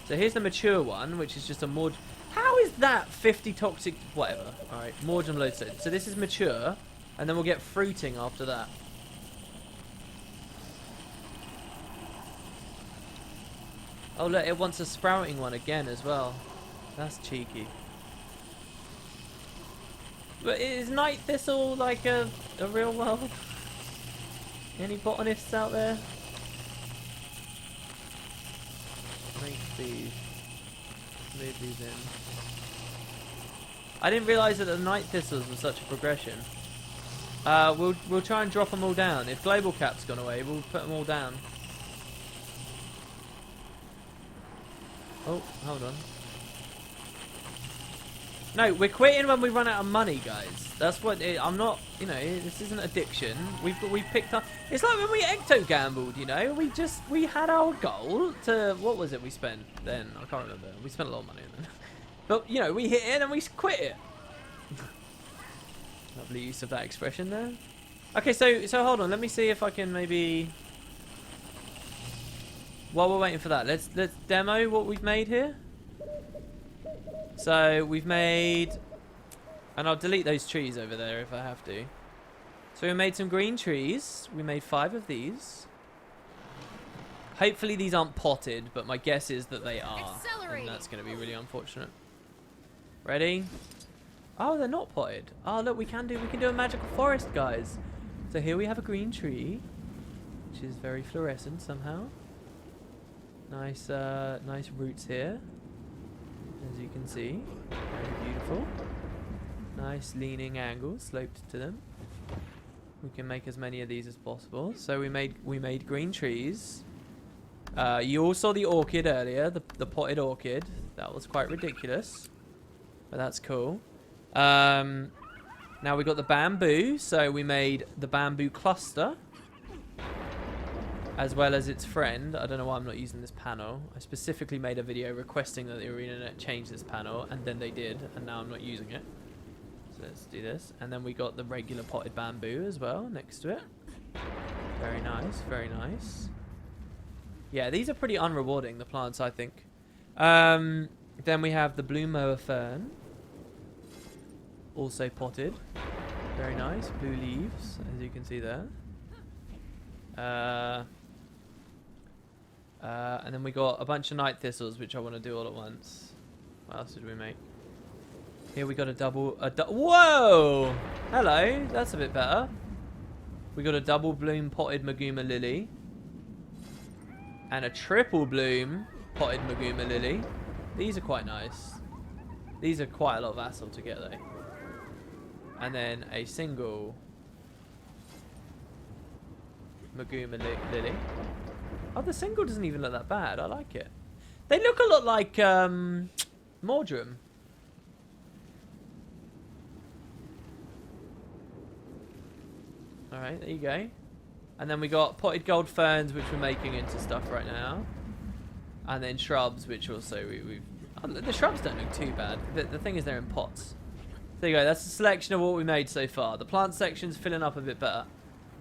So here's the mature one, which is just a more. How is that 50 toxic? Whatever. All right, Morgem load set. So this is mature, and then we'll get fruiting after that. Oh look, it wants a sprouting one again as well. That's cheeky. But is night thistle like a real world? Any botanists out there? Make these. Move these in. I didn't realise that the night thistles were such a progression. We'll try and drop them all down. If global cap's gone away, we'll put them all down. Oh, hold on. No, we're quitting when we run out of money, guys. That's what I'm not. You know, this isn't addiction. We picked up. It's like when we ecto gambled. You know, we had our goal to. What was it we spent then? I can't remember. We spent a lot of money then. But you know, we hit it and we quit it. Lovely use of that expression there. Okay, so hold on. Let me see if I can maybe. While we're waiting for that, let's demo what we've made here. So we've made, and I'll delete those trees over there if I have to. So we made some green trees. We made 5 of these. Hopefully these aren't potted, but my guess is that they are. And that's going to be really unfortunate. Ready? Oh, they're not potted. Oh, look, we can do a magical forest, guys. So here we have a green tree, which is very fluorescent somehow. Nice, nice roots here, as you can see. Very beautiful. Nice leaning angles sloped to them. We can make as many of these as possible. So we made green trees. You all saw the orchid earlier, the potted orchid. That was quite ridiculous, but that's cool. Now we got the bamboo. So we made the bamboo cluster, as well as its friend. I don't know why I'm not using this panel. I specifically made a video requesting that the ArenaNet change this panel, and then they did, and now I'm not using it. So let's do this. And then we got the regular potted bamboo as well next to it. Very nice, very nice. Yeah, these are pretty unrewarding, the plants, I think. Then we have the blue mower fern, also potted. Very nice, blue leaves, as you can see there. And then we got a bunch of night thistles, which I want to do all at once. What else did we make? Here we got a double. Whoa! Hello, that's a bit better. We got a double bloom potted Maguma lily, and a triple bloom potted Maguma lily. These are quite nice. These are quite a lot of hassle to get though. And then a single Maguma lily. Oh, the single doesn't even look that bad. I like it. They look a lot like Mordrum. Alright, there you go. And then we got potted gold ferns, which we're making into stuff right now. And then shrubs, which also we've... Oh, the shrubs don't look too bad. The thing is they're in pots. There you go. That's a selection of what we made so far. The plant section's filling up a bit better.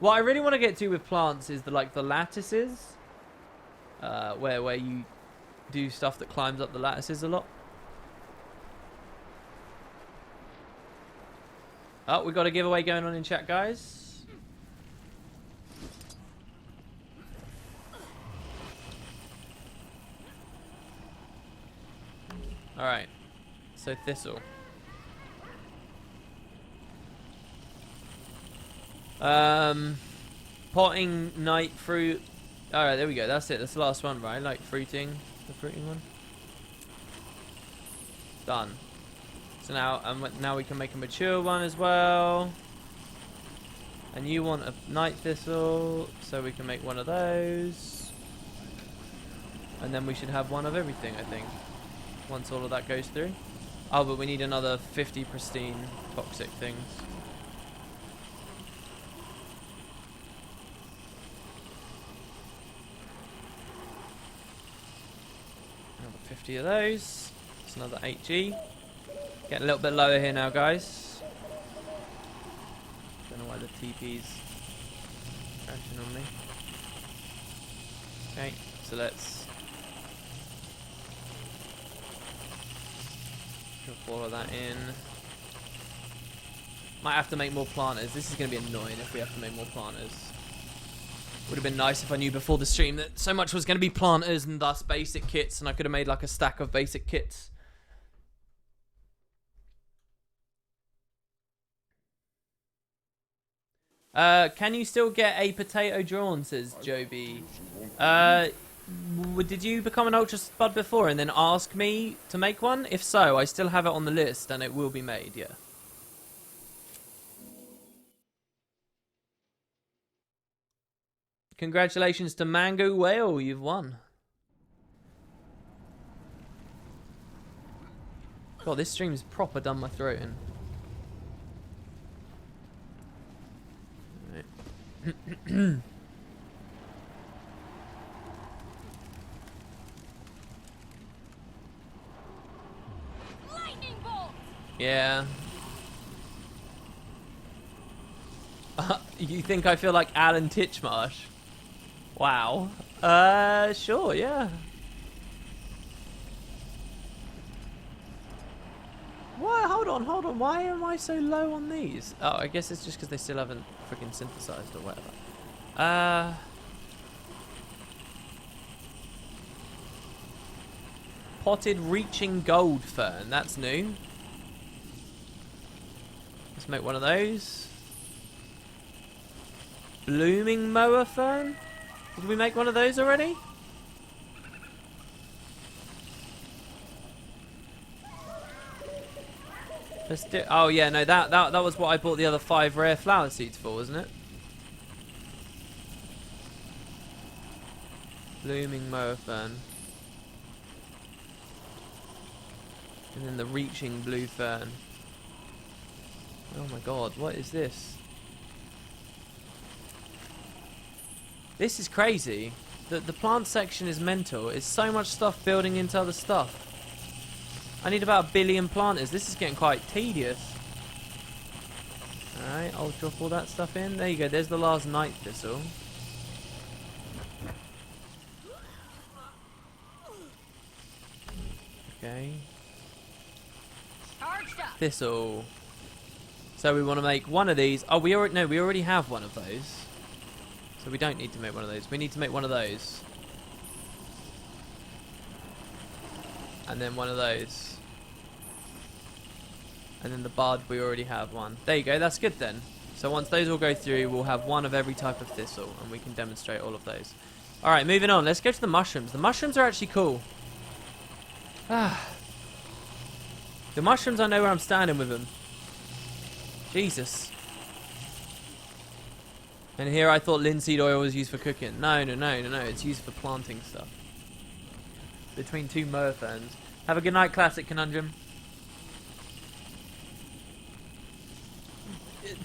What I really want to get to with plants is the lattices. Where you do stuff that climbs up the lattices a lot. Oh, we got a giveaway going on in chat, guys. Alright. So thistle. Potting night fruit. Alright, there we go. That's it. That's the last one, right? Like fruiting. The fruiting one. Done. So now we can make a mature one as well. And you want a night thistle, so we can make one of those. And then we should have one of everything, I think. Once all of that goes through. Oh, but we need another 50 pristine toxic things. 50 of those. It's another 8G. Getting a little bit lower here now, guys. Don't know why the TP's crashing on me. Okay, so let's drop all of that in. Might have to make more planters. This is going to be annoying if we have to make more planters. Would have been nice if I knew before the stream that so much was going to be planters and thus basic kits, and I could have made like a stack of basic kits. Can you still get a potato drawn, says Joby. Did you become an Ultra Spud before and then ask me to make one? If so, I still have it on the list and it will be made, yeah. Congratulations to Mango Whale, you've won. God, this stream's proper done my throat in. Lightning bolt! Yeah. You think I feel like Alan Titchmarsh? Wow. Sure, yeah. What? Hold on. Why am I so low on these? Oh, I guess it's just because they still haven't freaking synthesized or whatever. Potted reaching gold fern. That's new. Let's make one of those. Blooming mower fern. Did we make one of those already? Let's do. Oh yeah, no, that was what I bought the other 5 rare flower seeds for, wasn't it? Blooming mower fern. And then the reaching blue fern. Oh my god, what is this? This is crazy. The plant section is mental. It's so much stuff building into other stuff. I need about 1 billion planters. This is getting quite tedious. Alright, I'll drop all that stuff in. There you go, there's the last night thistle. Okay. Thistle. So we want to make one of these. Oh, we already have one of those. So we don't need to make one of those. We need to make one of those. And then one of those. And then the bud, we already have one. There you go, that's good then. So once those all go through, we'll have one of every type of thistle. And we can demonstrate all of those. Alright, moving on. Let's go to the mushrooms. The mushrooms are actually cool. The mushrooms, I know where I'm standing with them. Jesus. And here I thought linseed oil was used for cooking. No. It's used for planting stuff. Between 2 mower ferns. Have a good night, Classic Conundrum.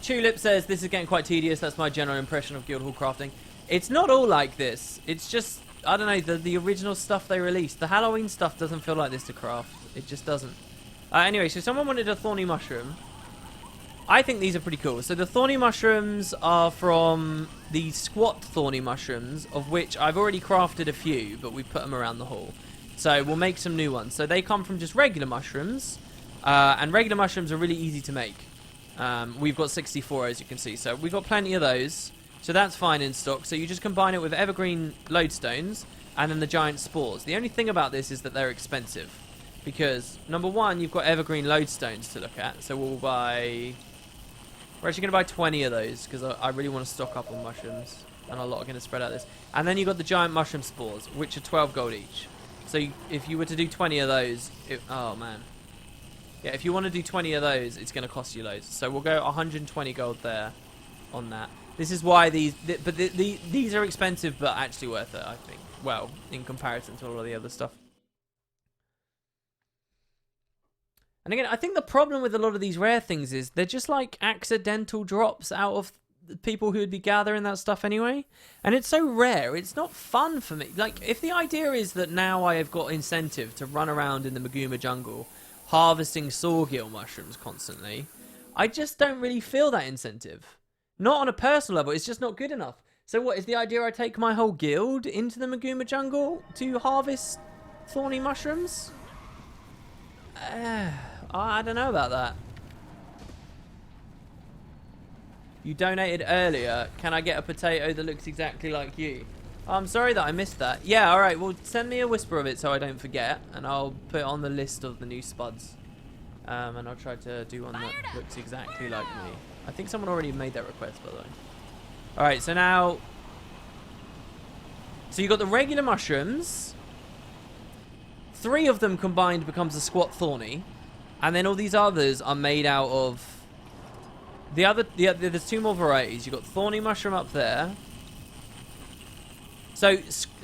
Tulip says, this is getting quite tedious. That's my general impression of Guildhall crafting. It's not all like this. It's just, I don't know, the original stuff they released. The Halloween stuff doesn't feel like this to craft. It just doesn't. Anyway, so someone wanted a thorny mushroom. I think these are pretty cool. So the thorny mushrooms are from the squat thorny mushrooms, of which I've already crafted a few, but we put them around the hall. So we'll make some new ones. So they come from just regular mushrooms, and regular mushrooms are really easy to make. We've got 64, as you can see, so we've got plenty of those. So that's fine in stock. So you just combine it with evergreen lodestones and then the giant spores. The only thing about this is that they're expensive. Because, number one, you've got evergreen lodestones to look at. So we'll buy... We're actually going to buy 20 of those because I really want to stock up on mushrooms. And a lot are going to spread out this. And then you've got the giant mushroom spores, which are 12 gold each. So if you were to do 20 of those... oh, man. Yeah, if you want to do 20 of those, it's going to cost you loads. So we'll go 120 gold there on that. This is why these... these are expensive, but actually worth it, I think. Well, in comparison to all of the other stuff. And again, I think the problem with a lot of these rare things is they're just like accidental drops out of the people who would be gathering that stuff anyway. And it's so rare. It's not fun for me. Like, if the idea is that now I have got incentive to run around in the Maguma jungle harvesting Sorghil mushrooms constantly, I just don't really feel that incentive. Not on a personal level. It's just not good enough. So what, is the idea I take my whole guild into the Maguma jungle to harvest thorny mushrooms? I don't know about that. You donated earlier. Can I get a potato that looks exactly like you? Oh, I'm sorry that I missed that. Yeah, alright. Well, send me a whisper of it so I don't forget. And I'll put it on the list of the new spuds. And I'll try to do one that looks exactly like me. I think someone already made that request, by the way. Alright, so now... So you got the regular mushrooms. 3 of them combined becomes a squat thorny. And then all these others are made out of... There's 2 more varieties. You've got thorny mushroom up there. So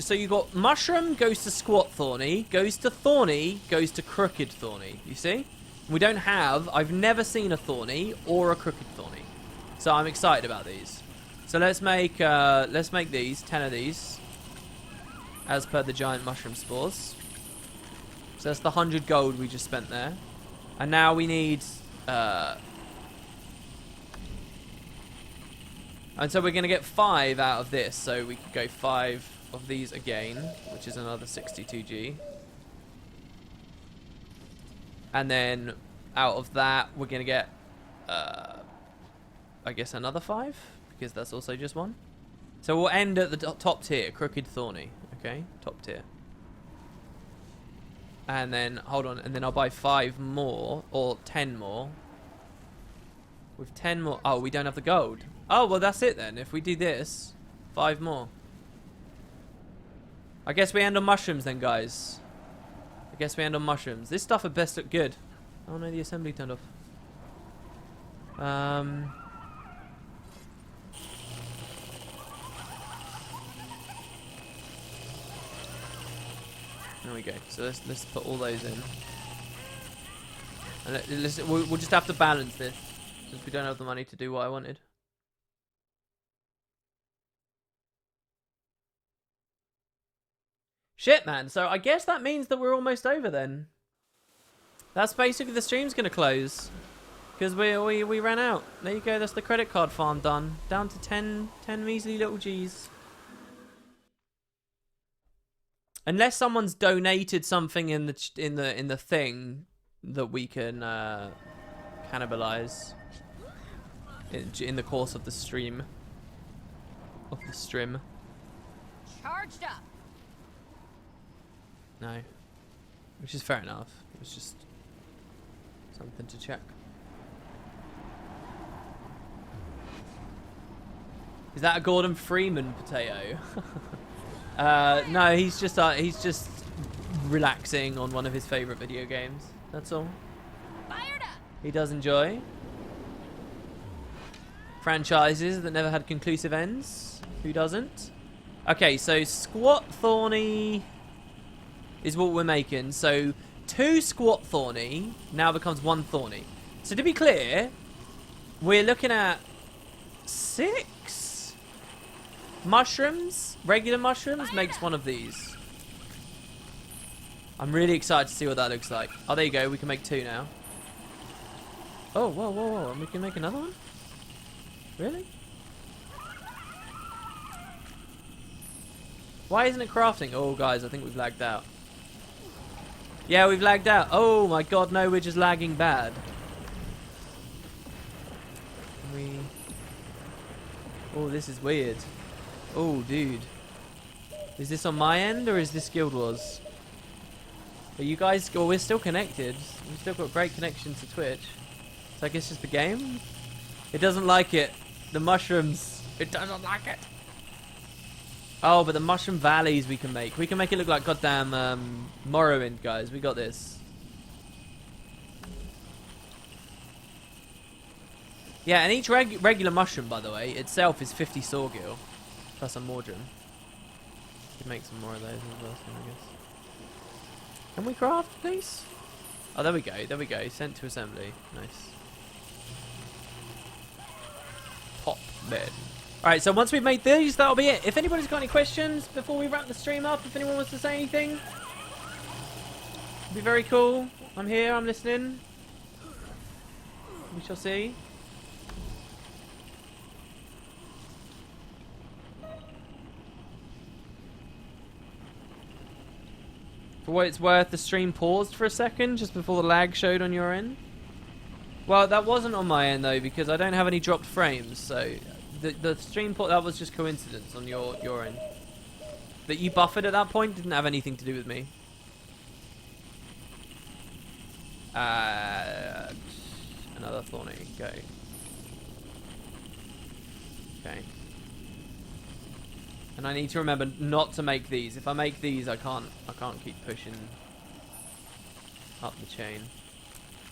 you got mushroom goes to squat thorny, goes to thorny, goes to crooked thorny. You see? We don't have... I've never seen a thorny or a crooked thorny. So I'm excited about these. So let's make these, 10 of these. As per the giant mushroom spores. So that's the 100 gold we just spent there. And now we need... And so we're going to get 5 out of this. So we could go 5 of these again, which is another 62G. And then out of that, we're going to get, I guess, another 5. Because that's also just 1. So we'll end at the top tier, Crooked Thorny. Okay, top tier. And then, hold on, and then I'll buy 5 more, or 10 more. With 10 more, oh, we don't have the gold. Oh, well, that's it then. If we do this, 5 more. I guess we end on mushrooms then, guys. I guess we end on mushrooms. This stuff at best look good. Oh no, the assembly turned off. There we go. So let's put all those in. And we'll just have to balance this, since we don't have the money to do what I wanted. Shit, man. So I guess that means that we're almost over then. That's basically the stream's gonna close. Because we ran out. There you go. That's the credit card farm done. Down to 10 measly little G's. Unless someone's donated something in the thing that we can cannibalize in the course of the stream. Charged up. No. Which is fair enough. It was just something to check. Is that a Gordon Freeman potato? No, he's just relaxing on one of his favorite video games. That's all. Fired up. He does enjoy franchises that never had conclusive ends. Who doesn't? Okay, so squat thorny is what we're making. So 2 squat thorny now becomes 1 thorny. So to be clear, we're looking at 6 mushrooms. Regular mushrooms makes 1 of these. I'm really excited to see what that looks like. Oh, there you go. We can make 2 now. Oh, whoa, whoa, whoa. And we can make another one? Really? Why isn't it crafting? Oh, guys, I think we've lagged out. Yeah, we've lagged out. Oh, my God, no, we're just lagging bad. Oh, this is weird. Oh, dude. Is this on my end, or is this Guild Wars? Are you guys... Well, we're still connected. We've still got great connection to Twitch. So I guess it's just the game? It doesn't like it. The mushrooms. It doesn't like it. Oh, but the mushroom valleys we can make. We can make it look like goddamn Morrowind, guys. We got this. Yeah, and each regular mushroom, by the way, itself is 50 Sorghil. Plus a Mordrum. Could make some more of those as well, I guess. Can we craft, please? Oh, there we go. There we go. Sent to assembly. Nice. Pop. men. Alright, so once we've made these, that'll be it. If anybody's got any questions before we wrap the stream up, if anyone wants to say anything, it'd be very cool. I'm here, I'm listening. We shall see. For what it's worth, the stream paused for a second just before the lag showed on your end. Well, that wasn't on my end though, because I don't have any dropped frames, so the stream pause, that was just coincidence on your end. That you buffered at that point didn't have anything to do with me. Another thorny, go. Okay. And I need to remember not to make these. If I make these, I can't keep pushing up the chain.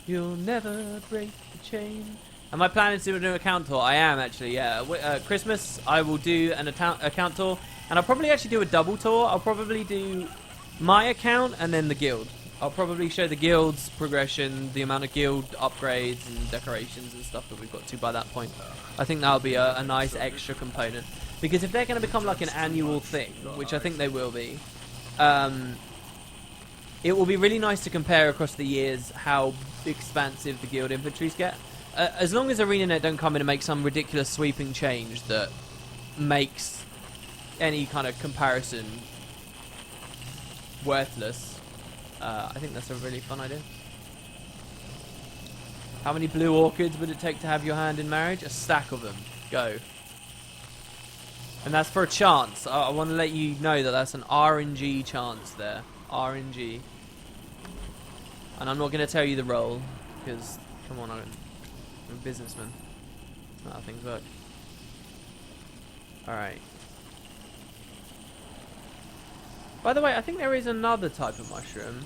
You'll never break the chain. Am I planning to do an account tour? I am actually, yeah. Christmas, I will do an account tour. And I'll probably actually do a double tour. I'll probably do my account and then the guild. I'll probably show the guild's progression, the amount of guild upgrades and decorations and stuff that we've got to by that point. I think that'll be a nice extra component. Because if they're going to become like an annual thing, which I think they will be, it will be really nice to compare across the years how expansive the guild inventories get. As long as ArenaNet don't come in and make some ridiculous sweeping change that makes any kind of comparison worthless, I think that's a really fun idea. How many blue orchids would it take to have your hand in marriage? A stack of them. Go. And that's for a chance. I want to let you know that that's an RNG chance there. RNG. And I'm not going to tell you the role, because, come on, I'm a businessman. That's not how things work. Alright. By the way, I think there is another type of mushroom.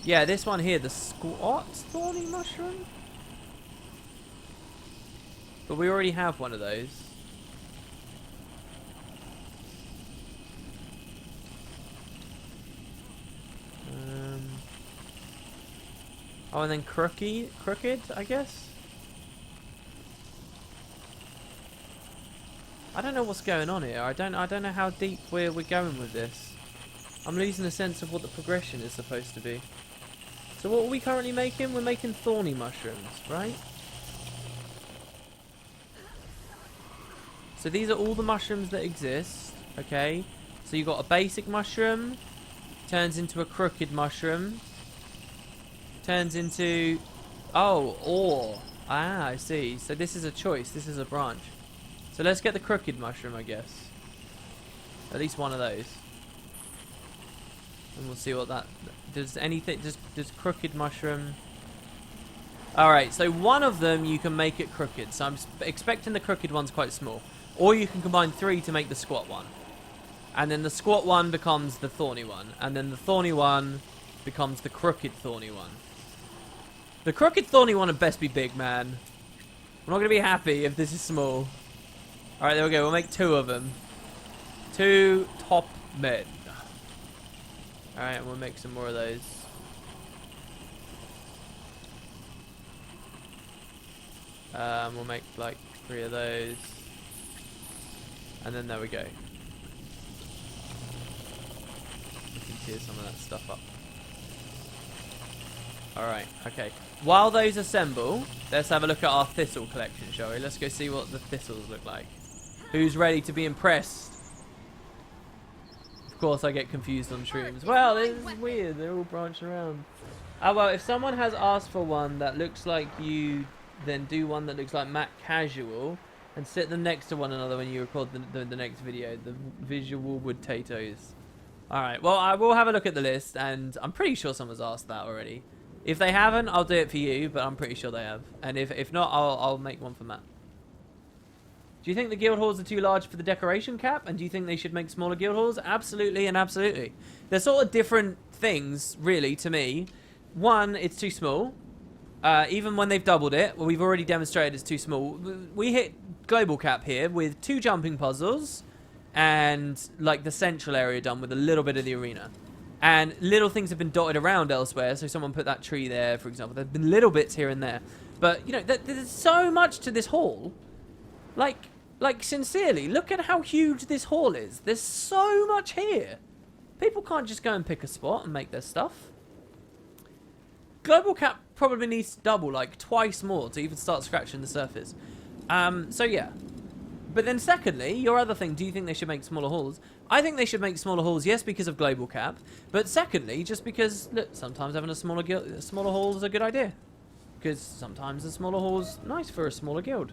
Yeah, this one here, the squat thorny mushroom. But we already have one of those. Oh, and then crooked, I guess. I don't know what's going on here. I don't know how deep we're going with this. I'm losing a sense of what the progression is supposed to be. So what are we currently making? We're making thorny mushrooms, right? So these are all the mushrooms that exist, okay? So you've got a basic mushroom, turns into a crooked mushroom, turns into, oh, ore. Ah, I see. So this is a choice. This is a branch. So let's get the crooked mushroom, I guess. At least one of those. And we'll see what that... Does anything... Does crooked mushroom... Alright, so one of them you can make it crooked. So I'm expecting the crooked one's quite small. Or you can combine 3 to make the squat one. And then the squat one becomes the thorny one. And then the thorny one becomes the crooked thorny one. The crooked thorny one would best be big, man. I'm not going to be happy if this is small. Alright, there we go. We'll make 2 of them. 2 top men. Alright, and we'll make some more of those. We'll make like 3 of those. And then there we go. We can tear some of that stuff up. Alright, okay. While those assemble, let's have a look at our thistle collection, shall we? Let's go see what the thistles look like. Who's ready to be impressed? Of course I get confused on streams. Well, this is weird. They're all branching around. Oh, well, if someone has asked for one that looks like you, then do one that looks like Matt Casual and sit them next to one another when you record the next video. The visual wood potatoes. Alright, well, I will have a look at the list, and I'm pretty sure someone's asked that already. If they haven't, I'll do it for you, but I'm pretty sure they have. And if not, I'll make one for Matt. Do you think the guild halls are too large for the decoration cap? And do you think they should make smaller guild halls? Absolutely and absolutely. They're sort of different things, really, to me. One, it's too small. Even when they've doubled it, well, we've already demonstrated it's too small. We hit global cap here with 2 jumping puzzles and like the central area done with a little bit of the arena. And little things have been dotted around elsewhere. So someone put that tree there, for example. There's been little bits here and there. But, you know, there's so much to this hall. Like sincerely, look at how huge this hall is. There's so much here. People can't just go and pick a spot and make their stuff. Global cap probably needs to double, like twice more to even start scratching the surface. So yeah. But then secondly, your other thing, do you think they should make smaller halls? I think they should make smaller halls, yes, because of global cap. But secondly, just because, look, sometimes having a smaller hall is a good idea. Because sometimes a smaller hall is nice for a smaller guild.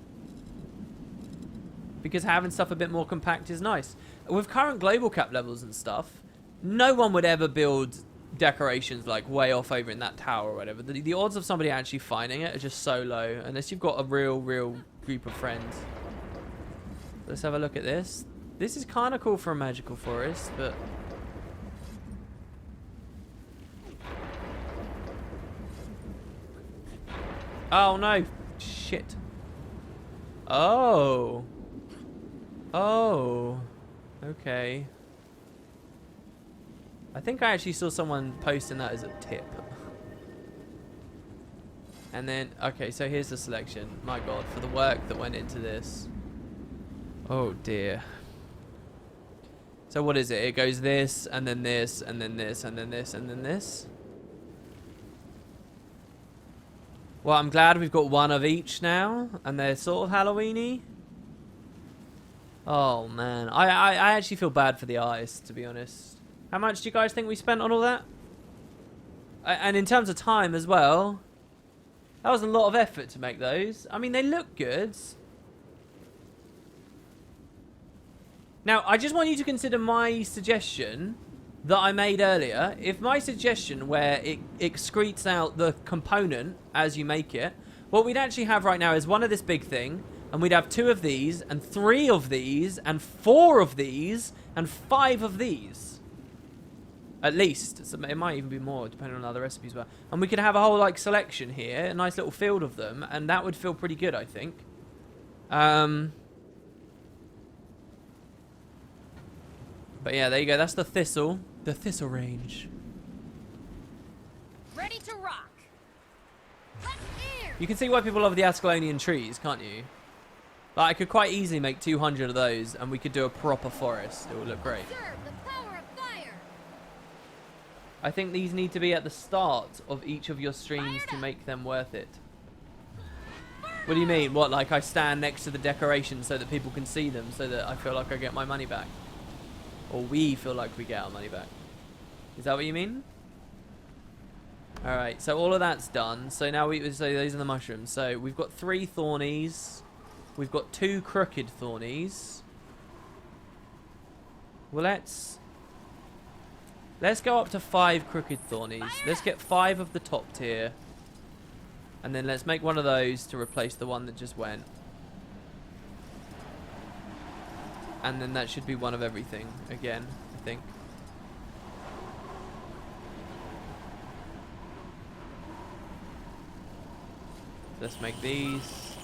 Because having stuff a bit more compact is nice. With current global cap levels and stuff, no one would ever build decorations like way off over in that tower or whatever. The odds of somebody actually finding it are just so low, unless you've got a real group of friends. Let's have a look at this. This is kind of cool for a magical forest, but... Oh, no. Shit. Oh. Oh. Okay. I think I actually saw someone posting that as a tip. And then, okay, so here's the selection. My God, for the work that went into this. Oh dear. So what is it? It goes this, and then this, and then this, and then this, and then this. Well, I'm glad we've got one of each now, and they're sort of Halloween-y. Oh man, I actually feel bad for the eyes, to be honest. How much do you guys think we spent on all that? And in terms of time as well, that was a lot of effort to make those. I mean, they look good. Now, I just want you to consider my suggestion that I made earlier. If my suggestion where it excretes out the component as you make it, what we'd actually have right now is one of this big thing, and we'd have 2 of these, and 3 of these, and 4 of these, and 5 of these. At least. So it might even be more, depending on how the recipes were. And we could have a whole, like, selection here, a nice little field of them, and that would feel pretty good, I think. But yeah, there you go. That's the thistle. The thistle range. Ready to rock. Let's air. You can see why people love the Ascalonian trees, can't you? Like, I could quite easily make 200 of those, and we could do a proper forest. It would look great. Serve the power of fire. I think these need to be at the start of each of your streams to make them worth it. What do you mean? What, like I stand next to the decorations so that people can see them, so that I feel like I get my money back? Or we feel like we get our money back. Is that what you mean? Alright, so all of that's done. So now so those are the mushrooms. So we've got 3 thornies. We've got 2 crooked thornies. Well, let's go up to 5 crooked thornies. Let's get 5 of the top tier. And then let's make one of those to replace the one that just went. And then that should be one of everything again, I think. Let's make these.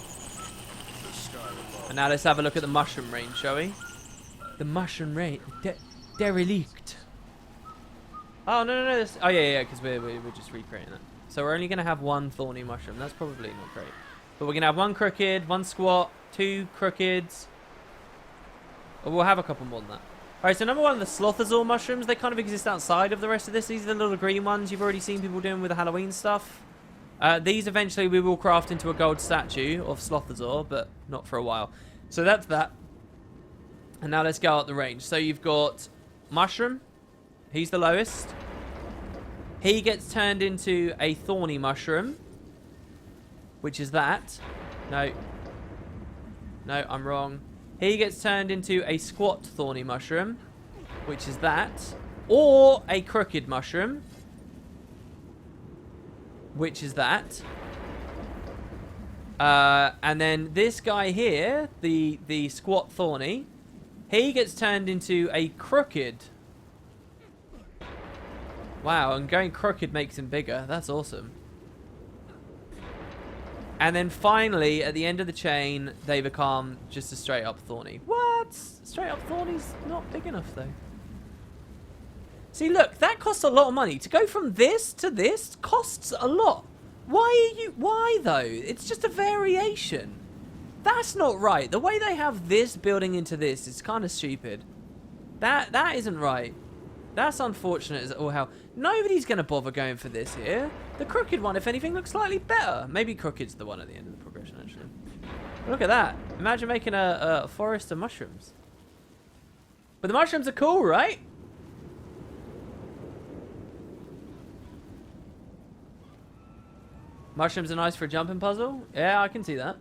And now let's have a look at the mushroom range, shall we? The mushroom range. Derelict. Oh, no. Oh, yeah, because we're just recreating that. So we're only going to have 1 thorny mushroom. That's probably not great. But we're going to have 1 crooked, 1 squat, 2 crookeds. Or we'll have a couple more than that. Alright, so number 1, the Slothazor mushrooms. They kind of exist outside of the rest of this. These are the little green ones you've already seen people doing with the Halloween stuff. These eventually we will craft into a gold statue of Slothazor, but not for a while. So that's that. And now let's go up the range. So you've got Mushroom. He's the lowest. He gets turned into a thorny mushroom, which is that. No, I'm wrong. He gets turned into a squat thorny mushroom, which is that. Or a crooked mushroom, which is that. And then this guy here, the squat thorny, he gets turned into a crooked. Wow, and going crooked makes him bigger. That's awesome. And then finally, at the end of the chain, they become just a straight up thorny. What? Straight up thorny's not big enough, though. See, look, that costs a lot of money. To go from this to this costs a lot. Why, though? It's just a variation. That's not right. The way they have this building into this is kind of stupid. That isn't right. That's unfortunate as all hell. Nobody's going to bother going for this here. The crooked one, if anything, looks slightly better. Maybe crooked's the one at the end of the progression, actually. Look at that. Imagine making a forest of mushrooms. But the mushrooms are cool, right? Mushrooms are nice for a jumping puzzle. Yeah, I can see that.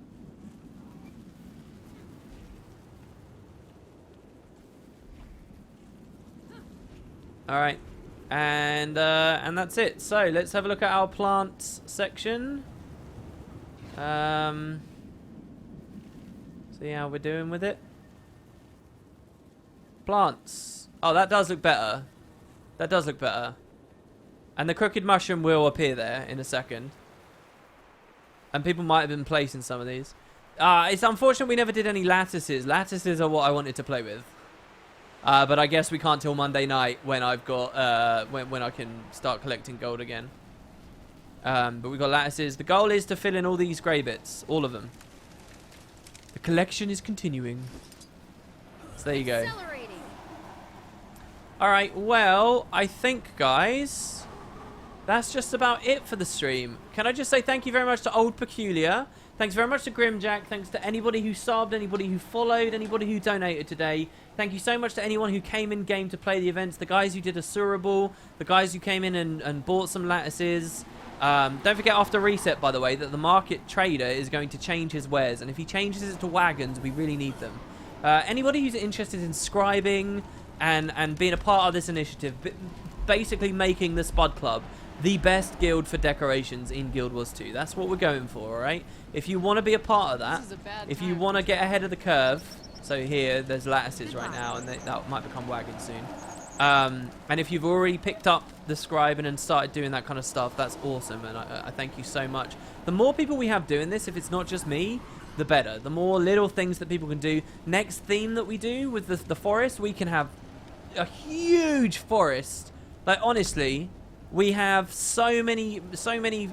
All right, and that's it. So let's have a look at our plants section. See how we're doing with it. Plants. Oh, that does look better. That does look better. And the crooked mushroom will appear there in a second. And people might have been placing some of these. It's unfortunate we never did any lattices. Lattices are what I wanted to play with. But I guess we can't till Monday night when I've got when I can start collecting gold again. But we've got lattices. The goal is to fill in all these grey bits, all of them. The collection is continuing. So there you go. All right. Well, I think, guys, that's just about it for the stream. Can I just say thank you very much to Old Peculiar. Thanks very much to Grimjack. Thanks to anybody who subbed, anybody who followed, anybody who donated today. Thank you so much to anyone who came in game to play the events. The guys who did Asuraball, the guys who came in and bought some lattices. Don't forget after reset, by the way, that the market trader is going to change his wares. And if he changes it to wagons, we really need them. Anybody who's interested in scribing and being a part of this initiative, basically making the Spud Club the best guild for decorations in Guild Wars 2. That's what we're going for, alright? If you want to be a part of that, if you want to get ahead of the curve, so here, there's lattices right now, and that might become wagons soon. And if you've already picked up the scribing and started doing that kind of stuff, that's awesome, and I thank you so much. The more people we have doing this, if it's not just me, the better. The more little things that people can do. Next theme that we do with the forest, we can have a huge forest. Like, honestly, we have so many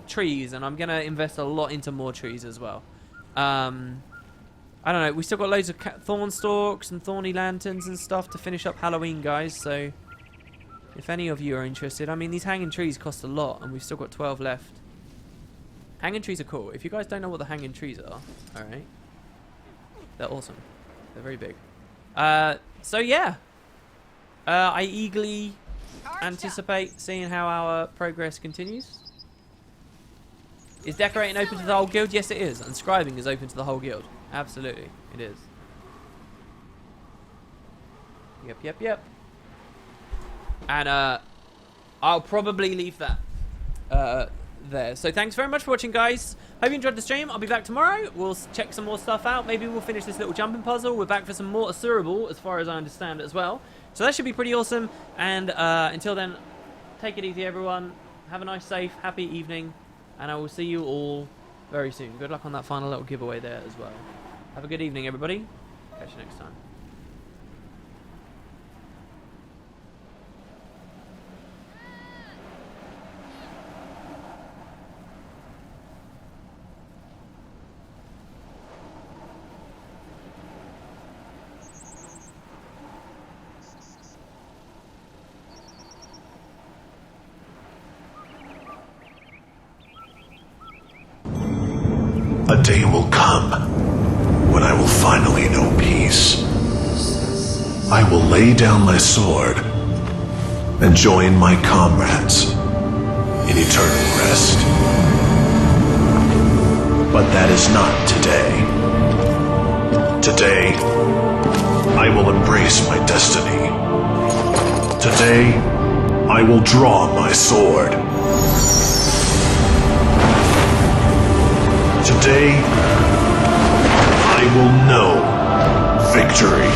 trees, and I'm gonna invest a lot into more trees as well. I don't know. We still got loads of thorn stalks and thorny lanterns and stuff to finish up Halloween, guys. So, if any of you are interested, I mean, these hanging trees cost a lot, and we've still got 12 left. Hanging trees are cool. If you guys don't know what the hanging trees are, all right, they're awesome. They're very big. So yeah, I eagerly anticipate seeing how our progress continues. Is decorating open to the whole guild? Yes, it is. And scribing is open to the whole guild. Absolutely, it is. Yep. And I'll probably leave that there. So thanks very much for watching, guys. Hope you enjoyed the stream. I'll be back tomorrow. We'll check some more stuff out. Maybe we'll finish this little jumping puzzle. We're back for some more Asuraball, as far as I understand it as well. So that should be pretty awesome. And until then, take it easy, everyone. Have a nice, safe, happy evening. And I will see you all very soon. Good luck on that final little giveaway there as well. Have a good evening, everybody. Catch you next time. A day will come when I will finally know peace. I will lay down my sword and join my comrades in eternal rest. But that is not today. Today, I will embrace my destiny. Today, I will draw my sword. Today, I will know victory.